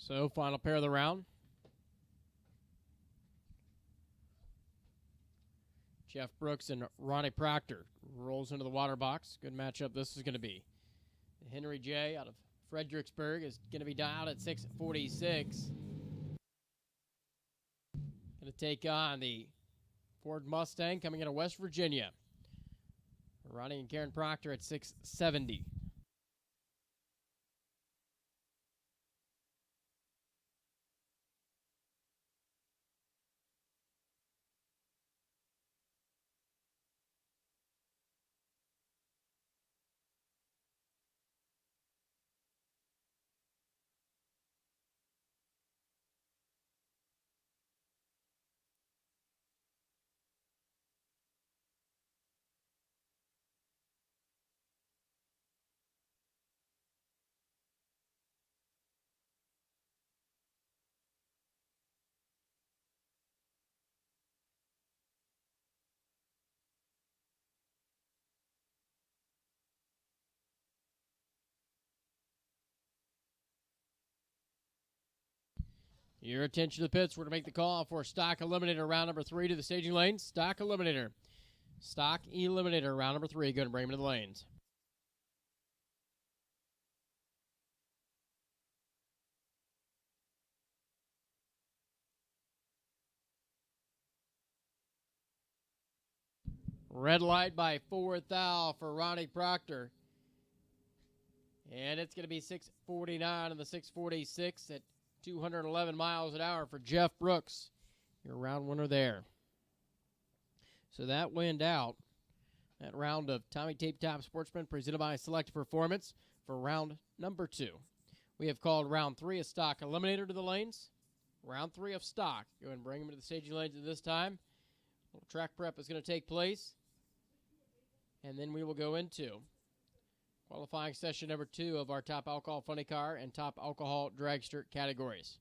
So, final pair of the round. Jeff Brooks and Ronnie Proctor rolls into the water box. Good matchup this is going to be. Henry J. out of Fredericksburg is going to be dialed at 646. Going to take on the Ford Mustang coming out of West Virginia. Ronnie and Karen Proctor at 670. Your attention to the pits. We're going to make the call for Stock Eliminator round number 3 to the staging lanes. Stock Eliminator. Stock Eliminator round number 3. Go and bring them to the lanes. Red light by 4th thou for Ronnie Proctor. And it's going to be 649 and the 646 at 211 miles an hour for Jeff Brooks. Your round winner there. So that went out. That round of Tommy Tape Top Sportsman presented by Select Performance for round number 2. We have called round 3 a Stock Eliminator to the lanes. Round 3 of Stock. Go ahead and bring them to the staging lanes at this time. A little track prep is going to take place. And then we will go into qualifying session number 2 of our Top Alcohol Funny Car and Top Alcohol Dragster categories.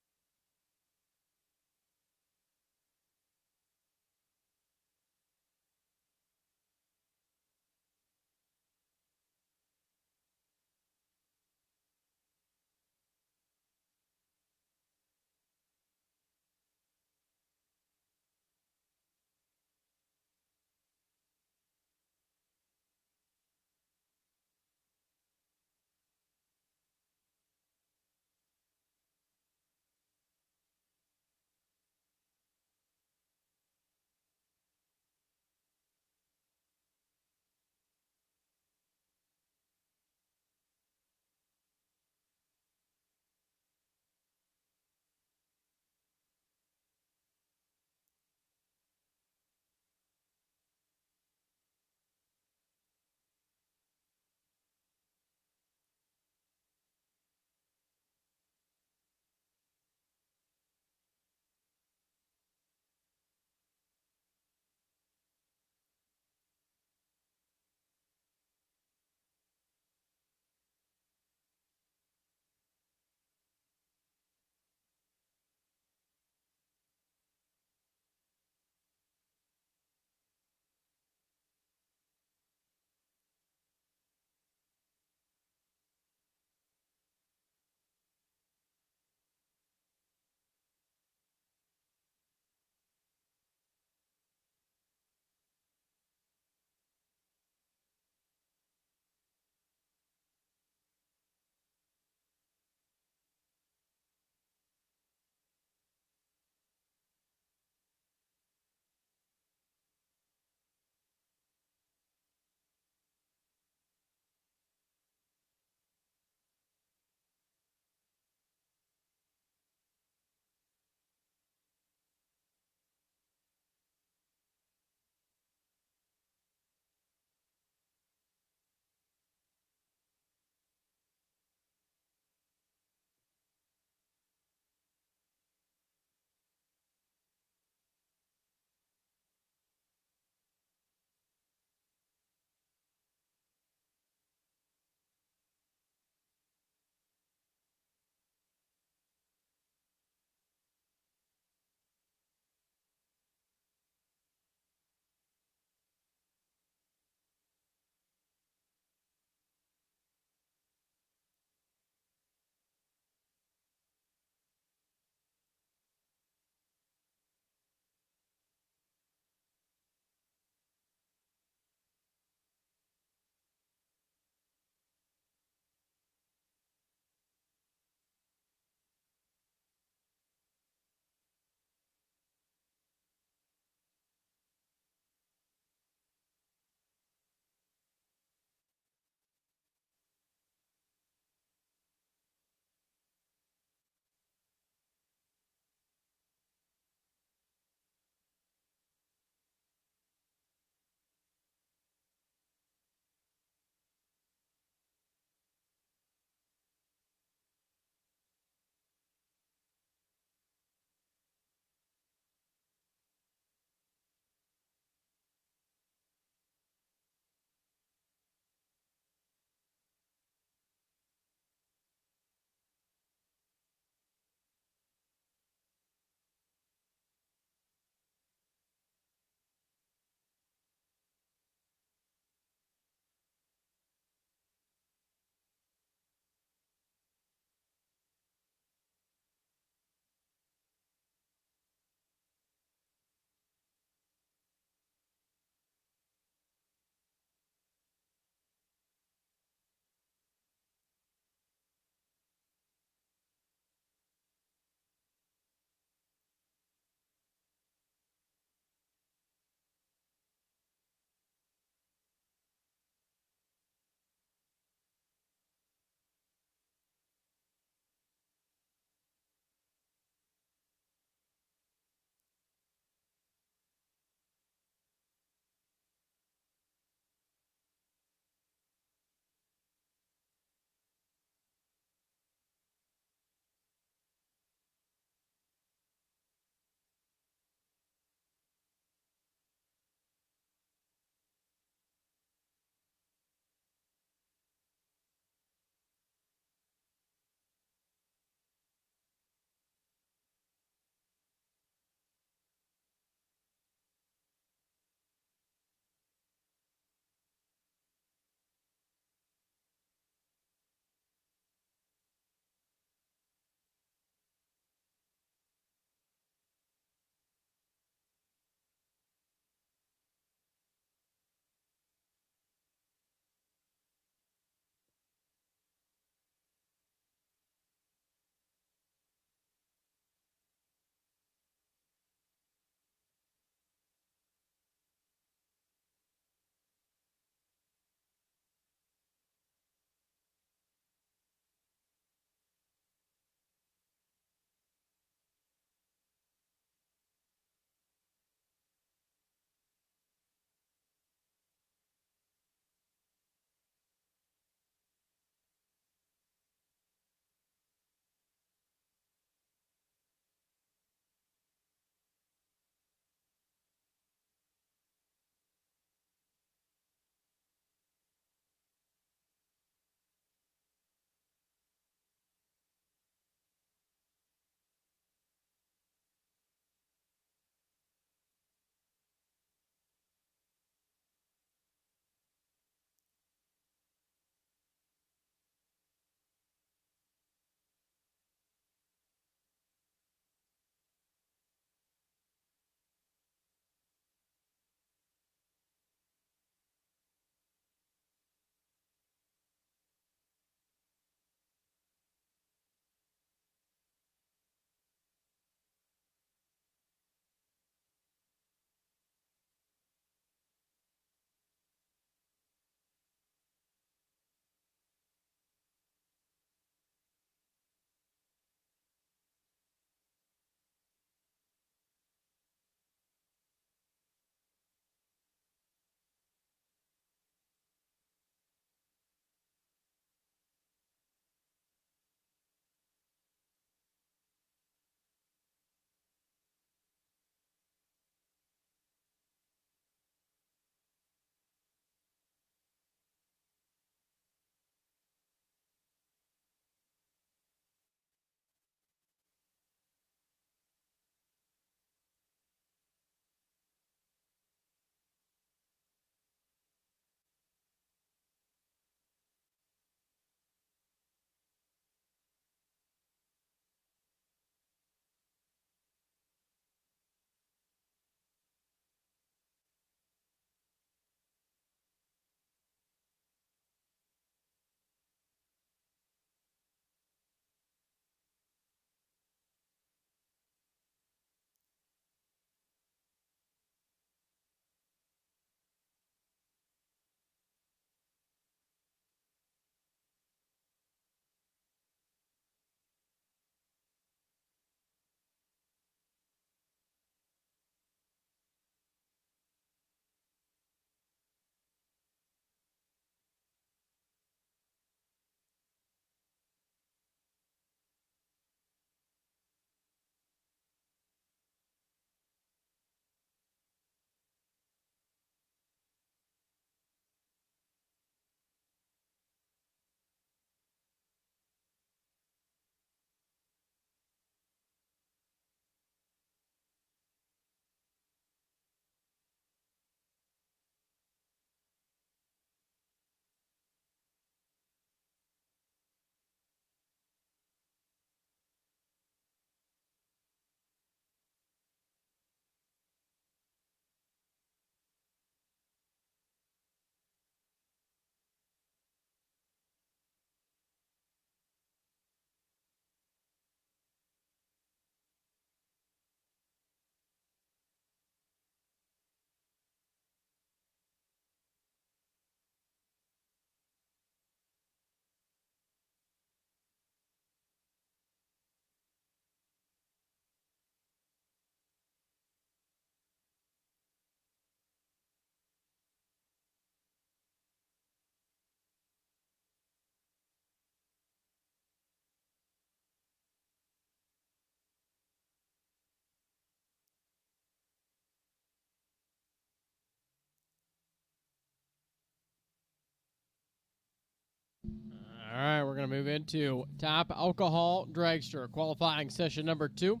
All right, we're going to move into top alcohol dragster qualifying session number 2.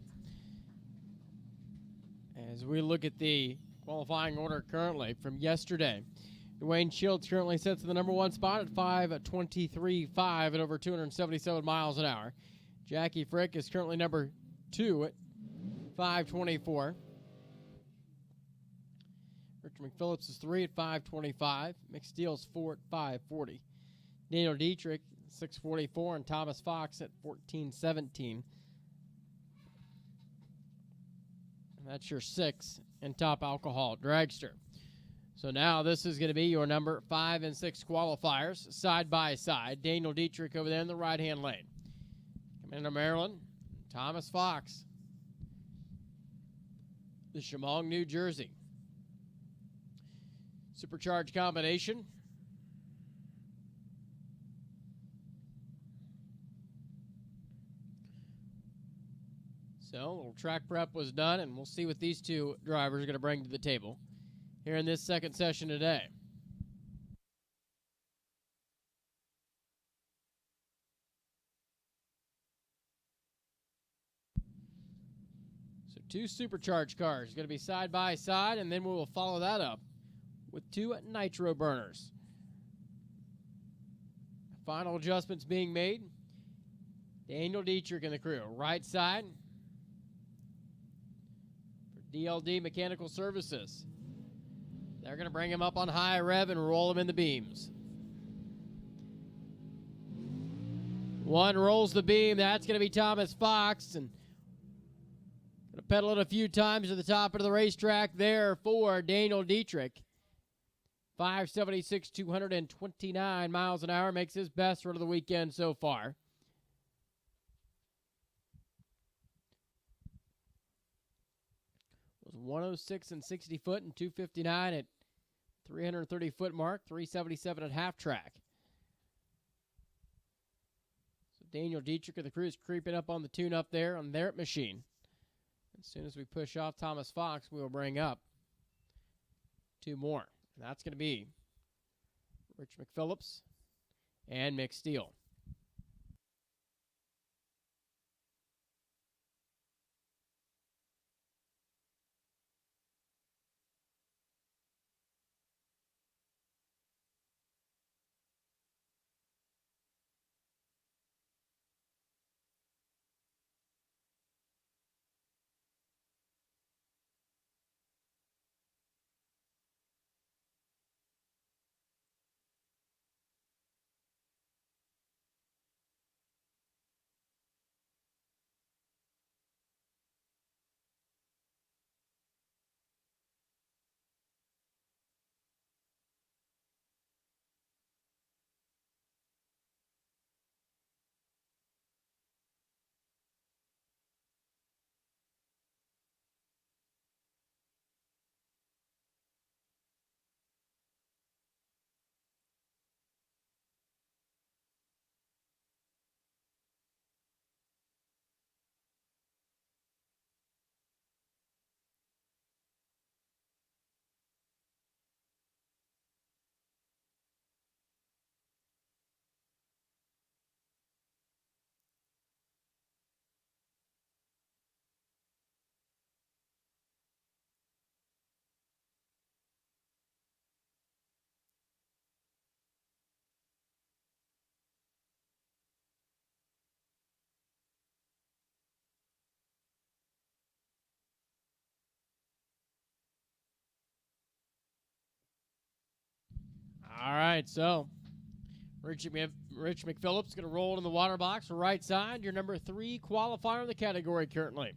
As we look at the qualifying order currently from yesterday, Dwayne Shields currently sits in the number 1 spot at 5:23.5 at over 277 miles an hour. Jackie Frick is currently number 2 at 5:24. Richard McPhillips is 3 at 5:25. Mick Steele's 4 at 5:40. Daniel Dietrich, 6:44, and Thomas Fox at 14:17. And that's your 6 in top alcohol dragster. So now this is going to be your number 5 and 6 qualifiers, side by side. Daniel Dietrich over there in the right-hand lane. Coming into Maryland, Thomas Fox, the Chemung, New Jersey. Supercharged combination. So a little track prep was done, and we'll see what these two drivers are going to bring to the table here in this second session today. So 2 supercharged cars going to be side by side, and then we will follow that up with 2 nitro burners. Final adjustments being made. Daniel Dietrich and the crew, right side for DLD Mechanical Services. They're going to bring him up on high rev and roll him in the beams. One rolls the beam. That's going to be Thomas Fox. And going to pedal it a few times to the top of the racetrack there for Daniel Dietrich. 576, 229 miles an hour. Makes his best run of the weekend so far. Was 106 and 60 foot and 259 at 330 foot mark, 377 at half track. So Daniel Dietrich of the crew is creeping up on the tune-up there on their machine. As soon as we push off Thomas Fox, we will bring up 2 more. And that's going to be Rich McPhillips and Mick Steele. All right, so Rich McPhillips going to roll in the water box, right side. Your number 3 qualifier in the category currently.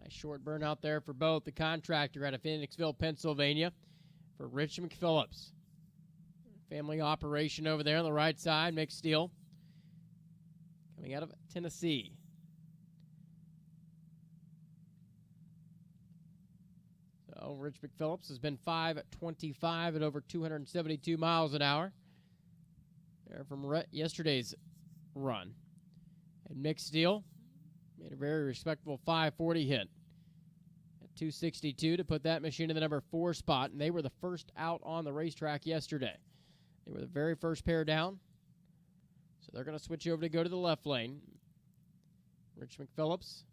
Nice short burn out there for both. The contractor out of Phoenixville, Pennsylvania, for Rich McPhillips. Family operation over there on the right side. Mick Steele coming out of Tennessee. So Rich McPhillips has been 5:25 at over 272 miles an hour. There from yesterday's run. And Mick Steele made a very respectable 5:40 hit. 262 to put that machine in the number 4 spot, and they were the first out on the racetrack yesterday. They were the very first pair down, so they're going to switch over to go to the left lane. Rich McPhillips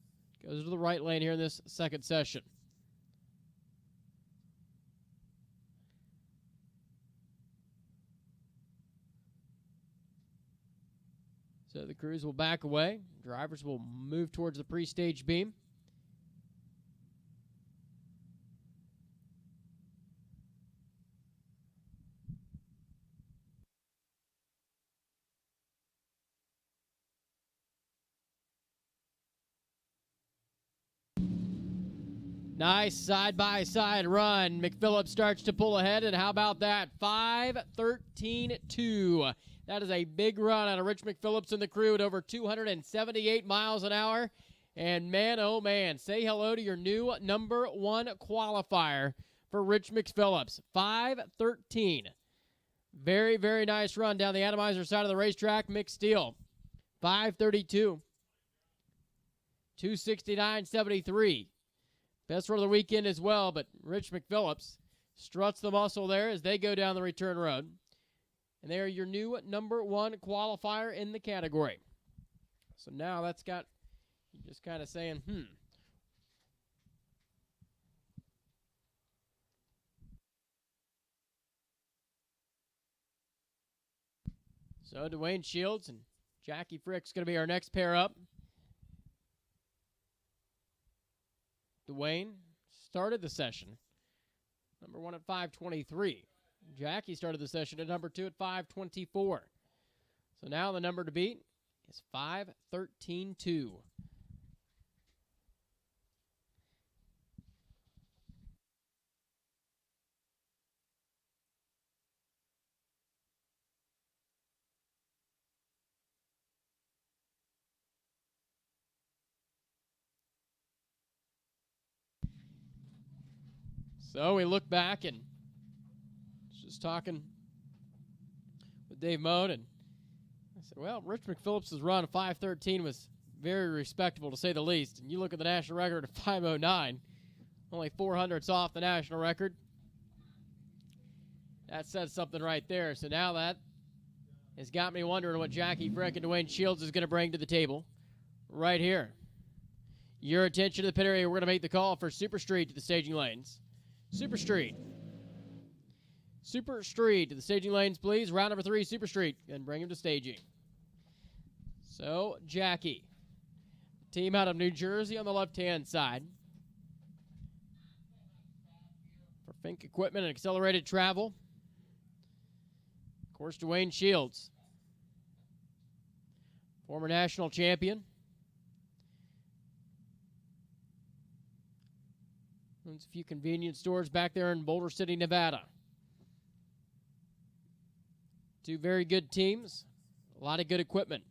goes to the right lane here in this second session. So the crews will back away. Drivers will move towards the pre-stage beam. Nice side-by-side run. McPhillips starts to pull ahead, and how about that? 5:13.2. That is a big run out of Rich McPhillips and the crew at over 278 miles an hour. And man, oh man, say hello to your new number 1 qualifier for Rich McPhillips. 5:13. Very, very nice run down the atomizer side of the racetrack. Mixed steel. 5:32. 269.73. Best run of the weekend as well, but Rich McPhillips struts the muscle there as they go down the return road. And they are your new number 1 qualifier in the category. So now that's got you just kind of saying, So Dwayne Shields and Jackie Frick's going to be our next pair up. Dwayne started the session, number 1 at 5:23. Jackie started the session at number 2 at 5:24. So now the number to beat is 5:13.2. So we look back and just talking with Dave Mode, and I said, well, Rich McPhillips' run of 5:13 was very respectable, to say the least. And you look at the national record of 5:09, only 400ths off the national record. That says something right there. So now that has got me wondering what Jackie Frick and Dwayne Shields is going to bring to the table right here. Your attention to the pit area. We're going to make the call for Super Street to the staging lanes. Super Street. Super Street to the staging lanes, please. Round number 3, Super Street. And bring him to staging. So, Jackie. Team out of New Jersey on the left-hand side. For Fink Equipment and Accelerated Travel. Of course, Dwayne Shields. Former national champion. Owns a few convenience stores back there in Boulder City, Nevada. 2 very good teams. A lot of good equipment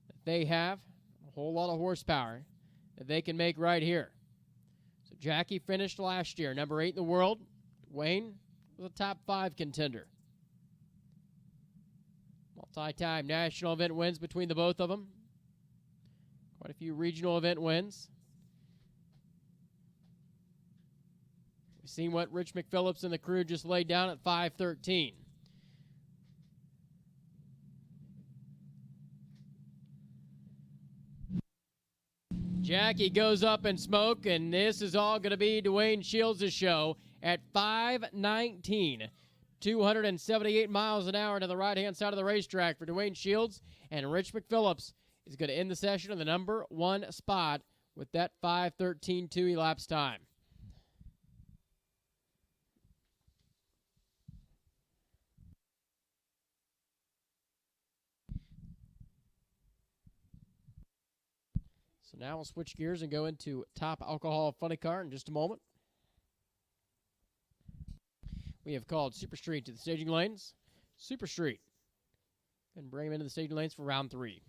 that they have. A whole lot of horsepower that they can make right here. So Jackie finished last year, number 8 in the world. Dwayne was a top 5 contender. Multi-time national event wins between the both of them. Quite a few regional event wins. We've seen what Rich McPhillips and the crew just laid down at 5:13. Jackie goes up in smoke, and this is all going to be Dwayne Shields' show at 5:19. 278 miles an hour to the right-hand side of the racetrack for Dwayne Shields, and Rich McPhillips is going to end the session in the number 1 spot with that 5:13.2 elapsed time. So now we'll switch gears and go into top alcohol funny car in just a moment. We have called Super Street to the staging lanes. Super Street. And bring him into the staging lanes for round 3.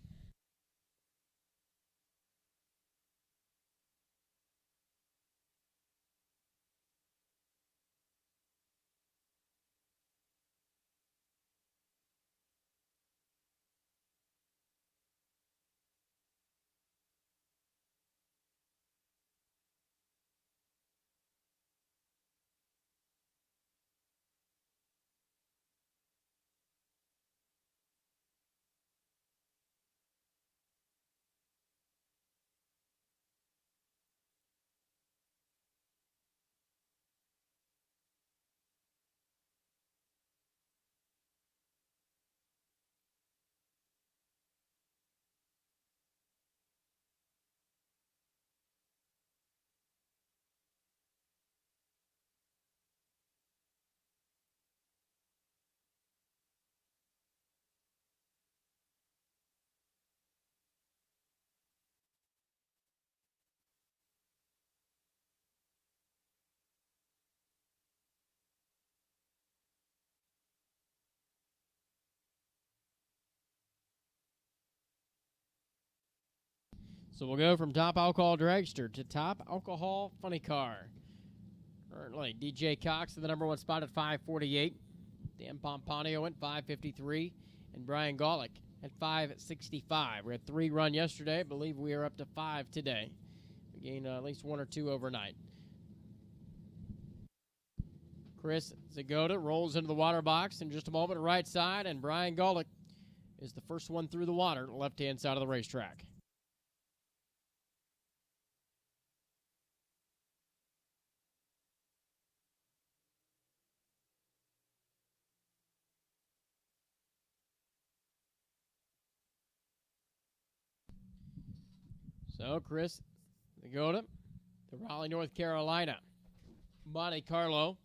So we'll go from top alcohol dragster to top alcohol funny car. Currently, DJ Cox in the number 1 spot at 5:48. Dan Pomponio went 5:53. And Brian Golick at 5:65. We had 3 run yesterday. I believe we are up to 5 today. We gained at least 1 or 2 overnight. Chris Zagoda rolls into the water box in just a moment, right side, and Brian Golick is the first one through the water, left-hand side of the racetrack. So Chris Zagoda, the Raleigh, North Carolina Monte Carlo,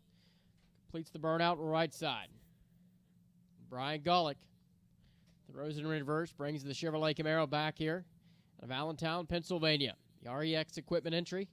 completes the burnout right side. Brian Golick throws it in reverse, brings the Chevrolet Camaro back here out of Allentown, Pennsylvania. The REX equipment entry.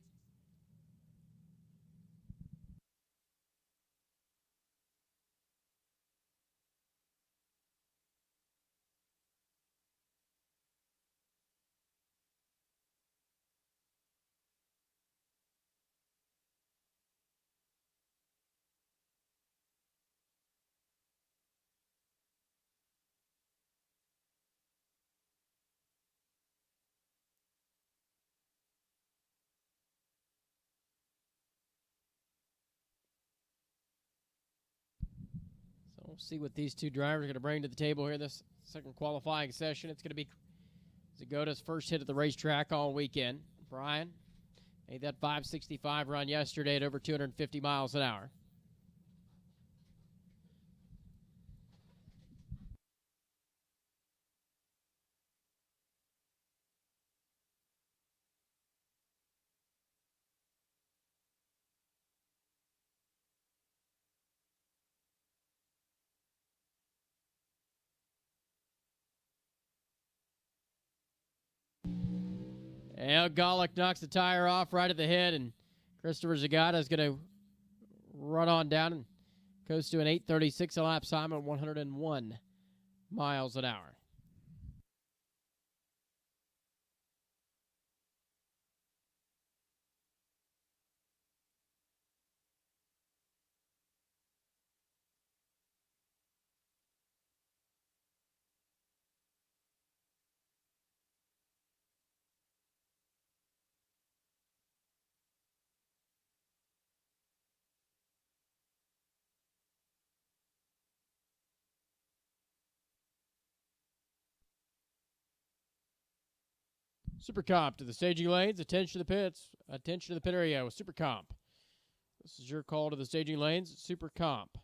So we'll see what these two drivers are going to bring to the table here in this second qualifying session. It's going to be Zagoda's first hit at the racetrack all weekend. Brian made that 5:65 run yesterday at over 250 miles an hour. And Golick knocks the tire off right at the head, and Christopher Zagoda is going to run on down and goes to an 8:36 a lap time at 101 miles an hour. Super Comp to the staging lanes. Attention to the pits. Attention to the pit area with Super Comp. This is your call to the staging lanes. Super Comp.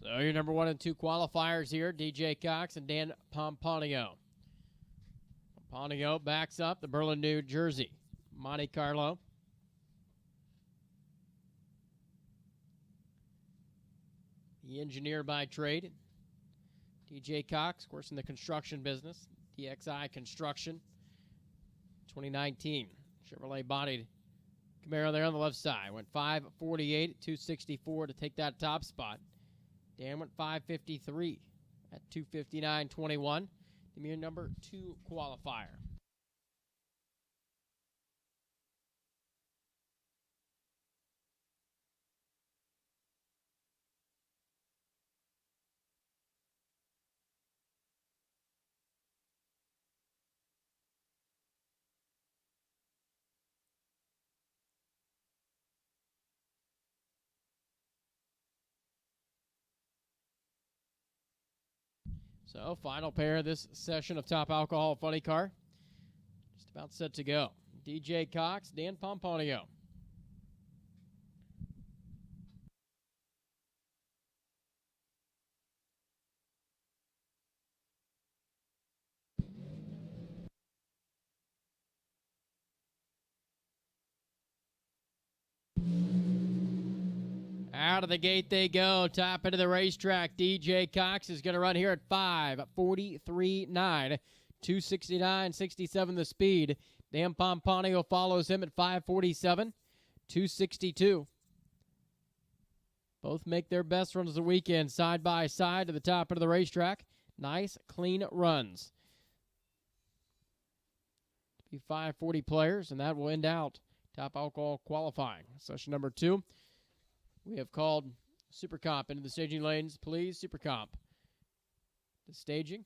So your number 1 and 2 qualifiers here, DJ Cox and Dan Pomponio. Pomponio backs up the Berlin, New Jersey Monte Carlo. The engineer by trade. DJ Cox, of course, in the construction business. DXI Construction. 2019 Chevrolet bodied Camaro there on the left side. Went 5:48 at 264 to take that top spot. Dan went 5:53 at 2:59.21. Give me your number 2 qualifier. So, final pair of this session of Top Alcohol Funny Car. Just about set to go. DJ Cox, Dan Pomponio. Out of the gate they go. Top end of the racetrack. DJ Cox is going to run here at 5:43.9. 269.67 the speed. Dan Pomponio follows him at 5:47. 262. Both make their best runs of the weekend side by side to the top end of the racetrack. Nice, clean runs. Be 540 players, and that will end out Top Alcohol qualifying. Session number 2. We have called Super Comp into the staging lanes. Please, Super Comp. The staging.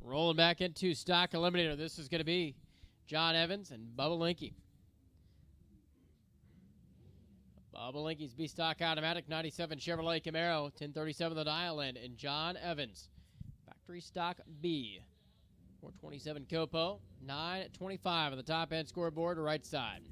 Rolling back into stock eliminator. This is going to be John Evans and Bubba Linky. Bubba Linky's B-Stock Automatic 97 Chevrolet Camaro, 1037 the dial in, and John Evans, Factory Stock B, 427 Copo, 925 on the top end scoreboard, right side.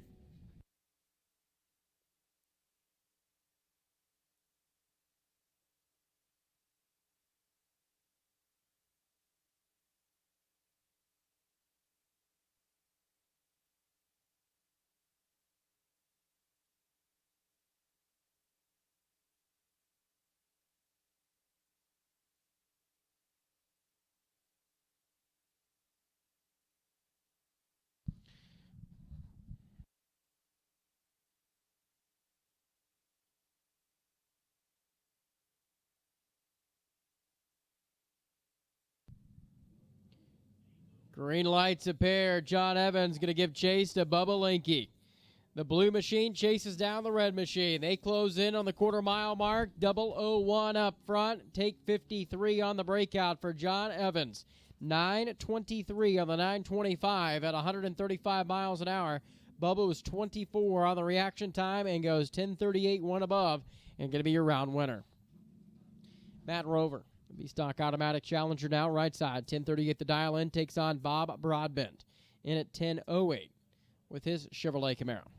Green lights appear. John Evans going to give chase to Bubba Linky. The blue machine chases down the red machine. They close in on the quarter-mile mark. 001 up front. Take 53 on the breakout for John Evans. 9:23 on the 925 at 135 miles an hour. Bubba was 24 on the reaction time and goes 10:38, one above, and going to be your round winner. Matt Rover, the B-Stock Automatic Challenger now, right side. 10:38 the dial in, takes on Bob Broadbent in at 10:08 with his Chevrolet Camaro.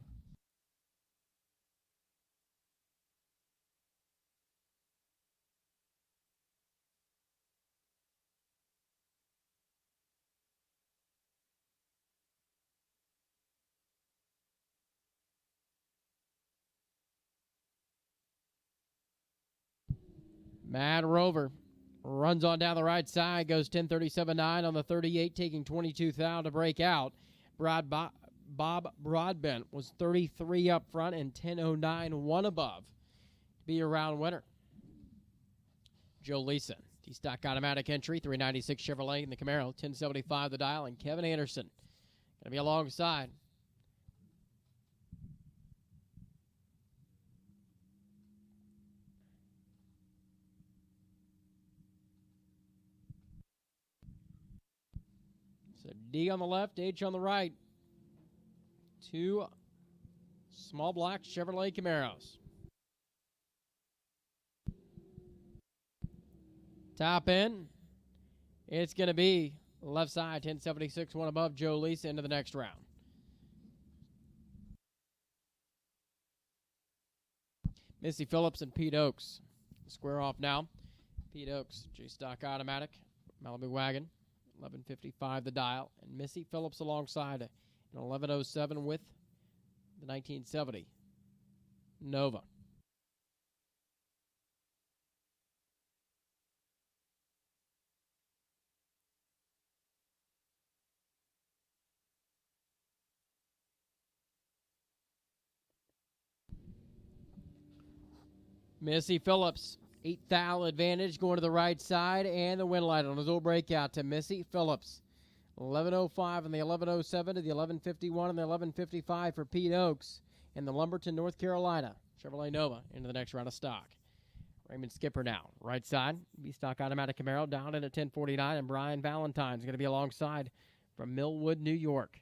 Mad Rover runs on down the right side, goes 10:37.9 on the 38, taking 22 thou to break out. Bob Broadbent was 33 up front and 10:09, one above to be your round winner. Joe Leeson, T-Stock Automatic entry, 396 Chevrolet in the Camaro, 1075 the dial, and Kevin Anderson going to be alongside. So D on the left, H on the right. Two small block Chevrolet Camaros. Top end, it's going to be left side, 1076, one above Joe Lisa into the next round. Missy Phillips and Pete Oaks square off now. Pete Oaks, G-Stock Automatic, Malibu Wagon, 1155 the dial. And Missy Phillips alongside an 1107 with the 1970 Nova. Missy Phillips, 8th thou advantage going to the right side, and the win light on his old breakout to Missy Phillips. 1105 and the 1107 to the 1151 and the 1155 for Pete Oaks in the Lumberton, North Carolina Chevrolet Nova into the next round of stock. Raymond Skipper now, right side, B-Stock Automatic Camaro down in at 1049, and Brian Valentine's going to be alongside from Millwood, New York.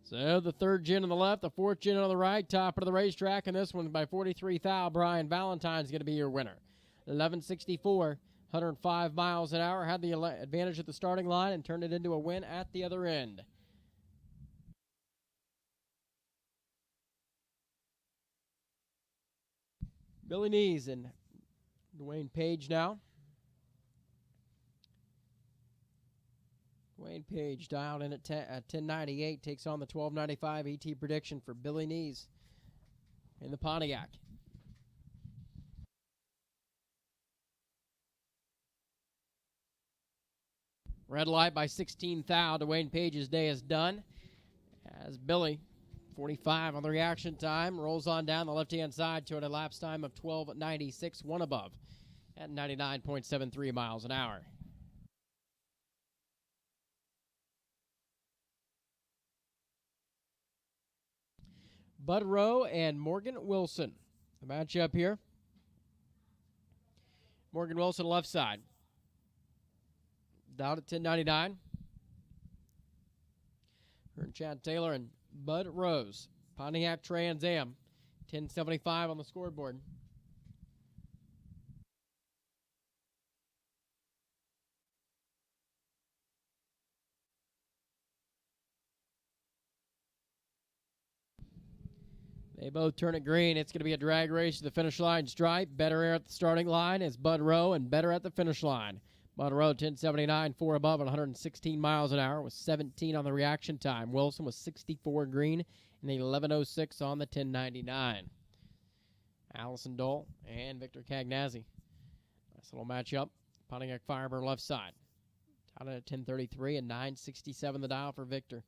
So the third gen on the left, the fourth gen on the right, top of the racetrack, and this one by 43 thou. Brian Valentine's going to be your winner. 1164, 105 miles an hour, had the advantage at the starting line and turned it into a win at the other end. Billy Nees and Dwayne Page now. Dwayne Page dialed in at 1098, takes on the 1295 ET prediction for Billy Nees in the Pontiac. Red light by 16 thou. Dwayne Page's day is done as Billy, 45 on the reaction time, rolls on down the left-hand side to an elapsed time of 12:96, one above at 99.73 miles an hour. Bud Rowe and Morgan Wilson. The matchup here. Morgan Wilson left side. Down at 1099. Hearn Chad Taylor and Bud Rose. Pontiac Trans Am. 1075 on the scoreboard. They both turn it green. It's going to be a drag race to the finish line stripe. Better air at the starting line is Bud Rowe, and better at the finish line. Bud Rowe, 1079, 4 above, 116 miles an hour with 17 on the reaction time. Wilson was 64 green and the 1106 on the 1099. Allison Dole and Victor Cagnazzi. Nice little matchup. Pontiac Firebird left side. Down at 1033 and 967 the dial for Victor.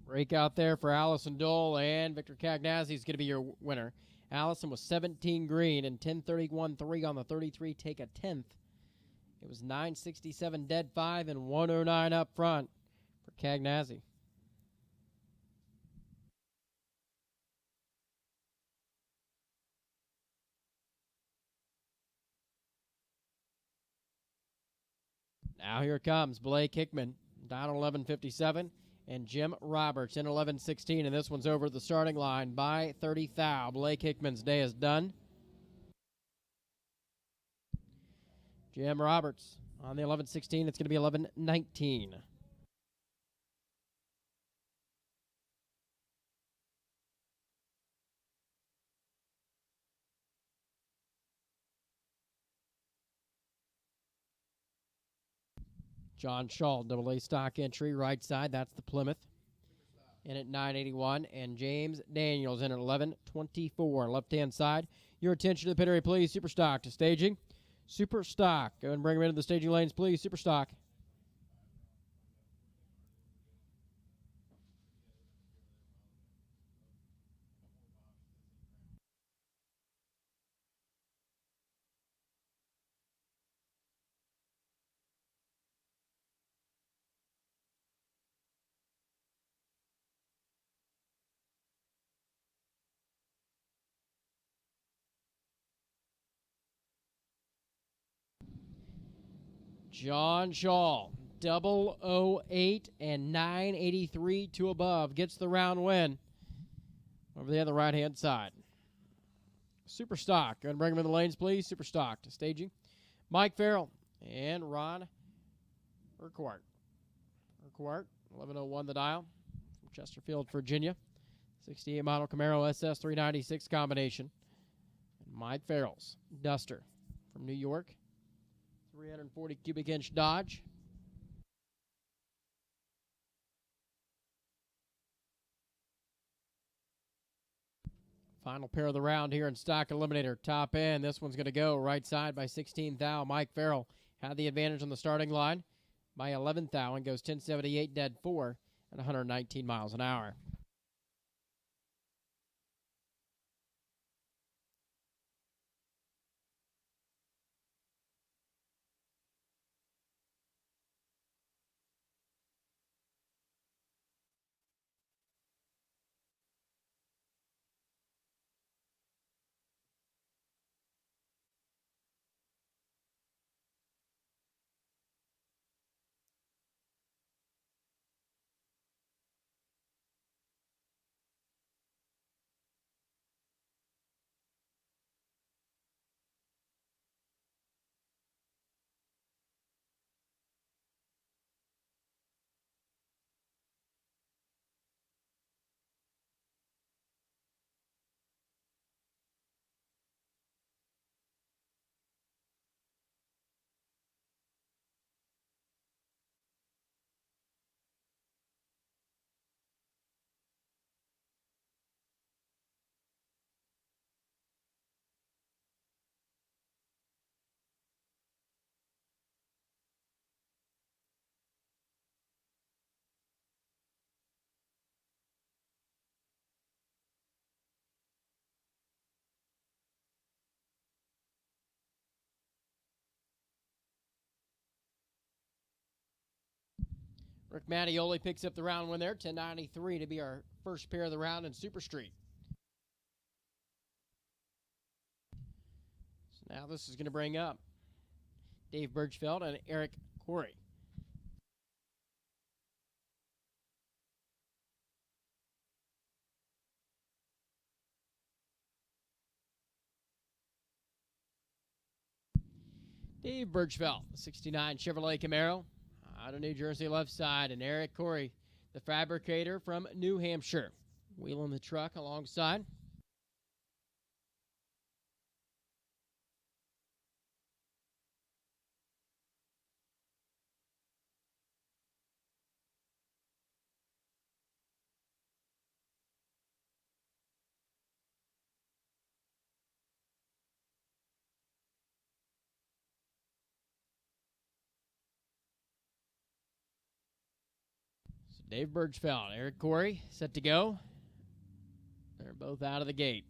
Break out there for Allison Dole, and Victor Cagnazzi is going to be your winner. Allison was 17 green and 1031.3 on the 33, take a 10th. It was 967 dead 5 and 109 up front for Cagnazzi. Now here comes Blake Hickman, down 1157. and Jim Roberts in 11-16, and this one's over the starting line by 30 thou. Blake Hickman's day is done. Jim Roberts on the 11-16. It's going to be 11-19. John Shaw, AA stock entry, right side. That's the Plymouth. In at 981. And James Daniels in at 1124. Left-hand side. Your attention to the pit area, please. Super stock to staging. Super stock. Go ahead and bring them into the staging lanes, please. Super stock. John Shaw, 008 and 983 to above. Gets the round win over the other right-hand side. Super stock. Go ahead and bring them in the lanes, please. Super stock to staging. Mike Farrell and Ron Urquhart. Urquhart, 1101 the dial from Chesterfield, Virginia. 68 model Camaro SS 396 combination. And Mike Farrell's Duster from New York. 340 cubic inch Dodge. Final pair of the round here in stock eliminator. Top end. This one's going to go right side by 16 thou. Mike Farrell had the advantage on the starting line by 11 thou and goes 1078 dead 4 at 119 miles an hour. Rick Mattioli picks up the round win there, 1093 to be our first pair of the round in Super Street. So now this is going to bring up Dave Birchfeld and Eric Corey. Dave Birchfeld, 69 Chevrolet Camaro. Out of New Jersey left side, and Eric Corey, the fabricator from New Hampshire, wheeling the truck alongside. Dave Birchfeld, Eric Corey, set to go. They're both out of the gate.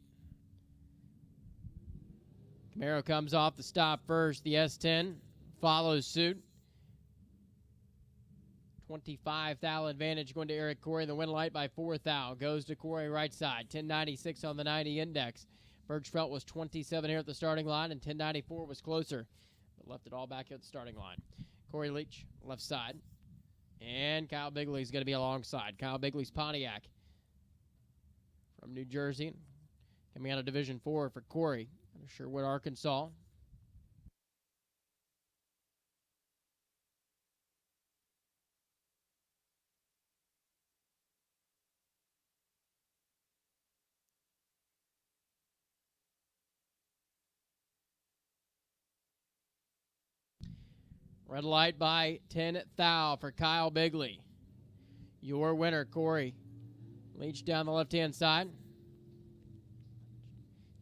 Camaro comes off the stop first. The S10 follows suit. 25 thou advantage going to Eric Corey. The win light by 4 thou goes to Corey right side. 1096 on the 90 index. Birchfeld was 27 here at the starting line, and 1094 was closer, but left it all back here at the starting line. Corey Leach, left side. And Kyle Bigley's going to be alongside. Kyle Bigley's Pontiac from New Jersey. Coming out of Division 4 for Corey out of Sherwood, Arkansas. Red light by 10 thou for Kyle Bigley. Your winner, Corey. Leach down the left-hand side.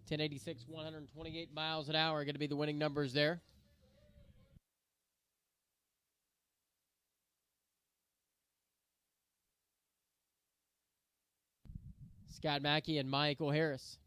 1086, 128 miles an hour are going to be the winning numbers there. Scott Mackey and Michael Harris.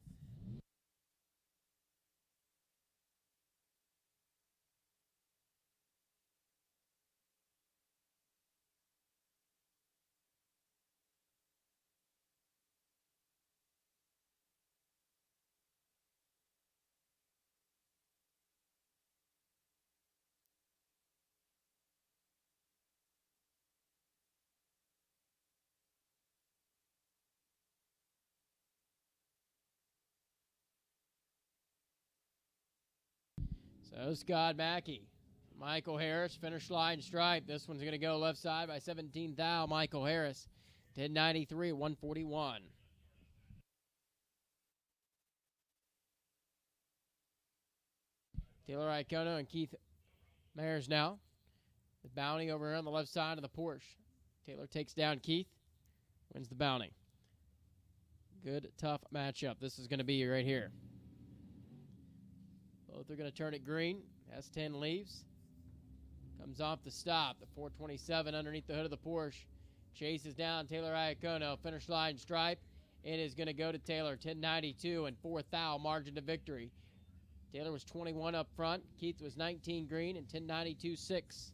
So Scott Mackey, Michael Harris, finish line stripe. This one's going to go left side by 17 thou. Michael Harris, 1093, 141. Taylor Iacono and Keith Mayers now. The bounty over here on the left side of the Porsche. Taylor takes down Keith, wins the bounty. Good, tough matchup. This is going to be right here. Both are going to turn it green. S10 leaves. Comes off the stop. The 427 underneath the hood of the Porsche. Chases down Taylor Iacono. Finish line stripe. It is going to go to Taylor. 1092 and 4 thou margin to victory. Taylor was 21 up front. Keith was 19 green and 1092.6.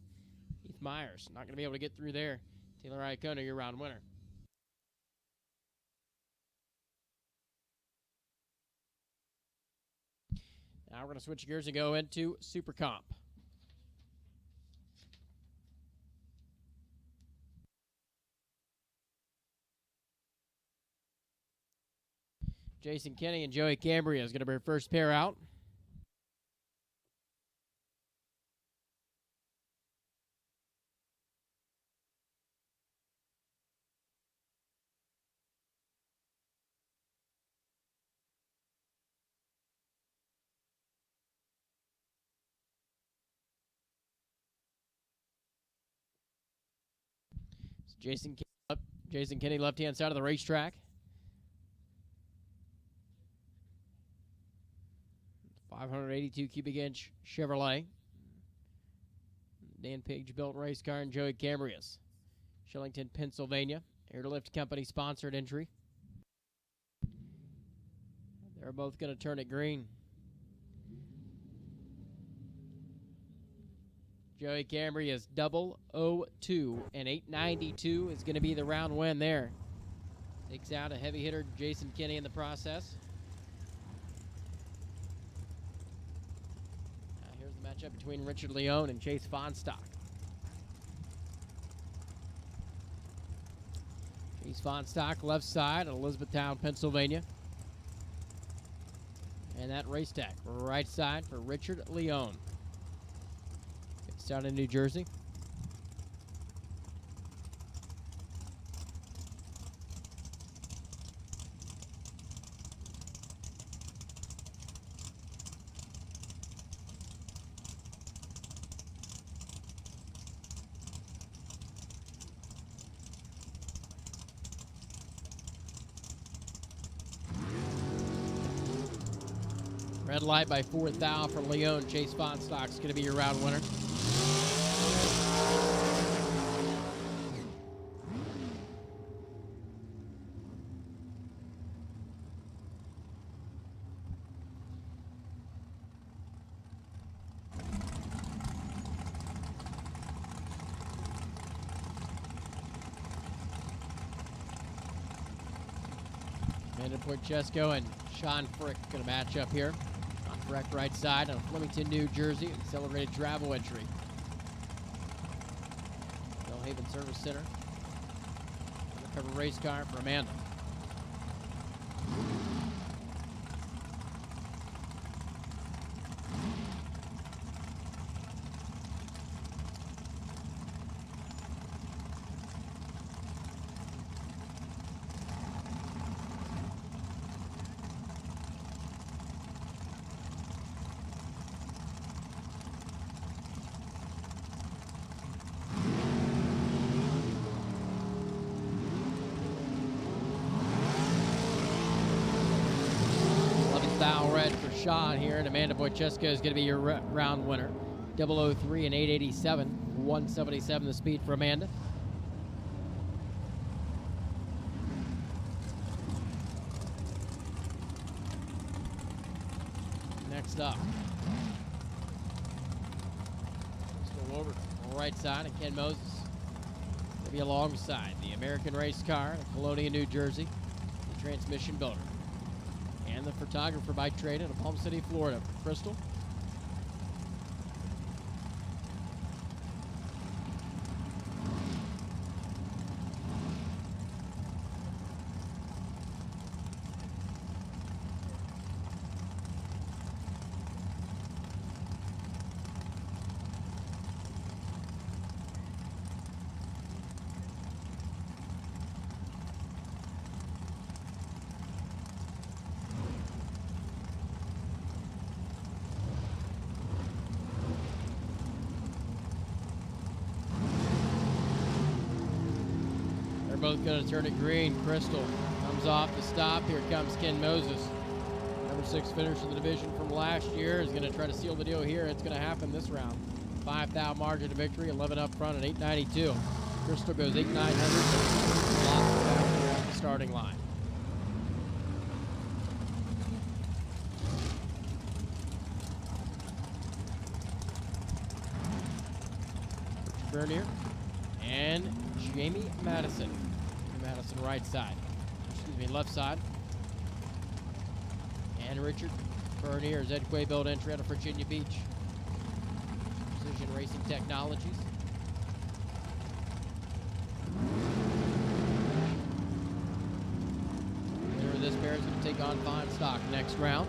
Keith Myers not going to be able to get through there. Taylor Iacono, your round winner. Now we're going to switch gears and go into Super Comp. Jason Kinney and Joey Cambria is going to be our first pair out. Jason Kinney, left-hand side of the racetrack. 582 cubic inch Chevrolet. Dan Page built race car and Joey Cambrias. Shillington, Pennsylvania. Airlift Company sponsored entry. They're both going to turn it green. Joey Cambria's 002 and 892 is going to be the round win there. Takes out a heavy hitter, Jason Kinney, in the process. Here's the matchup between Richard Leone and Chase Fonstock. Chase Fonstock left side at Elizabethtown, Pennsylvania. And that race tag right side for Richard Leone. Down in New Jersey. Red light by 4 thou for Leone. Chase Fonstock's going to be your round winner. Amanda Porchesco and Sean Frick going to match up here. Sean Frick right side on Flemington, New Jersey. Accelerated travel entry. Bill Haven Service Center. Undercover race car for Amanda. Style red for Sean here, and Amanda Wojcicka is going to be your round winner. 003 and 887, 177 the speed for Amanda. Next up, let's go over on the right side, and Ken Moses will be alongside the American race car in Colonia, New Jersey, the transmission builder. And the photographer by trade out of Palm City, Florida, Crystal. Both going to turn it green. Crystal comes off the stop. Here comes Ken Moses. Number 6 finisher in the division from last year is going to try to seal the deal here. It's going to happen this round. 5,000 margin of victory, 11 up front at 892. Crystal goes 8,900. Lost back here at the starting line. Bernier and Jamie Madison. Madison right side. Excuse me, left side. And Richard Bernier, Edquay build entry out of Virginia Beach. Precision Racing Technologies. Winner of this pair is going to take on Fine Stock next round.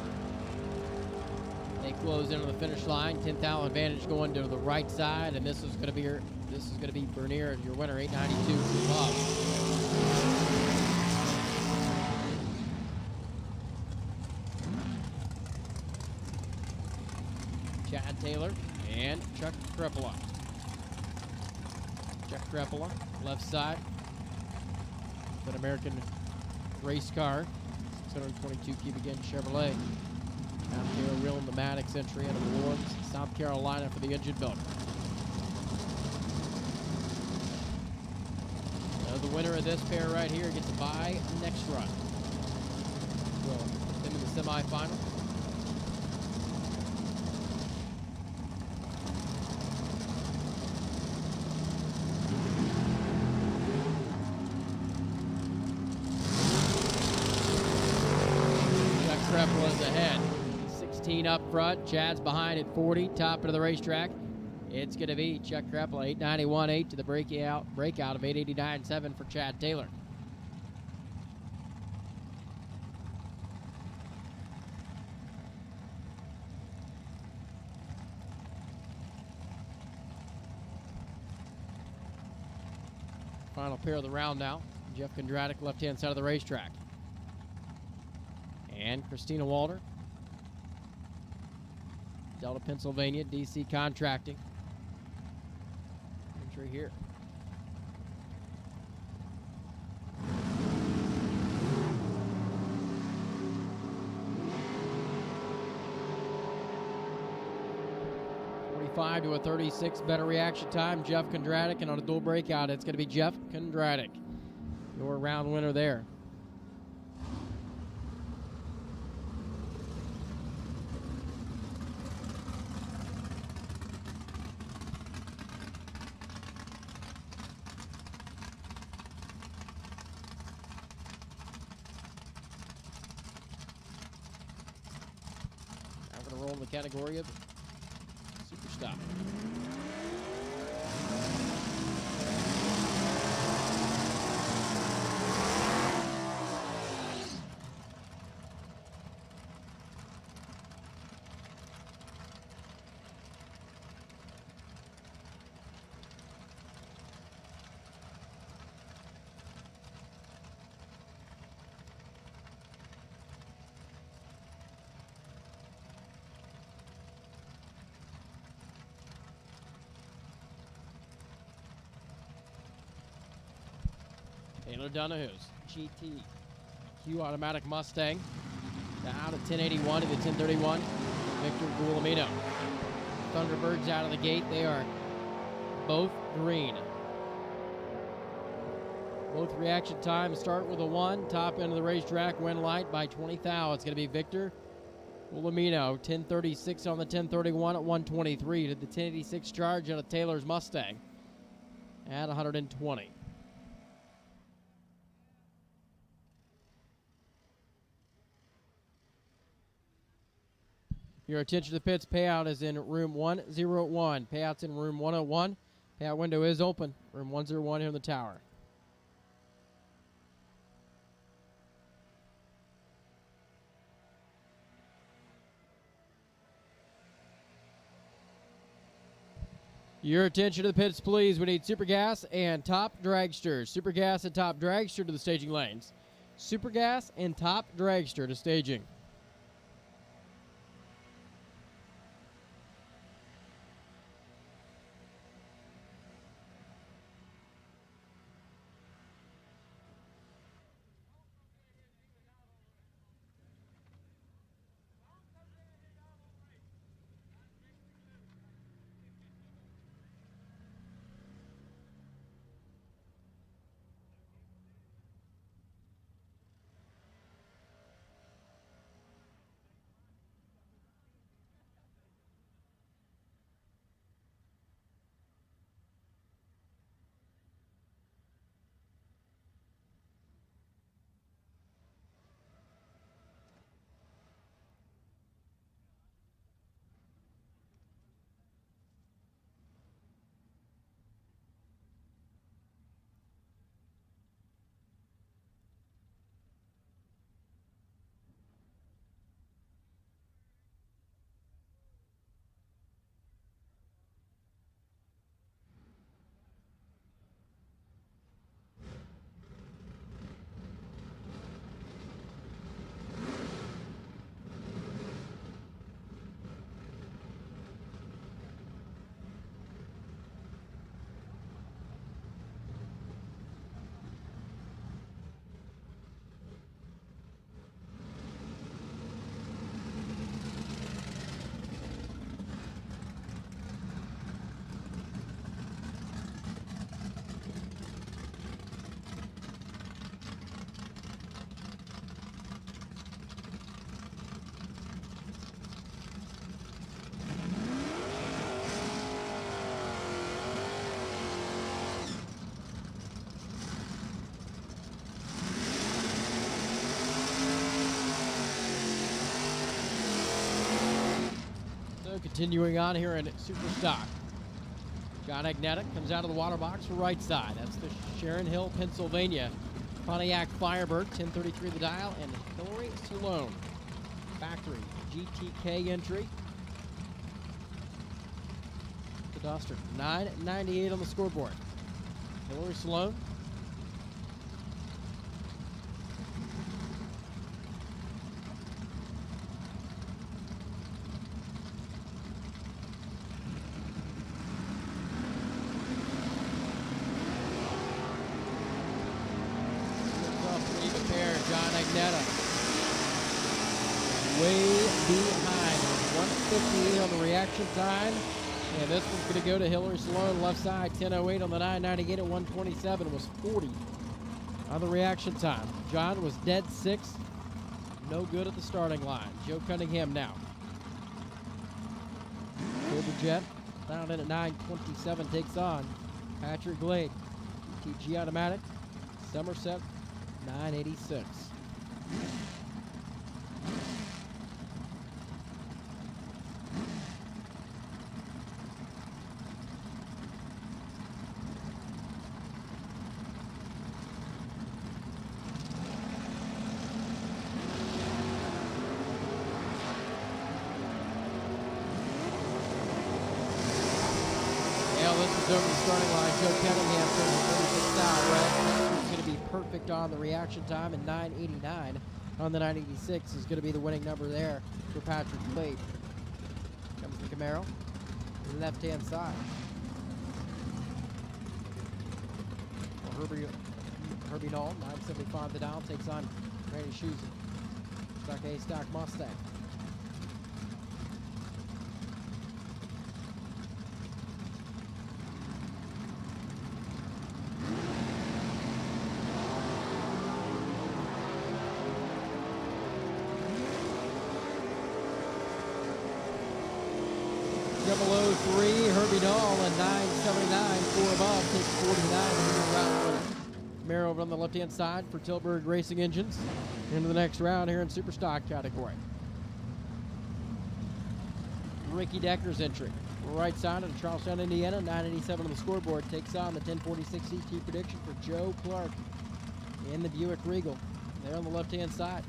They close in on the finish line. 10,000 advantage going to the right side, and this is going to be Bernier, your winner, 892 for Bob. Chad Taylor and Chuck Crepola. Chuck Crepola, left side. An American race car, 622 cubic inch Chevrolet. South Carolina Real Pneumatics entry out of New Orleans, South Carolina for the engine builder. The winner of this pair right here gets a bye next run. We'll put them in the semifinal. Chuck Crepola is ahead. 16 up front. Chad's behind at 40. Top of the racetrack. It's going to be Chuck Crepola, 891.8 to the breakout of 889.7 for Chad Taylor. Final pair of the round now. Jeff Kondratik, left-hand side of the racetrack. And Christina Walter, Delta, Pennsylvania, DC Contracting. Entry here. To a 36 better reaction time. Jeff Kondratik, and on a dual breakout, it's going to be Jeff Kondratik, your round winner there. Now we're going to roll in the category of Super Stop. Taylor Donahue's GTQ automatic Mustang. Down to 1081 to the 1031. Victor Guillemino. Thunderbirds out of the gate. They are both green. Both reaction times start with a 1. Top end of the racetrack, win light by 20 thou. It's going to be Victor Guillemino. 1036 on the 1031 at 123 to the 1086 charge out of Taylor's Mustang at 120. Your attention to the pits. Payout is in room 101. Payout's in room 101. Payout window is open. Room 101 here in the tower. Your attention to the pits, please. We need Super Gas and Top Dragster. Super Gas and Top Dragster to the staging lanes. Super Gas and Top Dragster to staging. Continuing on here in Super Stock. John Agnetta comes out of the water box for right side. That's the Sharon Hill, Pennsylvania Pontiac Firebird, 1033 the dial, and Hillary Salone. Factory GTK entry. The Duster, 998 on the scoreboard. Hillary Salone. John Agnetta way behind, 158 on the reaction time, and this one's going to go to Hillary Salone, left side, 10:08 on the 998 at 127, was 40 on the reaction time. John was dead 6, no good at the starting line. Joe Cunningham now. Cobra Jet down in at 9:27 takes on Patrick Glade, TG automatic, Somerset 986. This is over the starting line. Joe Cunningham turns 36 out. Red is going to be perfect on the reaction time, and 989 on the 986 is going to be the winning number there for Patrick Glade. Comes the Camaro, left-hand side. Well, Herbie Herbie Knoll, 975 the dial, takes on Randy Schuster. Stock A, stock Mustang. Double 03, Herbie Knoll, and 979, 4 above, takes 49 in the round winner. Camaro over on the left-hand side for Tilburg Racing Engines. Into the next round here in Super Stock category. Ricky Decker's entry. Right side of Charlestown, Indiana, 987 on the scoreboard. Takes on the 1046 CT prediction for Joe Clark in the Buick Regal. There on the left-hand side.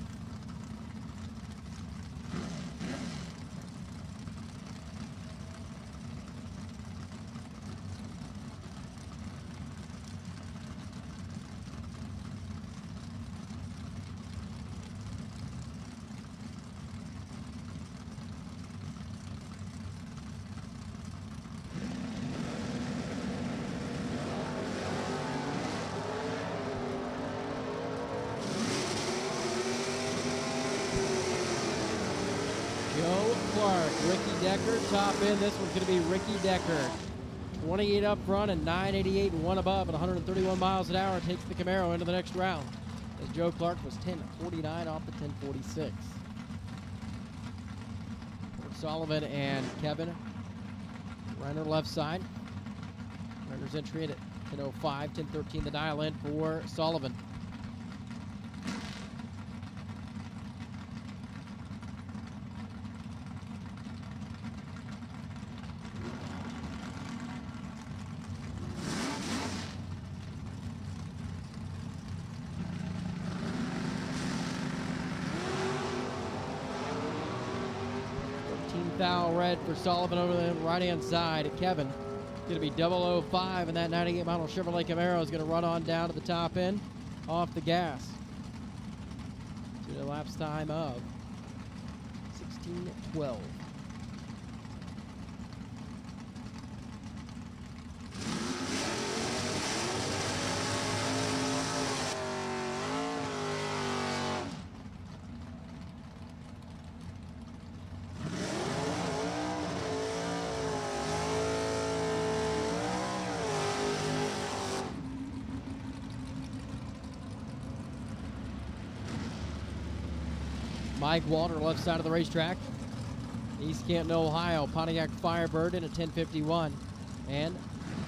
Joe Clark, Ricky Decker, top end. This one's going to be Ricky Decker. 28 up front and 988 and 1 above at 131 miles an hour. Takes the Camaro into the next round. As Joe Clark was 1049 off the 1046. Sullivan and Kevin. Reiner left side. Reiner's entry at 1005, 1013 the dial in for Sullivan. Thou red for Sullivan over the right-hand side. Kevin going to be 005, and that 98 model Chevrolet Camaro is going to run on down to the top end off the gas to the lapse time of 16:12. Mike Walter, left side of the racetrack. East Canton, Ohio, Pontiac Firebird in at 1051. And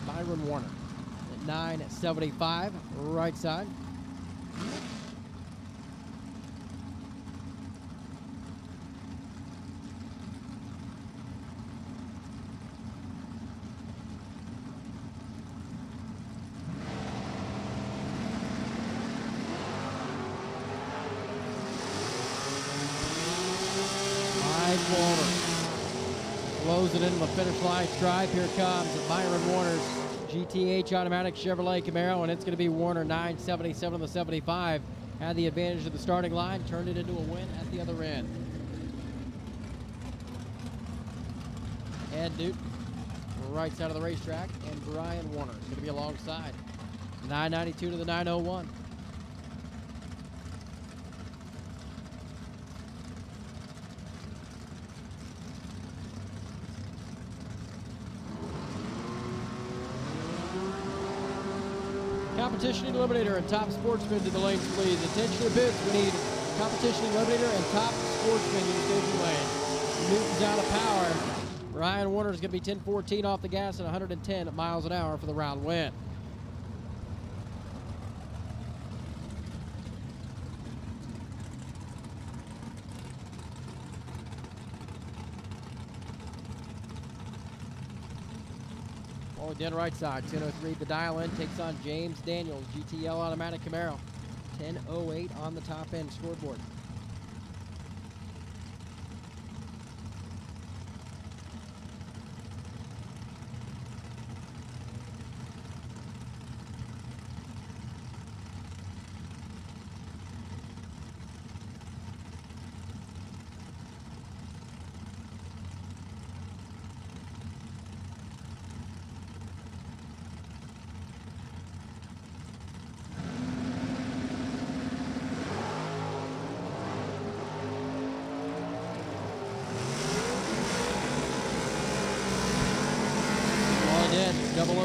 Byron Warner at 975, right side. Walter blows it into the finish line stripe. Here comes Byron Warner's GTH automatic Chevrolet Camaro, and it's going to be Warner 977 on the 75. Had the advantage of the starting line, turned it into a win at the other end. Ed Newton, right side of the racetrack, and Brian Warner is going to be alongside. 992 to the 901. Competition Eliminator and Top Sportsman to the lanes, please. Attention to pits. We need Competition Eliminator and Top Sportsman in the station lane. Newton's out of power. Ryan Warner is going to be 1014 off the gas at 110 miles an hour for the round win. Dead right side, 1003 the dial in, takes on James Daniels, GTL automatic Camaro, 1008 on the top end scoreboard.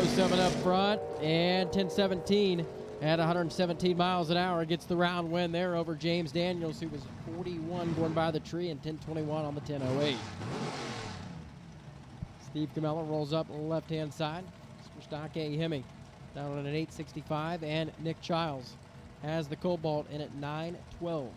07 up front, and 1017 at 117 miles an hour gets the round win there over James Daniels, who was 41 going by the tree, and 1021 on the 1008. Steve Camella rolls up on the left-hand side. Stock A. Hemme down on an 865, and Nick Childs has the Cobalt in at 912.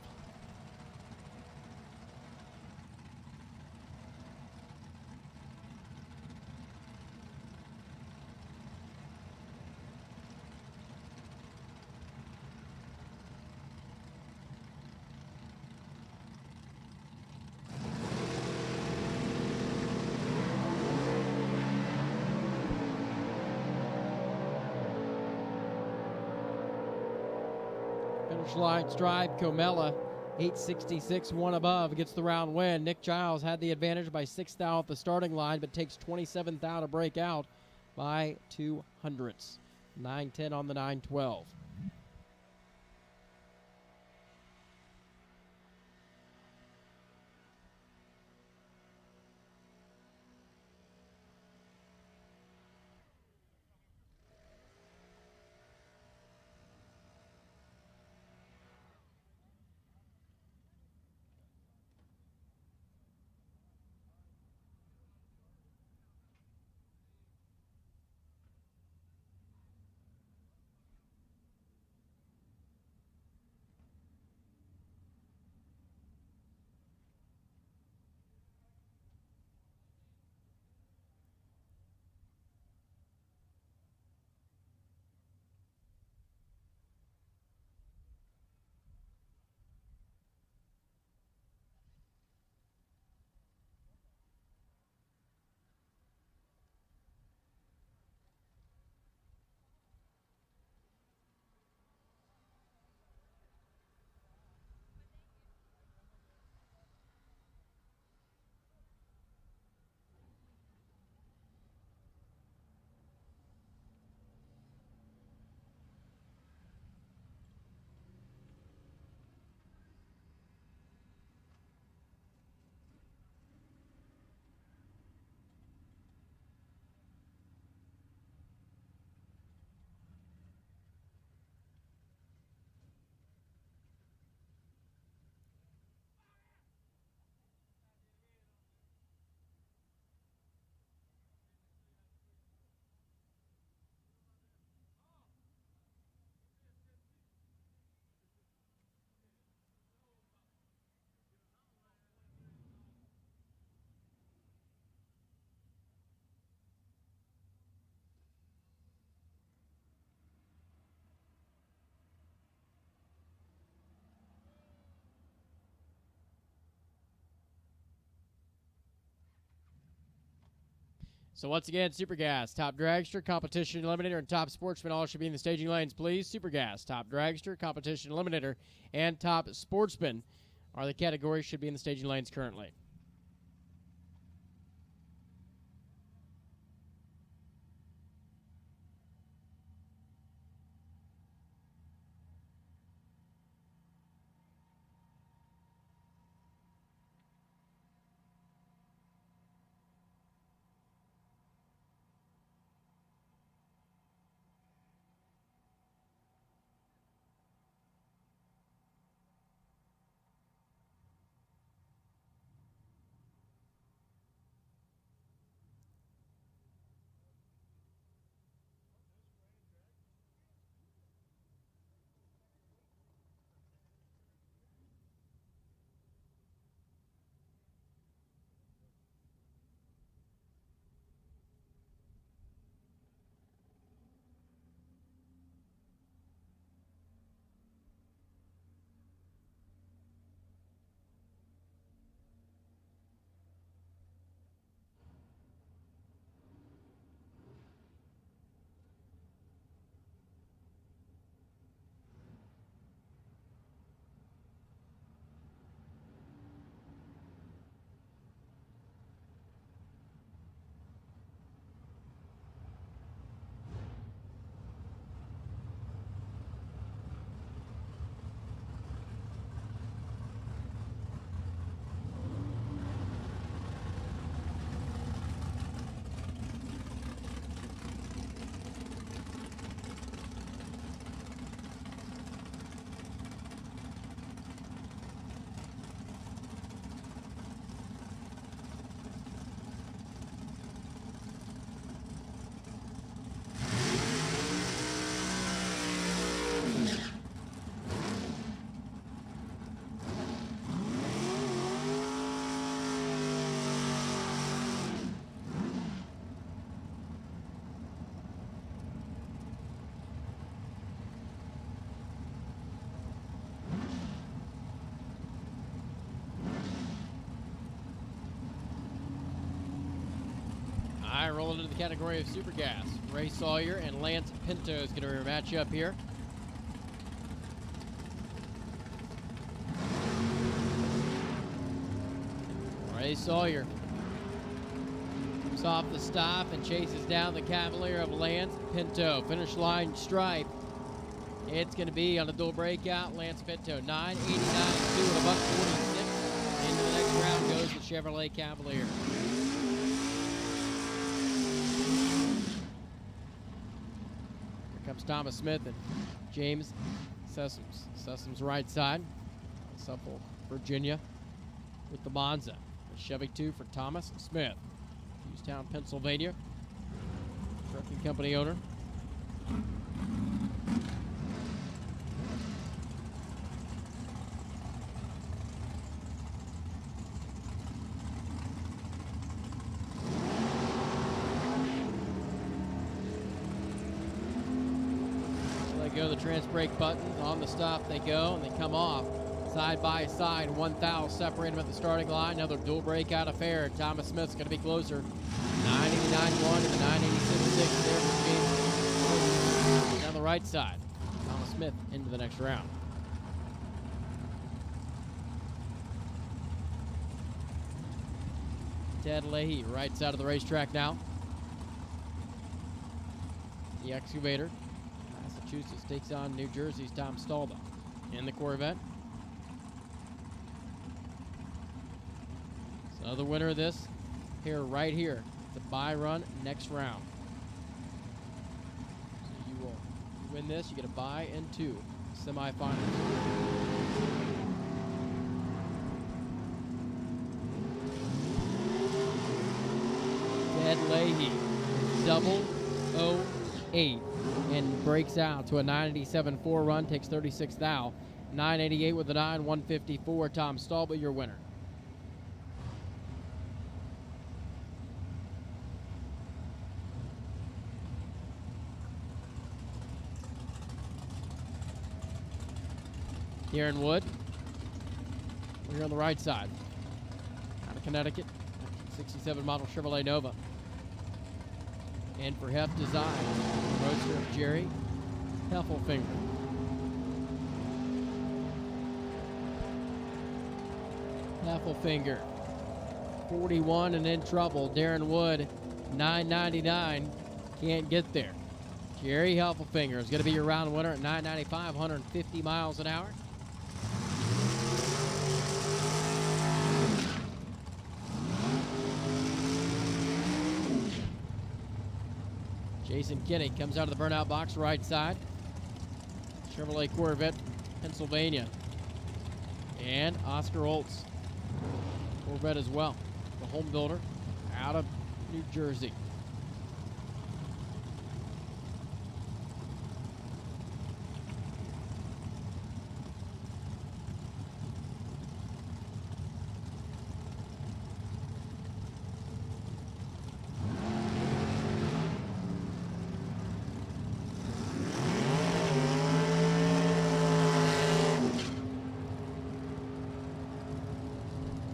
Finish line stripe, Comella, 866, one above, gets the round win. Nick Giles had the advantage by 6 thou at the starting line, but takes 27 thou to break out by 2 hundredths. 910 on the 912. So once again, Super Gas, Top Dragster, Competition Eliminator, and Top Sportsman all should be in the staging lanes, please. Super Gas, Top Dragster, Competition Eliminator, and Top Sportsman are the categories should be in the staging lanes currently. rolling into the category of Super Gas. Ray Sawyer and Lance Pinto is going to match up here. Ray Sawyer comes off the stop and chases down the Cavalier of Lance Pinto. Finish line stripe. It's going to be on a dual breakout. Lance Pinto, 9.89.2 with a $1.46. Into the next round goes the Chevrolet Cavalier. Here comes Thomas Smith and James Sessoms. Sessoms right side. Suffolk, Virginia with the Monza. The Chevy 2 for Thomas Smith. Hughestown, Pennsylvania. Trucking company owner. Go the trans brake button. On the stop they go, and they come off side by side. 1 thou separate them at the starting line. Another dual breakout affair. Thomas Smith's going to be closer. 9.89.1 to the 9.86.6 there for James. Down the right side. Thomas Smith into the next round. Ted Leahy, right side of the racetrack now. The excavator. Massachusetts takes on New Jersey's Tom Stalda in the Corvette. So the winner of this here, right here, the buy run next round. So you win this, you get a buy and 2 semifinals. Ted Leahy, 008. And breaks out to a 987.4 run, takes 36 thou. 988 with a 9, 154. Tom Stalba, your winner. Darren Wood, we're here on the right side. Out of Connecticut, 67 model Chevrolet Nova. And for Hef Design, roadster of Jerry Heffelfinger. Heffelfinger, 41 and in trouble. Darren Wood, 999, can't get there. Jerry Heffelfinger is going to be your round winner at 995, 150 miles an hour. Jason Kinney comes out of the burnout box right side. Chevrolet Corvette, Pennsylvania. And Oscar Oltz, Corvette as well. The home builder out of New Jersey.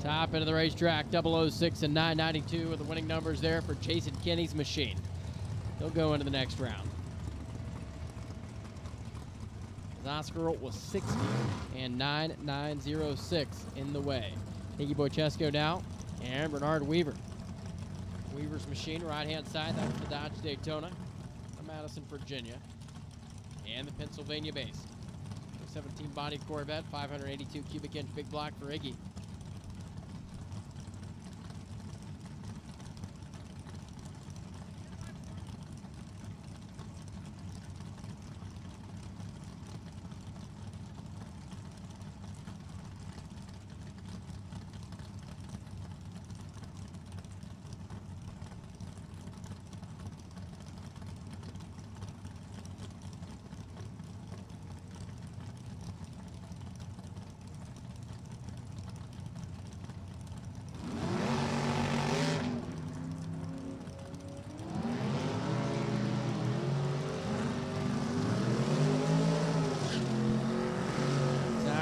Top into the racetrack, 006 and 992 are the winning numbers there for Jason Kinney's machine. They'll go into the next round. Oscar Olt was 60 and 9906 in the way. Iggy Bochesco now, and Bernard Weaver. Weaver's machine, right-hand side, that's the Dodge Daytona from Madison, Virginia, and the Pennsylvania-based 17-bodied Corvette, 582 cubic inch big block for Iggy.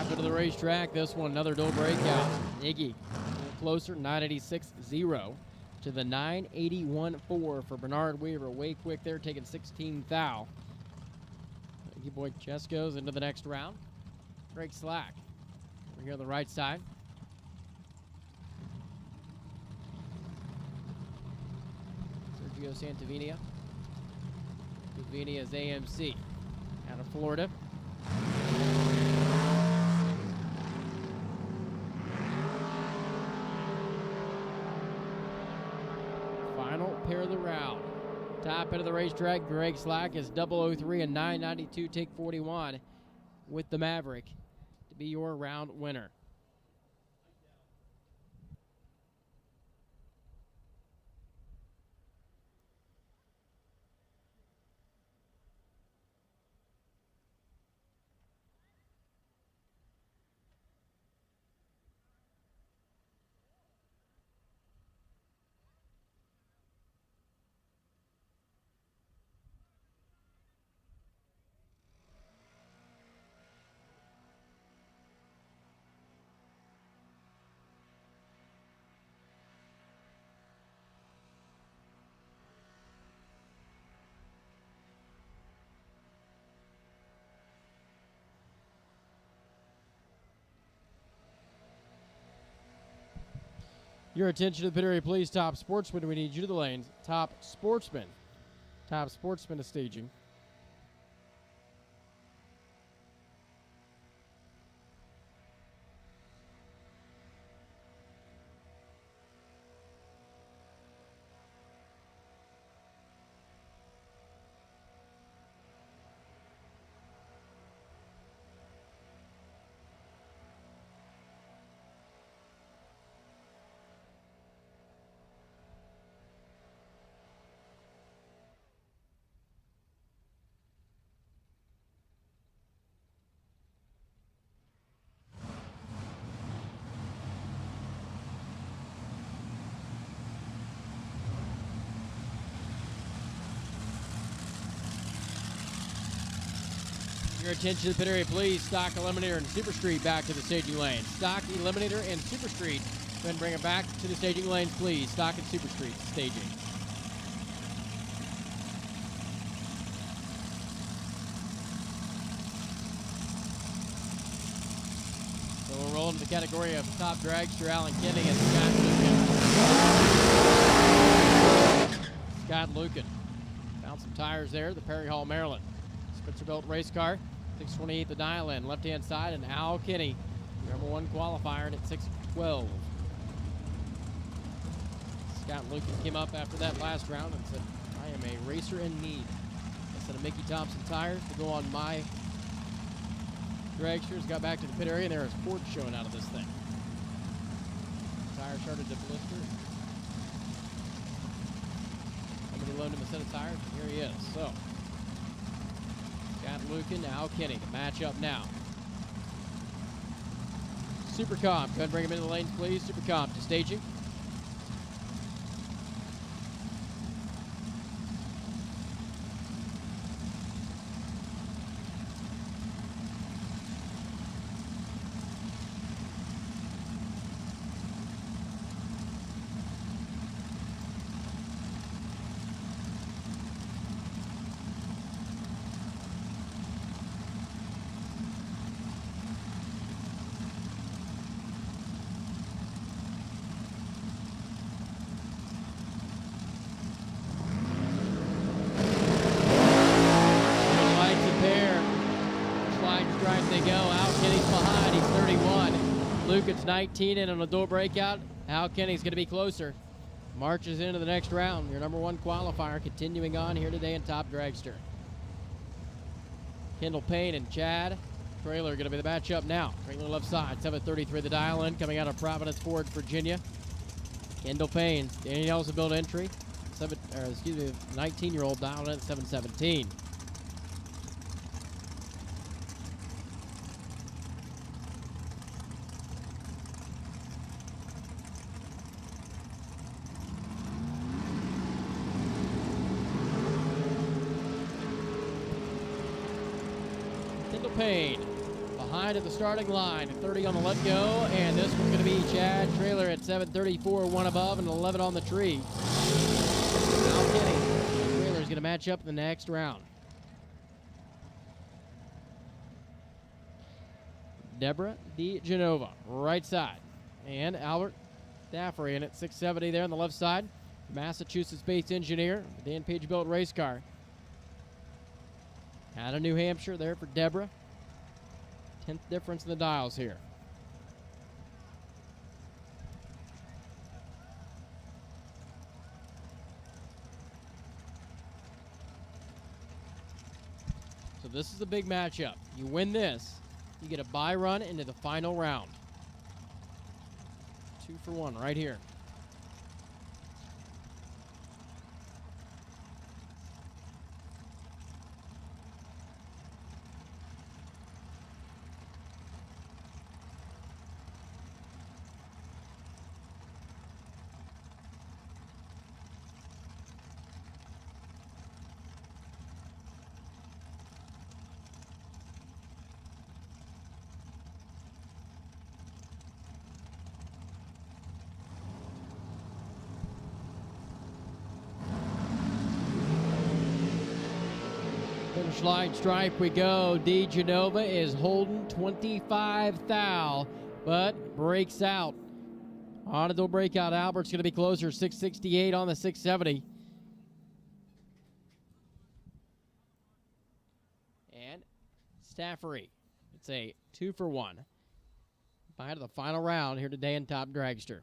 To the racetrack, this one another dual breakout. Iggy a little closer, 986.0. to the 981.4 for Bernard Weaver. Way quick there, taking 16 thou. Thank you, boy. Chess goes into the next round. Greg Slack over here on the right side. Sergio Santavenia. Santavenia is AMC out of Florida. Final pair of the round. Top end of the racetrack, Greg Slack is 003 and 992, take 41 with the Maverick to be your round winner. Your attention to the pit area, please. Top Sportsman, we need you to the lanes. Top Sportsman is staging. Your attention to the pit area, please. Stock Eliminator and Super Street back to the staging lane. Stock Eliminator and Super Street. Go ahead and bring it back to the staging lanes, please. Stock and Super Street staging. So we'll roll into the category of top dragster, Alan Kenny and Scott Lucan. Scott Lucan. Found some tires there, the Perry Hall, Maryland. Spitzer Belt race car, 628 the dial in, left hand side, and Al Kinney, number one qualifier at 612. Scott Lucan came up after that last round and said, I am a racer in need. I said, Mickey Thompson tires to go on my dragsters. Got back to the pit area, and there was cords showing out of this thing. Tire started to blister. Somebody loaned him a set of tires, and here he is. So, Scott Lucan, Al Kinney, the matchup now. Supercomp, go ahead and bring him into the lanes, please. Supercomp to staging. Lucan's 19 and on a dual breakout. Al Kinney's going to be closer. Marches into the next round. Your number one qualifier continuing on here today in Top Dragster. Kendall Payne and Chad Trailer going to be the matchup now. Trailer left side, 733 the dial in, coming out of Providence Ford, Virginia. Kendall Payne, Danny Nelson build entry. 19-year-old dialed in at 717. Kendall Payne behind at the starting line. 30 on the let go, and this one's going to be Chad Trailer at 7:34, one above, and 11 on the tree. Now Kenny. Trailer's going to match up in the next round. Deborah DeGenova, right side. And Albert Daffrey in at 670 there on the left side. Massachusetts-based engineer, Dan Page-built race car. Out of New Hampshire there for Deborah. 10th difference in the dials here. So this is a big matchup. You win this, you get a bye run into the final round. 2 for 1 right here. Finish line stripe we go. DeGenova is holding 25 thou, but breaks out. Audible breakout. Albert's going to be closer, 668 on the 670. And Staffery, it's a 2 for 1. By to the final round here today in Top Dragster.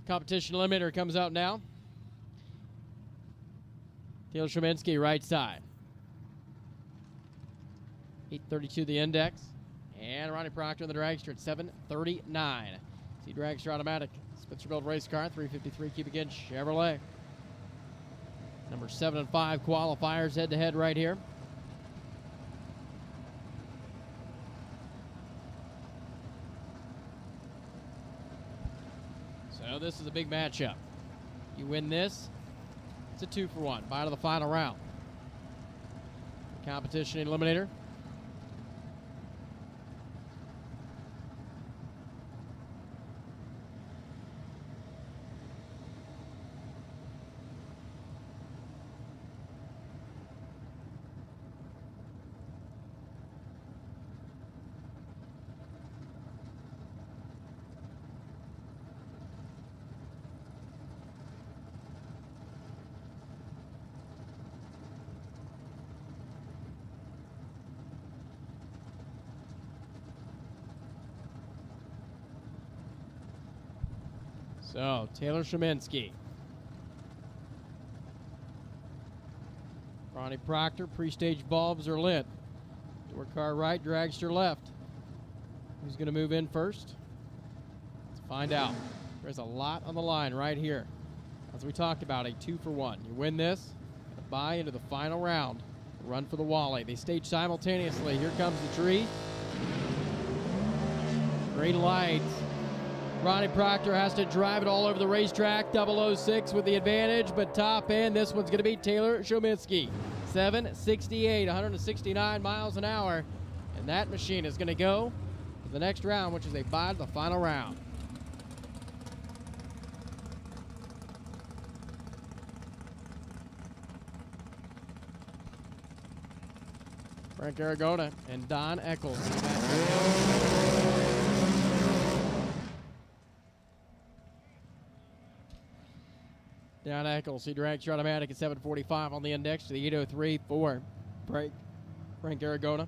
Competition limiter comes out now. Taylor Sheminsky, right side. 8:32 the index. And Ronnie Proctor in the dragster at 7:39. See dragster automatic. Spencer-built race car, 353 cubic inch Chevrolet. Number 7 and 5 qualifiers head-to-head right here. So this is a big matchup. You win this, it's a 2 for 1. Bye to the final round. Competition eliminator. So, Taylor Sheminsky. Ronnie Proctor, pre-stage bulbs are lit. Door car right, dragster left. Who's going to move in first? Let's find out. There's a lot on the line right here. As we talked about, a 2 for 1. You win this, a bye into the final round. Run for the Wally. They stage simultaneously. Here comes the tree. Green lights. Ronnie Proctor has to drive it all over the racetrack. 006 with the advantage, but top end, this one's going to be Taylor Sheminsky. 768, 169 miles an hour. And that machine is going to go to the next round, which is a bye to the final round. Frank Aragona and Don Eccles. Don Eccles, he directs your automatic at 745 on the index to the 803 for Frank Aragona.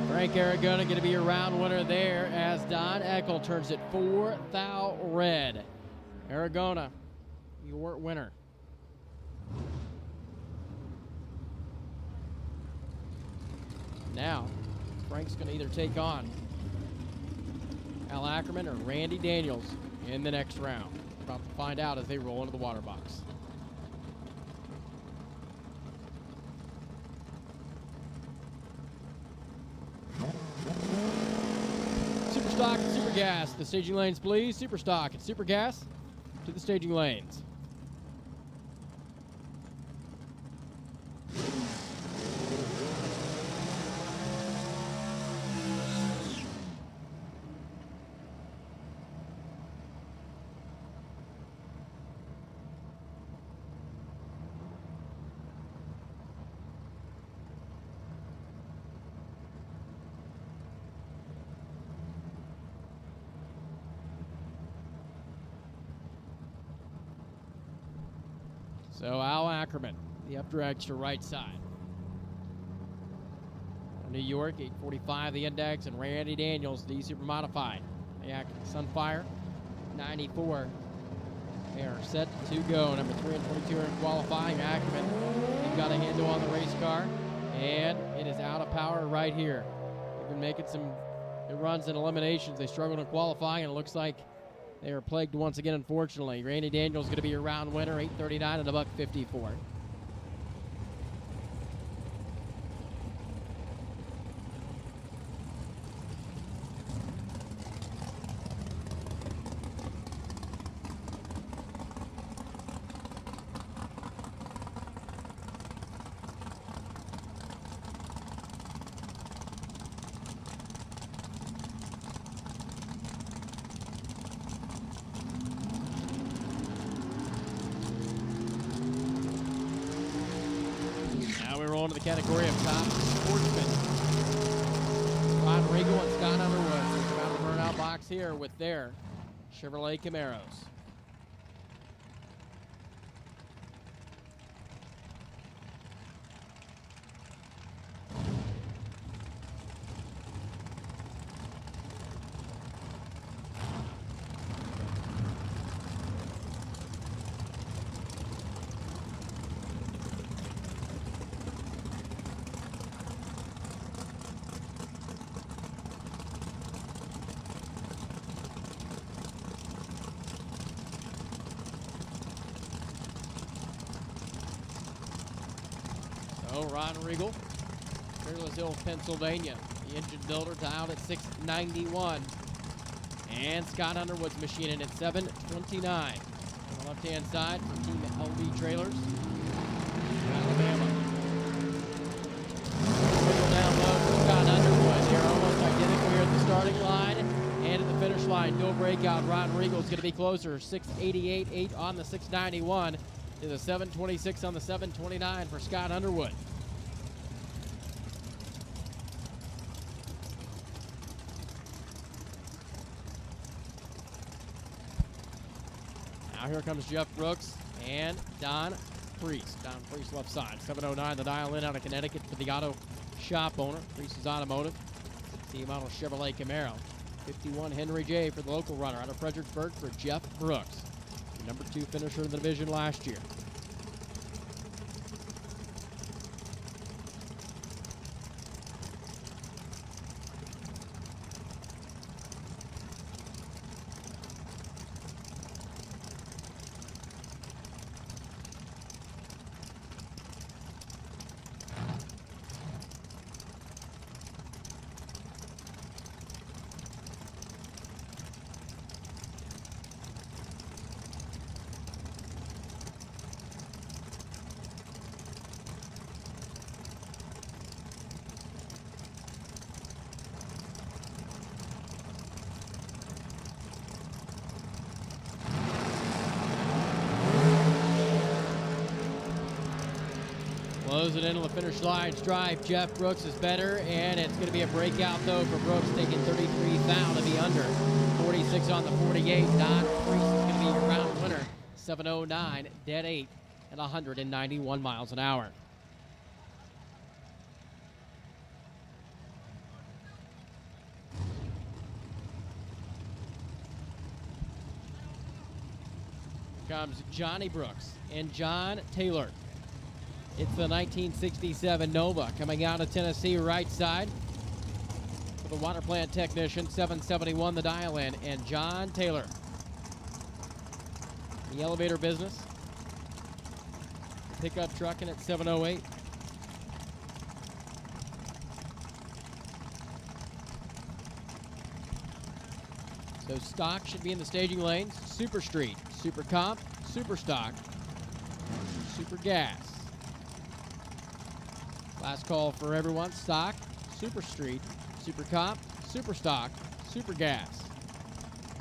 Frank Aragona going to be your round winner there as Don Eckel turns it 4-thou red. Aragona, your winner. Now, Frank's going to either take on Al Ackerman or Randy Daniels in the next round. We're about to find out as they roll into the water box. Super Stock and Super Gas, the staging lanes, please. Super Stock and Super Gas to the staging lanes. So Al Ackerman, the up direct to right side. New York, 845 the index, and Randy Daniels, the super modified. Sunfire, 94. They are set to go. Number 3 and 22 are in qualifying. Ackerman, he's got a handle on the race car, and it is out of power right here. They've been making some runs and eliminations. They struggled in qualifying, and it looks like they are plagued once again, unfortunately. Randy Daniels going to be your round winner, 839 and a $154. Into the category of top sportsmen. Ron Regal and Scott Underwood come out of the burnout box here with their Chevrolet Camaros. Ron Regal, Fairless Hills, Pennsylvania. The engine builder dialed at 691. And Scott Underwood's machine in at 729. On the left-hand side for Team LB Trailers, Alabama. Down low for Scott Underwood. They're almost identical here at the starting line. And at the finish line, no breakout. Ron Regal's going to be closer. 688.8 on the 691 to the 726 on the 729 for Scott Underwood. Now here comes Jeff Brooks and Don Priest. Don Priest left side. 7:09 the dial in out of Connecticut for the auto shop owner. Priest's Automotive. Team model Chevrolet Camaro. 51 Henry J for the local runner out of Fredericksburg for Jeff Brooks. The number 2 finisher in the division last year. Close it into the finish line stripe. Jeff Brooks is better, and it's going to be a breakout, though, for Brooks, taking 33 thou to be under. 46 on the 48. Don Priest is going to be your round winner. 7:09, dead 8 at 191 miles an hour. Here comes Johnny Brooks and John Taylor. It's the 1967 Nova coming out of Tennessee, right side. For the water plant technician, 771 the dial in, and John Taylor. The elevator business. The pickup trucking at 708. So stock should be in the staging lanes. Super Street, Super Comp, Super Stock, Super Gas. Last call for everyone. Stock, Super Street, Super Comp, Super Stock, Super Gas.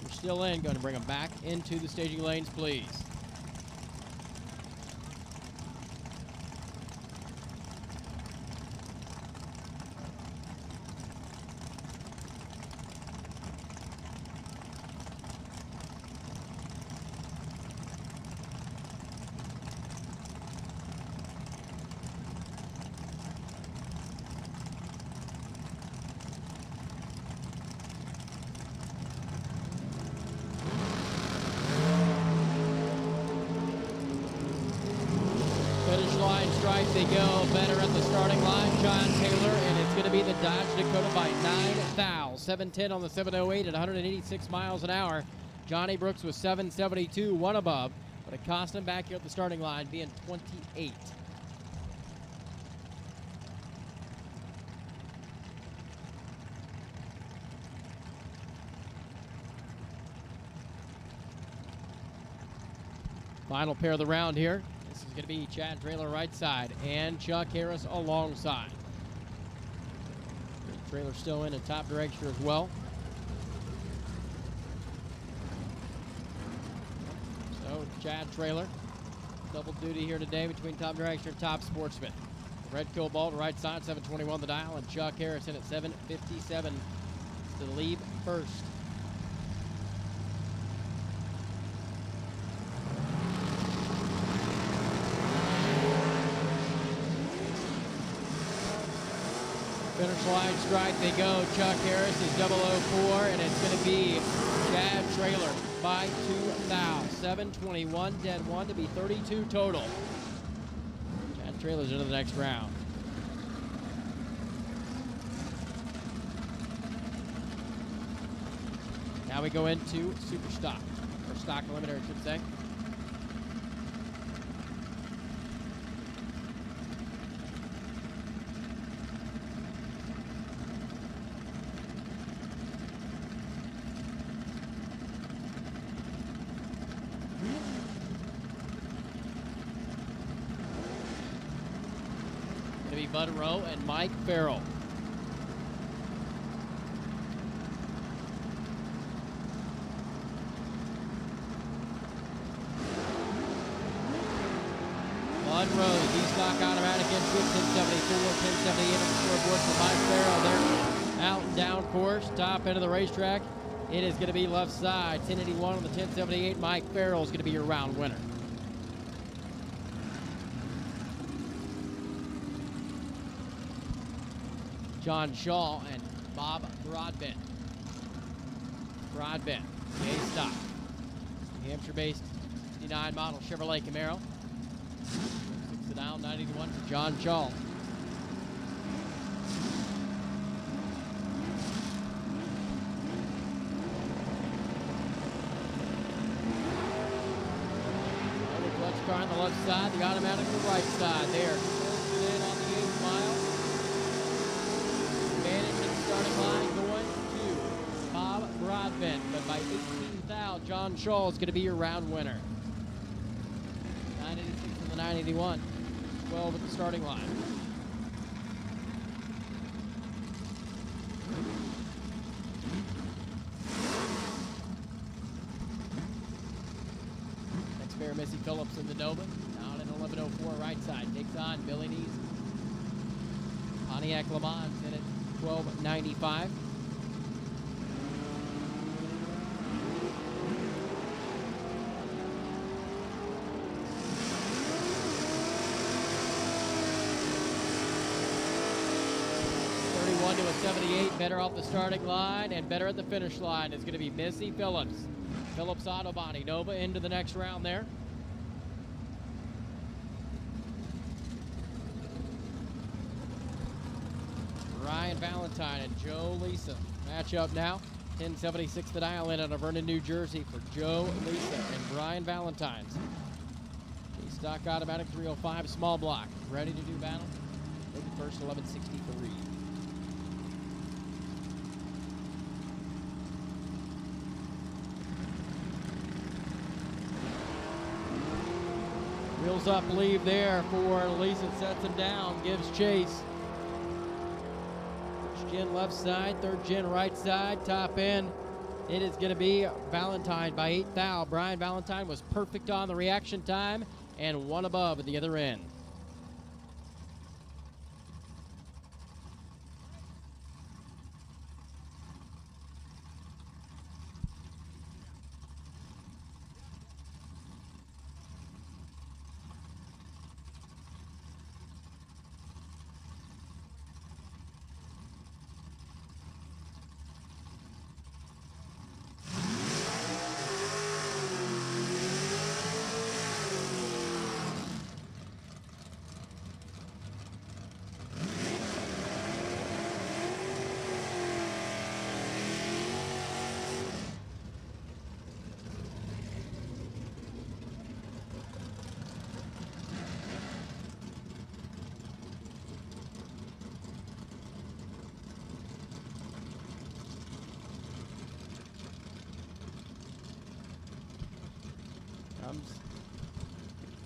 You're still in. Going to bring them back into the staging lanes, please. Finish line stripe, they go better at the starting line. John Taylor, and it's going to be the Dodge Dakota by 9 thou. 7:10 on the 708 at 186 miles an hour. Johnny Brooks was 772, one above, but it cost him back here at the starting line being 28. Final pair of the round here. This is going to be Chad Traylor right side and Chuck Harris alongside. Traylor still in top dragster as well. So Chad Traylor, double duty here today between top dragster and top sportsman. Red Cobalt right side, 721 the dial, and Chuck Harris in at 757 to lead first. Finish line stripe, they go. Chuck Harris is 004, and it's going to be Chad Traylor by 2 thou. 721, dead 1 to be 32 total. Chad Traylor's into the next round. Now we go into Super Stock, or Stock Eliminator, I should say. Going to be Bud Rowe and Mike Farrell. Bud Rowe, D-Stock automatic entry, 1074, 1078 on the scoreboard for Mike Farrell. They're out and down course, top end of the racetrack. It is going to be left side, 1081 on the 1078. Mike Farrell is going to be your round winner. John Shaw and Bob Broadbent. Broadbent, the A-Stock. New Hampshire-based 69 model Chevrolet Camaro. 6 down, 91 for John Shaw. Clutch car on the left side, the automatic on the right side. There, closing in on the 8th mile. Managing the starting line going to Bob Broadbent, but by 18 thou, John Shaw is going to be your round winner. 986 and the 981, 12 at the starting line. Missy Phillips in the Nova, down in 1104 right side, takes on Billy Neese. Pontiac Le Mans in at 1295. To a 78, better off the starting line and better at the finish line is going to be Missy Phillips. Phillips Auto Body Nova into the next round there. Ryan Valentine and Joe Lisa match up now. 1076 the dial in out of Vernon, New Jersey for Joe Lisa and Brian Valentine's. The stock automatic 305 small block. Ready to do battle. Looking first 1163. Wheels up leave there for Lisa, sets him down, gives chase. First gen left side, third gen right side, top end. It is going to be Valentine by 8 thou. Brian Valentine was perfect on the reaction time and one above at the other end.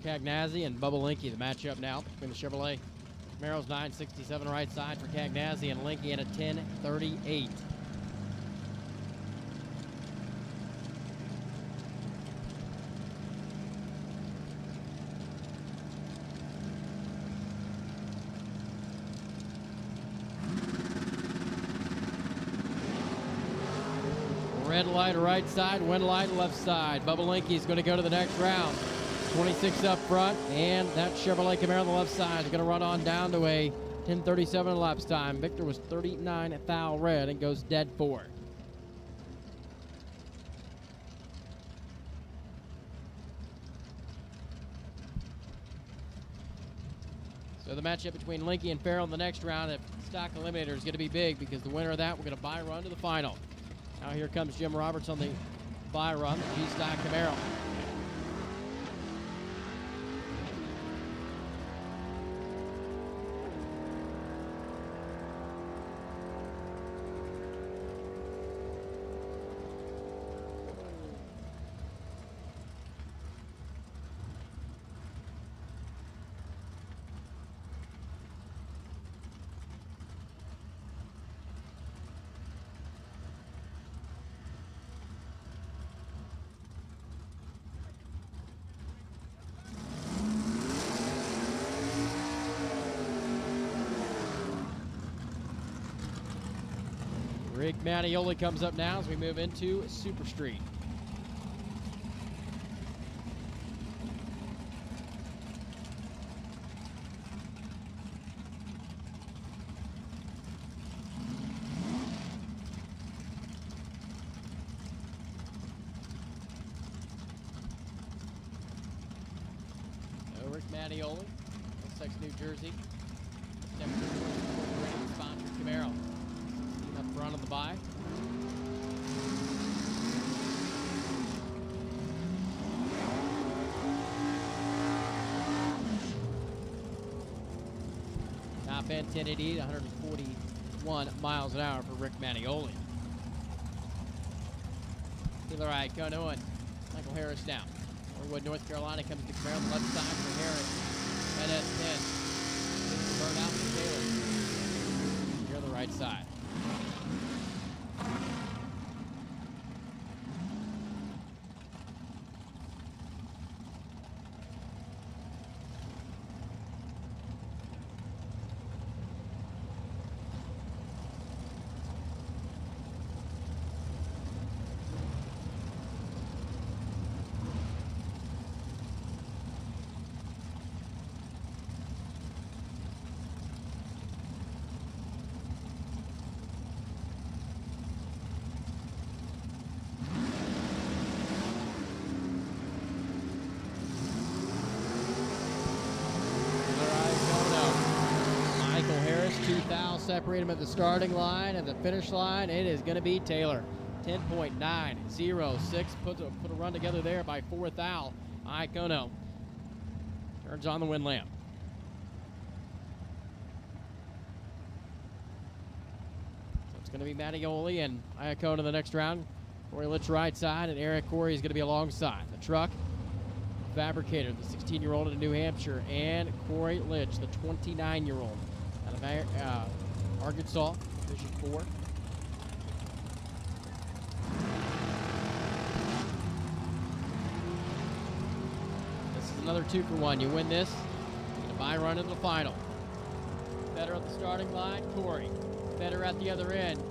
Cagnazzi and Bubba Linky, the matchup now between the Chevrolet Camaro's 967 right side for Cagnazzi and Linky at a 1038. Red light right side, wind light left side. Bubba Linky is going to go to the next round. 26 up front, and that Chevrolet Camaro on the left side is going to run on down to a 10:37 laps time. Victor was 39 thou red and goes dead 4. So the matchup between Linky and Farrell in the next round at Stock Eliminator is going to be big because the winner of that, we're going to buy run to the final. Now here comes Jim Roberts on the buy run, the G-Stock Camaro. Rick Mattioli comes up now as we move into Super Street. Mattioli, Middlesex, New Jersey. Temperature Incorporated sponsored Camaro. 16 up front on the buy. Top end 1088, 141 miles an hour for Rick Mattioli. Taylor Iacono and Michael Harris now. Norwood, North Carolina comes to Camaro on the left side for Harris. NS10. Burn out for Taylor. Here on the right side. Separate him at the starting line and the finish line. It is going to be Taylor. 10.906. Put a run together there by 4th Al. Iacono turns on the wind lamp. So it's going to be Mattioli and Iacono in the next round. Corey Litch right side, and Eric Corey is going to be alongside. The truck fabricator, the 16-year-old out of New Hampshire, and Corey Litch, the 29-year-old out of Arkansas, Division 4. This is another 2-for-1. You win this, you get a bye run into the final. Better at the starting line, Corey. Better at the other end.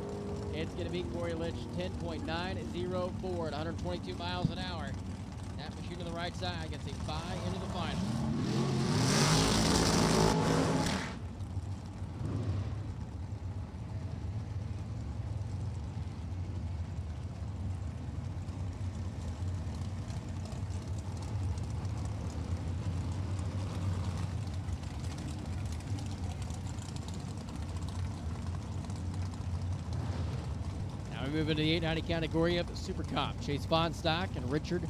It's going to be Corey Litch, 10.904 at 122 miles an hour. That machine to the right side gets a bye into the final. We move into the 890 category of Super Cup. Chase Bonstock and Richard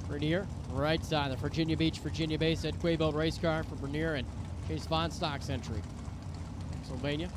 Bernier. Right side, the Virginia Beach, Virginia base Ed Quaybolt race car for Bernier and Chase Bonstock's entry. Pennsylvania.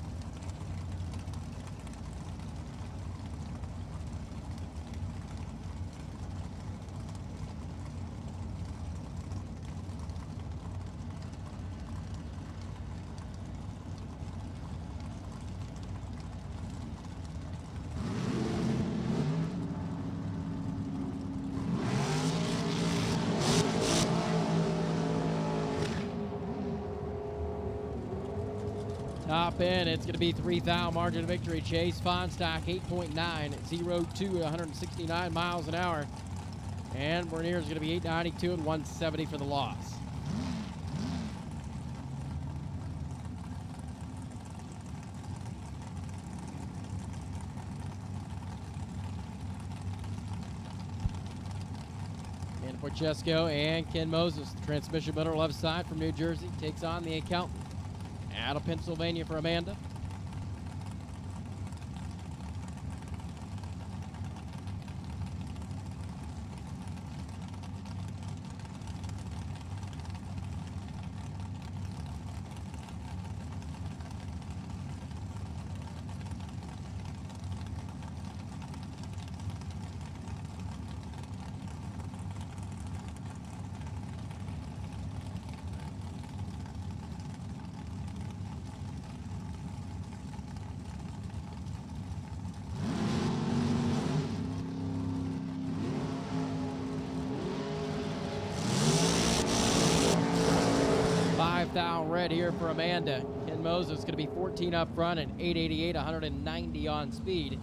Top end, it's going to be 3,000 margin of victory. Chase Bonstock, 8.902 at 169 miles an hour. And Bernier is going to be 892 and 170 for the loss. And Porchesco and Ken Moses, the transmission motor left side from New Jersey, takes on the accountant. Out of Pennsylvania for Amanda. Red here for Amanda. Ken Moses going to be 14 up front and 888, 190 on speed.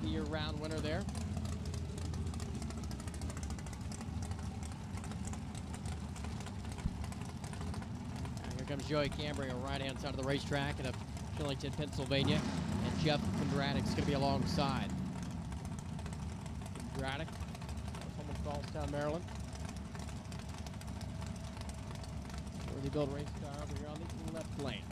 Be your round winner there. Now here comes Joey Cambry on the right-hand side of the racetrack out of Shillington, Pennsylvania. And Jeff Kondradik's going to be alongside. Kondradik, home in Charlestown, Maryland. build race car over here on the left lane.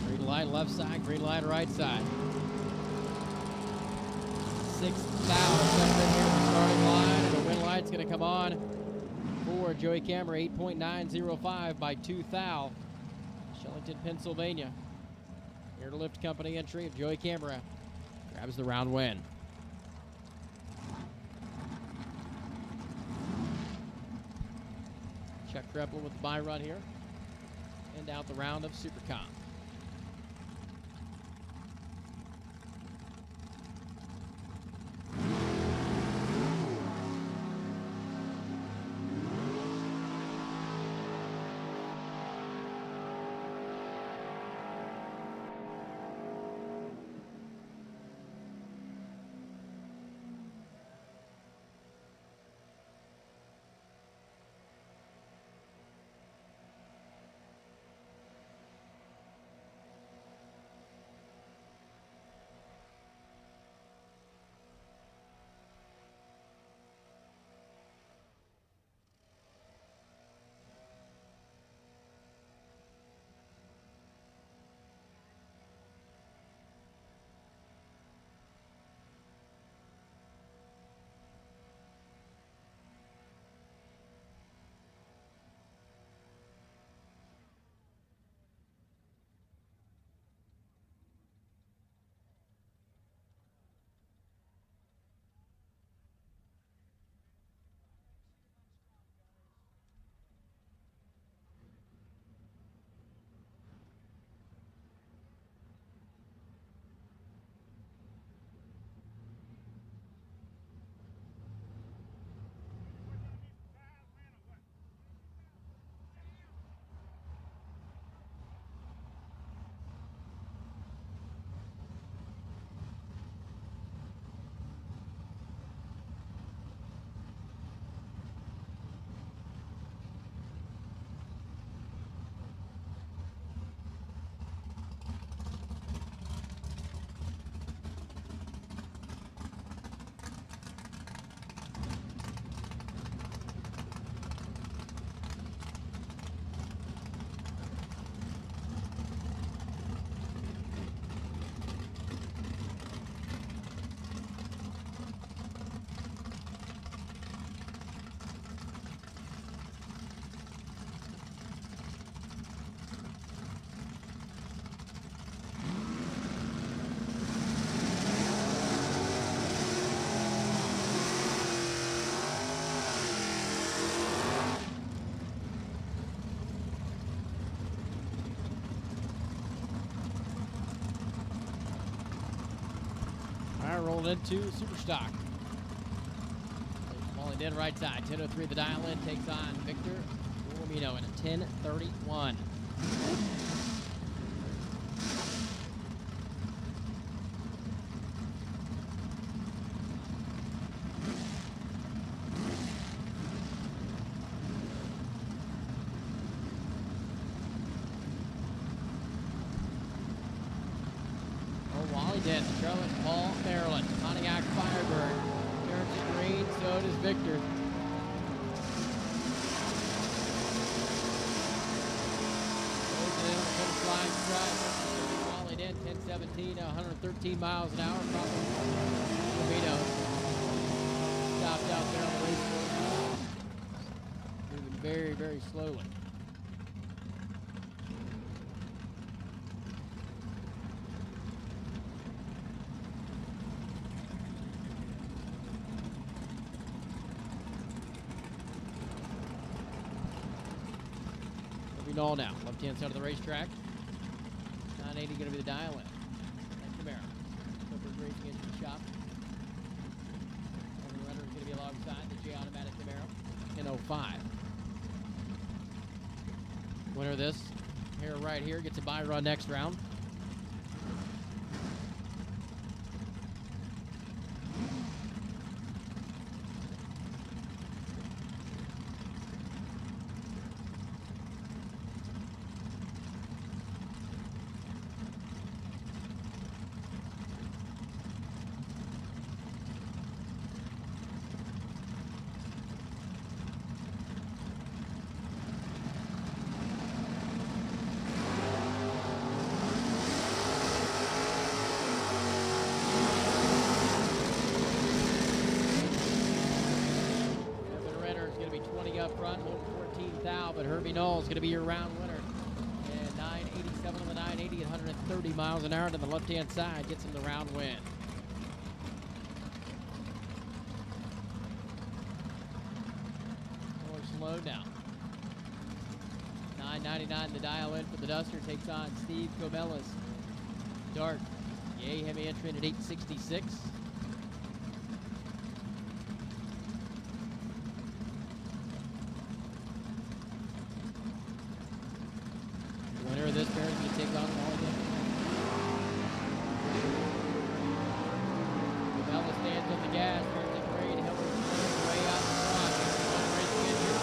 Green light left side, green light right side. 6th foul coming in here at the starting line, and the win light's going to come on for Joey Camera, 8.905 by 2 thou. Shellington, Pennsylvania. Air to lift company entry of Joey Camera grabs the round win. Chuck Kreppel with the bye run here. End out the round of Super Comp. Rolled into Super Stock. Falling in right side. 10:03 the dial in takes on Victor Formino in a 10:31. Charlotte, Paul, Maryland, Pontiac, Firebird, Carrington Green, so does Victor. Goes in on the finish line stride. Walling in, 10:17, 113 miles an hour. Formino stopped out there on the race course. Moving very, very slowly. All now, left-hand side of the racetrack. 980 going to be the dial-in. And Camaro. Clippers Racing Engine Shop. And the runner is going to be alongside the J-Automatic Camaro in 05. Winner of this here right here gets a bye run next round. but Herbie Knoll's going to be your round winner. And 987 on the 980 at 130 miles an hour to the left-hand side gets him the round win. More slow now. 999 the dial in for the Duster, takes on Steve Comellis. Dart, yay, heavy entry in at 866. The winner of this pair is going to take on all again. Comellis stands on the gas, turns it green, helps him way out the front. One race picture.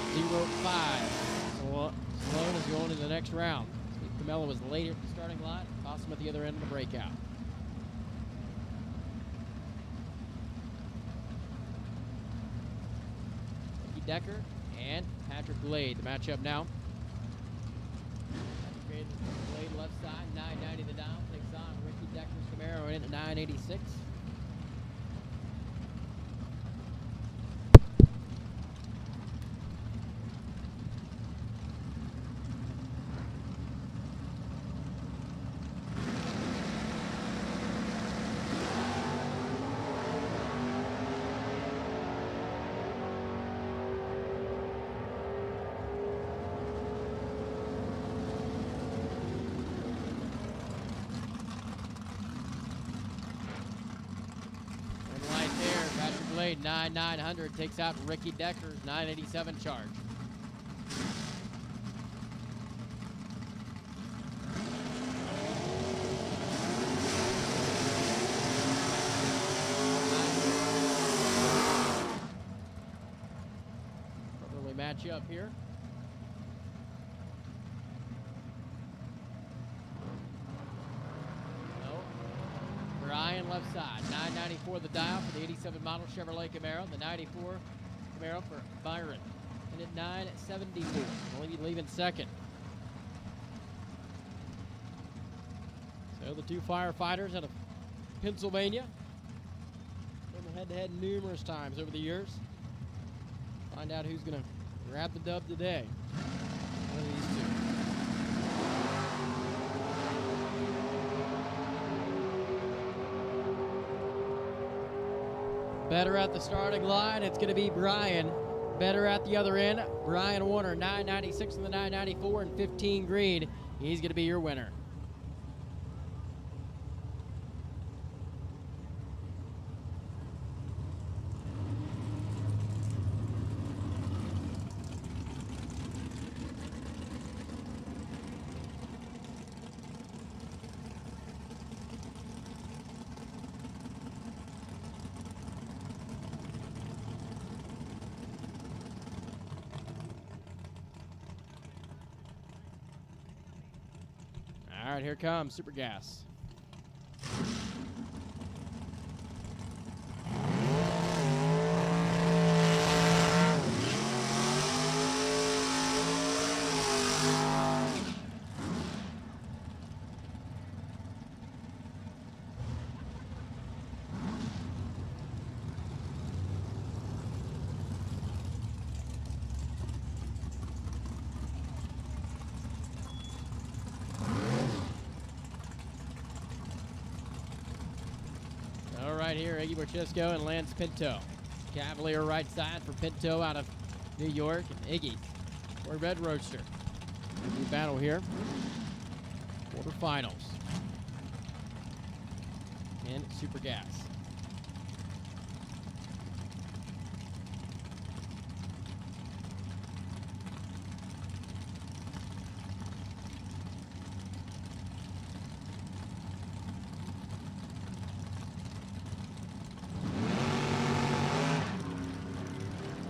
0-0-5. Sloan is going to the next round. Steve Camella was later at the starting line. Cost him at the other end of the breakout. Ricky Decker and Patrick Blade. The matchup now. Patrick Blade left side, 990 the dial. Takes on Ricky Decker's Camaro in at 986. Blade 9900 takes out Ricky Decker's 987 charge. Early match up here. Brian left side, 994 the dial for the 87 model Chevrolet Camaro, the 94 Camaro for Byron. And at 974, only leaving second. So the two firefighters out of Pennsylvania, been head-to-head numerous times over the years. Find out who's going to grab the dub today. One of these two. Better at the starting line, it's going to be Brian. Better at the other end, Brian Warner, 996 in the 994 and 15 green. He's going to be your winner. All right, here comes Super Gas. Right here, Iggy Borchesco and Lance Pinto. Cavalier right side for Pinto out of New York, and Iggy for Red Roadster. New battle here. Quarterfinals. And Super Gas.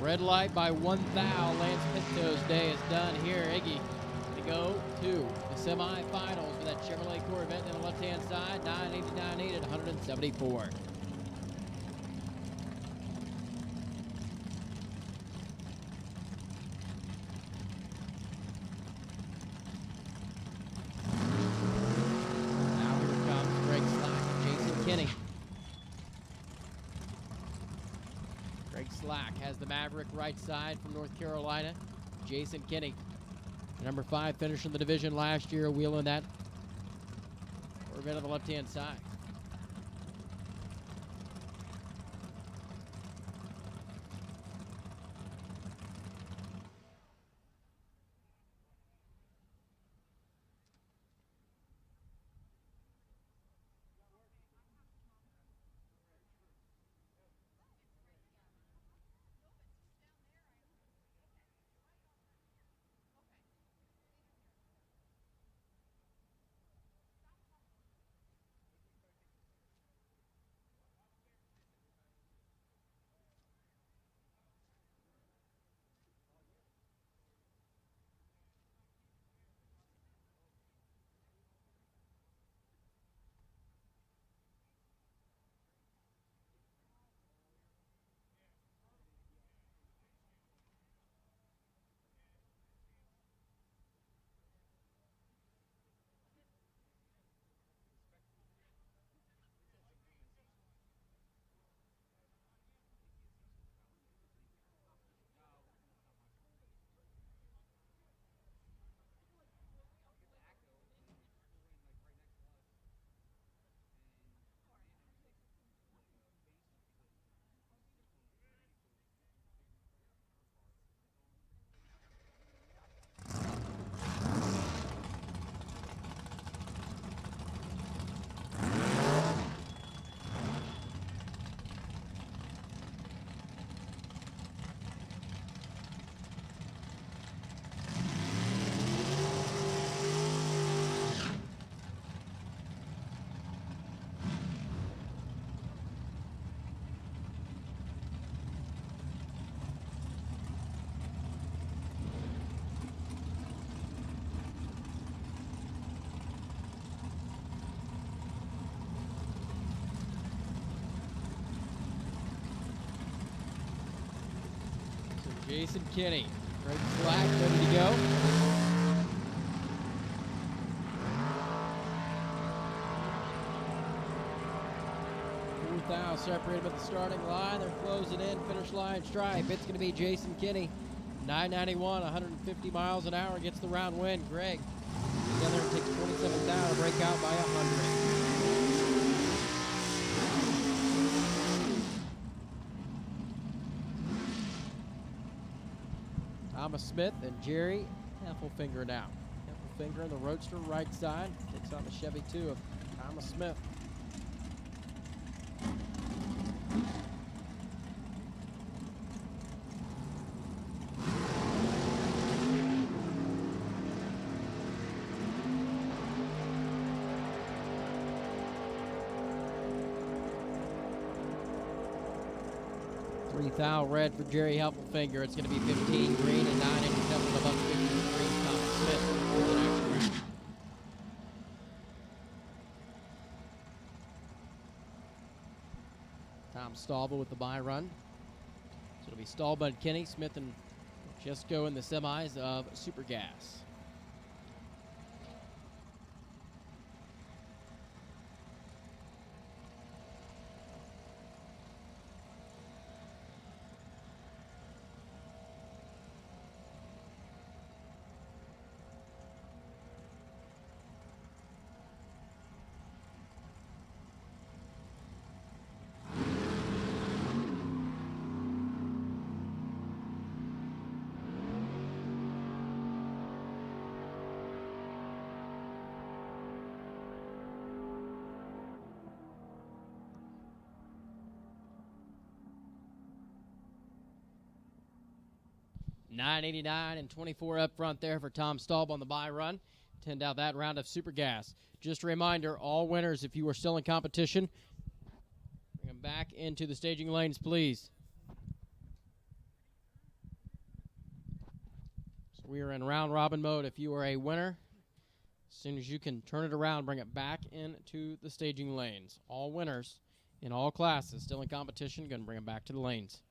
Red light by 1 thou. Lance Pinto's day is done here. Iggy to go to the semifinals for that Chevrolet Corvette on the left-hand side. 989 at 174. Now here comes Greg Slack and Jason Kinney. Greg Slack the Maverick right side from North Carolina, Jason Kinney. Number 5 finished in the division last year, wheeling that Corvette on the left-hand side. Jason Kinney, right flag, ready to go. Fourth out, separated at the starting line. They're closing in, finish line stripe. It's going to be Jason Kinney, 991, 150 miles an hour, gets the round win. Greg, together takes 27 down to break out by 100. Thomas Smith and Jerry Heffelfinger now. Heffelfinger in the Roadster right side. Takes on the Chevy 2 of Thomas Smith. Thou red for Jerry Heffelfinger. It's going to be 15 green and 9 inches up and above 15 green. Thomas Smith for the next round. Tom Stahlba with the bye run. So it'll be Stahlba and Kinney, Smith and Jesco in the semis of Super Gas. $9.89 and 24 up front there for Tom Staub on the bye run. 10 out that round of Super Gas. Just a reminder, all winners, if you are still in competition, bring them back into the staging lanes, please. So we are in round robin mode. If you are a winner, as soon as you can turn it around, bring it back into the staging lanes. All winners in all classes still in competition, going to bring them back to the lanes.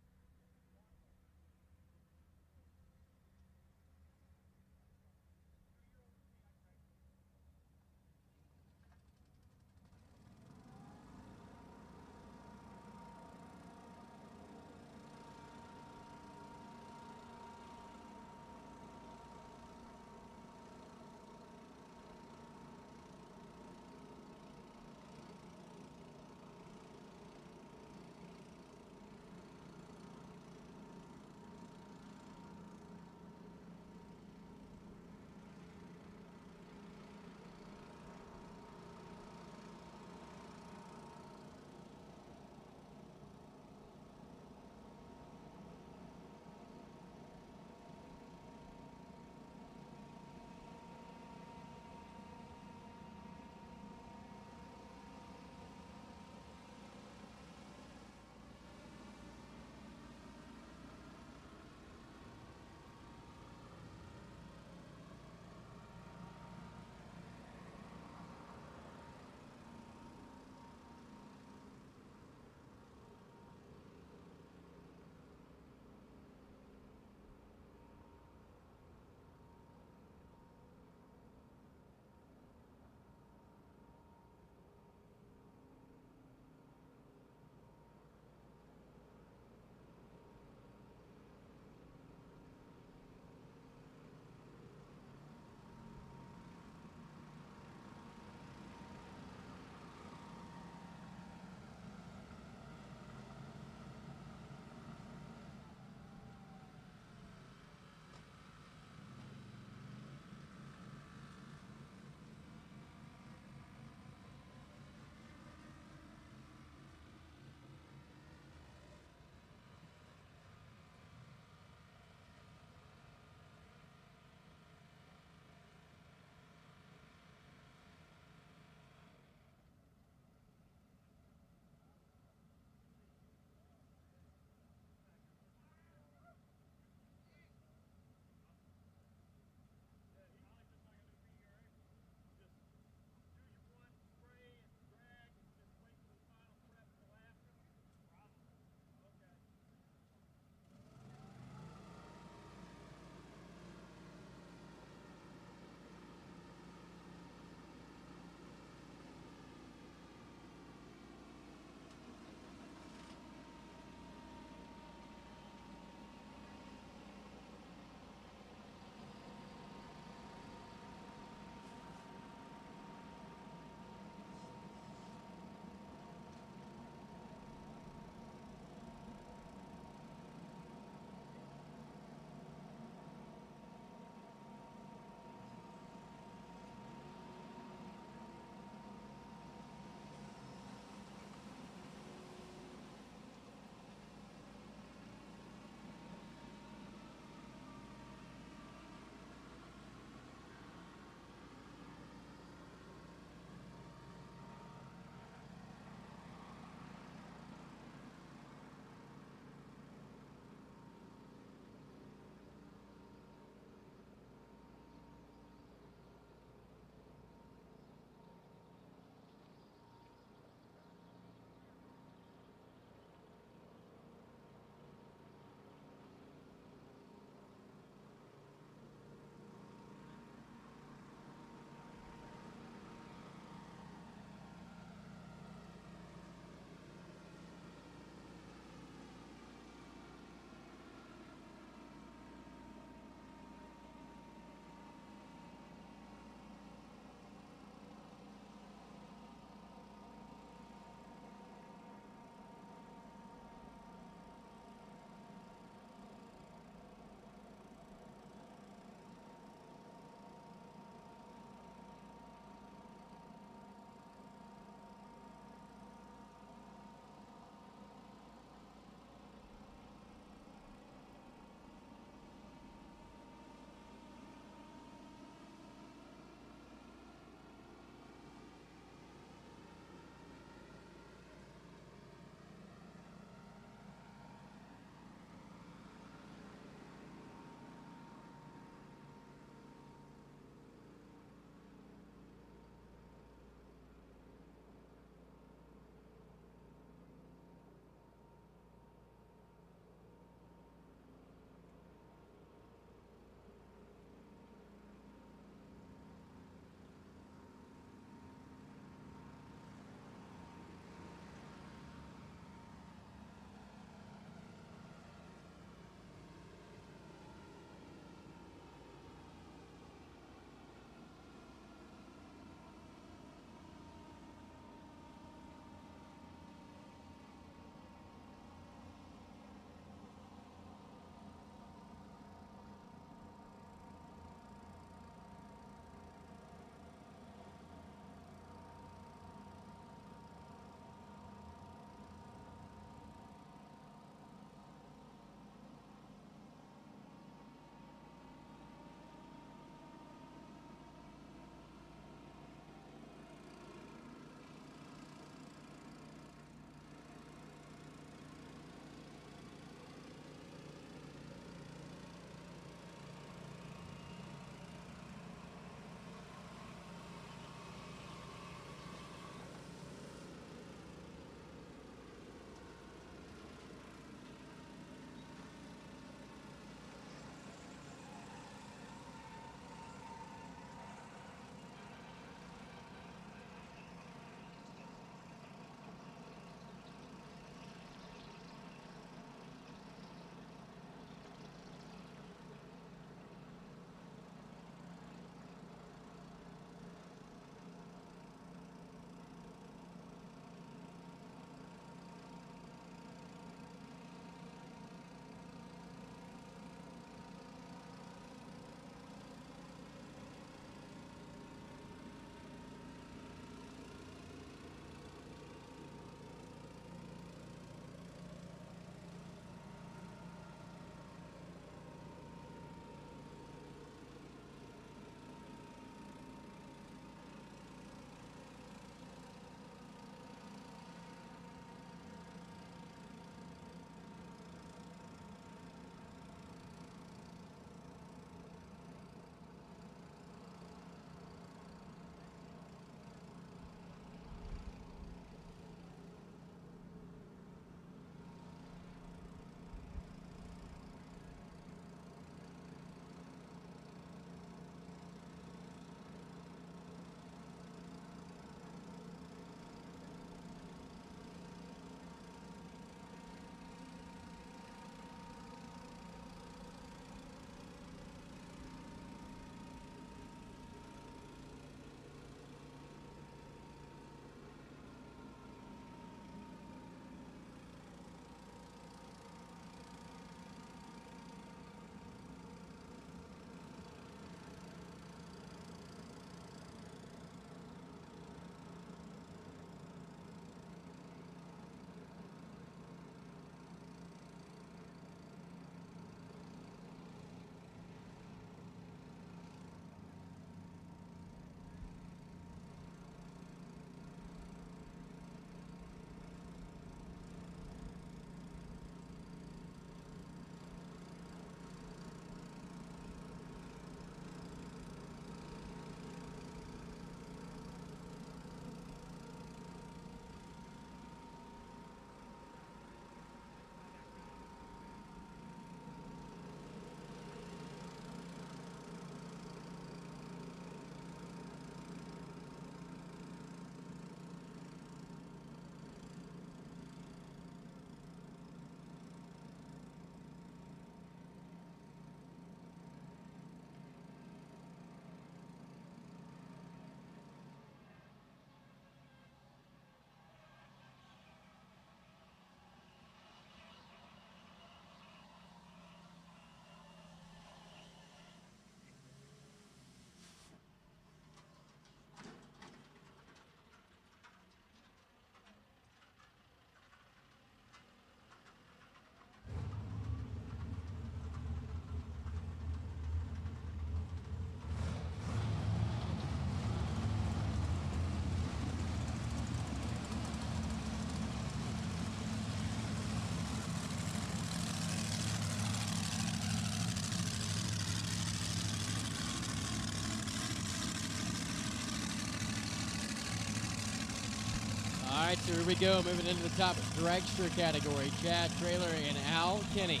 So here we go, moving into the top dragster category. Chad Trailer and Al Kinney.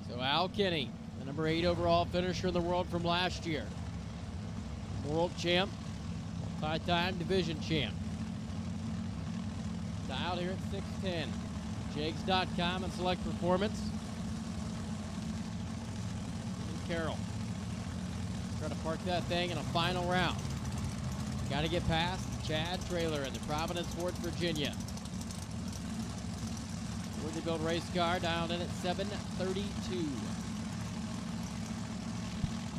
So Al Kinney, the number 8 overall finisher in the world from last year. World champ, multi-time division champ. Dialed here at 610. Jigs.com and Select Performance. And Carroll. Try to park that thing in a final round. Got to get past Chad Trailer in the Providence, West Virginia. Worthy built race car dialed in at 732.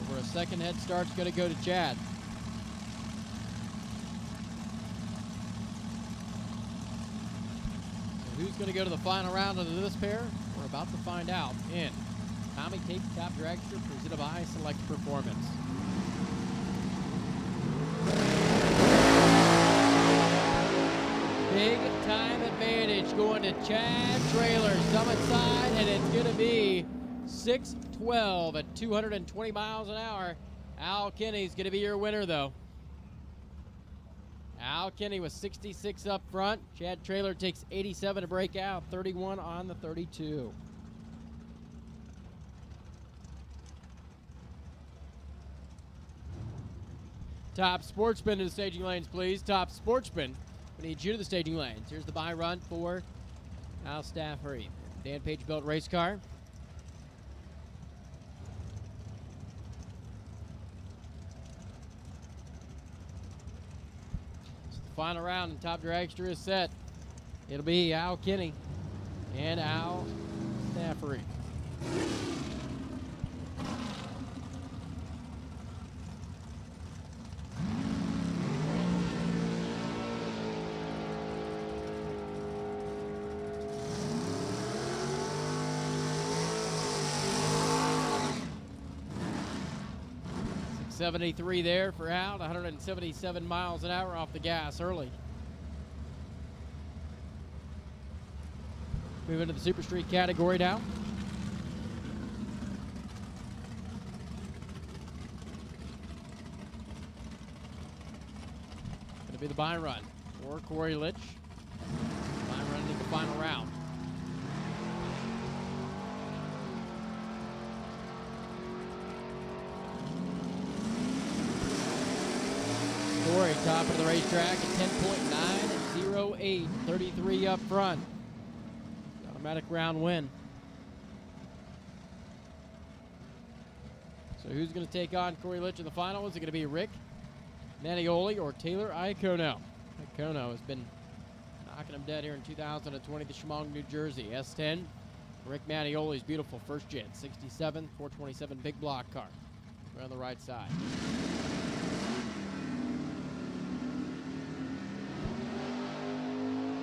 Over a second head start's going to go to Chad. Who's going to go to the final round of this pair? We're about to find out in Tommy Tape Top Dragster presented by Select Performance. Big time advantage going to Chad Trailer, summit side, and it's going to be 6:12 at 220 miles an hour. Al Kinney's going to be your winner, though. Al Kinney was 66 up front. Chad Trailer takes 87 to break out, 31 on the 32. Top Sportsman to the staging lanes, please. Top Sportsman, we need you to the staging lanes. Here's the buy run for Al Stafford. Dan Page built race car. Final round and Top Dragster is set. It'll be Al Kinney and Al Stafford. .73 there for Al, 177 miles an hour off the gas early. Move into the Super Street category now. Gonna be the buy run for Corey Litch. Buy run into the final round. Corey, top of the racetrack at 10.908, 33 up front. Automatic round win. So who's going to take on Corey Litch in the final? Is it going to be Rick Nanioli or Taylor Iacono? Iacono has been knocking him dead here in 2020, the Chemung, New Jersey. S10, Rick Nanioli's beautiful first gen, 67, 427 big block car. Right on the right side.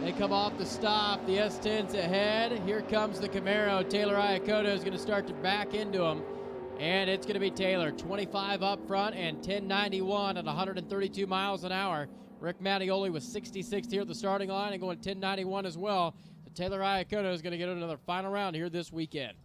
They come off the stop. The S10's ahead. Here comes the Camaro. Taylor Iacono is going to start to back into him. And it's going to be Taylor. 25 up front and 1091 at 132 miles an hour. Rick Mattioli was 66 here at the starting line and going 1091 as well. So Taylor Iacono is going to get another final round here this weekend.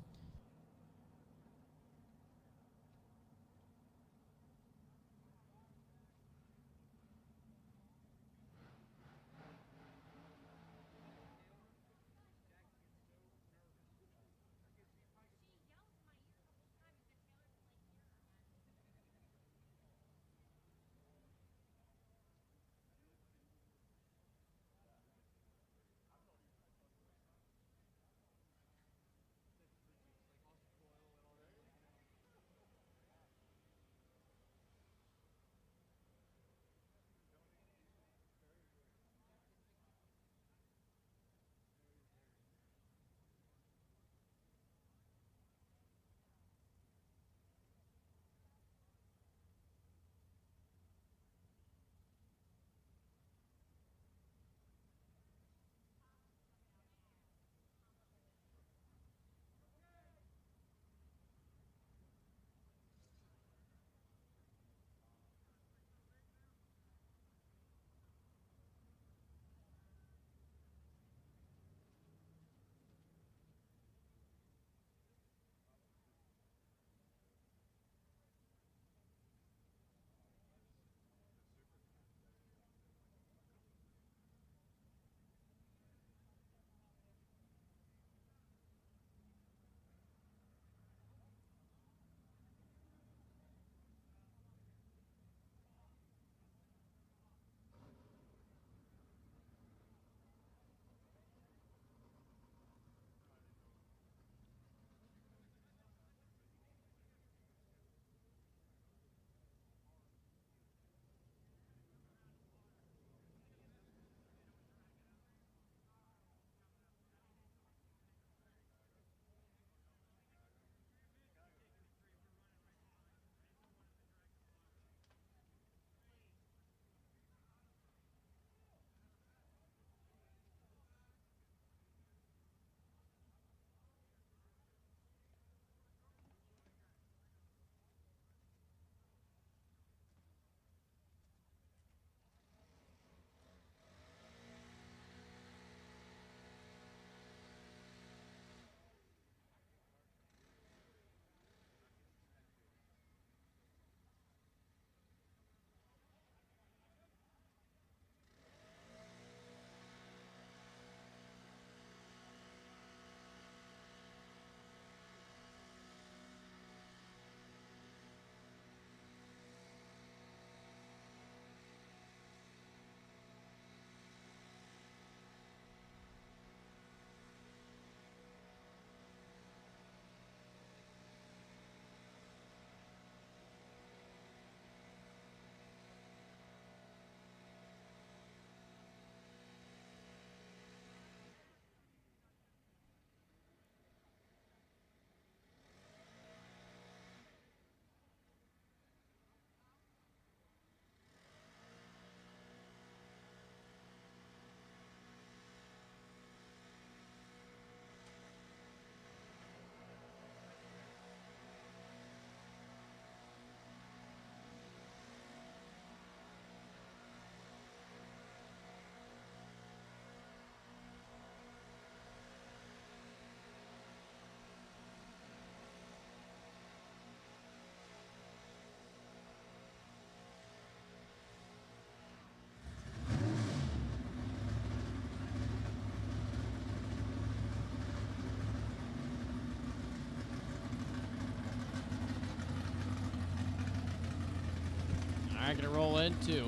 right, going to roll into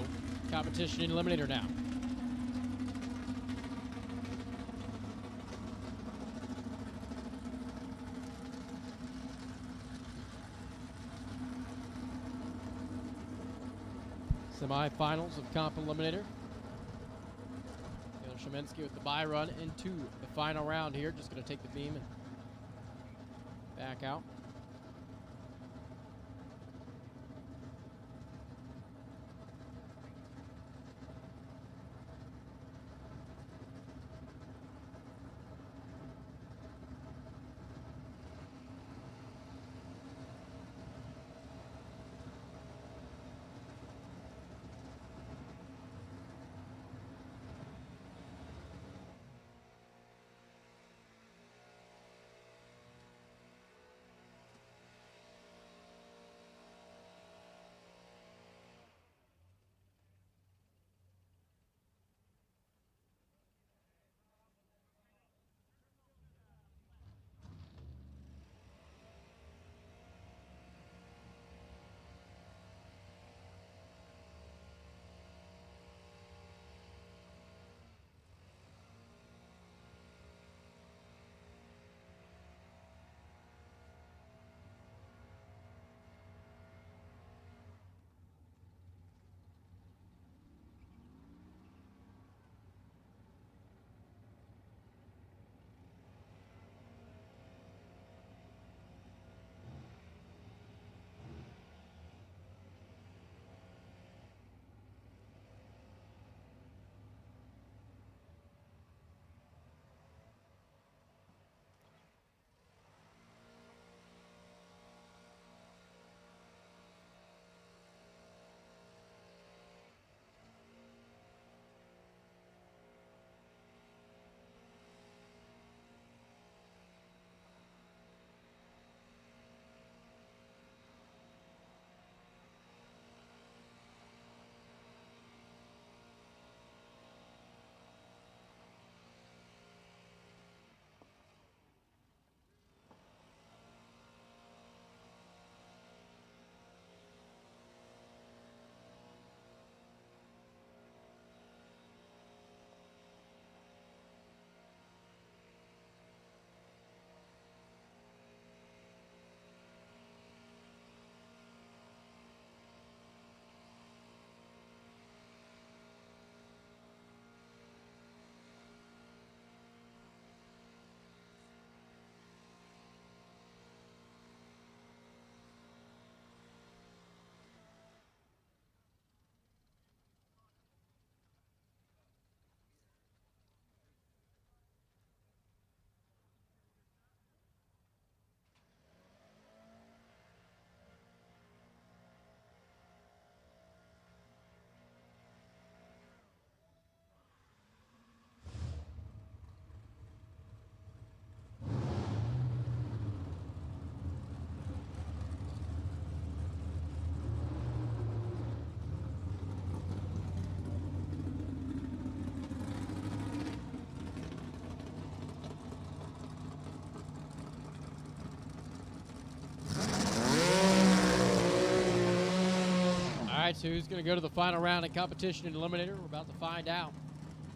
competition eliminator now. Semi-finals of comp eliminator. Taylor Sheminsky with the bye run into the final round here. Just going to take the beam and back out. All right, so who's going to go to the final round of competition and eliminator? We're about to find out.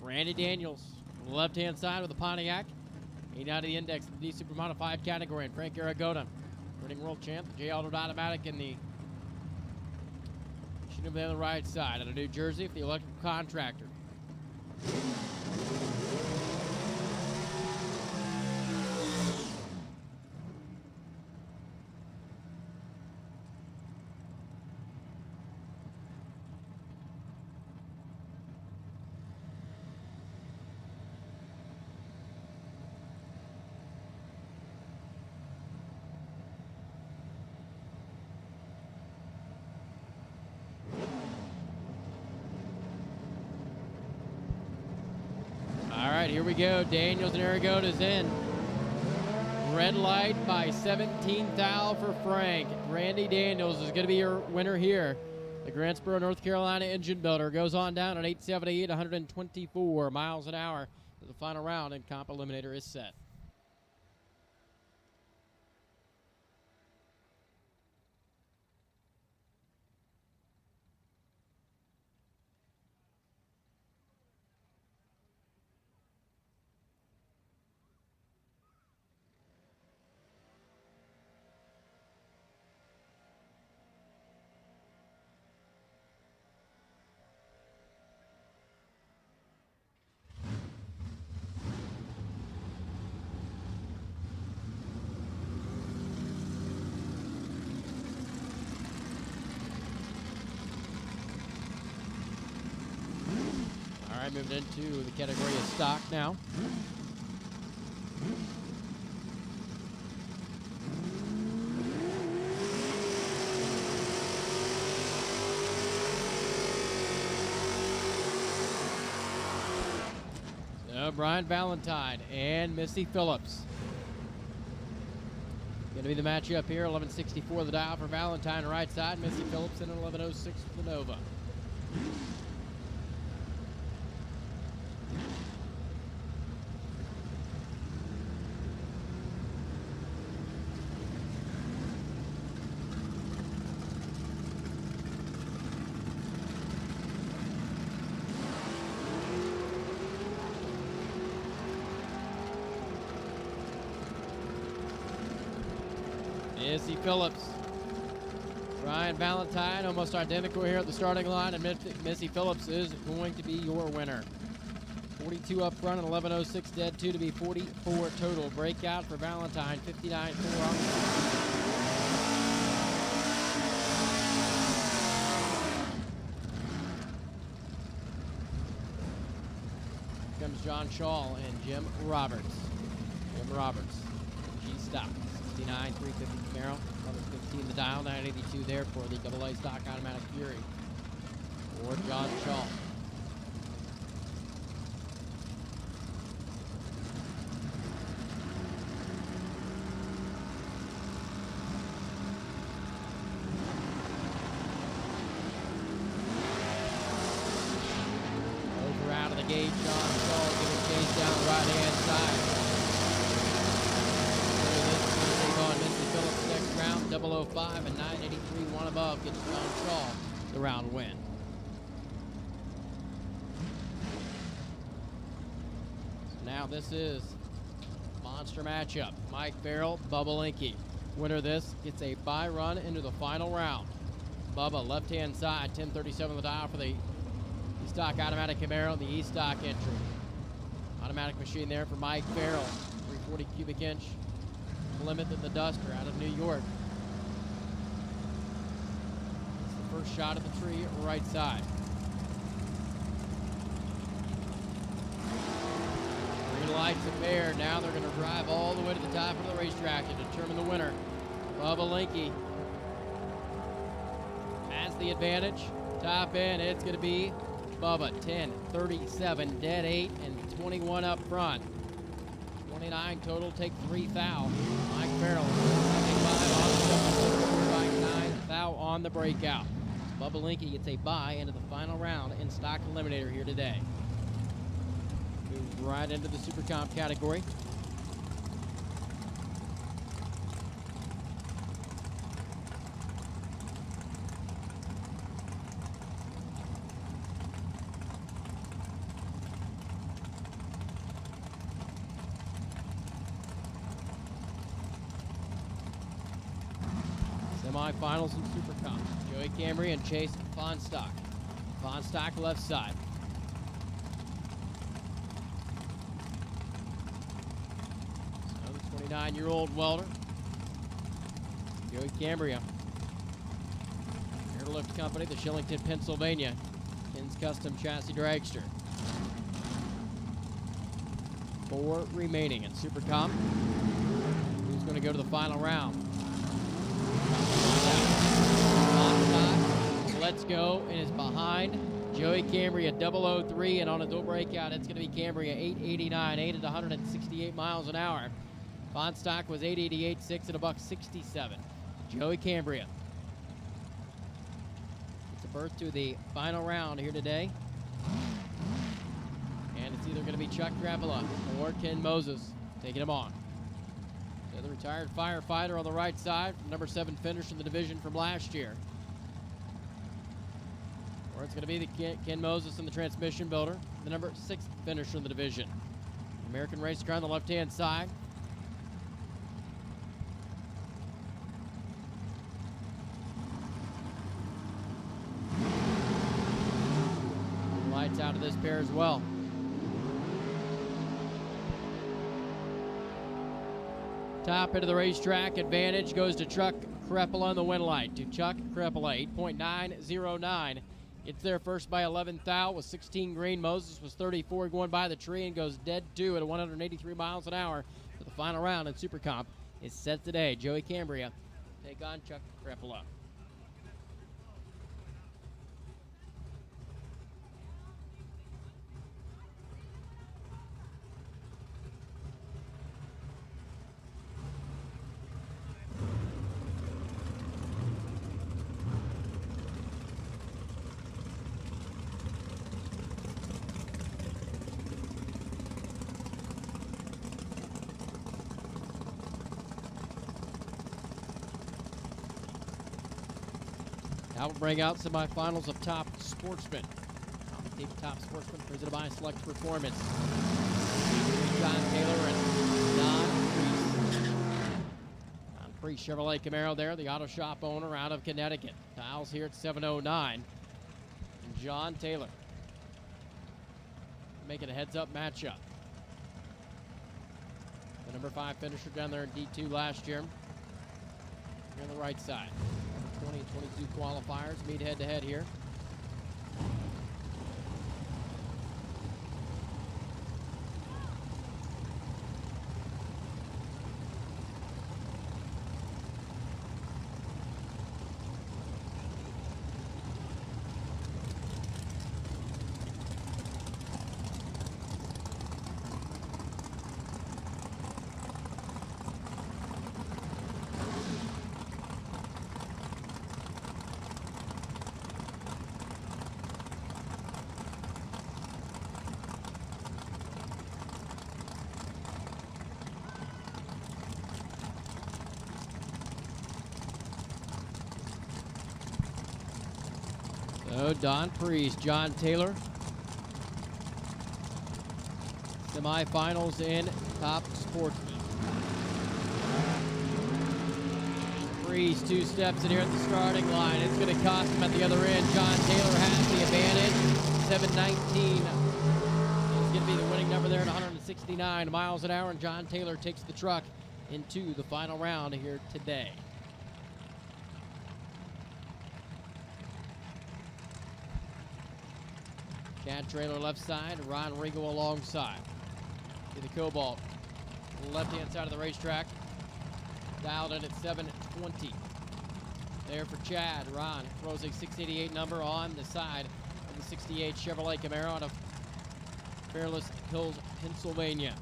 Randy Daniels on the left-hand side with the Pontiac. 890 index in the D Super Modified category. And Frank Aragona, winning world champ, the J Auto Automatic in the shooting over there on the right side. Out of New Jersey for the electrical contractor. All right, here we go. Daniels and Aragona's in. Red light by 17 thou for Frank. Randy Daniels is going to be your winner here. The Grantsboro, North Carolina engine builder goes on down at 878, 124 miles an hour. The final round and comp eliminator is set. right, moving into the category of stock now. So Brian Valentine and Missy Phillips. Going to be the matchup here. 1164 the dial for Valentine, right side. Missy Phillips in 1106 for the Nova. Missy Phillips, Brian Valentine, almost identical here at the starting line, and Missy Phillips is going to be your winner. 42 up front and 1106 dead, 2 to be 44 total. Breakout for Valentine, 59.4 on. Here comes John Shaw and Jim Roberts. Jim Roberts, G stock. 69, 350 Camaro, 1115 the dial, 982 there for the AA stock automatic Fury or John Shaw. Over out of the gate, John Shaw giving chase down the right-hand side. Missy Phillips next round, 005 and 983, one above, gets John Shaw the round win. So now this is monster matchup. Mike Farrell, Bubba Linky. Winner of this gets a bye run into the final round. Bubba, left-hand side, 1037 the dial for the E-Stock automatic Camaro, the E-Stock entry. Automatic machine there for Mike Farrell, 340 cubic inch. Plymouth and the Duster out of New York. It's the first shot of the tree, right side. Green lights are there. Now they're going to drive all the way to the top of the racetrack to determine the winner. Bubba Linky has the advantage. Top end, it's going to be Bubba, 10:37, dead 8, and 21 up front. 29 total, take 3 thou. Mike Farrell, 9 thou on the breakout. Bubba Linky gets a bye into the final round in stock eliminator here today. Moves right into the Super Comp category. Semi-finals in Super Comp. Joey Camry and Chase Fonstock. Fonstock left side. So the 29-year-old welder. Joey Cambria. Airlift Company, the Shillington, Pennsylvania. Ken's Custom Chassis Dragster. 4 remaining in Super Comp. Who's going to go to the final round? Let's go, and is behind Joey Cambria, 003, and on a dual breakout, it's going to be Cambria, 889, 8 at 168 miles an hour. Fonstock was 888, 6 at $167. Joey Cambria. It's a berth to the final round here today. And it's either going to be Chuck Grappola or Ken Moses taking him on. The retired firefighter on the right side, number 7 finish in the division from last year. Or it's going to be the Ken Moses in the transmission builder, the number 6 finisher in the division. American race car on the left-hand side. Lights out of this pair as well. Top end of the racetrack, advantage goes to Chuck Grappola on the win light. To Chuck Grappola, 8.909 Gets there first by 11 thou with 16 green. Moses was 34 going by the tree and goes dead 2 at 183 miles an hour for the final round in Super Comp. Is set today. Joey Cambria take on Chuck Crepola. Now we'll bring out semifinals of Top Sportsman. Top Sportsman presented by Select Performance. John Taylor and Don Priest. Don Priest Chevrolet Camaro there, the auto shop owner out of Connecticut. Kyle's here at 709. And John Taylor making a heads-up matchup. The number 5 finisher down there in D2 last year. Here on the right side. 20 and 22 qualifiers meet head-to-head here. So Don Priest, John Taylor. Semifinals in Top Sportsman. Priest 2 steps in here at the starting line. It's going to cost him at the other end. John Taylor has the advantage. 719 is going to be the winning number there at 169 miles an hour. And John Taylor takes the truck into the final round here today. Chad Trailer left side, Ron Regal alongside. To the Cobalt. Left-hand side of the racetrack. Dialed in at 720. There for Chad. Ron throws a 688 number on the side of the 68 Chevrolet Camaro out of Fairless Hills, Pennsylvania.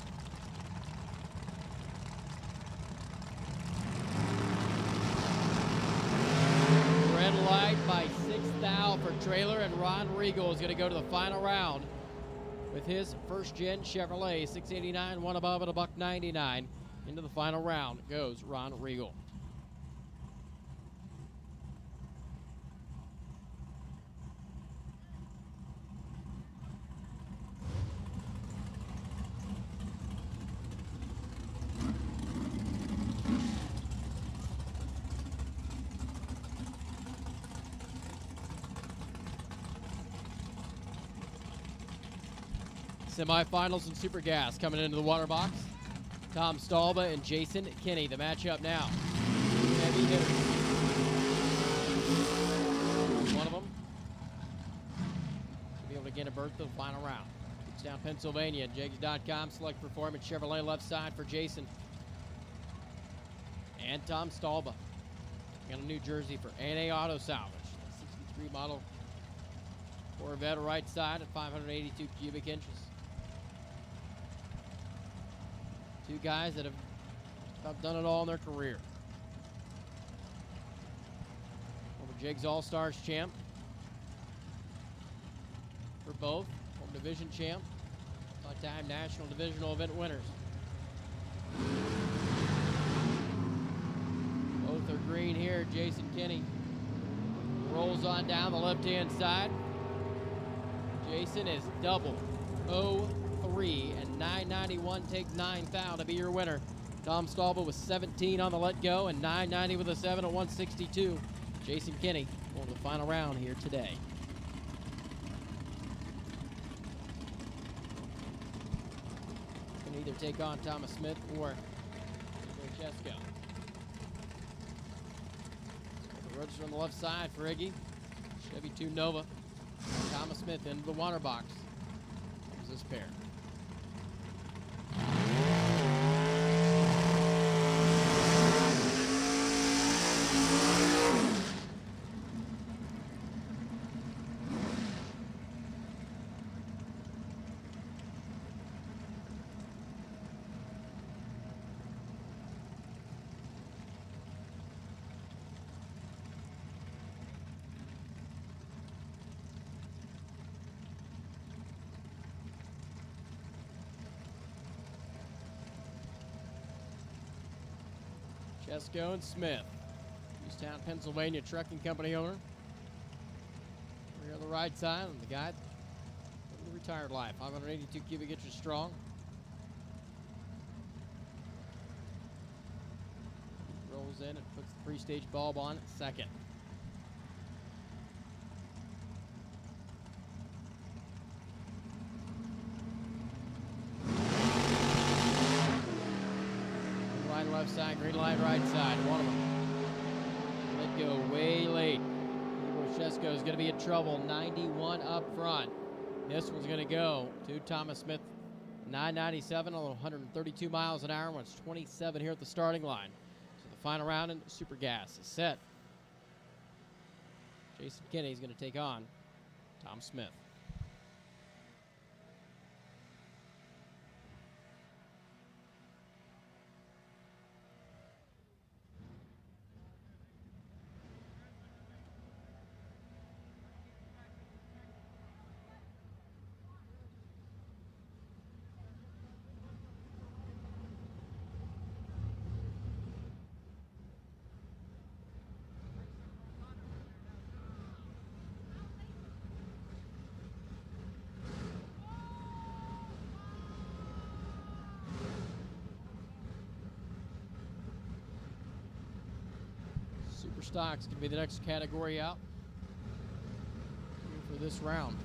Red light by 6 thou for Trailer, and Ron Regal is going to go to the final round with his first-gen Chevrolet 689, one above at a $1.99. Into the final round goes Ron Regal. Semifinals in Super Gas coming into the water box. Tom Stalba and Jason Kinney. The matchup now. Heavy hitters. One of them should be able to get a berth to the final round. It's down Pennsylvania. Jegs.com. Select Performance Chevrolet left side for Jason and Tom Stalba. Got a New Jersey for NA Auto Salvage. 63 model Corvette right side at 582 cubic inches. Two guys that have about done it all in their career. Former Jigs All-Stars champ for both. Home division champ. Five-time national divisional event winners. Both are green here. Jason Kinney rolls on down the left-hand side. Jason is double 0-3 and 991 take 9 thou to be your winner. Tom Stalba with 17 on the let go and 990 with a 7 at 162. Jason Kinney going to the final round here today. Can either take on Thomas Smith or Francesco. The roadster on the left side for Iggy. Chevy 2 Nova. Thomas Smith into the water box. Comes this pair. Chesko and Smith, Easttown, Pennsylvania trucking company owner. We're here on the right side, and the guy living the retired life, 582 cubic inches strong. Rolls in and puts the pre-stage bulb on at second. Left side, green light right side. One of them let go way late. Chesko is going to be in trouble. 91 up front. This one's going to go to Thomas Smith. 997 on 132 miles an hour. Runs 27 here at the starting line. So the final round in Super Gas is set. Jason Kinney is going to take on Tom Smith. Super Stock's going to be the next category out for this round.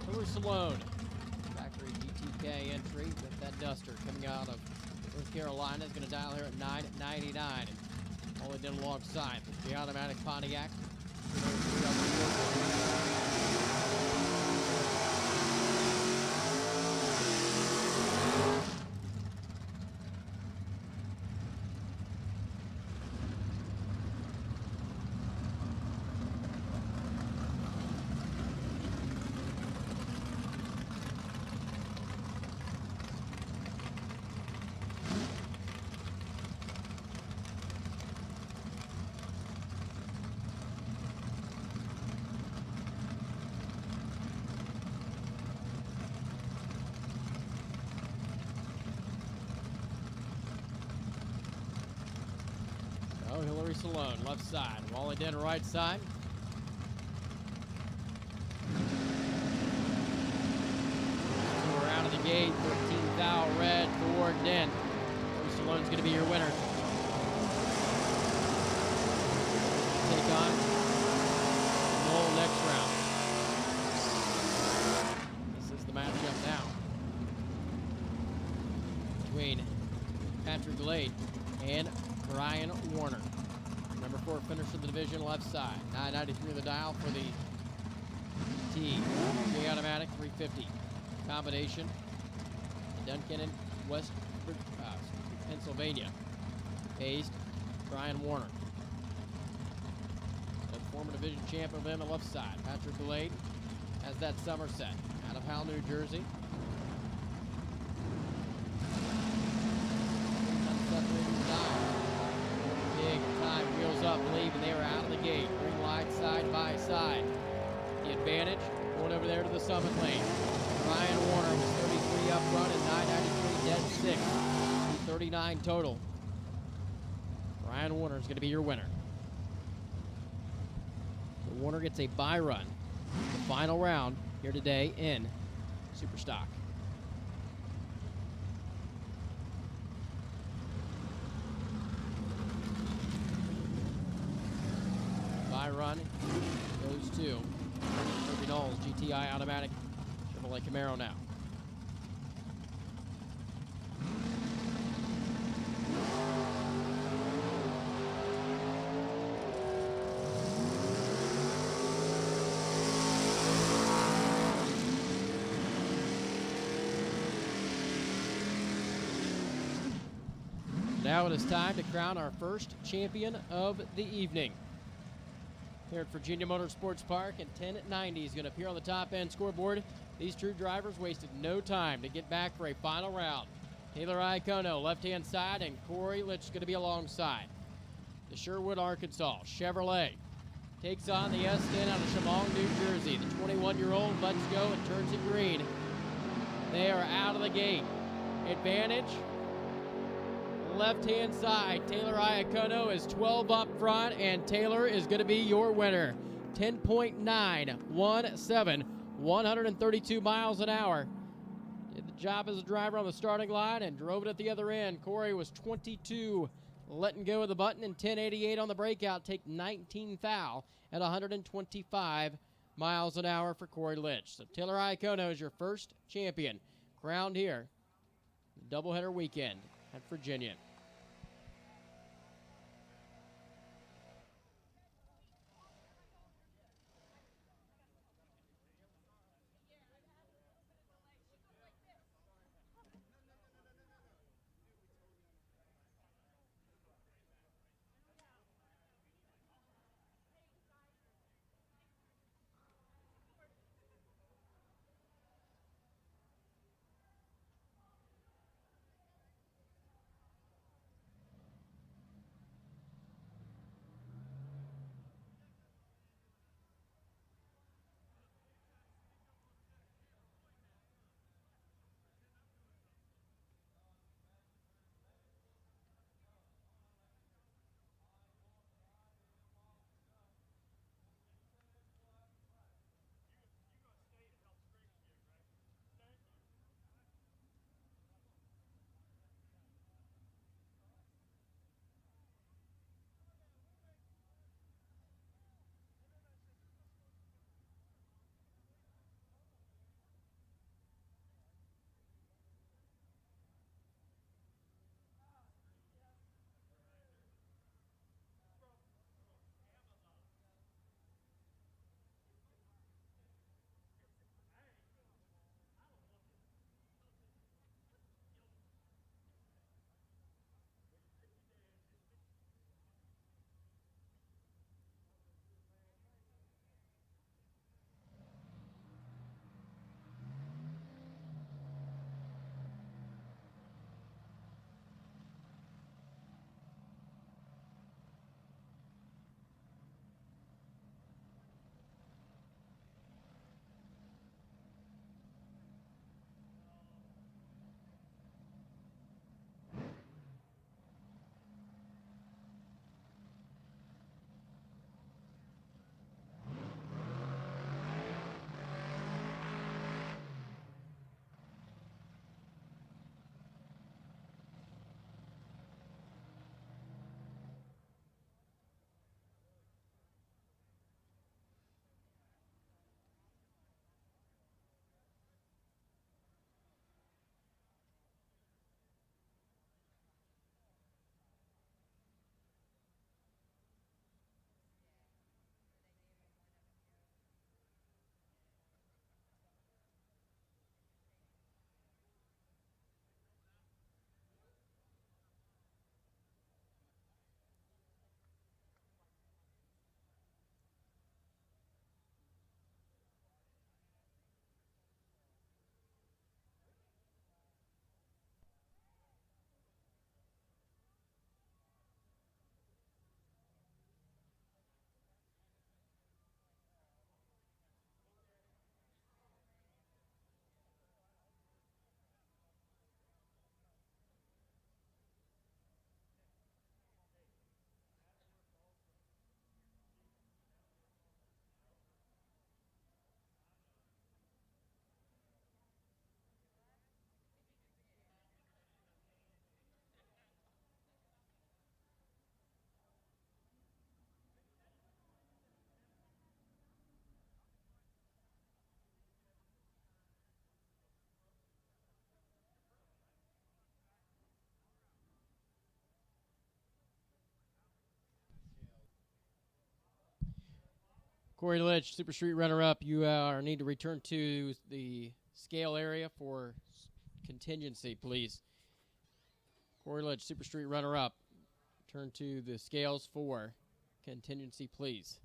Hillary Salone, factory GTK entry with that Duster coming out of North Carolina, is going to dial here at 9.99. All they did alongside the automatic Pontiac. Hillary Salone, left side. Wally Den, right side. So we're out of the gate. 13 thou red for Den. Hillary Salone's going to be your winner. Take on Noel next round. This is the matchup now between Patrick Glade and Brian Warner. Number 4 finisher of the division, left side. 993 the dial for the T. Automatic 350 combination. Duncan in West Pennsylvania. Paced Brian Warner. The former division champion on the left side. Patrick Glade has that Somerset out of Howell, New Jersey. Big time, wheels up, leave, and they were out of the gate. Green light side by side. The advantage going over there to the summit lane. Brian Warner was 33 up front and 993 dead 6. 239 total. Brian Warner is going to be your winner. So Warner gets a bye run. The final round here today in Super Stock. Run goes to Kirby Knowles GTI automatic Chevrolet Camaro now. Now it is time to crown our first champion of the evening. Here at Virginia Motorsports Park, and 10:90 is going to appear on the top end scoreboard. These true drivers wasted no time to get back for a final round. Taylor Iacono, left-hand side, and Corey Litch is going to be alongside. The Sherwood, Arkansas Chevrolet takes on the S10 out of Chemung, New Jersey. The 21-year-old lets go and turns it green. They are out of the gate. Advantage, left-hand side. Taylor Iacono is 12 up front, and Taylor is going to be your winner. 10.917, 132 miles an hour. Did the job as a driver on the starting line and drove it at the other end. Corey was 22, letting go of the button, and 10.88 on the breakout. Take 19 thou at 125 miles an hour for Corey Litch. So Taylor Iacono is your first champion, crowned here, doubleheader weekend at Virginia. Corey Litch, Super Street runner-up, you need to return to the scale area for contingency, please. Corey Litch, Super Street runner-up. Turn to the scales for contingency, please.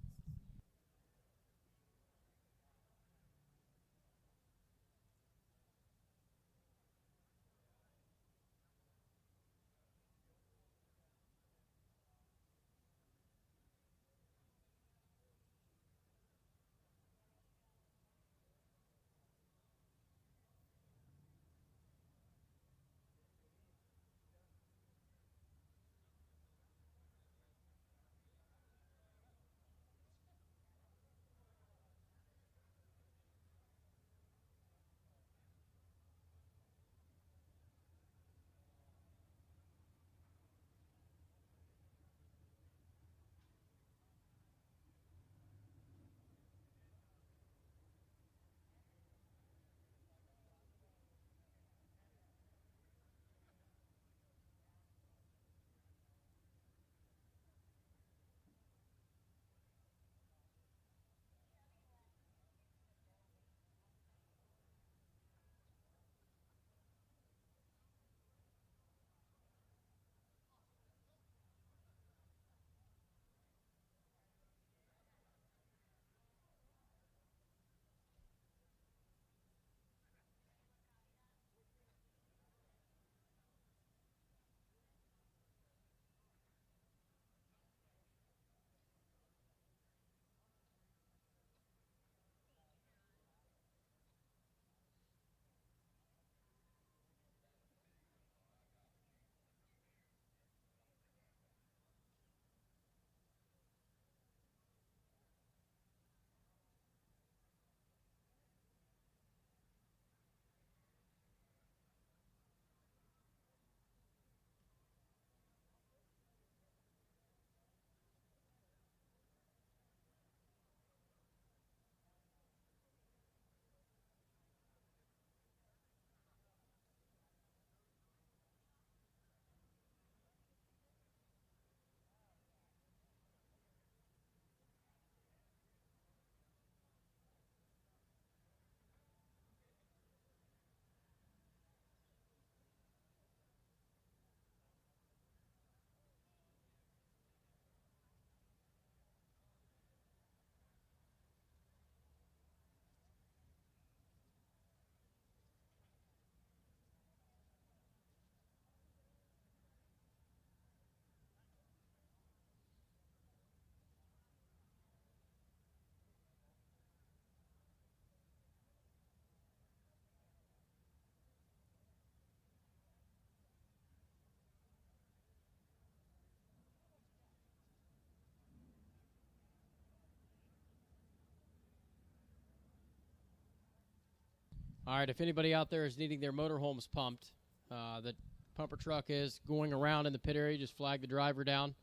All right, if anybody out there is needing their motorhomes pumped, the pumper truck is going around in the pit area. Just flag the driver down,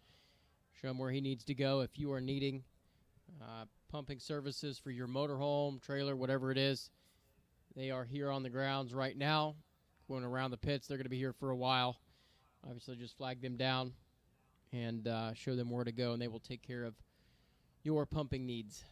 show him where he needs to go. If you are needing pumping services for your motorhome, trailer, whatever it is, they are here on the grounds right now, going around the pits. They're going to be here for a while. Obviously, just flag them down and show them where to go, and they will take care of your pumping needs.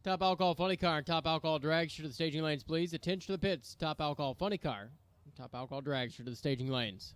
Top alcohol funny car and top alcohol dragster to the staging lanes, please. Attention to the pits. Top alcohol funny car and top alcohol dragster to the staging lanes.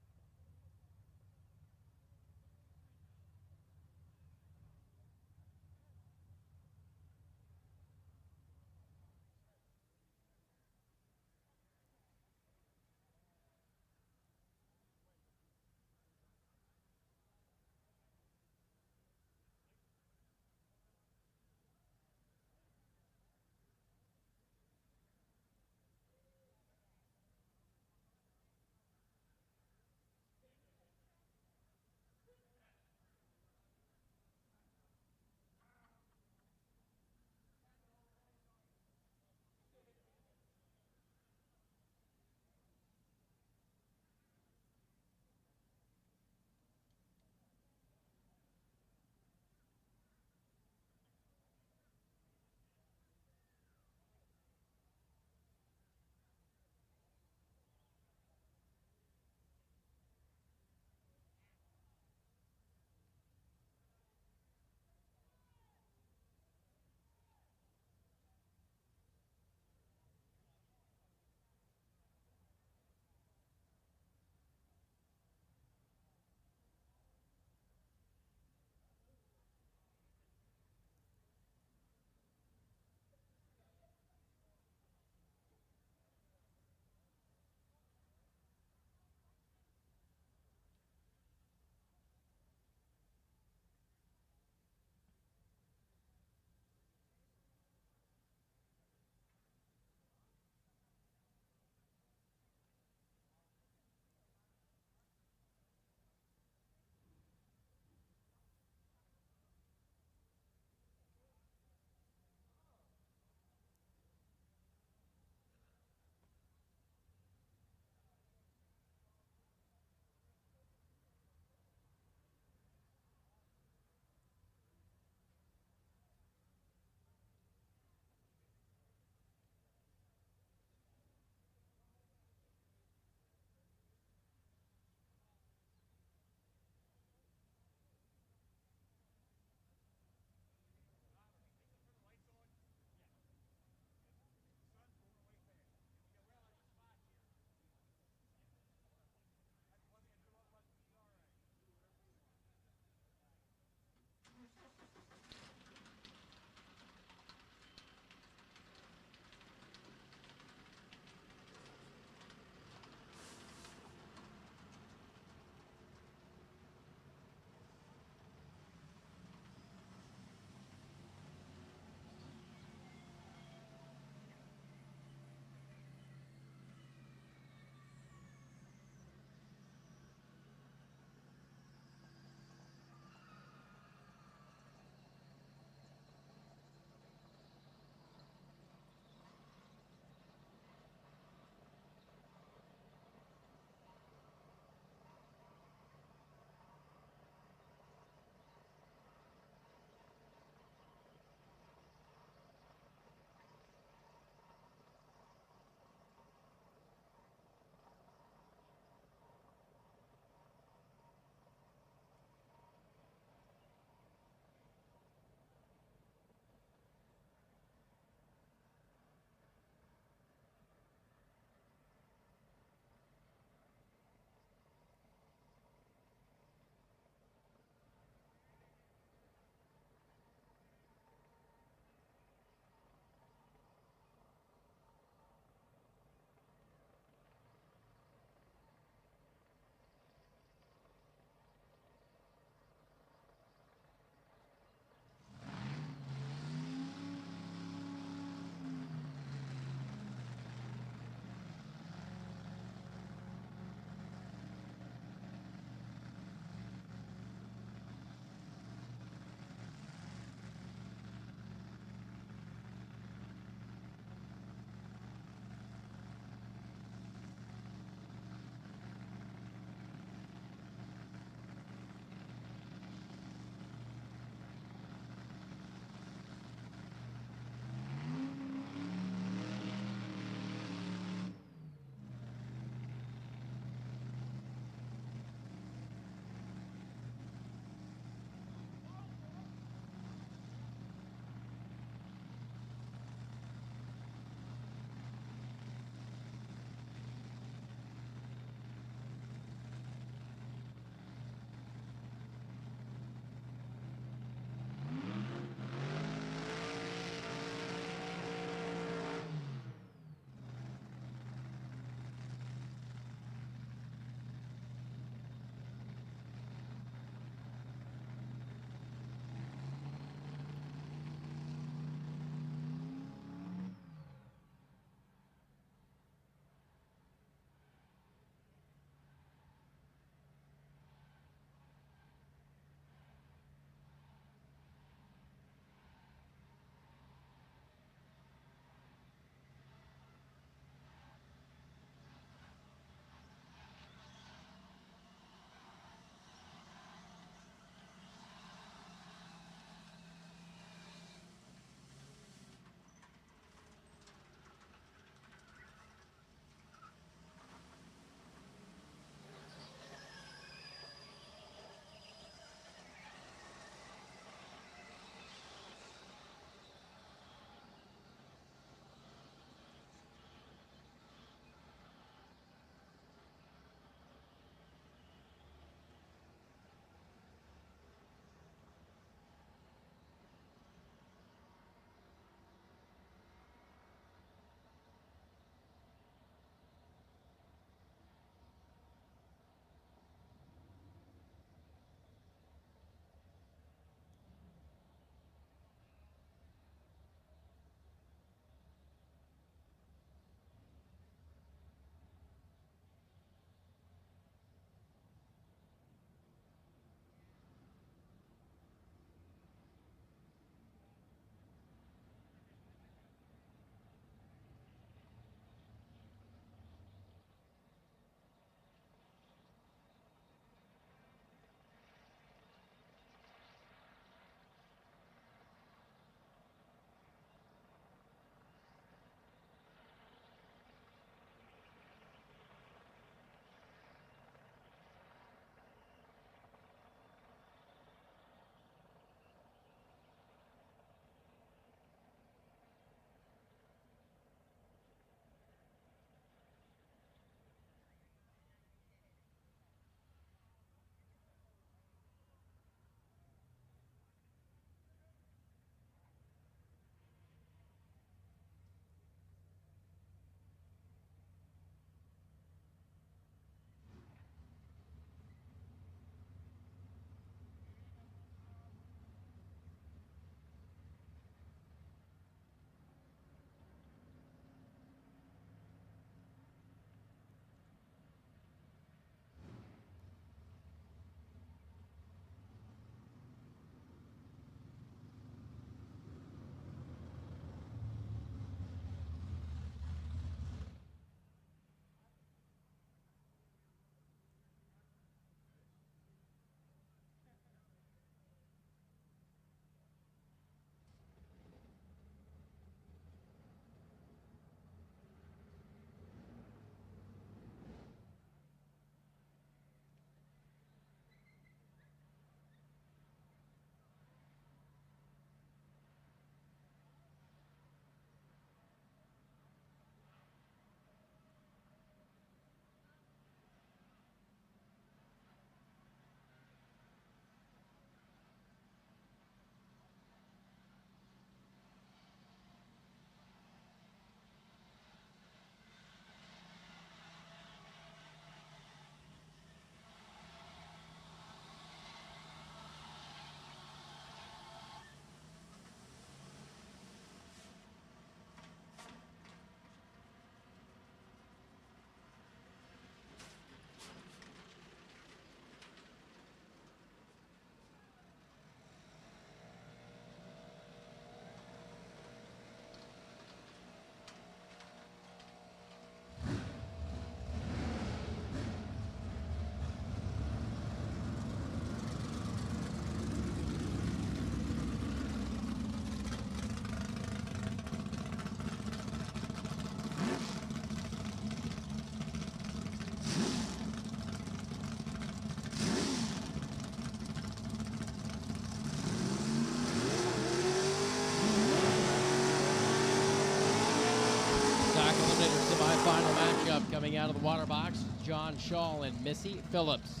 up coming out of the water box. John Shaw and Missy Phillips.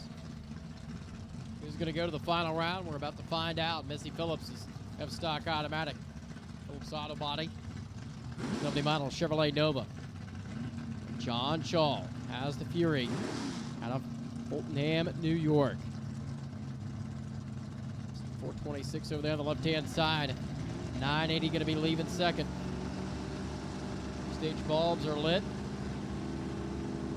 Who's going to go to the final round? We're about to find out. Missy Phillips is F-stock automatic. Phillips auto body. Company model Chevrolet Nova. John Shaw has the Fury out of Fultonham, New York. 426 over there on the left-hand side. 980 going to be leaving second. Stage bulbs are lit.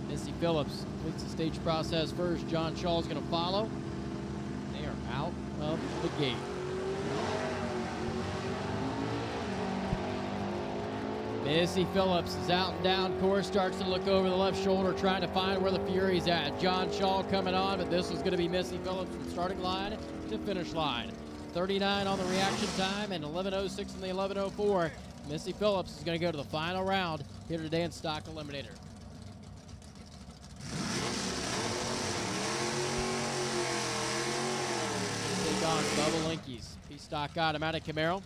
Missy Phillips completes the stage process first. John Shaw is going to follow. They are out of the gate. Missy Phillips is out and down course, starts to look over the left shoulder, trying to find where the Fury's at. John Shaw coming on, but this is going to be Missy Phillips from starting line to finish line. 39 on the reaction time and 11:06 in the 11:04. Missy Phillips is going to go to the final round here today in Stock Eliminator. Take on Bubba Linky's P-Stock automatic Camaro.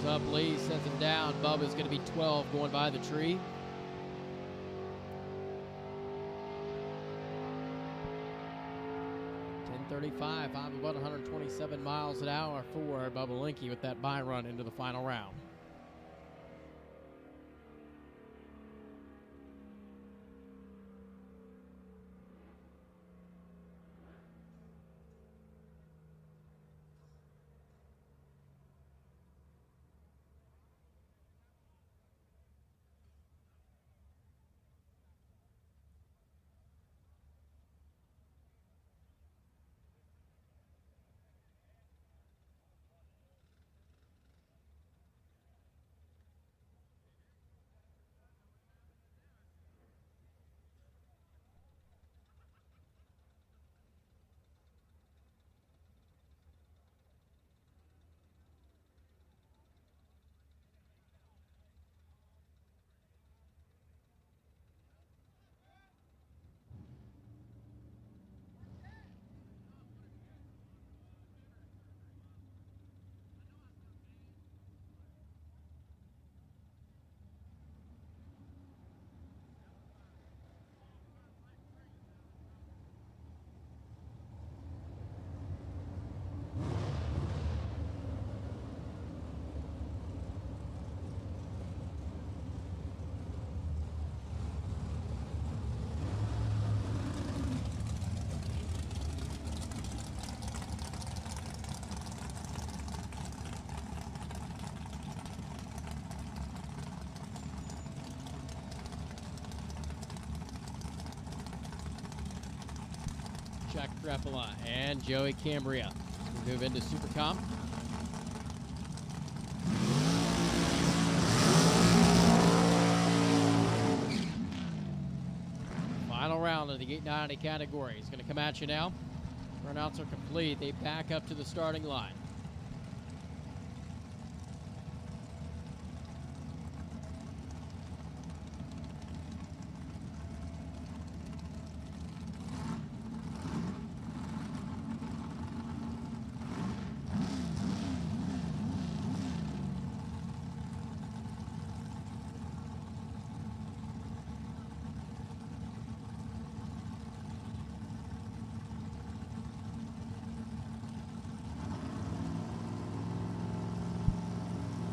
Up, Lee sends him down. Bubba's going to be 12 going by the tree. .10:35, 5 about 127 miles an hour for Bubba Linky with that by run into the final round. Chuck Crepola and Joey Cambria move into Super Comp. Final round of the 890 category is going to come at you now. Burnouts are complete. They back up to the starting line.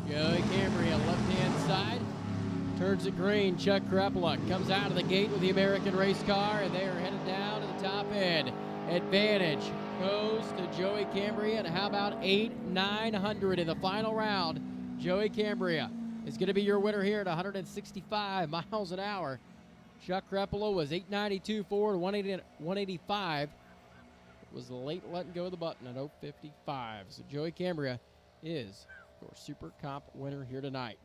Joey Cambria, left-hand side, turns it green. Chuck Crepola comes out of the gate with the American race car, and they are headed down to the top end. Advantage goes to Joey Cambria, and how about 8,900 in the final round? Joey Cambria is going to be your winner here at 165 miles an hour. Chuck Crepola was 892 forward, 185. It was late letting go of the button at 055. So Joey Cambria is your Super Comp winner here tonight.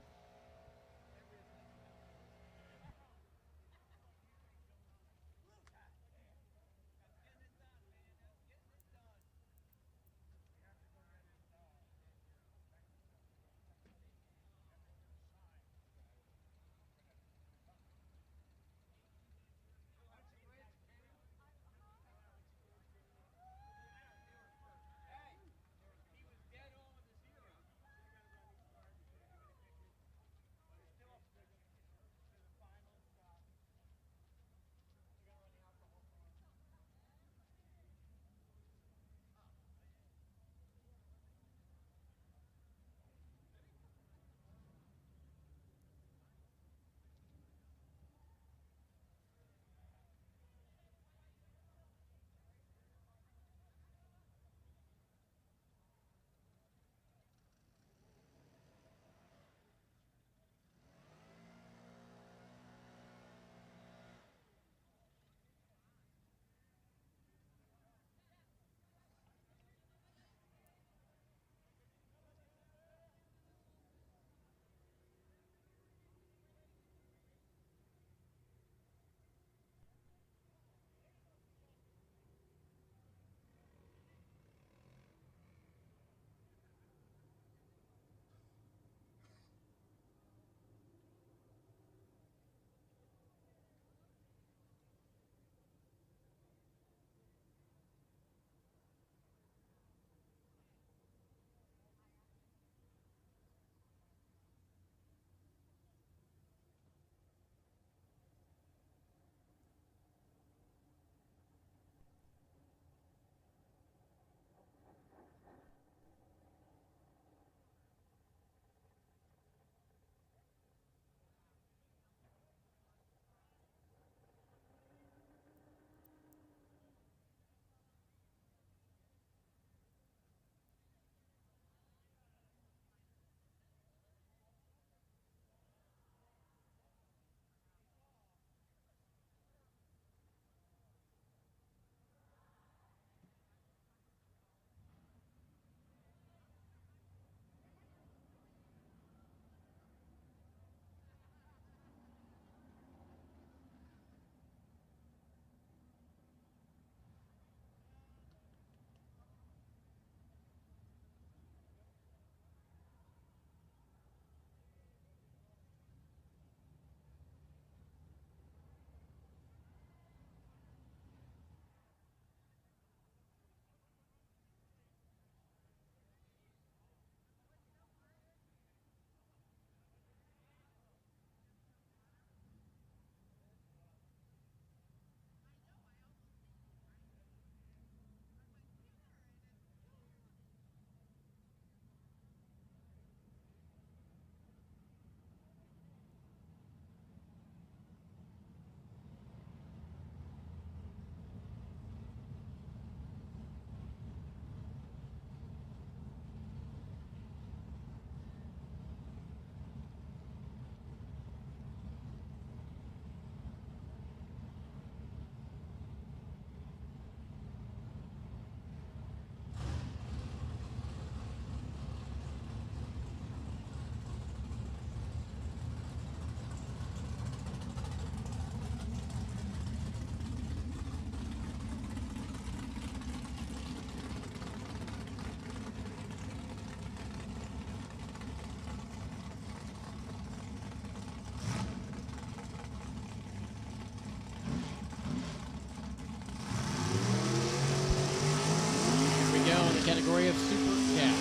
of Super Gas.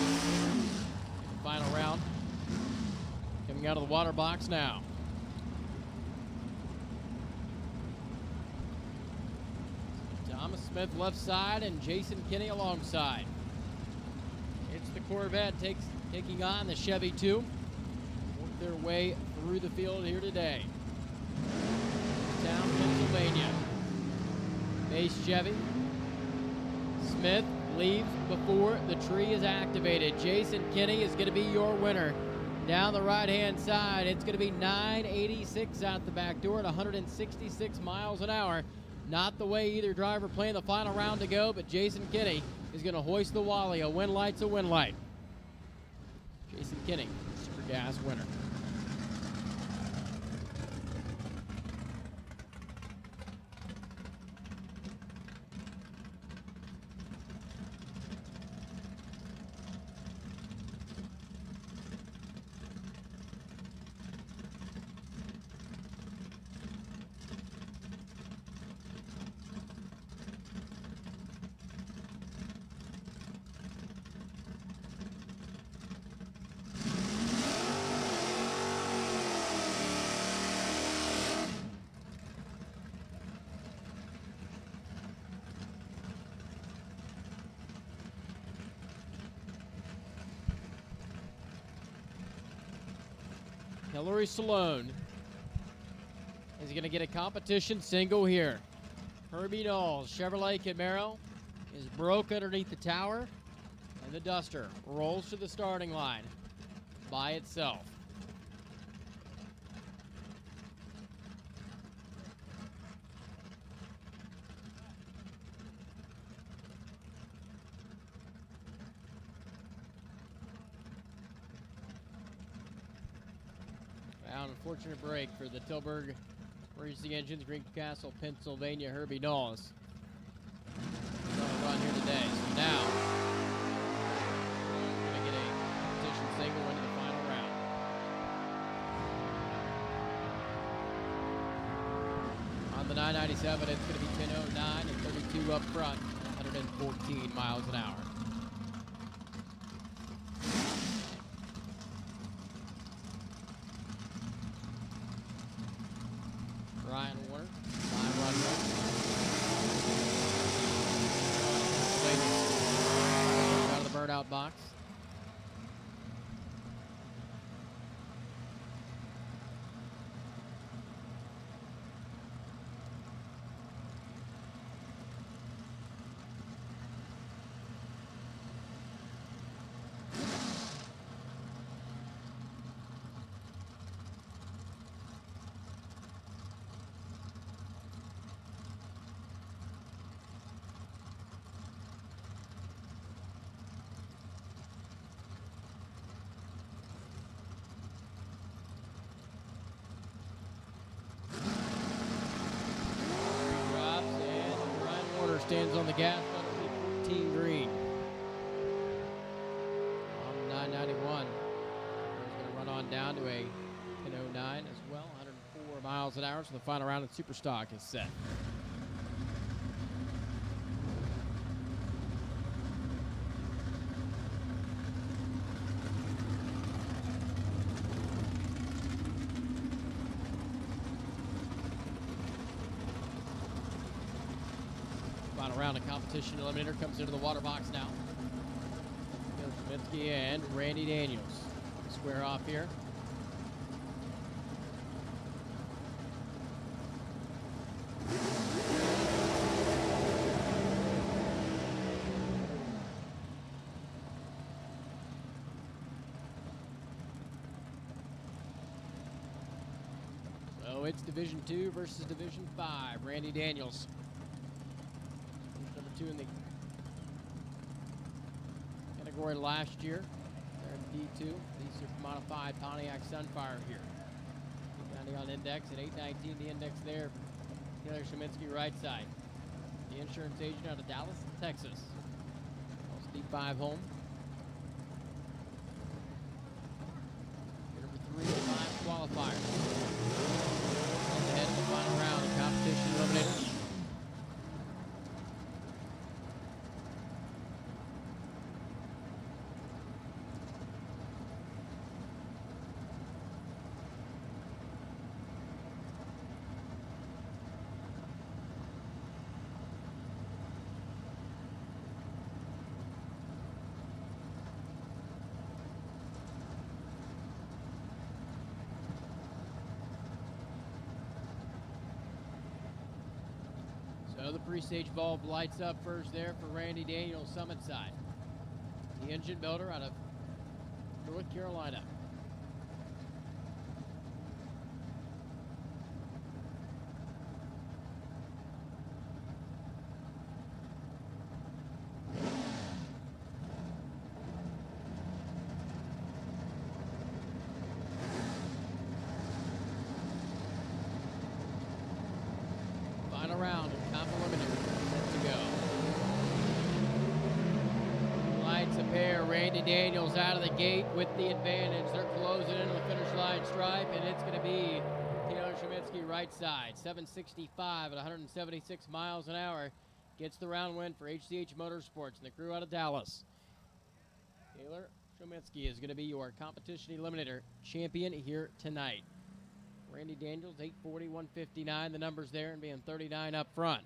Final round. Coming out of the water box now. Thomas Smith left side and Jason Kinney alongside. It's the Corvette taking on the Chevy 2. Work their way through the field here today. Town, Pennsylvania. Base Chevy. Smith leaves before the tree is activated. Jason Kinney is going to be your winner. Down the right-hand side, it's going to be 986 out the back door at 166 miles an hour. Not the way either driver playing the final round to go, but Jason Kinney is going to hoist the Wally. A win light's a win light. Jason Kinney, Super Gas winner. Hillary Salone is going to get a competition single here. Herbie Knowles, Chevrolet Camaro, is broke underneath the tower, and the Duster rolls to the starting line by itself. Unfortunate break for the Tilburg Racing Engines, Greencastle, Pennsylvania, Herbie Knowles. He's on a run here today. So now, we're going to get a competition single into the final round. On the 997, it's going to be 10:09 and 32 up front, 114 miles an hour. Ryan Warner, live run out of the burnout box. Stands on the gas, 14 green. On the 991, he's going to run on down to a 10:09 as well, 104 miles an hour. So the final round of Super Stock is set. Final round of competition eliminator comes into the water box now. Kaminsky and Randy Daniels square off here. So it's Division 2 versus Division 5. Randy Daniels, number 2 in the category last year. They're in D2. These are modified Pontiac Sunfire here. 890 on index and 819 the index there. Taylor Sheminsky right side. The insurance agent out of Dallas, Texas. Also D5 home. Number 3 and 5 qualifiers. Head to the final round of competition eliminator. three-stage bulb lights up first there for Randy Daniels, Summit side. The engine builder out of North Carolina. Final round of top preliminary set to go. Lights a pair. Randy Daniels out of the gate with the advantage. They're closing into the finish line stripe, and it's going to be Taylor Sheminsky right side. 765 at 176 miles an hour. Gets the round win for HCH Motorsports and the crew out of Dallas. Taylor Sheminsky is going to be your competition eliminator champion here tonight. Randy Daniels, 840, 159, the numbers there, and being 39 up front.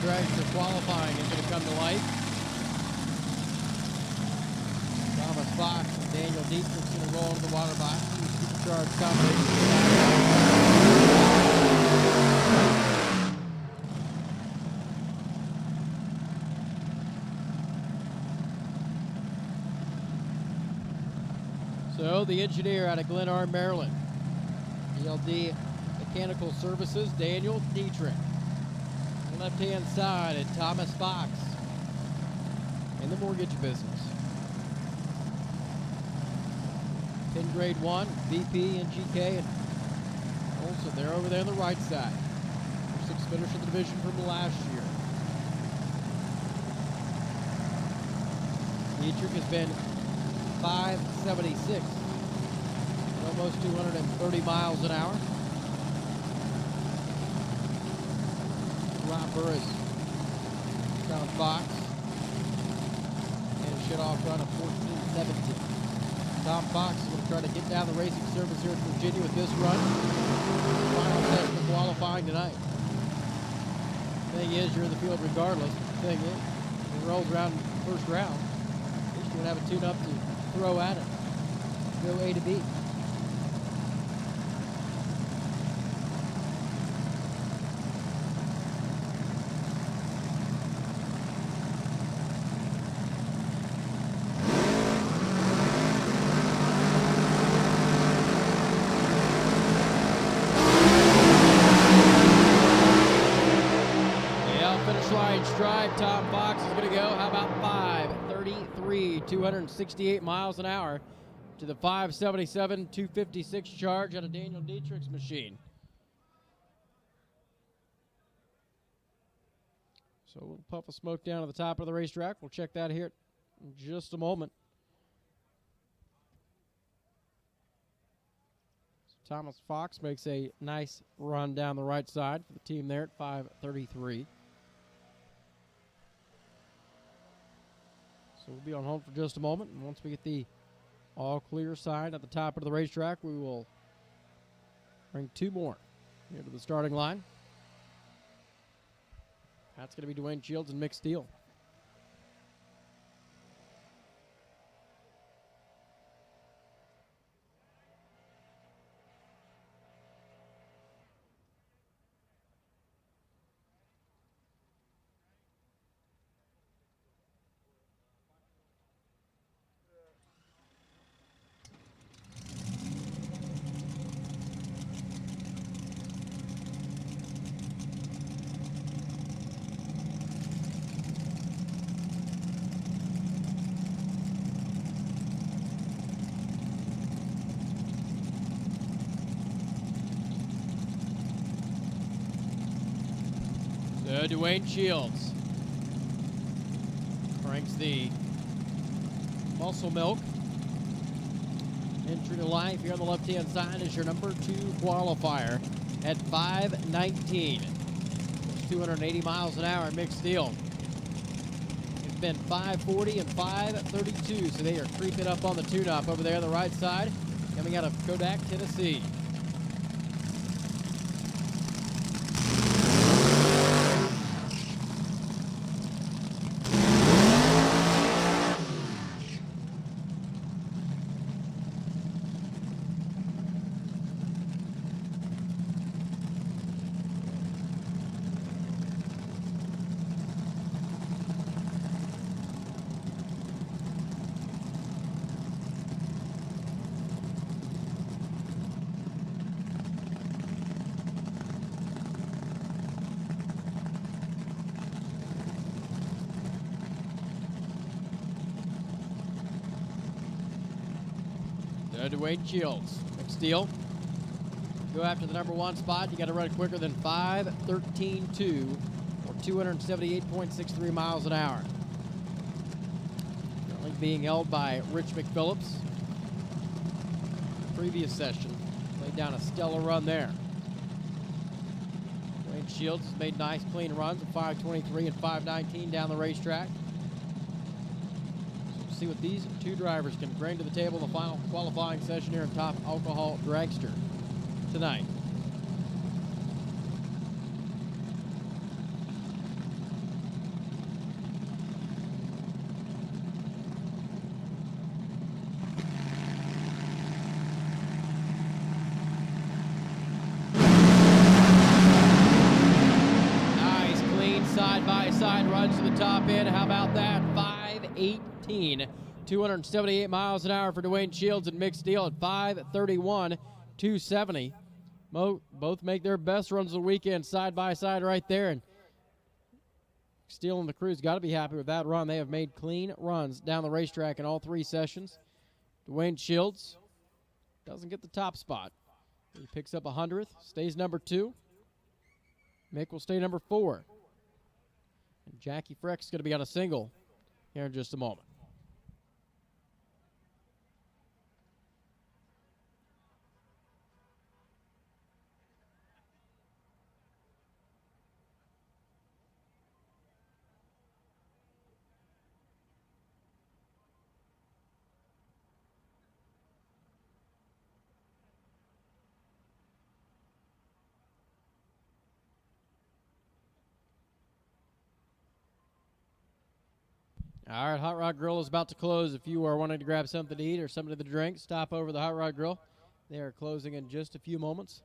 dragster qualifying is going to come to life. Thomas Fox and Daniel Dietrich's going to roll into the water box. Supercharged combination. So the engineer out of Glen Arm, Maryland, ELD Mechanical Services, Daniel Dietrich. On the left-hand side, and Thomas Fox in the mortgage business. Pin grade 1, VP and GK, and Olson, they're over there on the right side. Sixth finish in the division from last year. Dietrich has been 576, almost 230 miles an hour. Rob Burris found Fox and a shut-off run of 14:17. Tom Fox is going to try to get down the racing surface here in Virginia with this run. Final session of qualifying tonight. Thing is, you're in the field regardless. Thing is, when it rolls around in the first round, at least you're going to have a tune-up to throw at it. Go A to B. Stride, Tom Fox is going to go. How about 5:33, 268 miles an hour to the 5:77, 256 charge out of Daniel Dietrich's machine. So a little puff of smoke down at the top of the racetrack. We'll check that here in just a moment. So Thomas Fox makes a nice run down the right side for the team there at 5:33. So we'll be on hold for just a moment, and once we get the all-clear sign at the top of the racetrack, we will bring two more here to the starting line. That's going to be Dwayne Shields and Mick Steele. Dwayne Shields cranks the muscle milk. Entry to life here on the left-hand side is your number 2 qualifier at 5:19. 280 miles an hour, Mick Steele. It's been 5:40 and 5:32, so they are creeping up on the tune-up over there on the right side, coming out of Kodak, Tennessee. Dwayne Shields. Mick Steele. Go after the number 1 spot. You got to run quicker than 5:13.2 or 278.63 miles an hour. Currently being held by Rich McPhillips. Previous session laid down a stellar run there. Dwayne Shields has made nice clean runs of 5:23 and 5:19 down the racetrack. See what these two drivers can bring to the table in the final qualifying session here in Top Alcohol Dragster tonight. 10:18. 278 miles an hour for Dwayne Shields and Mick Steele at 5:31, 270. Both make their best runs of the weekend side by side right there. And Steele and the crew's got to be happy with that run. They have made clean runs down the racetrack in all 3 sessions. Dwayne Shields doesn't get the top spot. He picks up 100th, stays number 2. Mick will stay number 4. And Jackie Freck's going to be on a single here in just a moment. All right, Hot Rod Grill is about to close. If you are wanting to grab something to eat or something to drink, stop over the Hot Rod Grill. They are closing in just a few moments.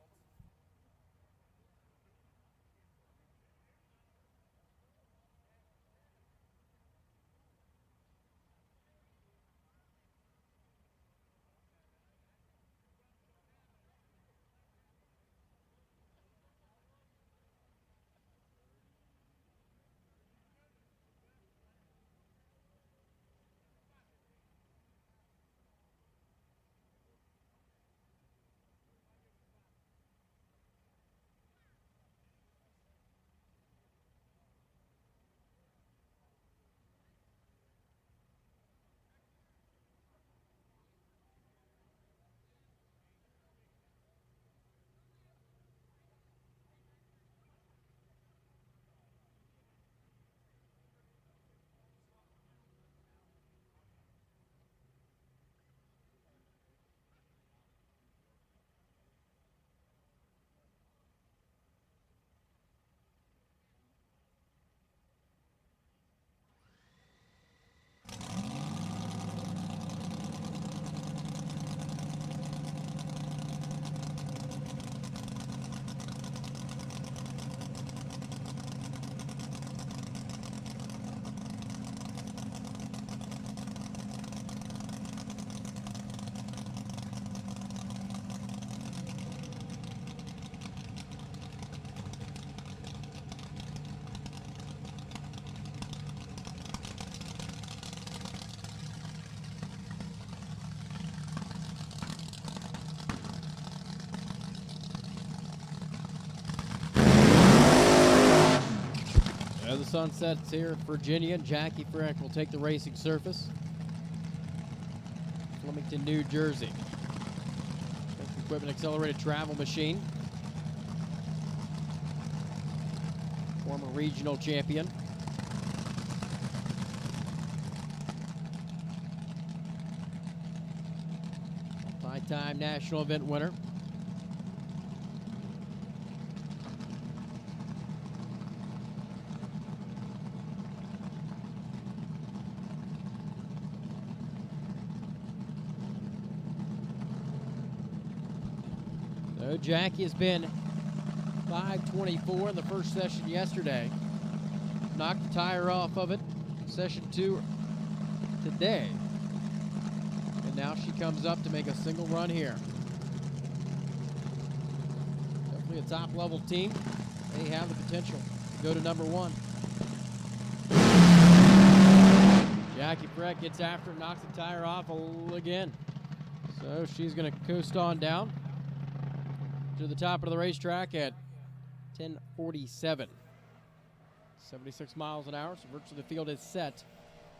The sun sets here at Virginia, and Jackie Freck will take the racing surface. Flemington, New Jersey. Equipment accelerated travel machine. Former regional champion. Multi-time national event winner. So Jackie has been 5:24 in the first session yesterday. Knocked the tire off of it. Session 2 today. And now she comes up to make a single run here. Definitely a top-level team. They have the potential to go to number 1. Jackie Freck gets after him, knocks the tire off again. So she's going to coast on down to the top of the racetrack at 10:47. 76 miles an hour, so virtually the field is set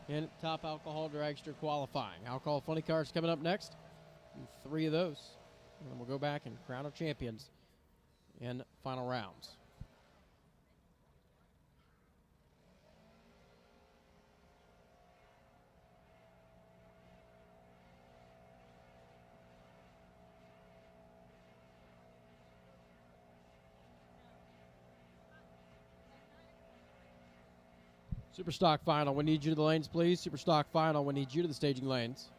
in top alcohol dragster qualifying. Alcohol funny cars coming up next. 3 of those. And then we'll go back and crown our champions in final rounds. Super Stock Final, we need you to the lanes, please. Super Stock Final, we need you to the staging lanes.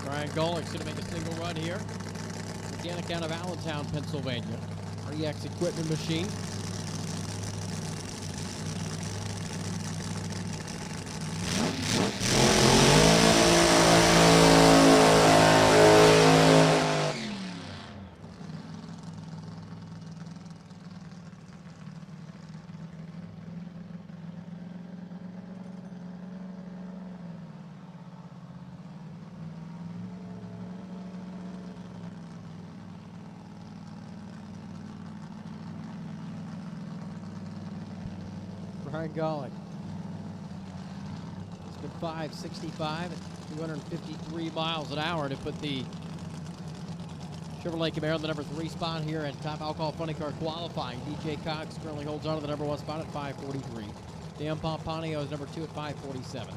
Brian Golick's going to make a single run here. Mechanic out of Allentown, Pennsylvania. REX Equipment Machine. Brian Golick. It's been 565 at 253 miles an hour to put the Chevrolet Camaro in the number 3 spot here at Top Alcohol Funny Car qualifying. DJ Cox currently holds on to the number 1 spot at 543. Dan Pomponio is number 2 at 547.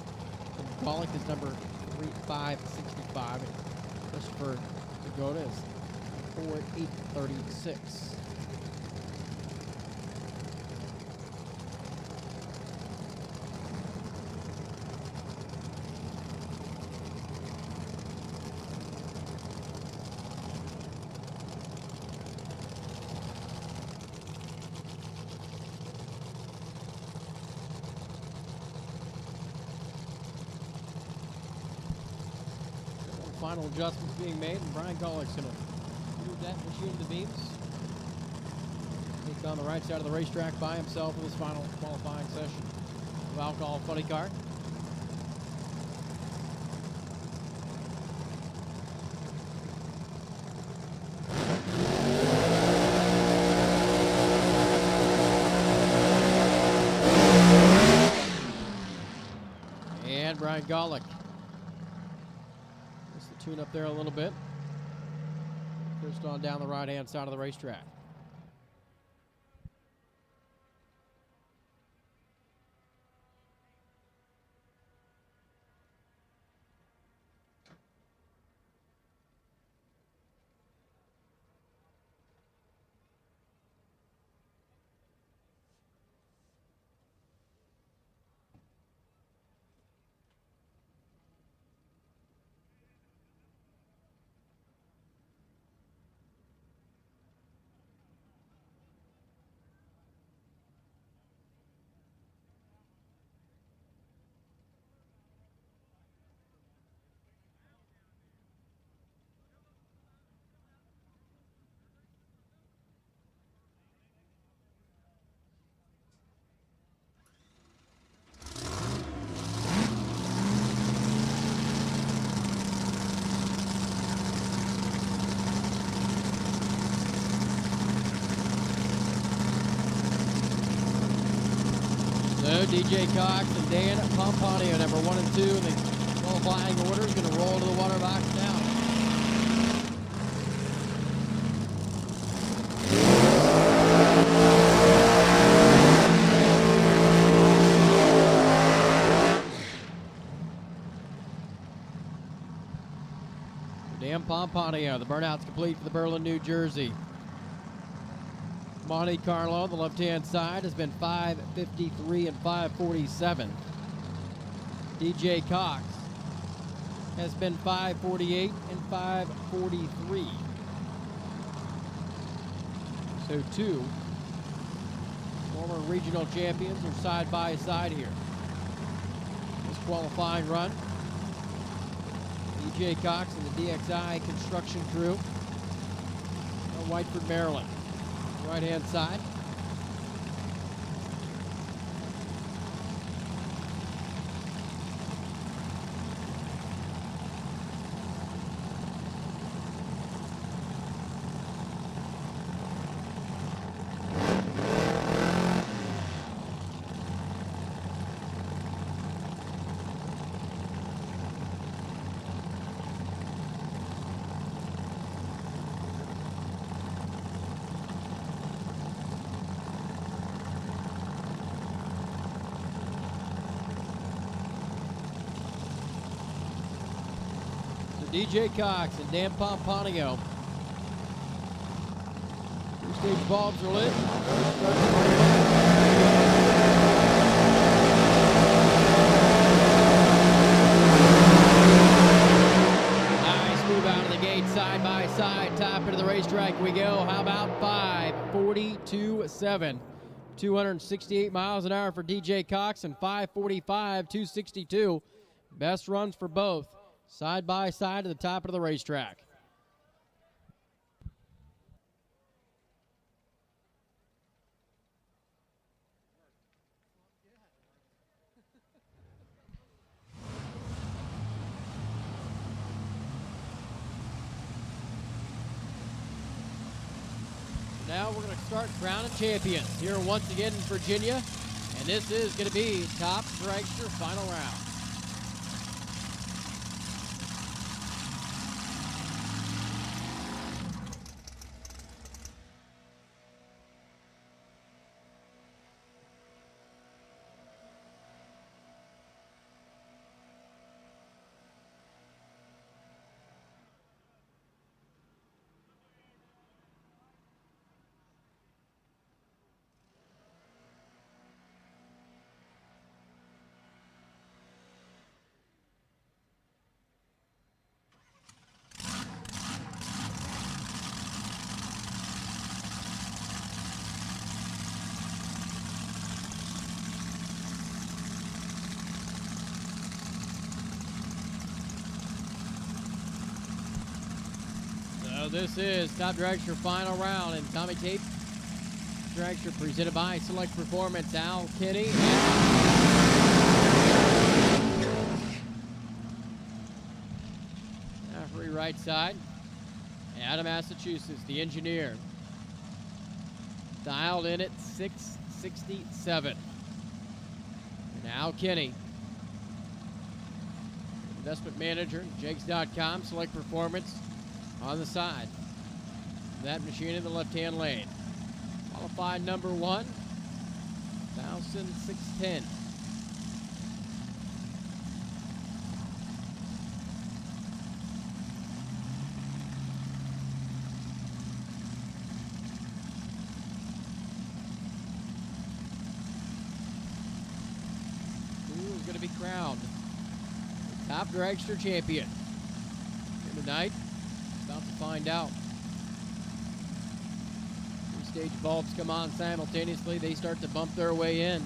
And Golick is number 3 at 565. And Christopher Pagoda is 4 at 836. Final adjustments being made, and Brian Golick's going to move that machine to the beams. He's on the right side of the racetrack by himself in this final qualifying session of Alcohol Funny Car. And Brian Golick. Tune up there a little bit. First on down the right-hand side of the racetrack. So DJ Cox and Dan Pomponio, number 1 and 2 in the qualifying order, is going to roll to the water box now. Dan Pomponio, the burnout's complete for the Berlin, New Jersey. Monte Carlo on the left-hand side has been 5:53 and 5:47. DJ Cox has been 5:48 and 5:43. So 2 former regional champions are side by side here. This qualifying run. DJ Cox and the DXI construction crew of Whiteford, Maryland. Right-hand side. DJ Cox and Dan Pomponio. 2-stage bulbs are lit. 8 side by side, top into the racetrack we go. How about 5:42.7? 268 miles an hour for DJ Cox and 5:45, 262. Best runs for both, side by side to the top of the racetrack. Now we're going to start crowning champions here once again in Virginia. And this is going to be top dragster final round. So this is Top Dragster final round, and Tommy Tape Dragster presented by Select Performance, Al Kinney. Now free right side, out of Massachusetts, the engineer. Dialed in at 667. And Al Kinney, investment manager, Jakes.com, Select Performance on the side. That machine in the left-hand lane. Qualified number 1, 1,610. Who is going to be crowned the top dragster champion here tonight? About to find out. Three-stage bulbs come on simultaneously. They start to bump their way in.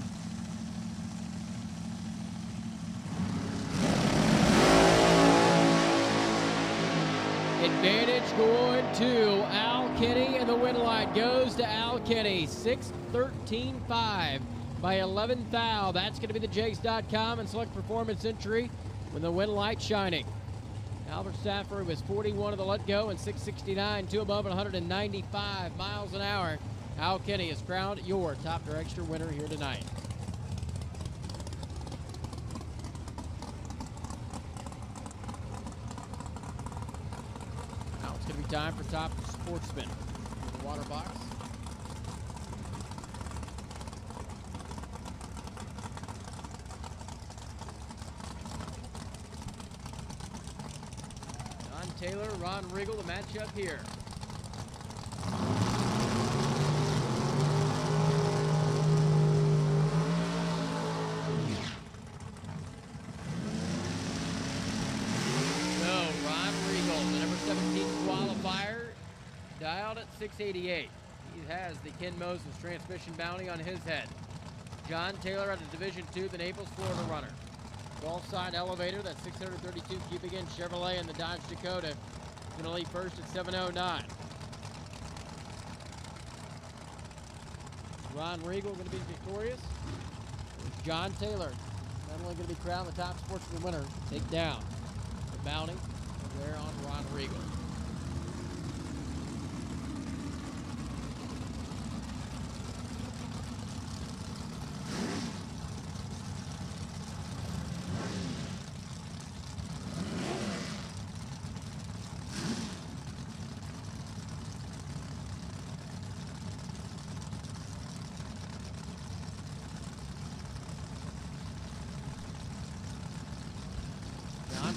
Advantage going to Al Kinney, and the win light goes to Al Kinney. 6:13.5 by 11 thou. That's going to be the Jakes.com and Select Performance entry with the win light shining. Albert Stafford was 41 of the let go and 669, 2 above and 195 miles an hour. Al Kinney is crowned your top dragster winner here tonight. Now it's going to be time for top sportsman. The water box. Taylor, Ron Riegel, the matchup here. So, Ron Riegel, the number 17 qualifier, dialed at 688. He has the Ken Moses transmission bounty on his head. John Taylor out of Division II, the Naples, Florida runner. Gulf side elevator, that 632 cubic inch Chevrolet in the Dodge Dakota. Going to lead first at 709. Ron Riegel going to be victorious. John Taylor, not only going to be crowned the top sportsman winner, take down the bounty there on Ron Riegel.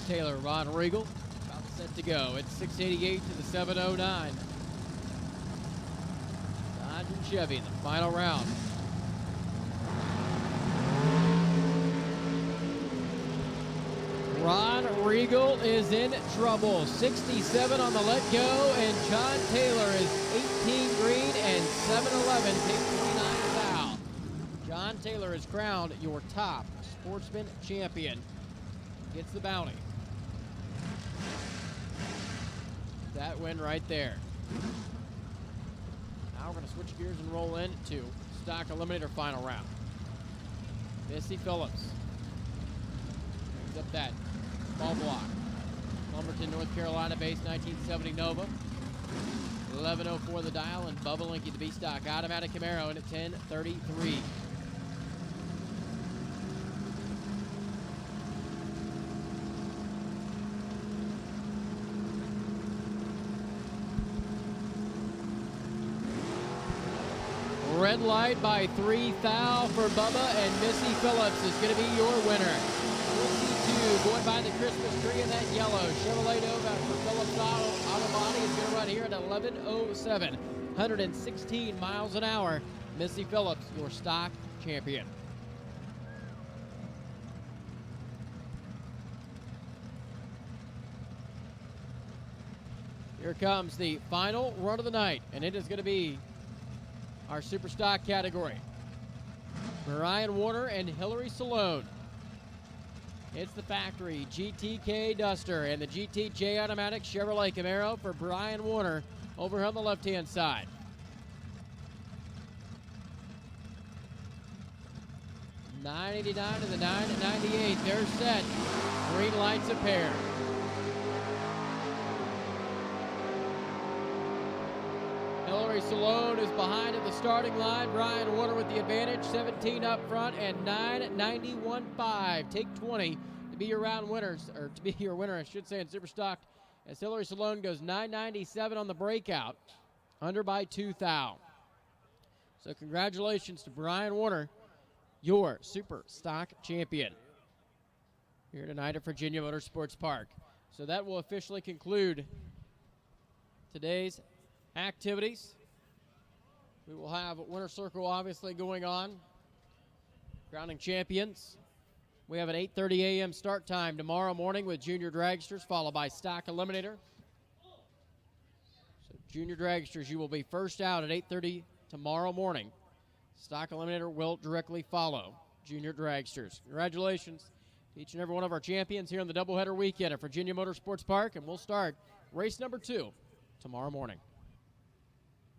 Taylor, Ron Riegel, about set to go. It's 688 to the 709. Dodge and Chevy in the final round. Ron Riegel. Eagle is in trouble. 67 on the let go, and John Taylor is 18 green and 711, take 29 foul. John Taylor is crowned your top sportsman champion. Gets the bounty. That win right there. Now we're going to switch gears and roll into stock eliminator final round. Missy Phillips brings up that small block. Lumberton, North Carolina based 1970 Nova. 11:04 the dial, and Bubba Linky, the B-Stock automatic Camaro, in at 10:33. Red light by 3 foul for Bubba, and Missy Phillips is going to be your winner. 52 going by the Christmas tree in that yellow Chevrolet Nova for Phillips Auto Body is going to run here at 11:07, 116 miles an hour. Missy Phillips, your stock champion. Here comes the final run of the night, and it is going to be our super stock category. Brian Warner and Hillary Salone. It's the factory GTK Duster and the GTJ automatic Chevrolet Camaro for Brian Warner over on the left-hand side. $9.89 to the $9.98. They're set. Green lights a pair. Hillary Salone is behind at the starting line. Brian Warner with the advantage, 17 up front and 9.91.5. Take 20 to be your round winners, or to be your winner, I should say, in Super Stock, as Hillary Salone goes 9.97 on the breakout, under by 2 thou. So congratulations to Brian Warner, your Super Stock champion here tonight at Virginia Motorsports Park. So that will officially conclude today's activities. We will have Winner Circle obviously going on. Crowning champions. We have an 8:30 a.m. start time tomorrow morning with Junior Dragsters, followed by Stock Eliminator. So Junior Dragsters, you will be first out at 8:30 tomorrow morning. Stock Eliminator will directly follow Junior Dragsters. Congratulations to each and every one of our champions here on the doubleheader weekend at Virginia Motorsports Park, and we'll start race number 2 tomorrow morning.